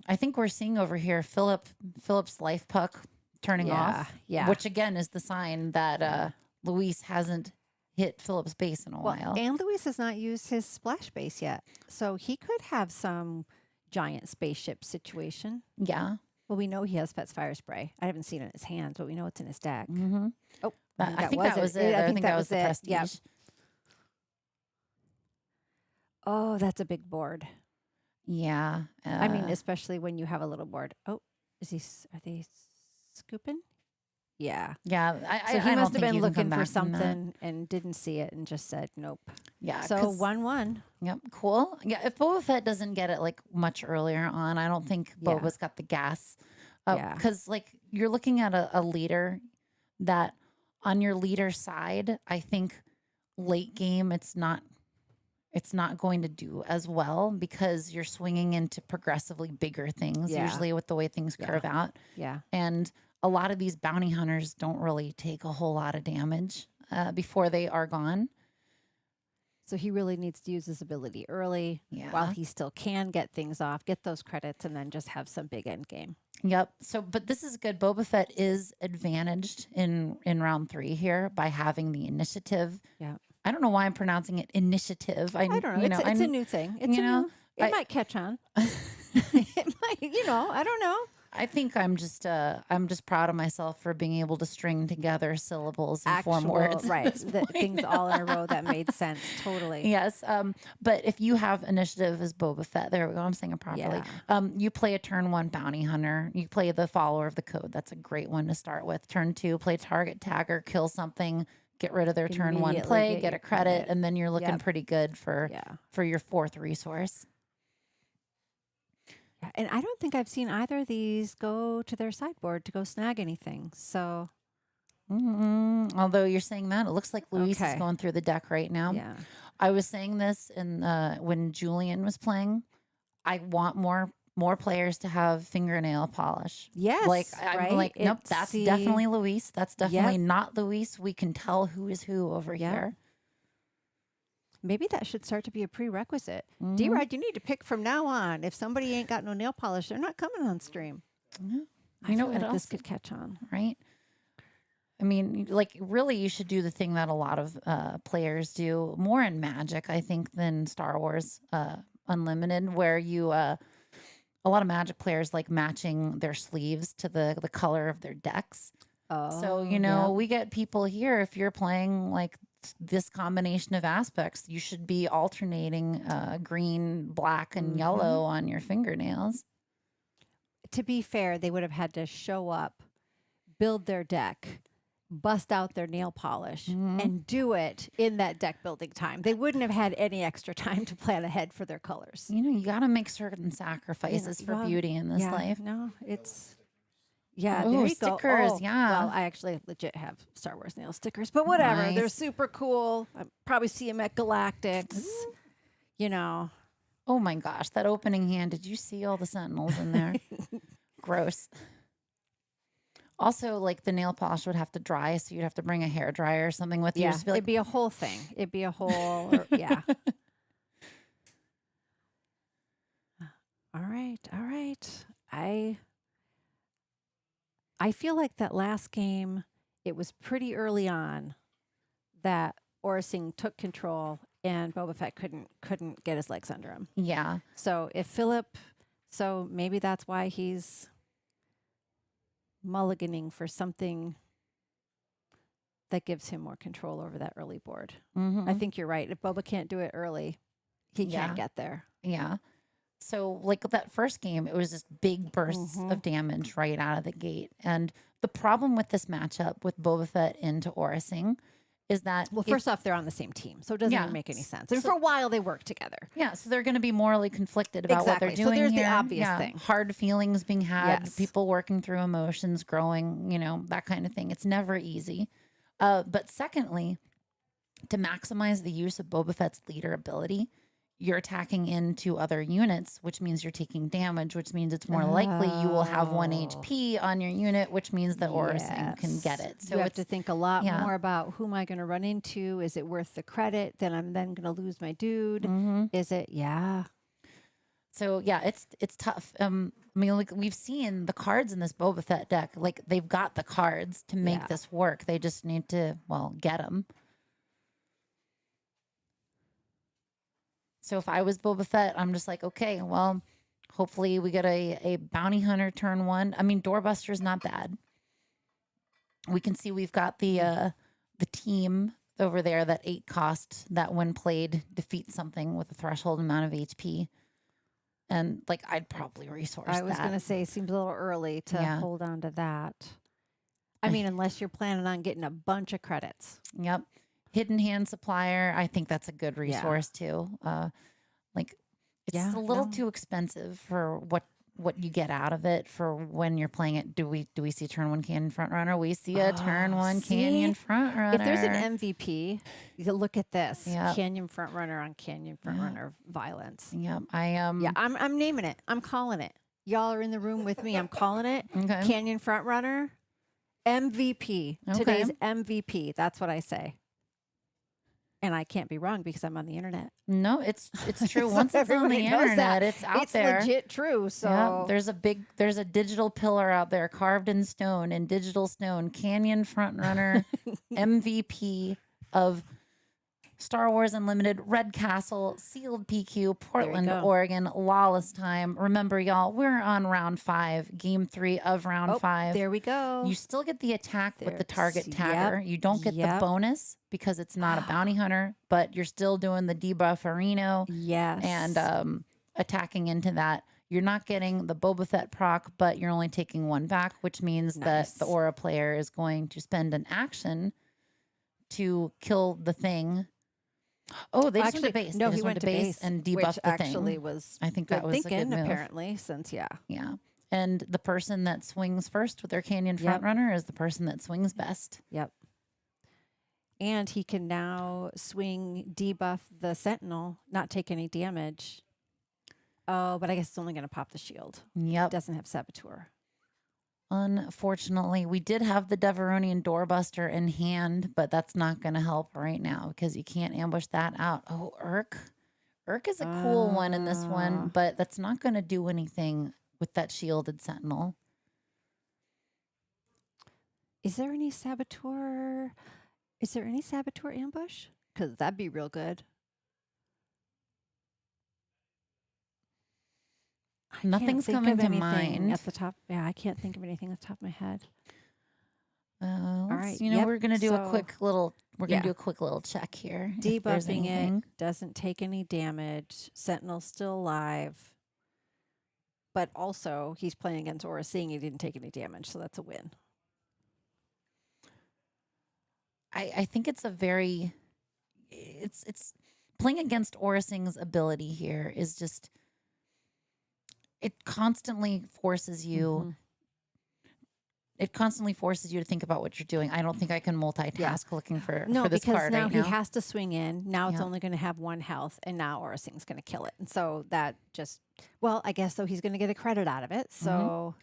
I think we're seeing over here Philip's life puck turning off. Yeah. Which again is the sign that Luis hasn't hit Philip's base in a while. And Luis has not used his splash base yet, so he could have some giant spaceship situation. Yeah. Well, we know he has Fet's fire spray. I haven't seen it in his hands, but we know it's in his deck. Mm-hmm. Oh, I think that was it. I think that was the it. prestige. Yep. Oh, that's a big board. Yeah. I mean, especially when you have a little board. Oh, are they scooping? Yeah. yeah. So he I don't must have think been you can come looking for back from that. something and didn't see it and just said nope. Yeah. So 'cause- 1-1. Yep. Cool. Yeah. If Boba Fett doesn't get it like much earlier on, I don't think Yeah. Boba's got the gas. Yeah. Because like you're looking at a leader that on your leader side, I think late game it's not going to do as well because you're swinging into progressively bigger things Yeah. usually with the way things Yeah. curve out. Yeah. And a lot of these bounty hunters don't really take a whole lot of damage before they are gone. So he really needs to use his ability early while Yeah. he still can get things off, get those credits, and then just have some big end game. Yep. So, but this is good. Boba Fett is advantaged in round 3 here by having the initiative. Yeah. I don't know why I'm pronouncing it initiative. I don't know. It's a new thing. It's you know, it I- might catch on. It might, I don't know. I think I'm just proud of myself for being able to string together syllables and form words. Right. at this The point. things all in a row that made sense. Totally. Yes. But if you have initiative as Boba Fett, there we go. I'm saying it properly. You play a turn 1 bounty hunter. You play the follower of the code. That's a great one to start with. Turn 2, play target tagger, kill something, get rid of their turn 1 Immediately play, get get your a credit, credit. and then you're looking Yep. pretty good for your 4th resource. Yeah. And I don't think I've seen either of these go to their sideboard to go snag anything. So Although you're saying that, it looks like Luis is Okay. going through the deck right now. yeah. I was saying this in when Julian was playing. I want more players to have fingernail polish. Yes. Like I'm right? like, nope, It's that's the- definitely Luis. That's definitely not Luis. We can tell who is who over Yep. here. Maybe that should start to be a prerequisite. Mhm. D-Rod, you need to pick from now on. If somebody ain't got no nail polish, they're not coming on stream. Yeah. I You know feel what like this else? could catch on. Right? I mean, like, really, you should do the thing that a lot of players do more in Magic, I think, than Star Wars Unlimited, where you, a lot of Magic players like matching their sleeves to the color of their decks. Oh, So, we get people here, if you're playing like this combination of aspects, you should be alternating green, black, and yellow on your fingernails. to be fair, they would have had to show up, build their deck, bust out their nail polish, and do it in that deck building time. They wouldn't have had any extra time to plan ahead for their colors. You got to make certain sacrifices for well, beauty in this yeah, life. No, it's Yeah, Oh, there you go. stickers, Oh, yeah. well, I actually legit have Star Wars nail stickers, but whatever. They're Nice. super cool. I probably see them at Galactics. You know. Oh my gosh, that opening hand. Did you see all the sentinels in there? Gross. Also, like the nail polish would have to dry, so you'd have to bring a hair dryer or something with you. Yeah, Just be it'd like, be a whole thing. It'd be a whole, yeah. All right, all right. I feel like that last game, it was pretty early on that Orsing took control and Boba Fett couldn't get his legs under him. yeah. So if Philip, so maybe that's why he's mulliganing for something that gives him more control over that early board. Mm-hmm. I think you're right. If Boba can't do it early, he can't get there. Yeah. So, like that first game, it was just big bursts Mhm. of damage right out of the gate. And the problem with this matchup with Boba Fett into Orising is that, Well, first off, they're on the same team, so it doesn't Yeah. even make any sense. And So- for a while, they work together. yeah, so they're going to be morally conflicted about what they're Exactly. So doing. there's the here. obvious Yeah. thing. Hard feelings being had, Yes. people working through emotions, growing, that kind of thing. It's never easy. But secondly, to maximize the use of Boba Fett's leader ability, you're attacking into other units, which means you're taking damage, which means it's more likely you will have 1 Oh. HP on your unit, which means that Orising can get Yes. it. So you have it's to think a lot yeah. more about who am I going to run into? Is it worth the credit? Then I'm then going to lose my dude. Mhm. Is it? Yeah. So yeah, it's tough. I mean, like we've seen the cards in this Boba Fett deck, like they've got the cards to make Yeah. this work. They just need to, get them. So if I was Boba Fett, I'm just like, okay, well, hopefully we get a bounty hunter turn 1. I mean, Doorbuster's not bad. We can see we've got the team over there that 8 cost that when played defeats something with a threshold amount of HP. And like I'd probably resource I was that. going to say, seems a little early to Yeah. hold on to that. I mean, unless you're planning on getting a bunch of credits. Yep. Hidden hand supplier. I think that's a good resource too. Like it's Yeah, a little no. too expensive for what you get out of it for when you're playing it. Do we see turn 1 canyon front runner? We see a turn 1 canyon see? front runner. If there's an MVP, you look at this Yep. Canyon front runner on Canyon front Yeah. runner violence. Yep. Yeah, I'm naming it. I'm calling it. Y'all are in the room with me. I'm calling it. Okay. Canyon front runner MVP. Okay. Today's MVP. That's what I say. And I can't be wrong because I'm on the internet. No, it's true. So Once it's on the everybody knows internet, that. it's out It's there. legit true. So Yeah, there's a digital pillar out there carved in stone, in digital stone, Canyon Frontrunner MVP of Star Wars Unlimited, Red Castle, Sealed PQ, Portland, go. Oregon, Lawless time. Remember, y'all, we're on round 5, game 3 of round 5. there we go. You still get the attack with the There's- target tagger. You don't get the yep. bonus because it's not a bounty hunter, but you're still doing the debufferino Yes. and attacking into that. You're not getting the Boba Fett proc, but you're only taking 1 back, which means that the Nice. Aura player is going to spend an action to kill the thing. Oh, they just went to base. No, They he just went to base and which debuffed the actually thing. was I think good that was a thinking, good move. apparently, since Yeah. And the person that swings first with their Canyon Yep. front runner is the person that swings best. Yep. And he can now swing, debuff the Sentinel, not take any damage. Oh, but I guess it's only going to pop the shield. Yep. Doesn't have Saboteur. Unfortunately, we did have the Deveronian Doorbuster in hand, but that's not going to help right now because you can't ambush that out. Oh, Urk. Urk is a cool one in this one, but that's not going to do anything with that shielded Sentinel. Is there any Saboteur? Is there any Saboteur ambush? Because that'd be real good. I can't Nothing's think coming of to anything mind. at the top. Yeah, I can't think of anything at the top of my head. Let's- right, We're yep, going to do a so- quick little. We're going yeah. to do a quick little check here. if there's Debuffing anything. it doesn't take any damage. Sentinel's still alive. But also, he's playing against Aura, seeing he didn't take any damage, so that's a win. I think it's a very. It's playing against Orising's ability here is just. It constantly forces you Mhm. it constantly forces you to think about what you're doing. I don't think I can multitask looking for No, this because card now right he now. has to swing in. Now it's Yeah. only going to have 1 health, and now Orsing's going to kill it. And so that just, well, I guess so he's going to get a credit out of it. So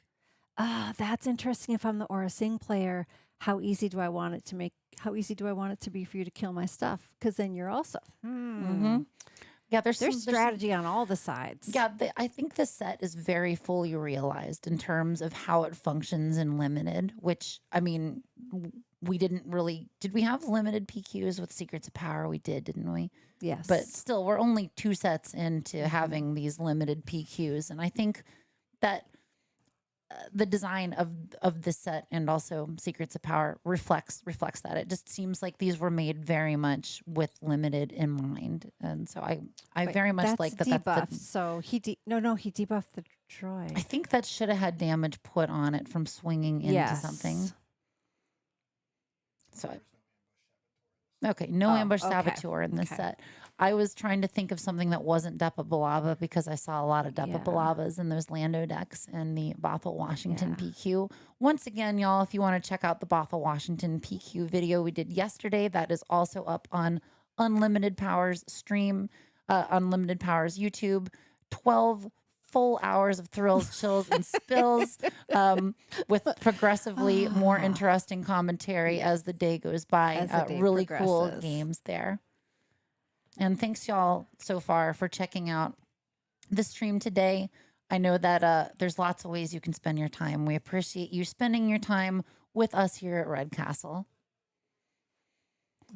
that's interesting. If I'm the Orsing player, how easy do I want it to make? How easy do I want it to be for you to kill my stuff? Because then you're also, Yeah, there's there's some strategy on all the sides. Yeah, I think the set is very fully realized in terms of how it functions in limited, which, I mean, we didn't really, did we have limited PQs with Secrets of Power? We did, didn't we? Yes. But still, we're only 2 sets into having these limited PQs. And I think that the design of this set and also Secrets of Power reflects that. It just seems like these were made very much with limited in mind. And so I Wait, very much that's like that. debuff. That's the, So he he debuffed the droid. I think that should have had damage put on it from swinging into something. So, okay, no ambush saboteur in this set. I was trying to think of something that wasn't Depa Balaba because I saw a lot of Depa Balabas in those Lando decks and the Bothell Washington PQ. Once again, y'all, if you want to check out the Bothell Washington PQ video we did yesterday, that is also up on Unlimited Powers stream, Unlimited Powers YouTube. 12 full hours of thrills, chills, and spills with progressively more interesting commentary as the day goes by. As the day really cool progresses. games there. And thanks y'all so far for checking out the stream today. I know that there's lots of ways you can spend your time. We appreciate you spending your time with us here at Red Castle.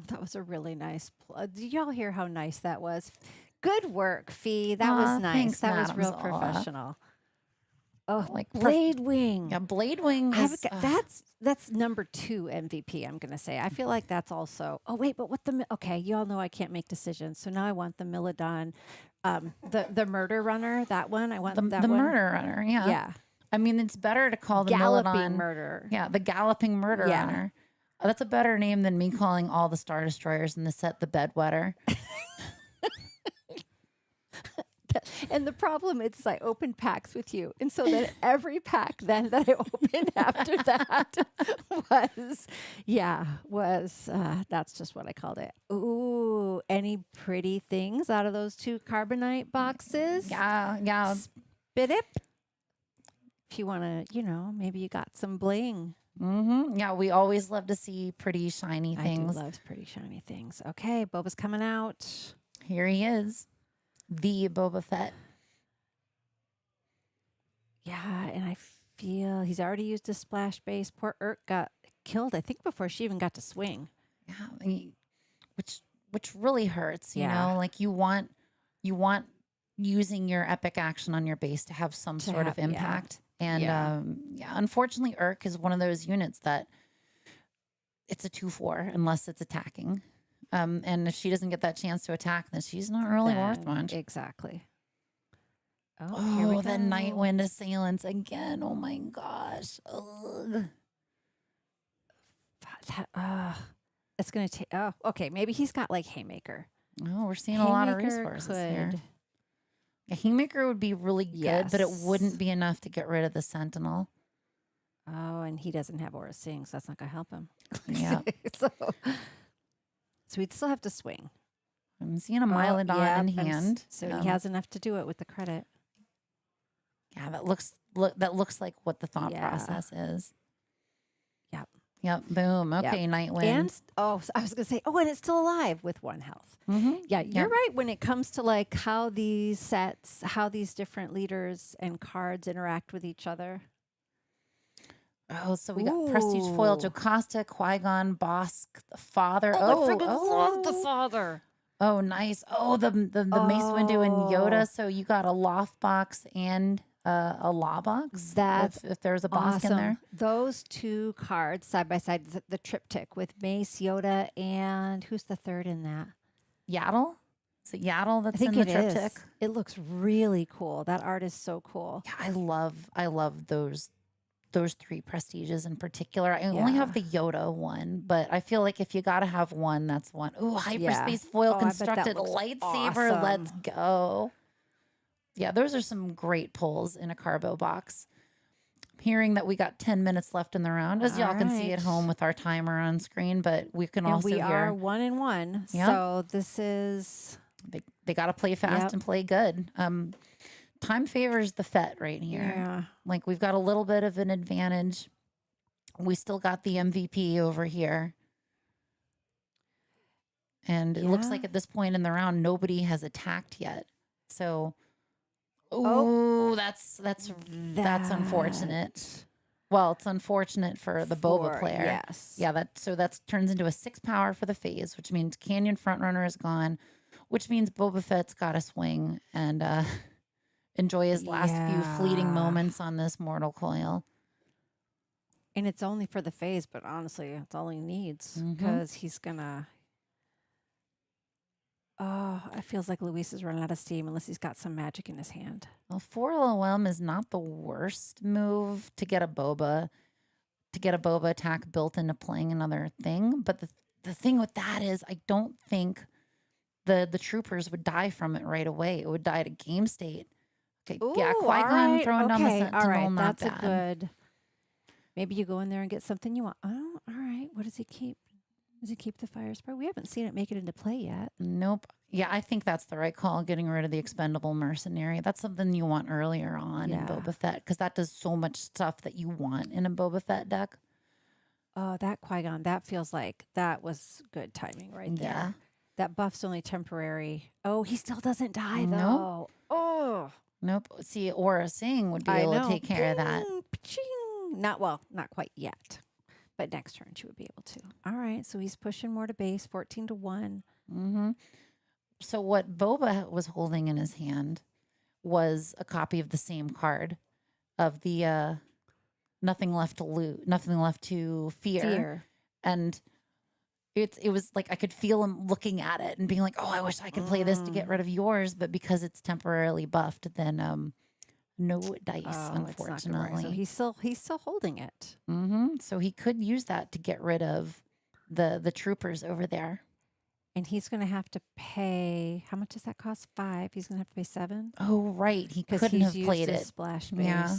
That was a really nice. Did y'all hear how nice that was? Good work, Fee. That was nice. Thanks, That was real Madamezola. professional. Oh, Like Blade Wing. Yeah, Blade Wing I is... have that's number 2 MVP. I'm gonna say. I feel like that's also. Oh wait, but what the? Okay, you all know I can't make decisions, so now I want the Milodon, the Murder Runner. That one. I want the that one. Murder Runner, yeah. Yeah, I mean, it's better to call the Galloping Milodon... Murder. Yeah, the Galloping Murder Yeah. Runner. That's a better name than me calling all the Star Destroyers in the set the Bedwetter. And the problem is I opened packs with you. And so then every pack then that I opened after that was, that's just what I called it. Ooh, any pretty things out of those 2 carbonite boxes? Yeah. Spit it. If you want to, maybe you got some bling. Yeah, we always love to see pretty shiny things. I do love pretty shiny things. Okay, Boba's coming out. Here he is. The Boba Fett. Yeah, and I feel he's already used a splash base. Poor Urk got killed, I think, before she even got to swing. Yeah, which really hurts, you Yeah. know? Like you want using your epic action on your base to have some sort of impact. And unfortunately Urk is one of those units that it's a 2/4 unless it's attacking. And if she doesn't get that chance to attack, then she's not really worth much. Exactly. Oh, here we go. The Night Wind Assailants again. Oh my gosh. Ugh. It's going to take. Oh, okay. Maybe he's got like Haymaker. Oh, we're seeing a lot of Haymaker resources here. could- A Haymaker would be really good, but it Yes. wouldn't be enough to get rid of the Sentinel. Oh, and he doesn't have Aura Sing, so that's not going to help him. Yeah. so we'd still have to swing. I'm seeing a Mylodon in yep, hand. So he has enough to do it with the credit. Yeah, that looks like what the thought Yeah. process is. Yep. Yep. Boom. Okay, Nightwind. And I was going to say, and it's still alive with 1 health. Yeah, you're right. When it comes to like how these sets, how these different leaders and cards interact with each other. Oh, so we got Prestige Foil, Ooh. Jocasta, Qui-Gon, Bosk, the Father. I freaking love the father. Oh, nice. Oh, the Mace Windu and Yoda. So you got a loft box and a law box. That's if there's a Bosk awesome. in there. Those 2 cards side by side, the triptych with Mace, Yoda, and who's the third in that? Yaddle? Is it Yaddle I that's think in the it is. triptych? It looks really cool. That art is so cool. Yeah, I love those 3 prestiges in particular. I only have the Yoda one, but I feel like if you got to have one, that's one. Ooh, hyperspace foil Oh, I bet that constructed looks lightsaber. awesome. Let's go. Yeah, those are some great pulls in a carbo box. hearing that we got 10 minutes left in the round, as y'all All can see at right. home with our timer on screen, but we can And also we hear are 1-1. Yep. So this is they got to play fast Yep. and play good. Time favors the Fet right here. yeah. Like we've got a little bit of an advantage. We still got the MVP over here. And it looks Yeah. like at this point in the round, nobody has attacked yet. So, Oh. that's unfortunate. Well, it's unfortunate for the boba player. Yes. Yeah, that turns into a 6 power for the phase, which means Canyon Frontrunner is gone, which means Boba Fett's got to swing and enjoy his last few fleeting Yeah. moments on this mortal coil. And it's only for the phase, but honestly, it's all he needs Mhm. because he's gonna. Oh, it feels like Luis is running out of steam unless he's got some magic in his hand. Well, 4 LOM is not the worst move to get a boba attack built into playing another thing. But the thing with that is I don't think the troopers would die from it right away. It would die to game state. Okay, yeah, Ooh, Qui-Gon all right, throwing down the okay, Sentinel, all right, not that's bad. a good. Maybe you go in there and get something you want. Oh, all right. What does he keep? Does he keep the fire spray? We haven't seen it make it into play yet. Nope. Yeah, I think that's the right call, getting rid of the expendable mercenary. That's something you want earlier on in Yeah. Boba Fett, because that does so much stuff that you want in a Boba Fett deck. Oh, that Qui-Gon, that feels like that was good timing right there. Yeah. That buff's only temporary. Oh, he still doesn't die though. Nope. Oh, Nope. See, Aura Singh would be I able know. to take care of that. Ping, pa-ching. Not quite yet. But next turn she would be able to. All right, so he's pushing more to base, 14-1. Mm-hmm. So what Boba was holding in his hand was a copy of the same card of the nothing left to loot, nothing left to fear. And it was like I could feel him looking at it and being like, oh, I wish I could play this to get rid of yours. But because it's temporarily buffed, then no dice, Oh, it's not unfortunately. gonna work. So he's still holding it. Mm-hmm. So he could use that to get rid of the troopers over there. And he's going to have to pay, how much does that cost? 5. He's going to have to pay 7. Oh, right. He Because couldn't he's have used played his it. splash base. Yeah.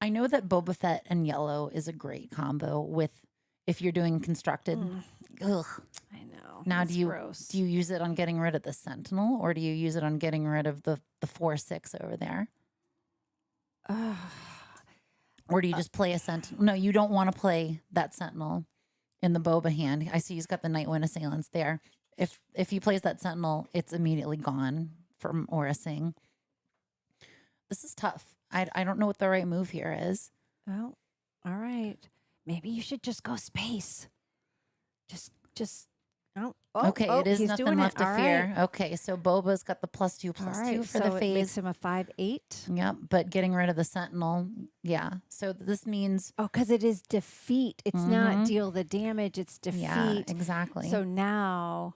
I know that Boba Fett and yellow is a great combo with if you're doing constructed. Ugh. I know. Now It's do you gross. use it on getting rid of the Sentinel, or do you use it on getting rid of the 4/6 over there? Ugh. Or do you just play a Sentinel? No, you don't want to play that Sentinel in the Boba hand. I see he's got the Nightwind Assailants there. If he plays that Sentinel, it's immediately gone from Aura Singh. This is tough. I don't know what the right move here is. Oh, all right. Maybe you should just go space. Just. Oh, Okay, it is he's nothing doing left it. to All fear. right. Okay, so Boba's got the +2/+2 All right, for so the it phase. makes him a 5/8. Yep, but getting rid of the Sentinel, yeah. So this means Oh, because it is defeat. It's not Mhm. deal the damage. It's defeat. yeah, exactly. So now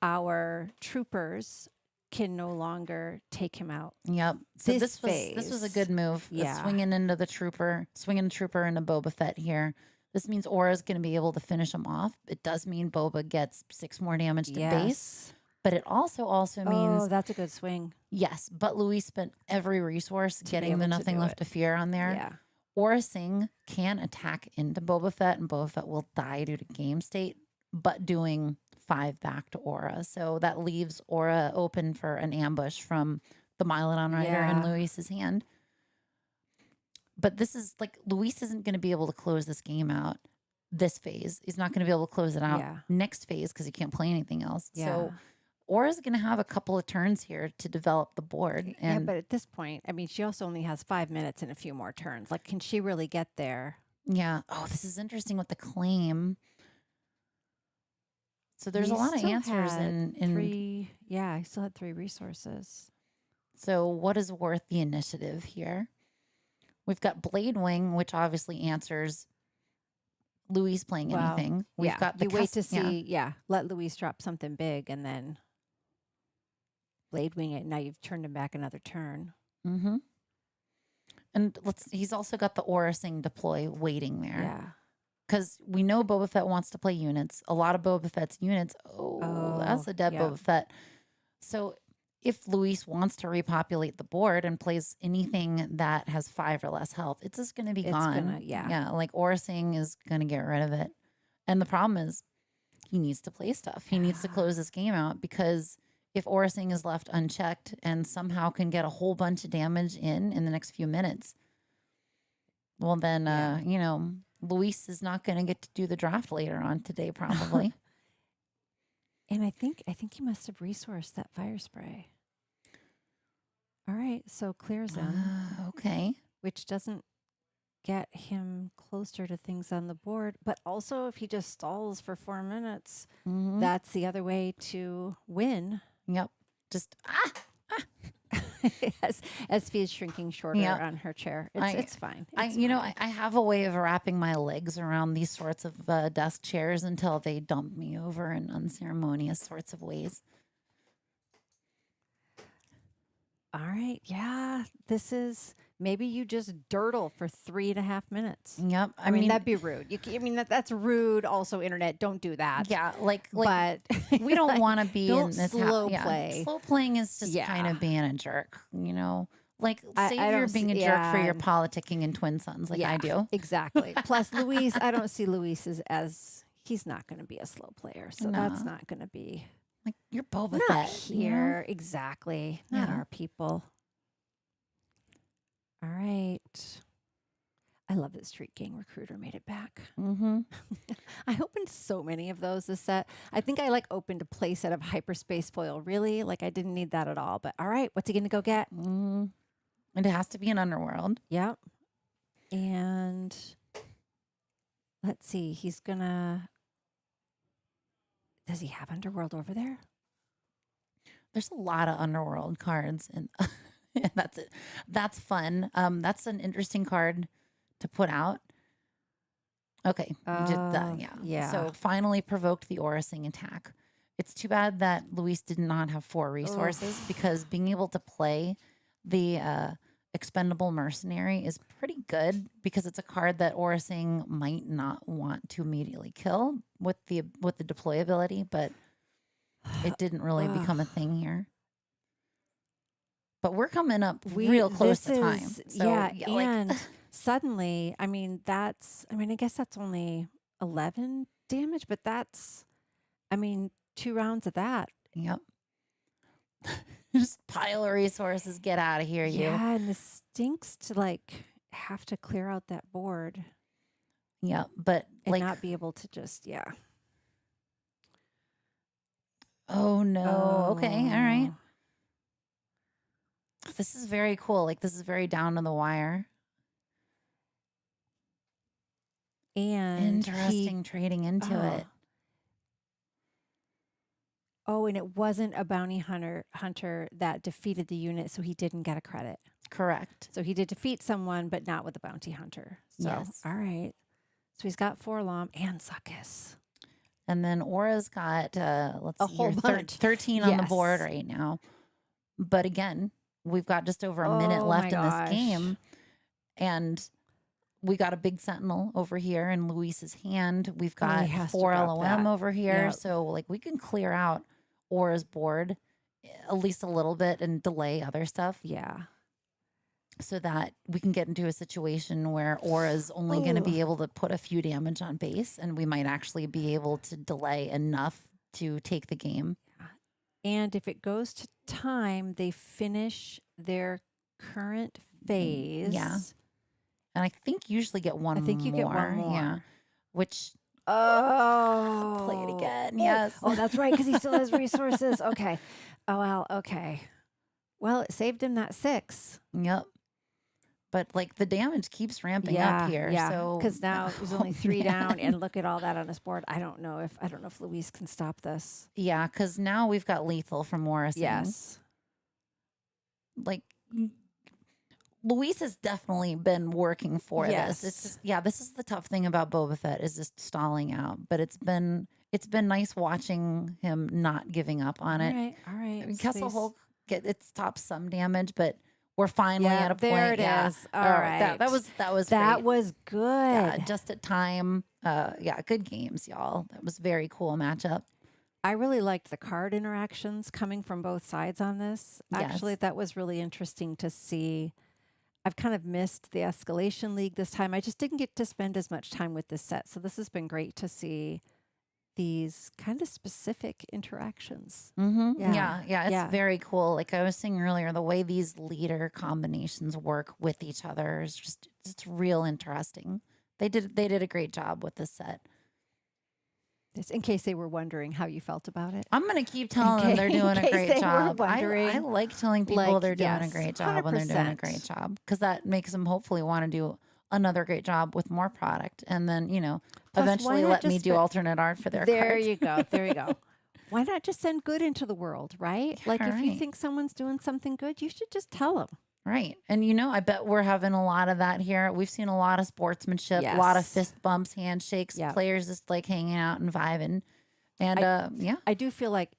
our troopers can no longer take him out. Yep. So This this was a phase. good move. Yeah. Swinging into the trooper into Boba Fett here. This means Aura's going to be able to finish him off. It does mean Boba gets 6 more damage to base, but it also means Oh, that's a good swing. yes. But Luis spent every resource be getting able the to nothing do left it. to fear on there. Yeah. Aura Singh can attack into Boba Fett, and Boba Fett will die due to game state, but doing 5 back to Aura. So that leaves Aura open for an ambush from the Mylodon Rider in Yeah. Luis's hand. But this is like Luis isn't going to be able to close this game out this phase. He's not going to be able to close it out Yeah. next phase because he can't play anything else. Yeah. So Aura's going to have a couple of turns here to develop the board. Yeah, And but at this point, I mean, she also only has 5 minutes and a few more turns. Like, can she really get there? yeah. Oh, this is interesting with the claim. So there's a He lot of still answers had in 3. Yeah, he still had 3 resources. So what is worth the initiative here? We've got Blade Wing, which obviously answers Luis playing Well, anything. We've yeah, got the you wait to yeah. see. Yeah, let Luis drop something big and then blade wing it. Now you've turned him back another turn. Mm-hmm. And he's also got the Aura Sing deploy waiting there. Yeah. Because we know Boba Fett wants to play units. A lot of Boba Fett's units. Oh, that's Oh, a dead yeah. Boba Fett. So if Luis wants to repopulate the board and plays anything that has 5 or less health, it's just going to be It's gone. gonna- yeah. Yeah. Like Orasing is going to get rid of it. And the problem is he needs to play stuff. He needs to close this game out because if Orasing is left unchecked and somehow can get a whole bunch of damage in the next few minutes, well, then, you know, Luis is not going to get to do the draft later on today, probably. And I think he must have resourced that fire spray. All right, so clear zone, Okay. which doesn't get him closer to things on the board, but also if he just stalls for 4 minutes, Mhm. that's the other way to win. Yep. Just, as Fee is shrinking shorter Yeah. on her chair. It's, I- it's fine. I, It's you know, fine. I have a way of wrapping my legs around these sorts of desk chairs until they dump me over in unceremonious sorts of ways. All right. Yeah. This is maybe you just dirtle for 3.5 minutes. Yep. I mean, that'd be rude. I mean, that's rude. Also, internet, don't do that. yeah, like But we don't want to be don't in this slow yeah, play. Slow playing is just kind Yeah. of being a jerk, you know. Like I say don't you're being a see- jerk for yeah, your and- politicking in Twin Sons, like I do. Exactly. Plus, Luis, I don't see Luis as he's not going to be a slow player. So that's No. not going to be Like you're Boba not Fett you know? here. Exactly. Not Yeah. our people. All right. I love that Street Gang Recruiter made it back. Mm-hmm. I opened so many of those this set. I think I like opened a play set of hyperspace foil. Really? Like I didn't need that at all. But all right, what's he going to go get? Mm. And it has to be an underworld. Yep. And let's see. He's going to. Does he have Underworld over there? There's a lot of underworld cards, and that's it. That's fun. That's an interesting card to put out. Okay, yeah. yeah. So finally provoked the Orasing attack. It's too bad that Luis did not have 4 resources because being able to play the expendable mercenary is pretty good because it's a card that Orasing might not want to immediately kill with the deployability, but it didn't really become a thing here. But we're coming up real close to time. So, and suddenly, I mean, I guess that's only 11 damage, but that's, 2 rounds of that. Yep. Just pile of resources. Get out of here, you. Yeah, and this stinks to like have to clear out that board Yeah, but and like, not be able to just, oh no. Okay, all right. Oh. This is very cool. Like this is very down to the wire. And Interesting trading into it. Oh, and it wasn't a bounty hunter that defeated the unit, so he didn't get a credit. Correct. So he did defeat someone, but not with a bounty hunter. So, Yes. all right. So he's got Forlom and Succus. And then Aura's got let's A see whole here, bunch. 13 on the board Yes. right now. But again, we've got just over a minute Oh left my in this gosh. game. And we got a big sentinel over here in Luis's hand. We've Oh, he got has to 4 drop LOM that. over here. Yep. So like we can clear out Aura's board at least a little bit and delay other stuff Yeah. so that we can get into a situation where Aura's only going to be able to put a few damage on base and we might actually be able to delay enough to take the game. And if it goes to time, they finish their current phase. Yeah. And I think you usually get one I think you get one more. Yeah. more. Which Oh. play it again. Oh. Yes. Oh, that's right, because he still has resources. Okay. Oh, well, okay. Well, it saved him that 6. Yep. But like the damage keeps ramping up here. Yeah, So because now there's only 3 man. down, and look at all that on his board. I don't know if Luis can stop this. Yeah, because now we've got lethal from Morrison. Yes. Like Luis has definitely been working for Yes. this. It's just, this is the tough thing about Boba Fett is just stalling out. But it's been nice watching him not giving up on it. All right. I mean, so Kessel these- Hulk stops some damage, but we're finally Yeah, at a point. there it yeah. is. All right. That was That great. was good. Yeah, just at time. Good games, y'all. That was very cool matchup. I really liked the card interactions coming from both sides on this. Actually, Yes. that was really interesting to see. I've kind of missed the Escalation League this time. I just didn't get to spend as much time with this set. So this has been great to see these kind of specific interactions. Yeah, it's Yeah. very cool. Like I was saying earlier, the way these leader combinations work with each other is just it's real interesting. They did a great job with this set. Just in case they were wondering how you felt about it. I'm gonna keep telling them they're doing a case great they were job. I wondering, like telling people like, they're doing a yes, great job when they're doing a 100%. great job because that makes them hopefully want to do another great job with more product, and then Plus, eventually why not let me just do alternate art for their There cards. you go. There you go. Why not just send good into the world, right? Like if you Right. think someone's doing something good, you should just tell them. Right. And I bet we're having a lot of that here. We've seen a lot of sportsmanship, a lot of Yes. fist bumps, handshakes, Yep. players just like hanging out and vibing. And yeah. I do feel like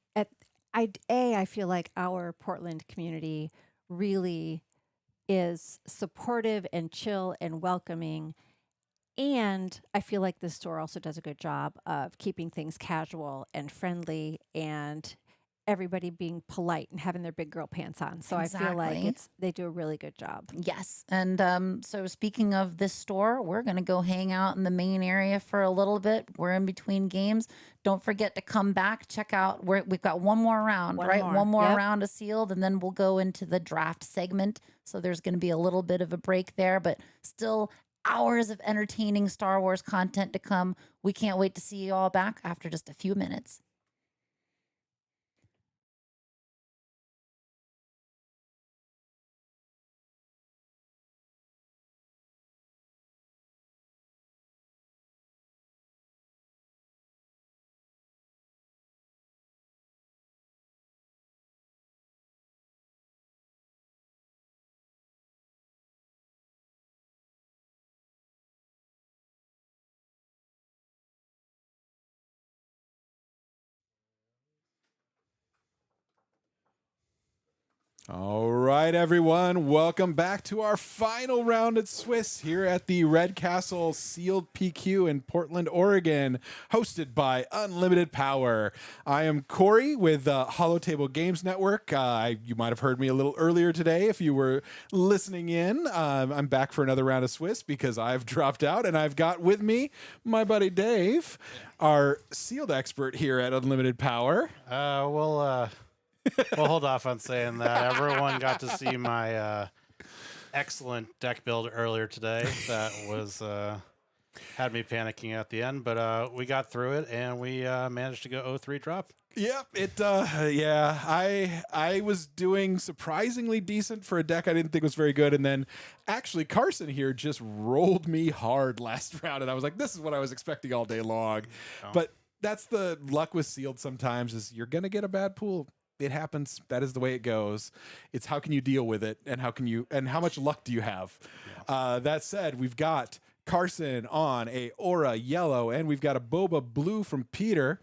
I feel like our Portland community really is supportive and chill and welcoming. And I feel like this store also does a good job of keeping things casual and friendly and everybody being polite and having their big girl pants on. So I feel like Exactly. they do a really good job. Yes. And so speaking of this store, we're going to go hang out in the main area for a little bit. We're in between games. Don't forget to come back, check out we've got one more round, One right? more. One more Yep. round of sealed and then we'll go into the draft segment. So there's going to be a little bit of a break there, but still hours of entertaining Star Wars content to come. We can't wait to see you all back after just a few minutes. All right, everyone. Welcome back to our final round at Swiss here at the Red Castle Sealed PQ in Portland, Oregon, hosted by Unlimited Power. I am Corey with Holotable Games Network. You might have heard me a little earlier today if you were listening in. I'm back for another round of Swiss because I've dropped out, and I've got with me my buddy Dave, our sealed expert here at Unlimited Power. We'll hold off on saying that. Everyone got to see my excellent deck build earlier today. That was had me panicking at the end, but we got through it and we managed to go 0-3 drop. Yep, I was doing surprisingly decent for a deck I didn't think was very good, and then actually Carson here just rolled me hard last round, and I was like, this is what I was expecting all day long. Oh. But that's the luck with sealed sometimes, is you're gonna get a bad pool. It happens. That is the way it goes. It's how can you deal with it, and how much luck do you have? Yeah. That said, we've got Carson on a Aura yellow, and we've got a Boba blue from Peter.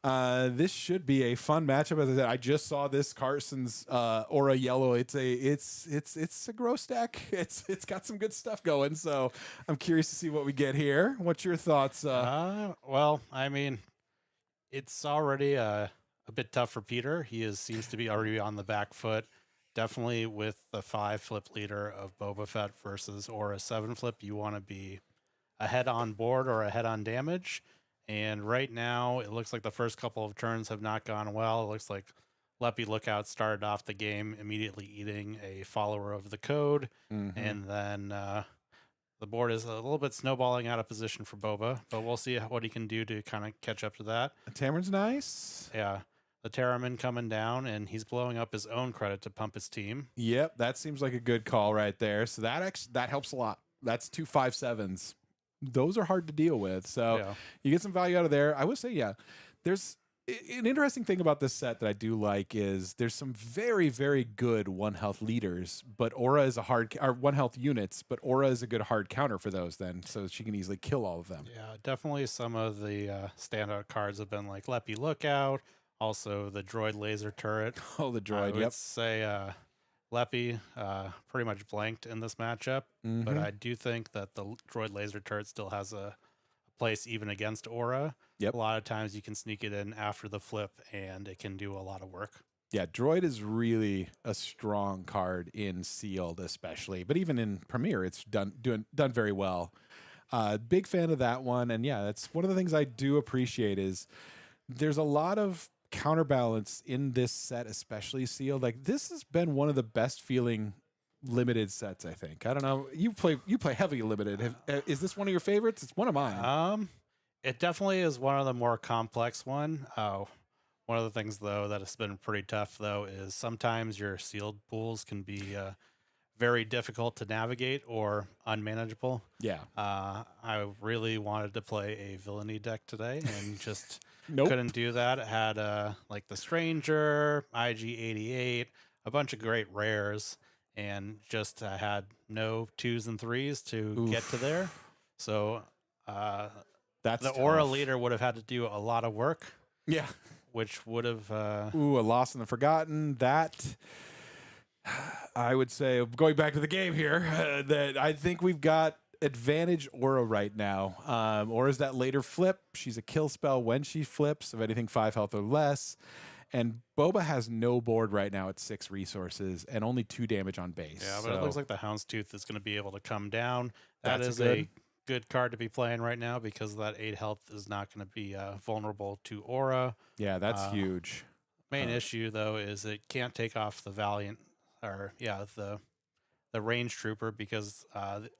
This should be a fun matchup. As I said, I just saw this Carson's Aura yellow. It's a gross deck. It's got some good stuff going. So I'm curious to see what we get here. What's your thoughts? Well, I mean, it's already a bit tough for Peter. He seems to be already on the back foot. Definitely with the 5 flip leader of Boba Fett versus Aura 7 flip, you want to be ahead on board or ahead on damage. And right now, it looks like the first couple of turns have not gone well. It looks like Leppy Lookout started off the game immediately eating a follower of the code. Mhm. And then the board is a little bit snowballing out of position for Boba, but we'll see what he can do to kind of catch up to that. Tamron's nice. Yeah. The Terraman coming down, and he's blowing up his own credit to pump his team. Yep, that seems like a good call right there. So that helps a lot. That's 2 5/7s. Those are hard to deal with. So Yeah. you get some value out of there. I would say, yeah, there's an interesting thing about this set that I do like is there's some very, very good 1 health leaders, but Aura is or 1 health units, but Aura is a good hard counter for those then, so she can easily kill all of them. Yeah, definitely some of the standout cards have been like Leppy Lookout, also the droid laser turret. Oh, the I droid, would yep. say Leppy pretty much blanked in this matchup, but Mhm. I do think that the droid laser turret still has a place even against Aura. Yep. A lot of times you can sneak it in after the flip, and it can do a lot of work. Yeah, Droid is really a strong card in Sealed, especially, but even in Premier, it's done very well. Big fan of that one, and yeah, that's one of the things I do appreciate is there's a lot of counterbalance in this set, especially Sealed. Like this has been one of the best feeling limited sets, I think. I don't know. You play heavy limited. Is this one of your favorites? It's one of mine. It definitely is one of the more complex one. One of the things, though, that has been pretty tough, though, is sometimes your sealed pools can be very difficult to navigate or unmanageable. Yeah. I really wanted to play a villainy deck today and just Nope. couldn't do that. It had like the Stranger, IG-88, a bunch of great rares, and just had no 2s and 3s to get to there. So that's the tough. Aura leader would have had to do a lot of work. Yeah. Which would have a Lost in the Forgotten. That I would say, going back to the game here, that I think we've got advantage Aura right now. Aura's that later flip. She's a kill spell when she flips of anything 5 health or less. And Boba has no board right now at 6 resources and only 2 damage on base. Yeah, but it looks like the Houndstooth is going to be able to come down. That That's is a good card to be playing right now because that 8 health is not going to be vulnerable to Aura. Yeah, that's huge. Main issue, though, is it can't take off the Valiant, or the range trooper, because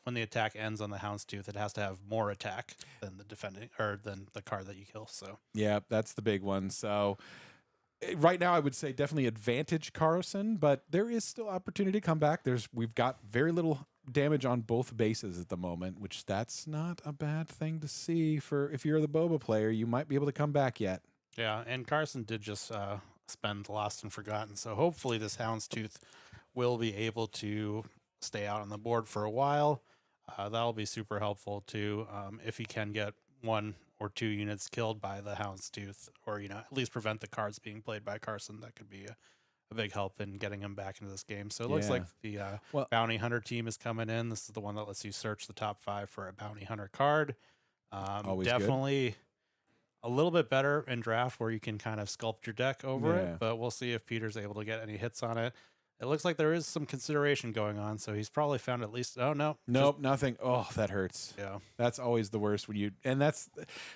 when the attack ends on the Houndstooth, it has to have more attack than the defending or than the card that you kill. So yeah, that's the big one. So right now, I would say definitely advantage Carlson, but there is still opportunity to come back. We've got very little damage on both bases at the moment, which that's not a bad thing to see for if you're the Boba player. You might be able to come back yet. yeah, and Carson did just spend Lost and Forgotten, so hopefully this Houndstooth will be able to stay out on the board for a while. That'll be super helpful too if he can get 1 or 2 units killed by the Houndstooth, or at least prevent the cards being played by Carson. That could be a big help in getting him back into this game. So it looks like the Bounty Hunter team is coming in. This is the one that lets you search the top 5 for a Bounty Hunter card. Always definitely a little bit better in draft where you can kind of sculpt your deck over it, but we'll see if Peter's able to get any hits on it. It looks like there is some consideration going on, so he's probably found at least. Oh no, nope, nothing. Oh, that hurts. Yeah, that's always the worst and that's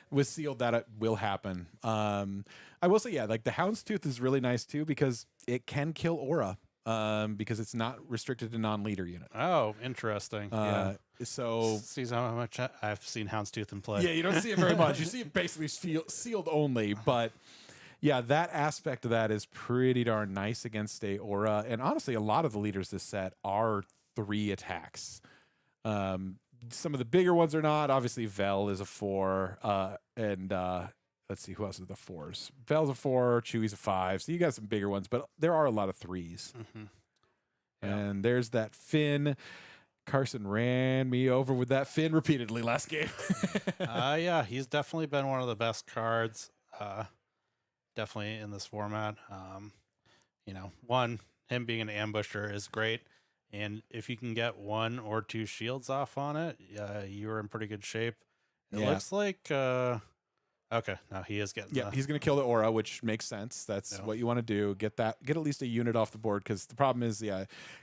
with Sealed that it will happen. I will say, yeah, like the Houndstooth is really nice too because it can kill Aura. Because it's not restricted to non-leader unit. Oh, interesting. Yeah. So sees how much I've seen Houndstooth in play. Yeah, you don't see it very much. You see it basically sealed only, but. Yeah, that aspect of that is pretty darn nice against a Aura. And honestly, a lot of the leaders this set are 3 attacks. Some of the bigger ones are not. Obviously, Vel is a 4. And let's see, who else is the 4s? Vel's a 4, Chewie's a 5. So you got some bigger ones, but there are a lot of 3s. Mm-hmm. Yeah. And there's that Finn. Carson ran me over with that Finn repeatedly last game. Yeah, he's definitely been one of the best cards. Definitely in this format. Him being an ambusher is great, and if you can get 1 or 2 shields off on it, you're in pretty good shape. It looks like okay, no, he is getting. Yeah, he's going to kill the Aura, which makes sense. That's what you want to do. Get at least a unit off the board, because the problem is,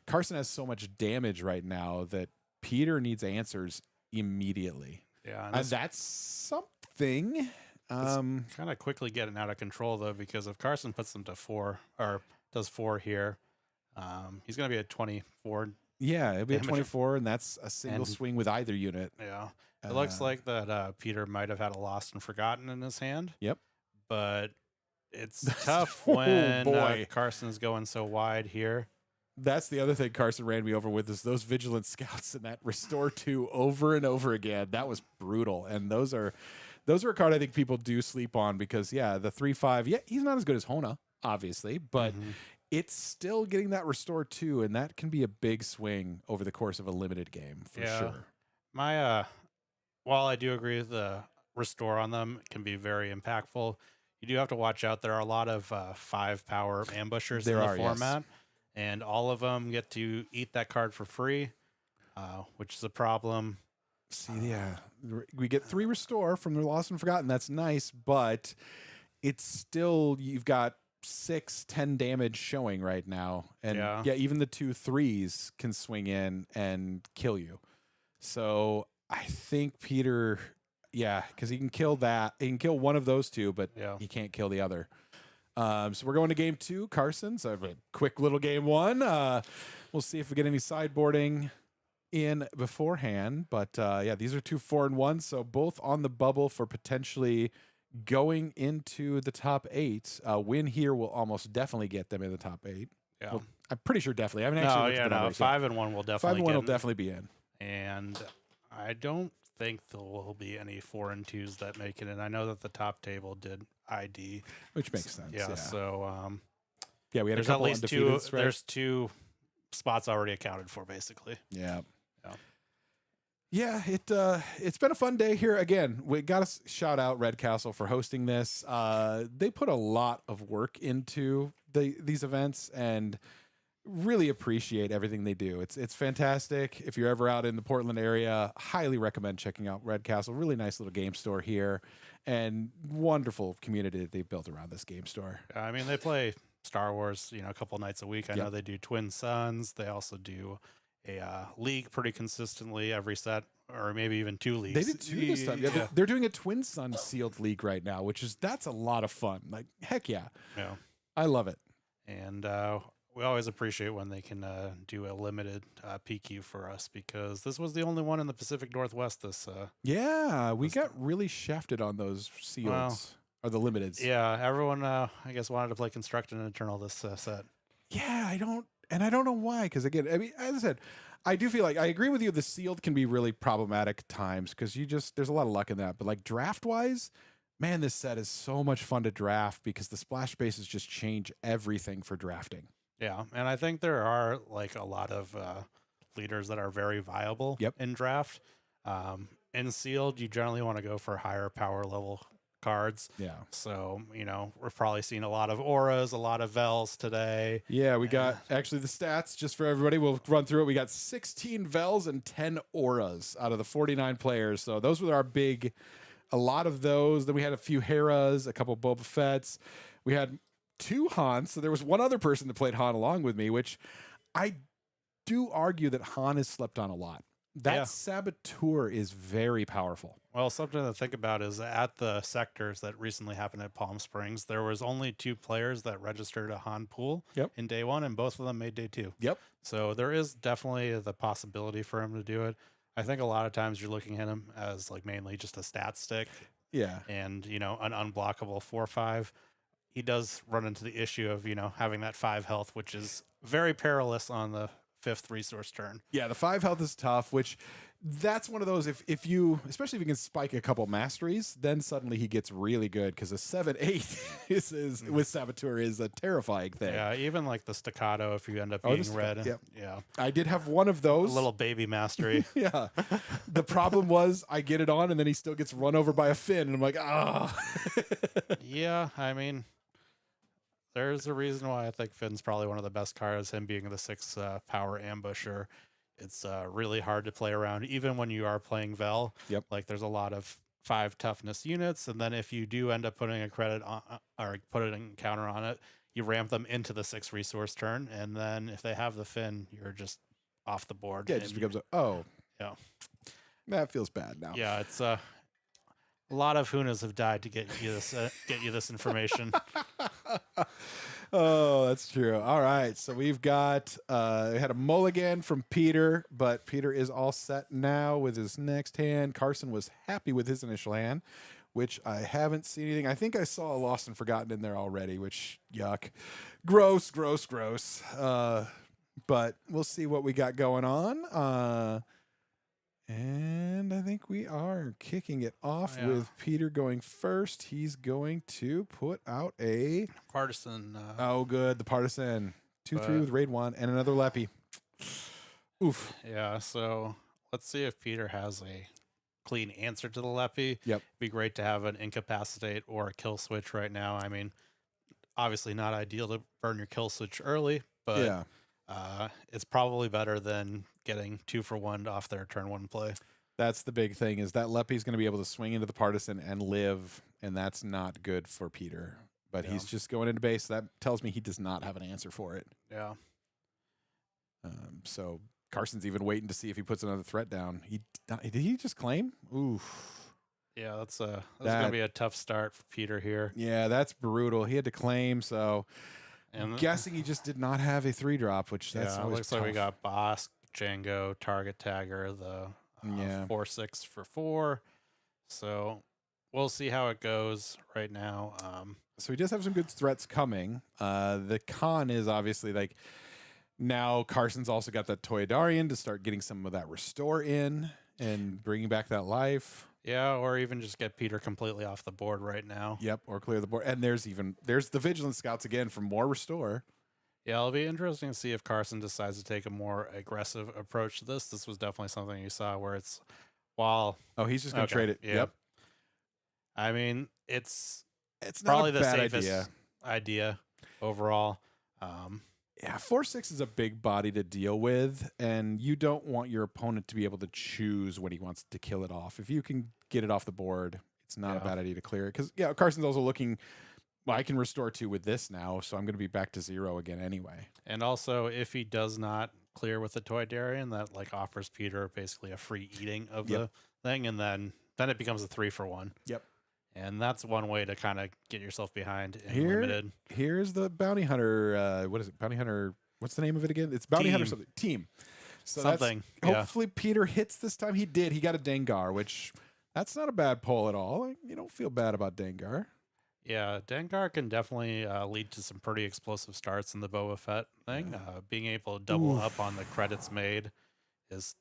Carson has so much damage right now that Peter needs answers immediately. Yeah, and that's something. It's kind of quickly getting out of control though, because if Carson puts them to 4 or does 4 here, he's going to be at 24. Yeah, it'll be at 24, and that's a single swing with either unit. Yeah, it looks like that Peter might have had a Lost and Forgotten in his hand. Yep, but it's tough when Carson's going so wide here. That's the other thing Carson ran me over with, is those Vigilant Scouts and that Restore 2 over and over again. That was brutal, and those are a card I think people do sleep on because, the 3/5, he's not as good as Hona, obviously, but it's still getting that Restore 2, and that can be a big swing over the course of a limited game for sure. While I do agree the Restore on them can be very impactful, you do have to watch out. There are a lot of 5-power ambushers in the format, and all of them get to eat that card for free, which is a problem. See, yeah, we get 3 restore from the Lost and Forgotten. That's nice, but it's still, you've got 6-10 damage showing right now, and Yeah. even the 2 3s can swing in and kill you. So I think Peter, because he can kill that. He can kill one of those 2, but Yeah. he can't kill the other. So we're going to game 2, Carson. So I have a quick little game 1. We'll see if we get any sideboarding in beforehand. But these are 2 4-1, so both on the bubble for potentially going into the top 8. Win here will almost definitely get them in the top 8. Yeah. Well, I'm pretty sure definitely. I haven't actually looked at the numbers yet. 5 and 1 will 5 definitely and 1 will get definitely be in. and I don't think there will be any 4 and 2s that make it. And I know that the top table did ID, Which makes sense. Yeah. So we had a there's at couple least 2. undefeateds, right? There's 2 spots already accounted for, basically. Yeah. Yeah. Yeah, it's been a fun day here. Again, we got to shout out Red Castle for hosting this. They put a lot of work into these events and really appreciate everything they do. It's fantastic. If you're ever out in the Portland area, highly recommend checking out Red Castle. Really nice little game store here, and wonderful community that they've built around this game store. I mean, they play Star Wars, a couple nights a week. I know they do Twin Suns. They also do a league pretty consistently every set, or maybe even 2 leagues. They did 2 this time. Yeah, they're doing a Twin Sun sealed league right now, that's a lot of fun. Like, heck yeah. Yeah. I love it. And we always appreciate when they can do a limited PQ for us, because this was the only one in the Pacific Northwest this Yeah, we got really shafted on those seals. Well, or the limiteds. Yeah, everyone I guess wanted to play Construct and Eternal this set. Yeah, I don't know why. Because again, I mean, as I said, I do feel like I agree with you. The sealed can be really problematic at times because there's a lot of luck in that. But like draft wise, man, this set is so much fun to draft because the splash bases just change everything for drafting. Yeah, and I think there are like a lot of leaders that are very viable in draft. In sealed, you generally want to go for higher power level cards. Yeah. So, we're probably seeing a lot of auras, a lot of Vels today. Yeah, we got actually the stats just for everybody. We'll run through it. We got 16 Vels and 10 auras out of the 49 players. So those were a lot of those. Then we had a few Heras, a couple Boba Fett's. We had 2 Hans. So there was one other person that played Han along with me, which I do argue that Han is slept on a lot. That Saboteur is very powerful. Well, something to think about is at the sectors that recently happened at Palm Springs, there was only 2 players that registered a Han pool in day 1, and both of them made day 2. Yep. So there is definitely the possibility for him to do it. I think a lot of times you're looking at him as like mainly just a stat stick. Yeah. And, an unblockable 4/5. He does run into the issue of, having that 5 health, which is very perilous on the 5th resource turn. Yeah, the 5 health is tough, which that's one of those, if you, especially if you can spike a couple masteries, then suddenly he gets really good because a 7/8 is with Saboteur is a terrifying thing. Yeah, even like the staccato, if you end up being red. Yep. Yeah. I did have one of those. A little baby mastery. Yeah. The problem was I get it on and then he still gets run over by a Finn and I'm like, Yeah, I mean, there's a reason why I think Finn's probably one of the best cards, him being the 6 power ambusher. It's really hard to play around, even when you are playing Vel. Yep. Like, there's a lot of 5 toughness units, and then if you do end up putting a credit on, or put an encounter on it, you ramp them into the 6 resource turn, and then if they have the Finn, you're just off the board. Yeah, it just becomes yeah. That feels bad now. Yeah, it's a lot of Hunas have died to get you this information. Oh, that's true. All right. So we've got, we had a mulligan from Peter, but Peter is all set now with his next hand. Carson was happy with his initial hand, which I haven't seen anything. I think I saw a Lost and Forgotten in there already, which yuck. Gross. But we'll see what we got going on. And I think we are kicking it off with Peter going first. He's going to put out a Partisan. good. The Partisan. 2-3 with Raid 1 and another Leppy. Oof. Yeah, so let's see if Peter has a clean answer to the Leppy. Yep. Be great to have an incapacitate or a kill switch right now. I mean, obviously not ideal to burn your kill switch early, but Yeah. it's probably better than getting 2 for 1 off their turn 1 play. That's the big thing, is that Leppy's going to be able to swing into the partisan and live, and that's not good for Peter. But he's just going into base. That tells me he does not have an answer for it. Yeah. So Carson's even waiting to see if he puts another threat down. Did he just claim? Oof. Yeah, that's gonna be a tough start for Peter here. Yeah, that's brutal. He had to claim, so And I'm guessing he just did not have a 3-drop, which that's always looks tough. like we got Bosk, Django, Target Tagger, the 4/6 for 4. So we'll see how it goes right now. So he does have some good threats coming. The con is obviously like now Carson's also got that Toydarian to start getting some of that restore in and bringing back that life. Yeah, or even just get Peter completely off the board right now. Yep, or clear the board. And there's the Vigilant Scouts again for more restore. Yeah, it'll be interesting to see if Carson decides to take a more aggressive approach to this. This was definitely something you saw where it's Oh, he's just going to trade it. Yep. I mean, it's It's probably not a the bad safest idea overall. Yeah, 4/6 is a big body to deal with, and you don't want your opponent to be able to choose when he wants to kill it off. If you can get it off the board, it's not a bad idea to clear it. Because, Carson's also looking, well, I can restore 2 with this now, so I'm going to be back to 0 again anyway. And also, if he does not clear with the Toydarian, that like offers Peter basically a free eating of the thing, and then it becomes a 3-for-1. Yep. And that's one way to kind of get yourself behind in limited. Here's the Bounty Hunter. What is it? Bounty Hunter. What's the name of it again? It's Bounty Hunter something. Team. So Something. Hopefully Peter hits this time. He did. He got a Dengar, which that's not a bad pull at all. You don't feel bad about Dengar. Yeah, Dengar can definitely lead to some pretty explosive starts in the Boba Fett thing. Being able to double up on the credits made is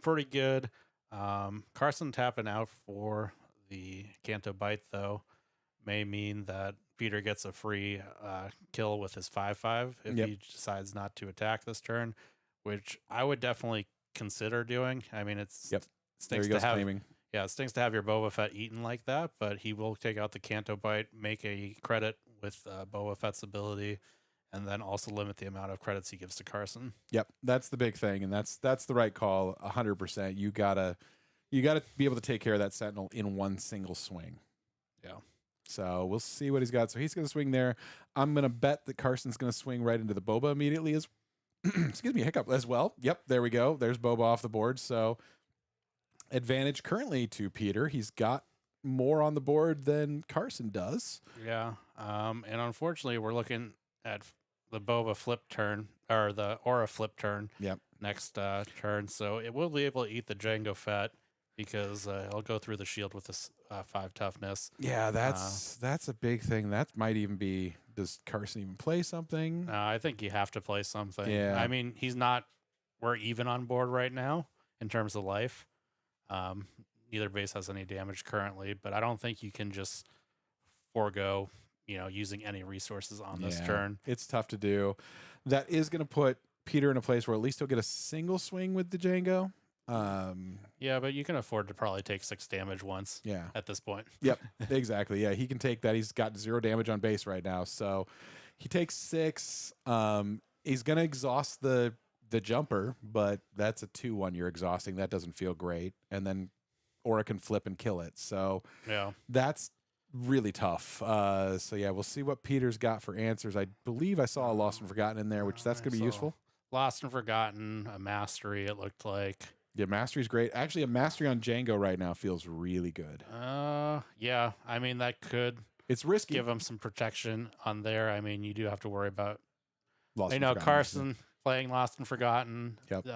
pretty good. Carson tapping out for the Canto Bite, though, may mean that Peter gets a free kill with his 5/5 if he decides not to attack this turn, which I would definitely consider doing. I mean, it stinks to have claiming. Yeah, it stinks to have your Boba Fett eaten like that, but he will take out the Canto Bite, make a credit with Boba Fett's ability, and then also limit the amount of credits he gives to Carson. Yep, that's the big thing, and that's the right call. 100%. You gotta be able to take care of that Sentinel in one single swing. Yeah. So we'll see what he's got. So he's going to swing there. I'm going to bet that Carson's going to swing right into the Boba immediately as excuse me, hiccup as well. Yep, there we go. There's Boba off the board. So advantage currently to Peter. He's got more on the board than Carson does. Yeah. And unfortunately, we're looking at the Boba flip turn, or the Aura flip turn next turn. So it will be able to eat the Django Fett because it'll go through the shield with this 5 toughness. Yeah, that's a big thing. That might even be, does Carson even play something? I think you have to play something. Yeah. I mean, we're even on board right now in terms of life. Neither base has any damage currently, but I don't think you can just forego, using any resources on this turn. It's tough to do. That is going to put Peter in a place where at least he'll get a single swing with the Django. Yeah, but you can afford to probably take 6 damage once. Yeah. At this point. Yep, exactly. Yeah, he can take that. He's got 0 damage on base right now, so he takes 6. He's going to exhaust the jumper, but that's a 2/1 you're exhausting. That doesn't feel great. And then Aura can flip and kill it. So that's really tough. So yeah, we'll see what Peter's got for answers. I believe I saw a Lost and Forgotten in there, which that's going to be useful. Lost and Forgotten, a Mastery, it looked like. Yeah, Mastery's great. Actually, a Mastery on Django right now feels really good. Yeah. I mean, that could It's risky. give him some protection on there. I mean, you do have to worry about, Lost and Forgotten, Carson playing Lost and Forgotten. Yep.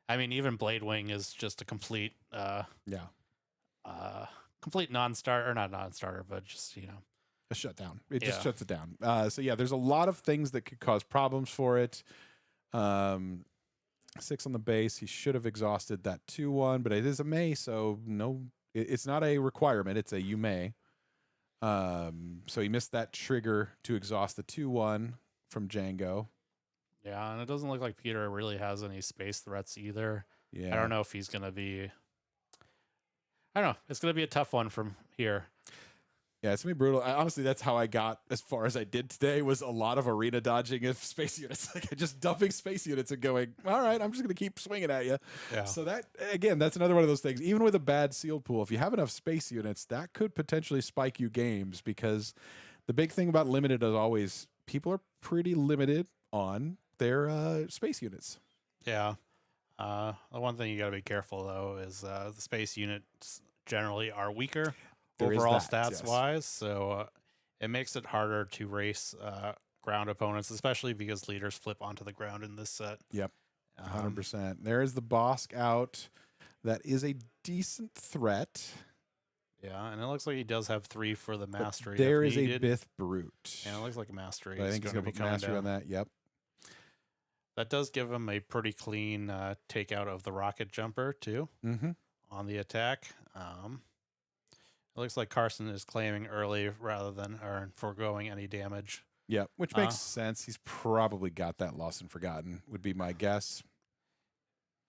I mean, even Blade Wing is just a complete, complete non-starter, or not non-starter, but just, a shutdown. It just shuts it down. So yeah, there's a lot of things that could cause problems for it. 6 on the base. He should have exhausted that 2/1, but it is a may, so no, it's not a requirement. It's a you may. So he missed that trigger to exhaust the 2/1 from Django. Yeah, and it doesn't look like Peter really has any space threats either. Yeah, I don't know if he's going to be... I don't know. It's going to be a tough one from here. Yeah, it's gonna be brutal. Honestly, that's how I got as far as I did today. Was a lot of arena dodging of space units, like just dumping space units and going, all right, I'm just gonna keep swinging at you. Yeah. So that again, that's another one of those things. Even with a bad sealed pool, if you have enough space units, that could potentially spike you games, because the big thing about limited is always people are pretty limited on their space units. Yeah. The one thing you got to be careful though is the space units generally are weaker There is overall that, stats yes. wise, so it makes it harder to race ground opponents, especially because leaders flip onto the ground in this set. Yep. 100%. There is the Bosk out. That is a decent threat. Yeah, and it looks like he does have 3 for the But mastery. if there is needed. a Bith Brute. Yeah, it looks like a mastery. So I is think he's gonna going to be put coming mastery on down. that. Yep. That does give him a pretty clean takeout of the rocket jumper too Mm-hmm. on the attack. It looks like Carson is claiming early rather than or foregoing any damage. Yep. Which makes sense. He's probably got that lost and forgotten, would be my guess.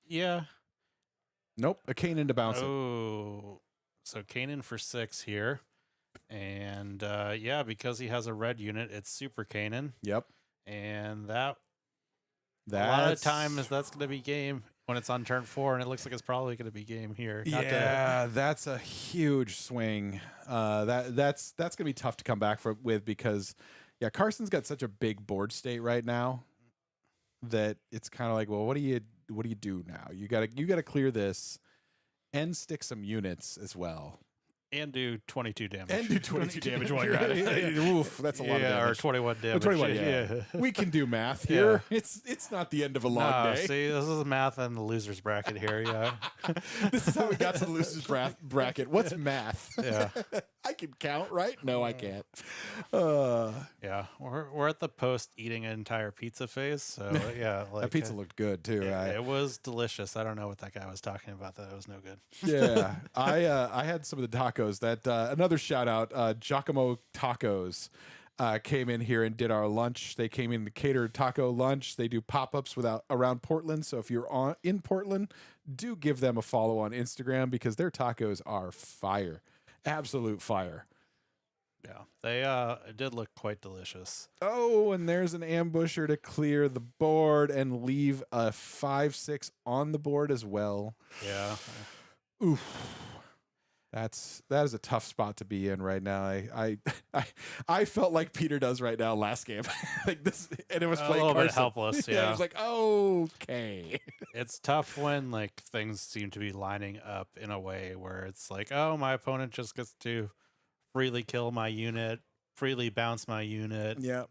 Yeah. Nope. A Kanan to bounce it. Oh, so Kanan for 6 here. And yeah, because he has a red unit, it's Super Kanan. Yep. And that That's, a lot of times that's going to be game when it's on turn 4, and it looks like it's probably going to be game here. Not to- Yeah, that's a huge swing. That's going to be tough to come back with, because yeah, Carson's got such a big board state right now that it's kind of like, well, what do you do now? You gotta clear this and stick some units as well. and do 22 damage. And do 22 damage while you're at it. Oof, that's a lot of Yeah, or damage. 21 damage. 21, yeah. We can do math here. It's not the end of a long No, day. see, this is math in the loser's bracket here. Yeah. This is how we got to the losers bracket. What's math? Yeah. I can count, right? No, I can't. Yeah. We're at the post eating an entire pizza phase. So, yeah. Like, That pizza looked good too. it was delicious. I don't know what that guy was talking about. That it was no good. Yeah, I had some of the tacos. That another shout out, Giacomo Tacos came in here and did our lunch. They came in to cater taco lunch. They do pop ups around Portland. So if you're in Portland, do give them a follow on Instagram, because their tacos are fire, absolute fire. Yeah. They it did look quite delicious. Oh, and there's an ambusher to clear the board and leave a 5/6 on the board as well. Yeah. Oof. That is a tough spot to be in right now. I felt like Peter does right now last game, like this, and it was A playing little bit Carson. helpless. I Yeah. was like, okay. It's tough when like things seem to be lining up in a way where it's like, oh, my opponent just gets to freely kill my unit, freely bounce my unit, Yeah.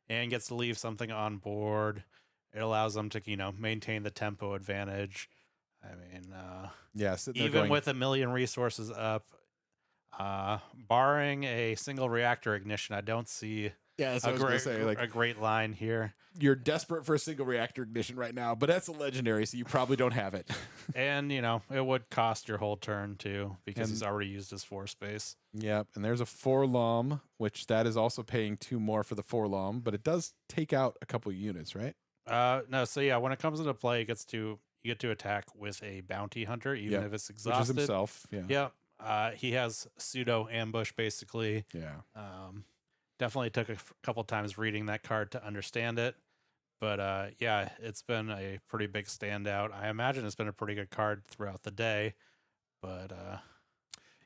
And gets to leave something on board. It allows them to, maintain the tempo advantage. I mean, Yeah. Sitting there even going, with 1 million resources up, barring a single reactor ignition, I don't see yeah, that's what I was gonna say. Like, a great line here. you're desperate for a single reactor ignition right now, but that's a legendary, so you probably don't have it. And, it would cost your whole turn too, because he's And- already used his 4 space. Yep. And there's a Forlom, which that is also paying 2 more for the Forlom, but it does take out a couple units, right? No, so yeah, when it comes into play, you get to attack with a bounty hunter, even Yep. if it's Which is exhausted. himself. Yeah. Yep. He has pseudo ambush basically. Yeah. Definitely took a couple times reading that card to understand it. But yeah, it's been a pretty big standout. I imagine it's been a pretty good card throughout the day. But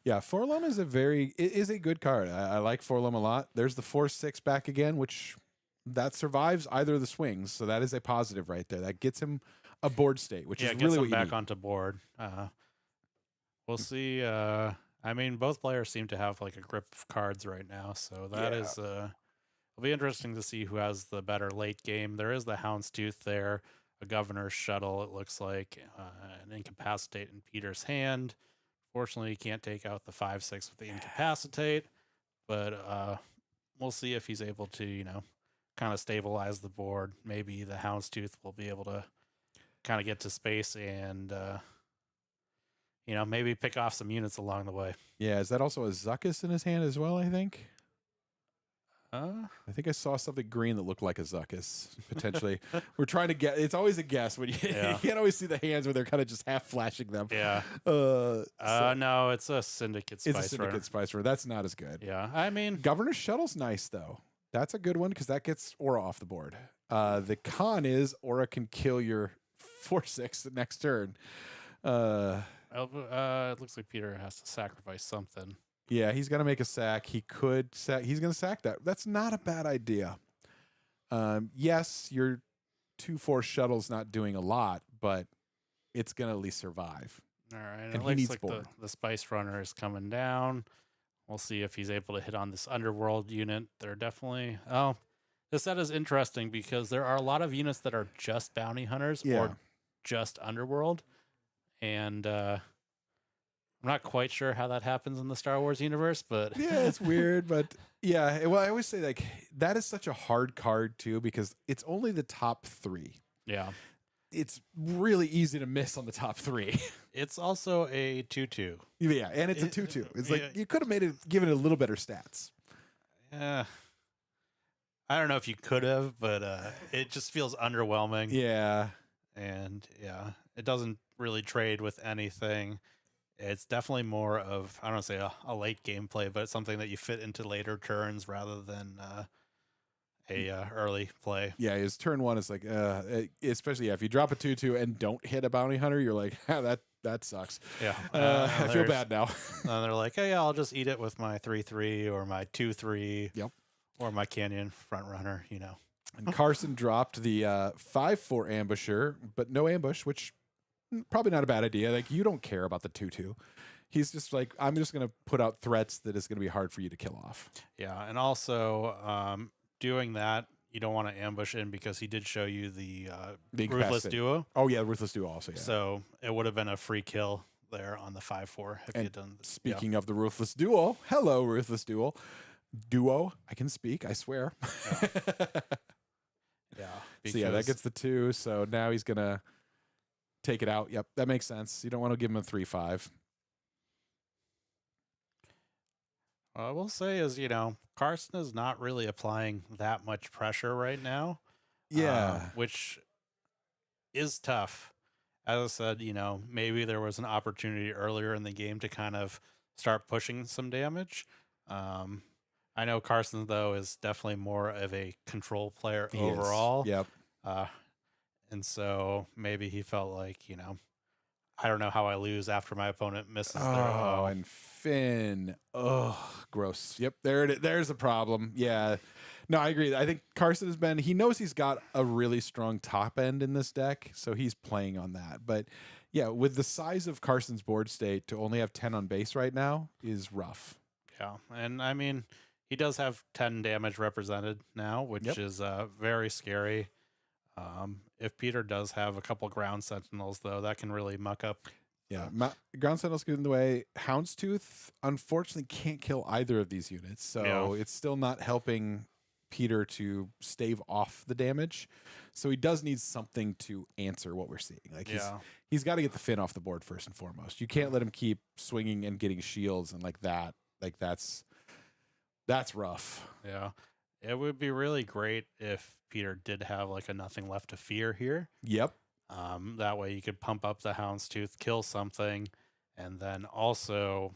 Yeah, Forlom is a good card. I like Forlom a lot. There's the 4/6 back again, which that survives either of the swings, so that is a positive right there. That gets him a board state, which yeah, is gets really him what you back need. onto board. We'll see. I mean, both players seem to have like a grip of cards right now, so that Yeah. is it'll be interesting to see who has the better late game. There is the Houndstooth there, a Governor's Shuttle, it looks like, an Incapacitate in Peter's hand. Fortunately, he can't take out the 5/6 with the Incapacitate, but we'll see if he's able to, kind of stabilize the board. Maybe the Houndstooth will be able to kind of get to space and, maybe pick off some units along the way. Yeah, is that also a Zuckus in his hand as well, I think? I think I saw something green that looked like a Zuckus, potentially. We're trying to get, it's always a guess when you, Yeah. you can't always see the hands where they're kind of just half flashing them. Yeah. So No, it's a Syndicate Spice it's a Syndicate Runner. Spice Runner. That's not as good. Yeah. I mean, Governor's Shuttle's nice, though. That's a good one because that gets Aura off the board. The con is Aura can kill your 4/6 the next turn. it looks like Peter has to sacrifice something. Yeah, he's going to make a sack. He could sack. He's going to sack that. That's not a bad idea. Yes, your 2/4 shuttle's not doing a lot, but it's going to at least survive. All right. And It he looks needs like board. the Spice Runner is coming down. We'll see if he's able to hit on this Underworld unit. They're definitely... Oh, this set is interesting because there are a lot of units that are just Bounty Hunters Yeah. or just Underworld. And I'm not quite sure how that happens in the Star Wars universe, but... Yeah, it's weird, but yeah. Well, I always say like that is such a hard card too because it's only the top 3. Yeah. It's really easy to miss on the top 3. It's also a 2/2. Yeah, and it's a 2/2. It's like yeah. you could have made it, given it a little better stats. Yeah. I don't know if you could have, but it just feels underwhelming. Yeah, And yeah, it doesn't really trade with anything. It's definitely more of, I don't want to say a late gameplay, but it's something that you fit into later turns rather than early play. yeah. His turn 1 is like, especially if you drop a 2/2 and don't hit a bounty hunter, you're like, that sucks. Yeah. I feel bad now. And they're like, hey, I'll just eat it with my 3/3 or my 2/3. Yep. Or my Canyon front runner, And Carson dropped the 5/4 ambusher, but no ambush, which probably not a bad idea. Like you don't care about the 2/2. He's just like, I'm just going to put out threats that is going to be hard for you to kill off. Yeah, and also doing that, you don't want to ambush in because he did show you the Ruthless incapacity. Duo. Oh yeah, Ruthless Duo also. Yeah. So it would have been a free kill there on the 5/4 if you had done. Speaking of the Ruthless Duo, hello Ruthless Duo. I can speak, I swear. Yeah. So yeah, that gets the 2. So now he's gonna take it out. Yep, that makes sense. You don't want to give him a 3/5. What I will say is, Carson is not really applying that much pressure right now. Yeah. Which is tough. As I said, maybe there was an opportunity earlier in the game to kind of start pushing some damage. I know Carson, though, is definitely more of a control player He is. overall. Yep. And so maybe he felt like, I don't know how I lose after my opponent misses their Oh, and Finn. Oh, gross. Yep, there it is. There's a problem. Yeah. No, I agree. I think Carson he knows he's got a really strong top end in this deck, so he's playing on that. But yeah, with the size of Carson's board state, to only have 10 on base right now is rough. Yeah. And I mean, he does have 10 damage represented now, which is very scary. If Peter does have a couple ground sentinels, though, that can really muck up. Yeah, ground sentinels get in the way. Houndstooth, unfortunately, can't kill either of these units, so it's still not helping Peter to stave off the damage. So he does need something to answer what we're seeing. Like he's got to get the Finn off the board first and foremost. You can't let him keep swinging and getting shields and like that. Like that's rough. Yeah. It would be really great if Peter did have like a nothing left to fear here. Yep. That way you could pump up the Houndstooth, kill something, and then also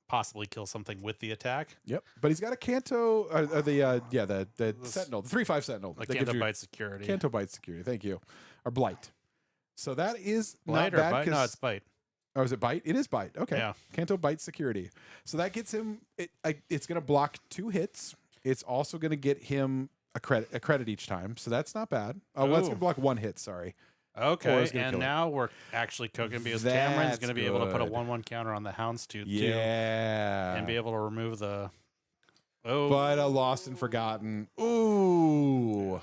possibly kill something with the attack. Yep. But he's got a Canto, the Sentinel, the 3/5 Sentinel. Like that gives Canto you Bite Security. Canto Bite Security. Thank you. Or Blight. So that is Blight not or bad. Bite? No, it's Bite. Oh, is it Bite? It is Bite. Okay. Yeah. Canto Bite Security. So that gets him. It's going to block 2 hits. It's also going to get him a credit each time. So that's not bad. Oh, well, it's going to block 1 hit. Sorry. Or Okay, it's gonna and kill it. now we're actually cooking because Cameron's That's going to be able to put a good. 1/1 counter on the Houndstooth too, Yeah. and be able to remove the. Oh, But a Lost and Forgotten. Ooh.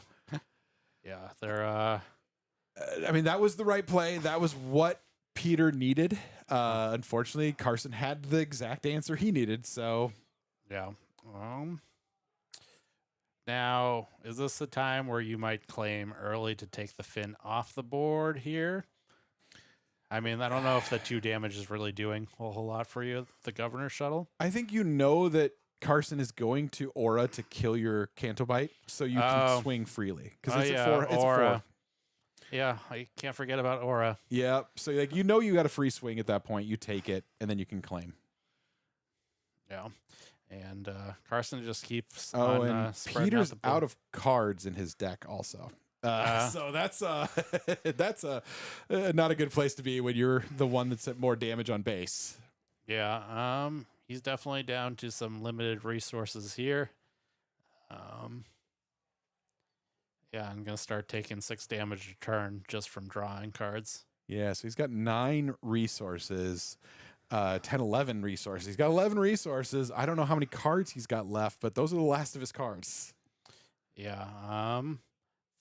yeah, they're. I mean, that was the right play. That was what Peter needed. Unfortunately, Carson had the exact answer he needed. So Yeah. Now, is this a time where you might claim early to take the Finn off the board here? I mean, I don't know if the 2 damage is really doing a whole lot for you, the Governor Shuttle. I think you know that Carson is going to aura to kill your Canto Bite, so you can swing freely because it's a 4. It's a 4. Yeah, I can't forget about aura. Yeah, so like you got a free swing at that point. You take it, and then you can claim. Yeah, and Carson just keeps. And spreading Peter's out, the out of cards in his deck also. So that's that's not a good place to be when you're the one that's at more damage on base. Yeah, he's definitely down to some limited resources here. Yeah, I'm gonna start taking 6 damage a turn just from drawing cards. Yeah, so he's got 9 resources, 10, 11 resources. He's got 11 resources. I don't know how many cards he's got left, but those are the last of his cards. Yeah,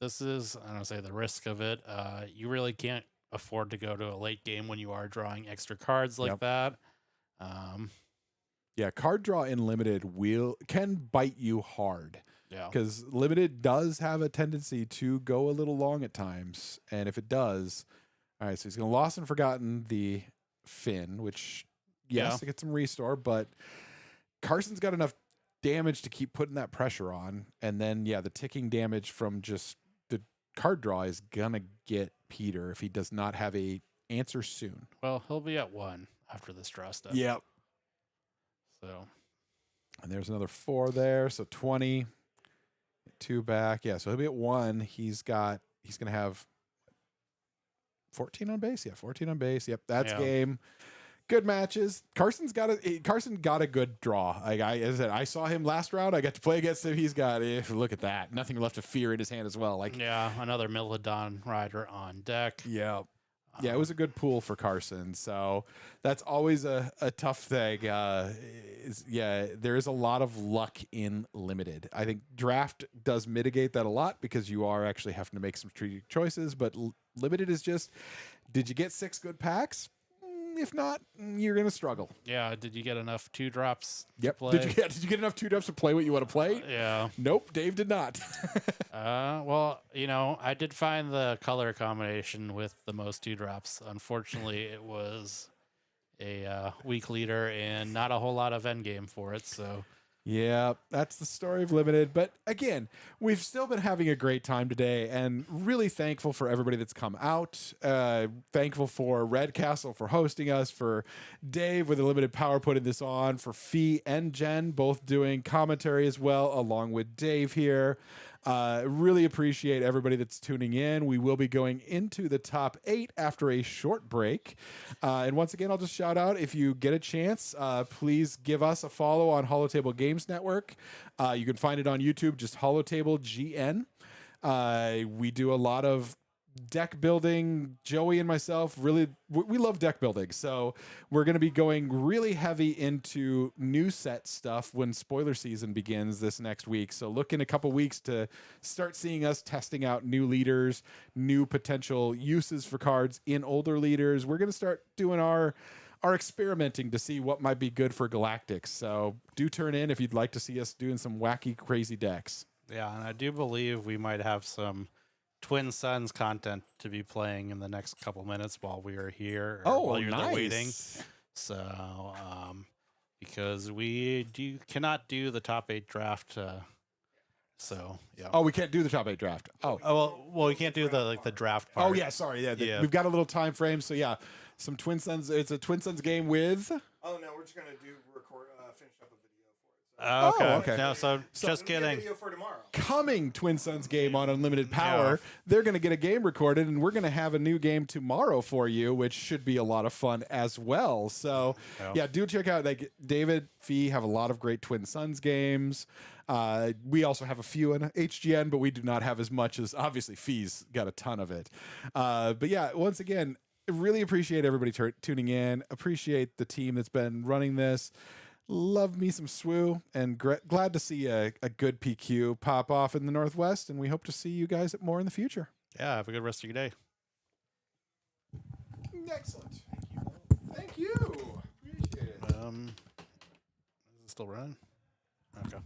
this is, I don't say the risk of it. You really can't afford to go to a late game when you are drawing extra cards like that. Yeah, card draw in limited can bite you hard. Yeah, because limited does have a tendency to go a little long at times, and if it does, all right. So he's gonna Lost and Forgotten the Finn, which to get some restore, but Carson's got enough damage to keep putting that pressure on, and then the ticking damage from just the card draw is gonna get Peter if he does not have a answer soon. Well, he'll be at 1 after this draw step. Yep. So, and there's another 4 there, so 20. 2 back. Yeah, so he'll be at 1. He's going to have 14 on base. Yeah, 14 on base. Yep, that's game. Good matches. Carson got a good draw. Like as I said, I saw him last round. I got to play against him. He's got look at that. Nothing left of fear in his hand as well. Like another Milodon rider on deck. Yeah. Yeah, it was a good pool for Carson. So that's always a tough thing. There is a lot of luck in limited. I think draft does mitigate that a lot because you are actually having to make some strategic choices. But limited is just, did you get 6 good packs? If not, you're going to struggle. Yeah. Did you get enough 2-drops? Yep. To play? Did you get enough 2-drops to play what you want to play? Yeah. Nope. Dave did not. Well, I did find the color combination with the most 2-drops. Unfortunately, it was a weak leader and not a whole lot of endgame for it. So. Yeah, that's the story of limited. But again, we've still been having a great time today and really thankful for everybody that's come out. Thankful for Red Castle for hosting us, for Dave with a limited power putting this on, for Fee and Jen both doing commentary as well, along with Dave here. Really appreciate everybody that's tuning in. We will be going into the top 8 after a short break. And once again, I'll just shout out, if you get a chance, please give us a follow on Holotable Games Network. You can find it on YouTube, just Holotable GN. We do a lot of deck building. Joey and myself we love deck building, so we're going to be going really heavy into new set stuff when spoiler season begins this next week. So look in a couple weeks to start seeing us testing out new leaders, new potential uses for cards in older leaders. We're going to start doing our experimenting to see what might be good for Galactics. So do turn in if you'd like to see us doing some wacky, crazy decks. Yeah, and I do believe we might have some Twin Suns content to be playing in the next couple minutes while we are here. While you're there waiting. So, because we cannot do the top 8 draft. So yeah. Oh, we can't do the top 8 draft. Well, we can't do the draft part. Oh yeah, sorry. Yeah, we've got a little time frame. So yeah, some Twin Suns. It's a Twin Suns game with. Oh no, we're just gonna finish up a video for it. So. Okay. No, so just kidding. Video for tomorrow. Coming Twin Suns game on Unlimited Power. Yeah. They're going to get a game recorded, and we're going to have a new game tomorrow for you, which should be a lot of fun as well. So, yeah, do check out. Like David, Fee have a lot of great Twin Suns games. We also have a few in HGN, but we do not have as much as obviously Fee's got a ton of it. But yeah, once again, really appreciate everybody tuning in. Appreciate the team that's been running this. Love me some SWU, and glad to see a good PQ pop off in the Northwest, and we hope to see you guys at more in the future. Yeah, have a good rest of your day. Excellent. Thank you. Appreciate it. Is it still running? Okay.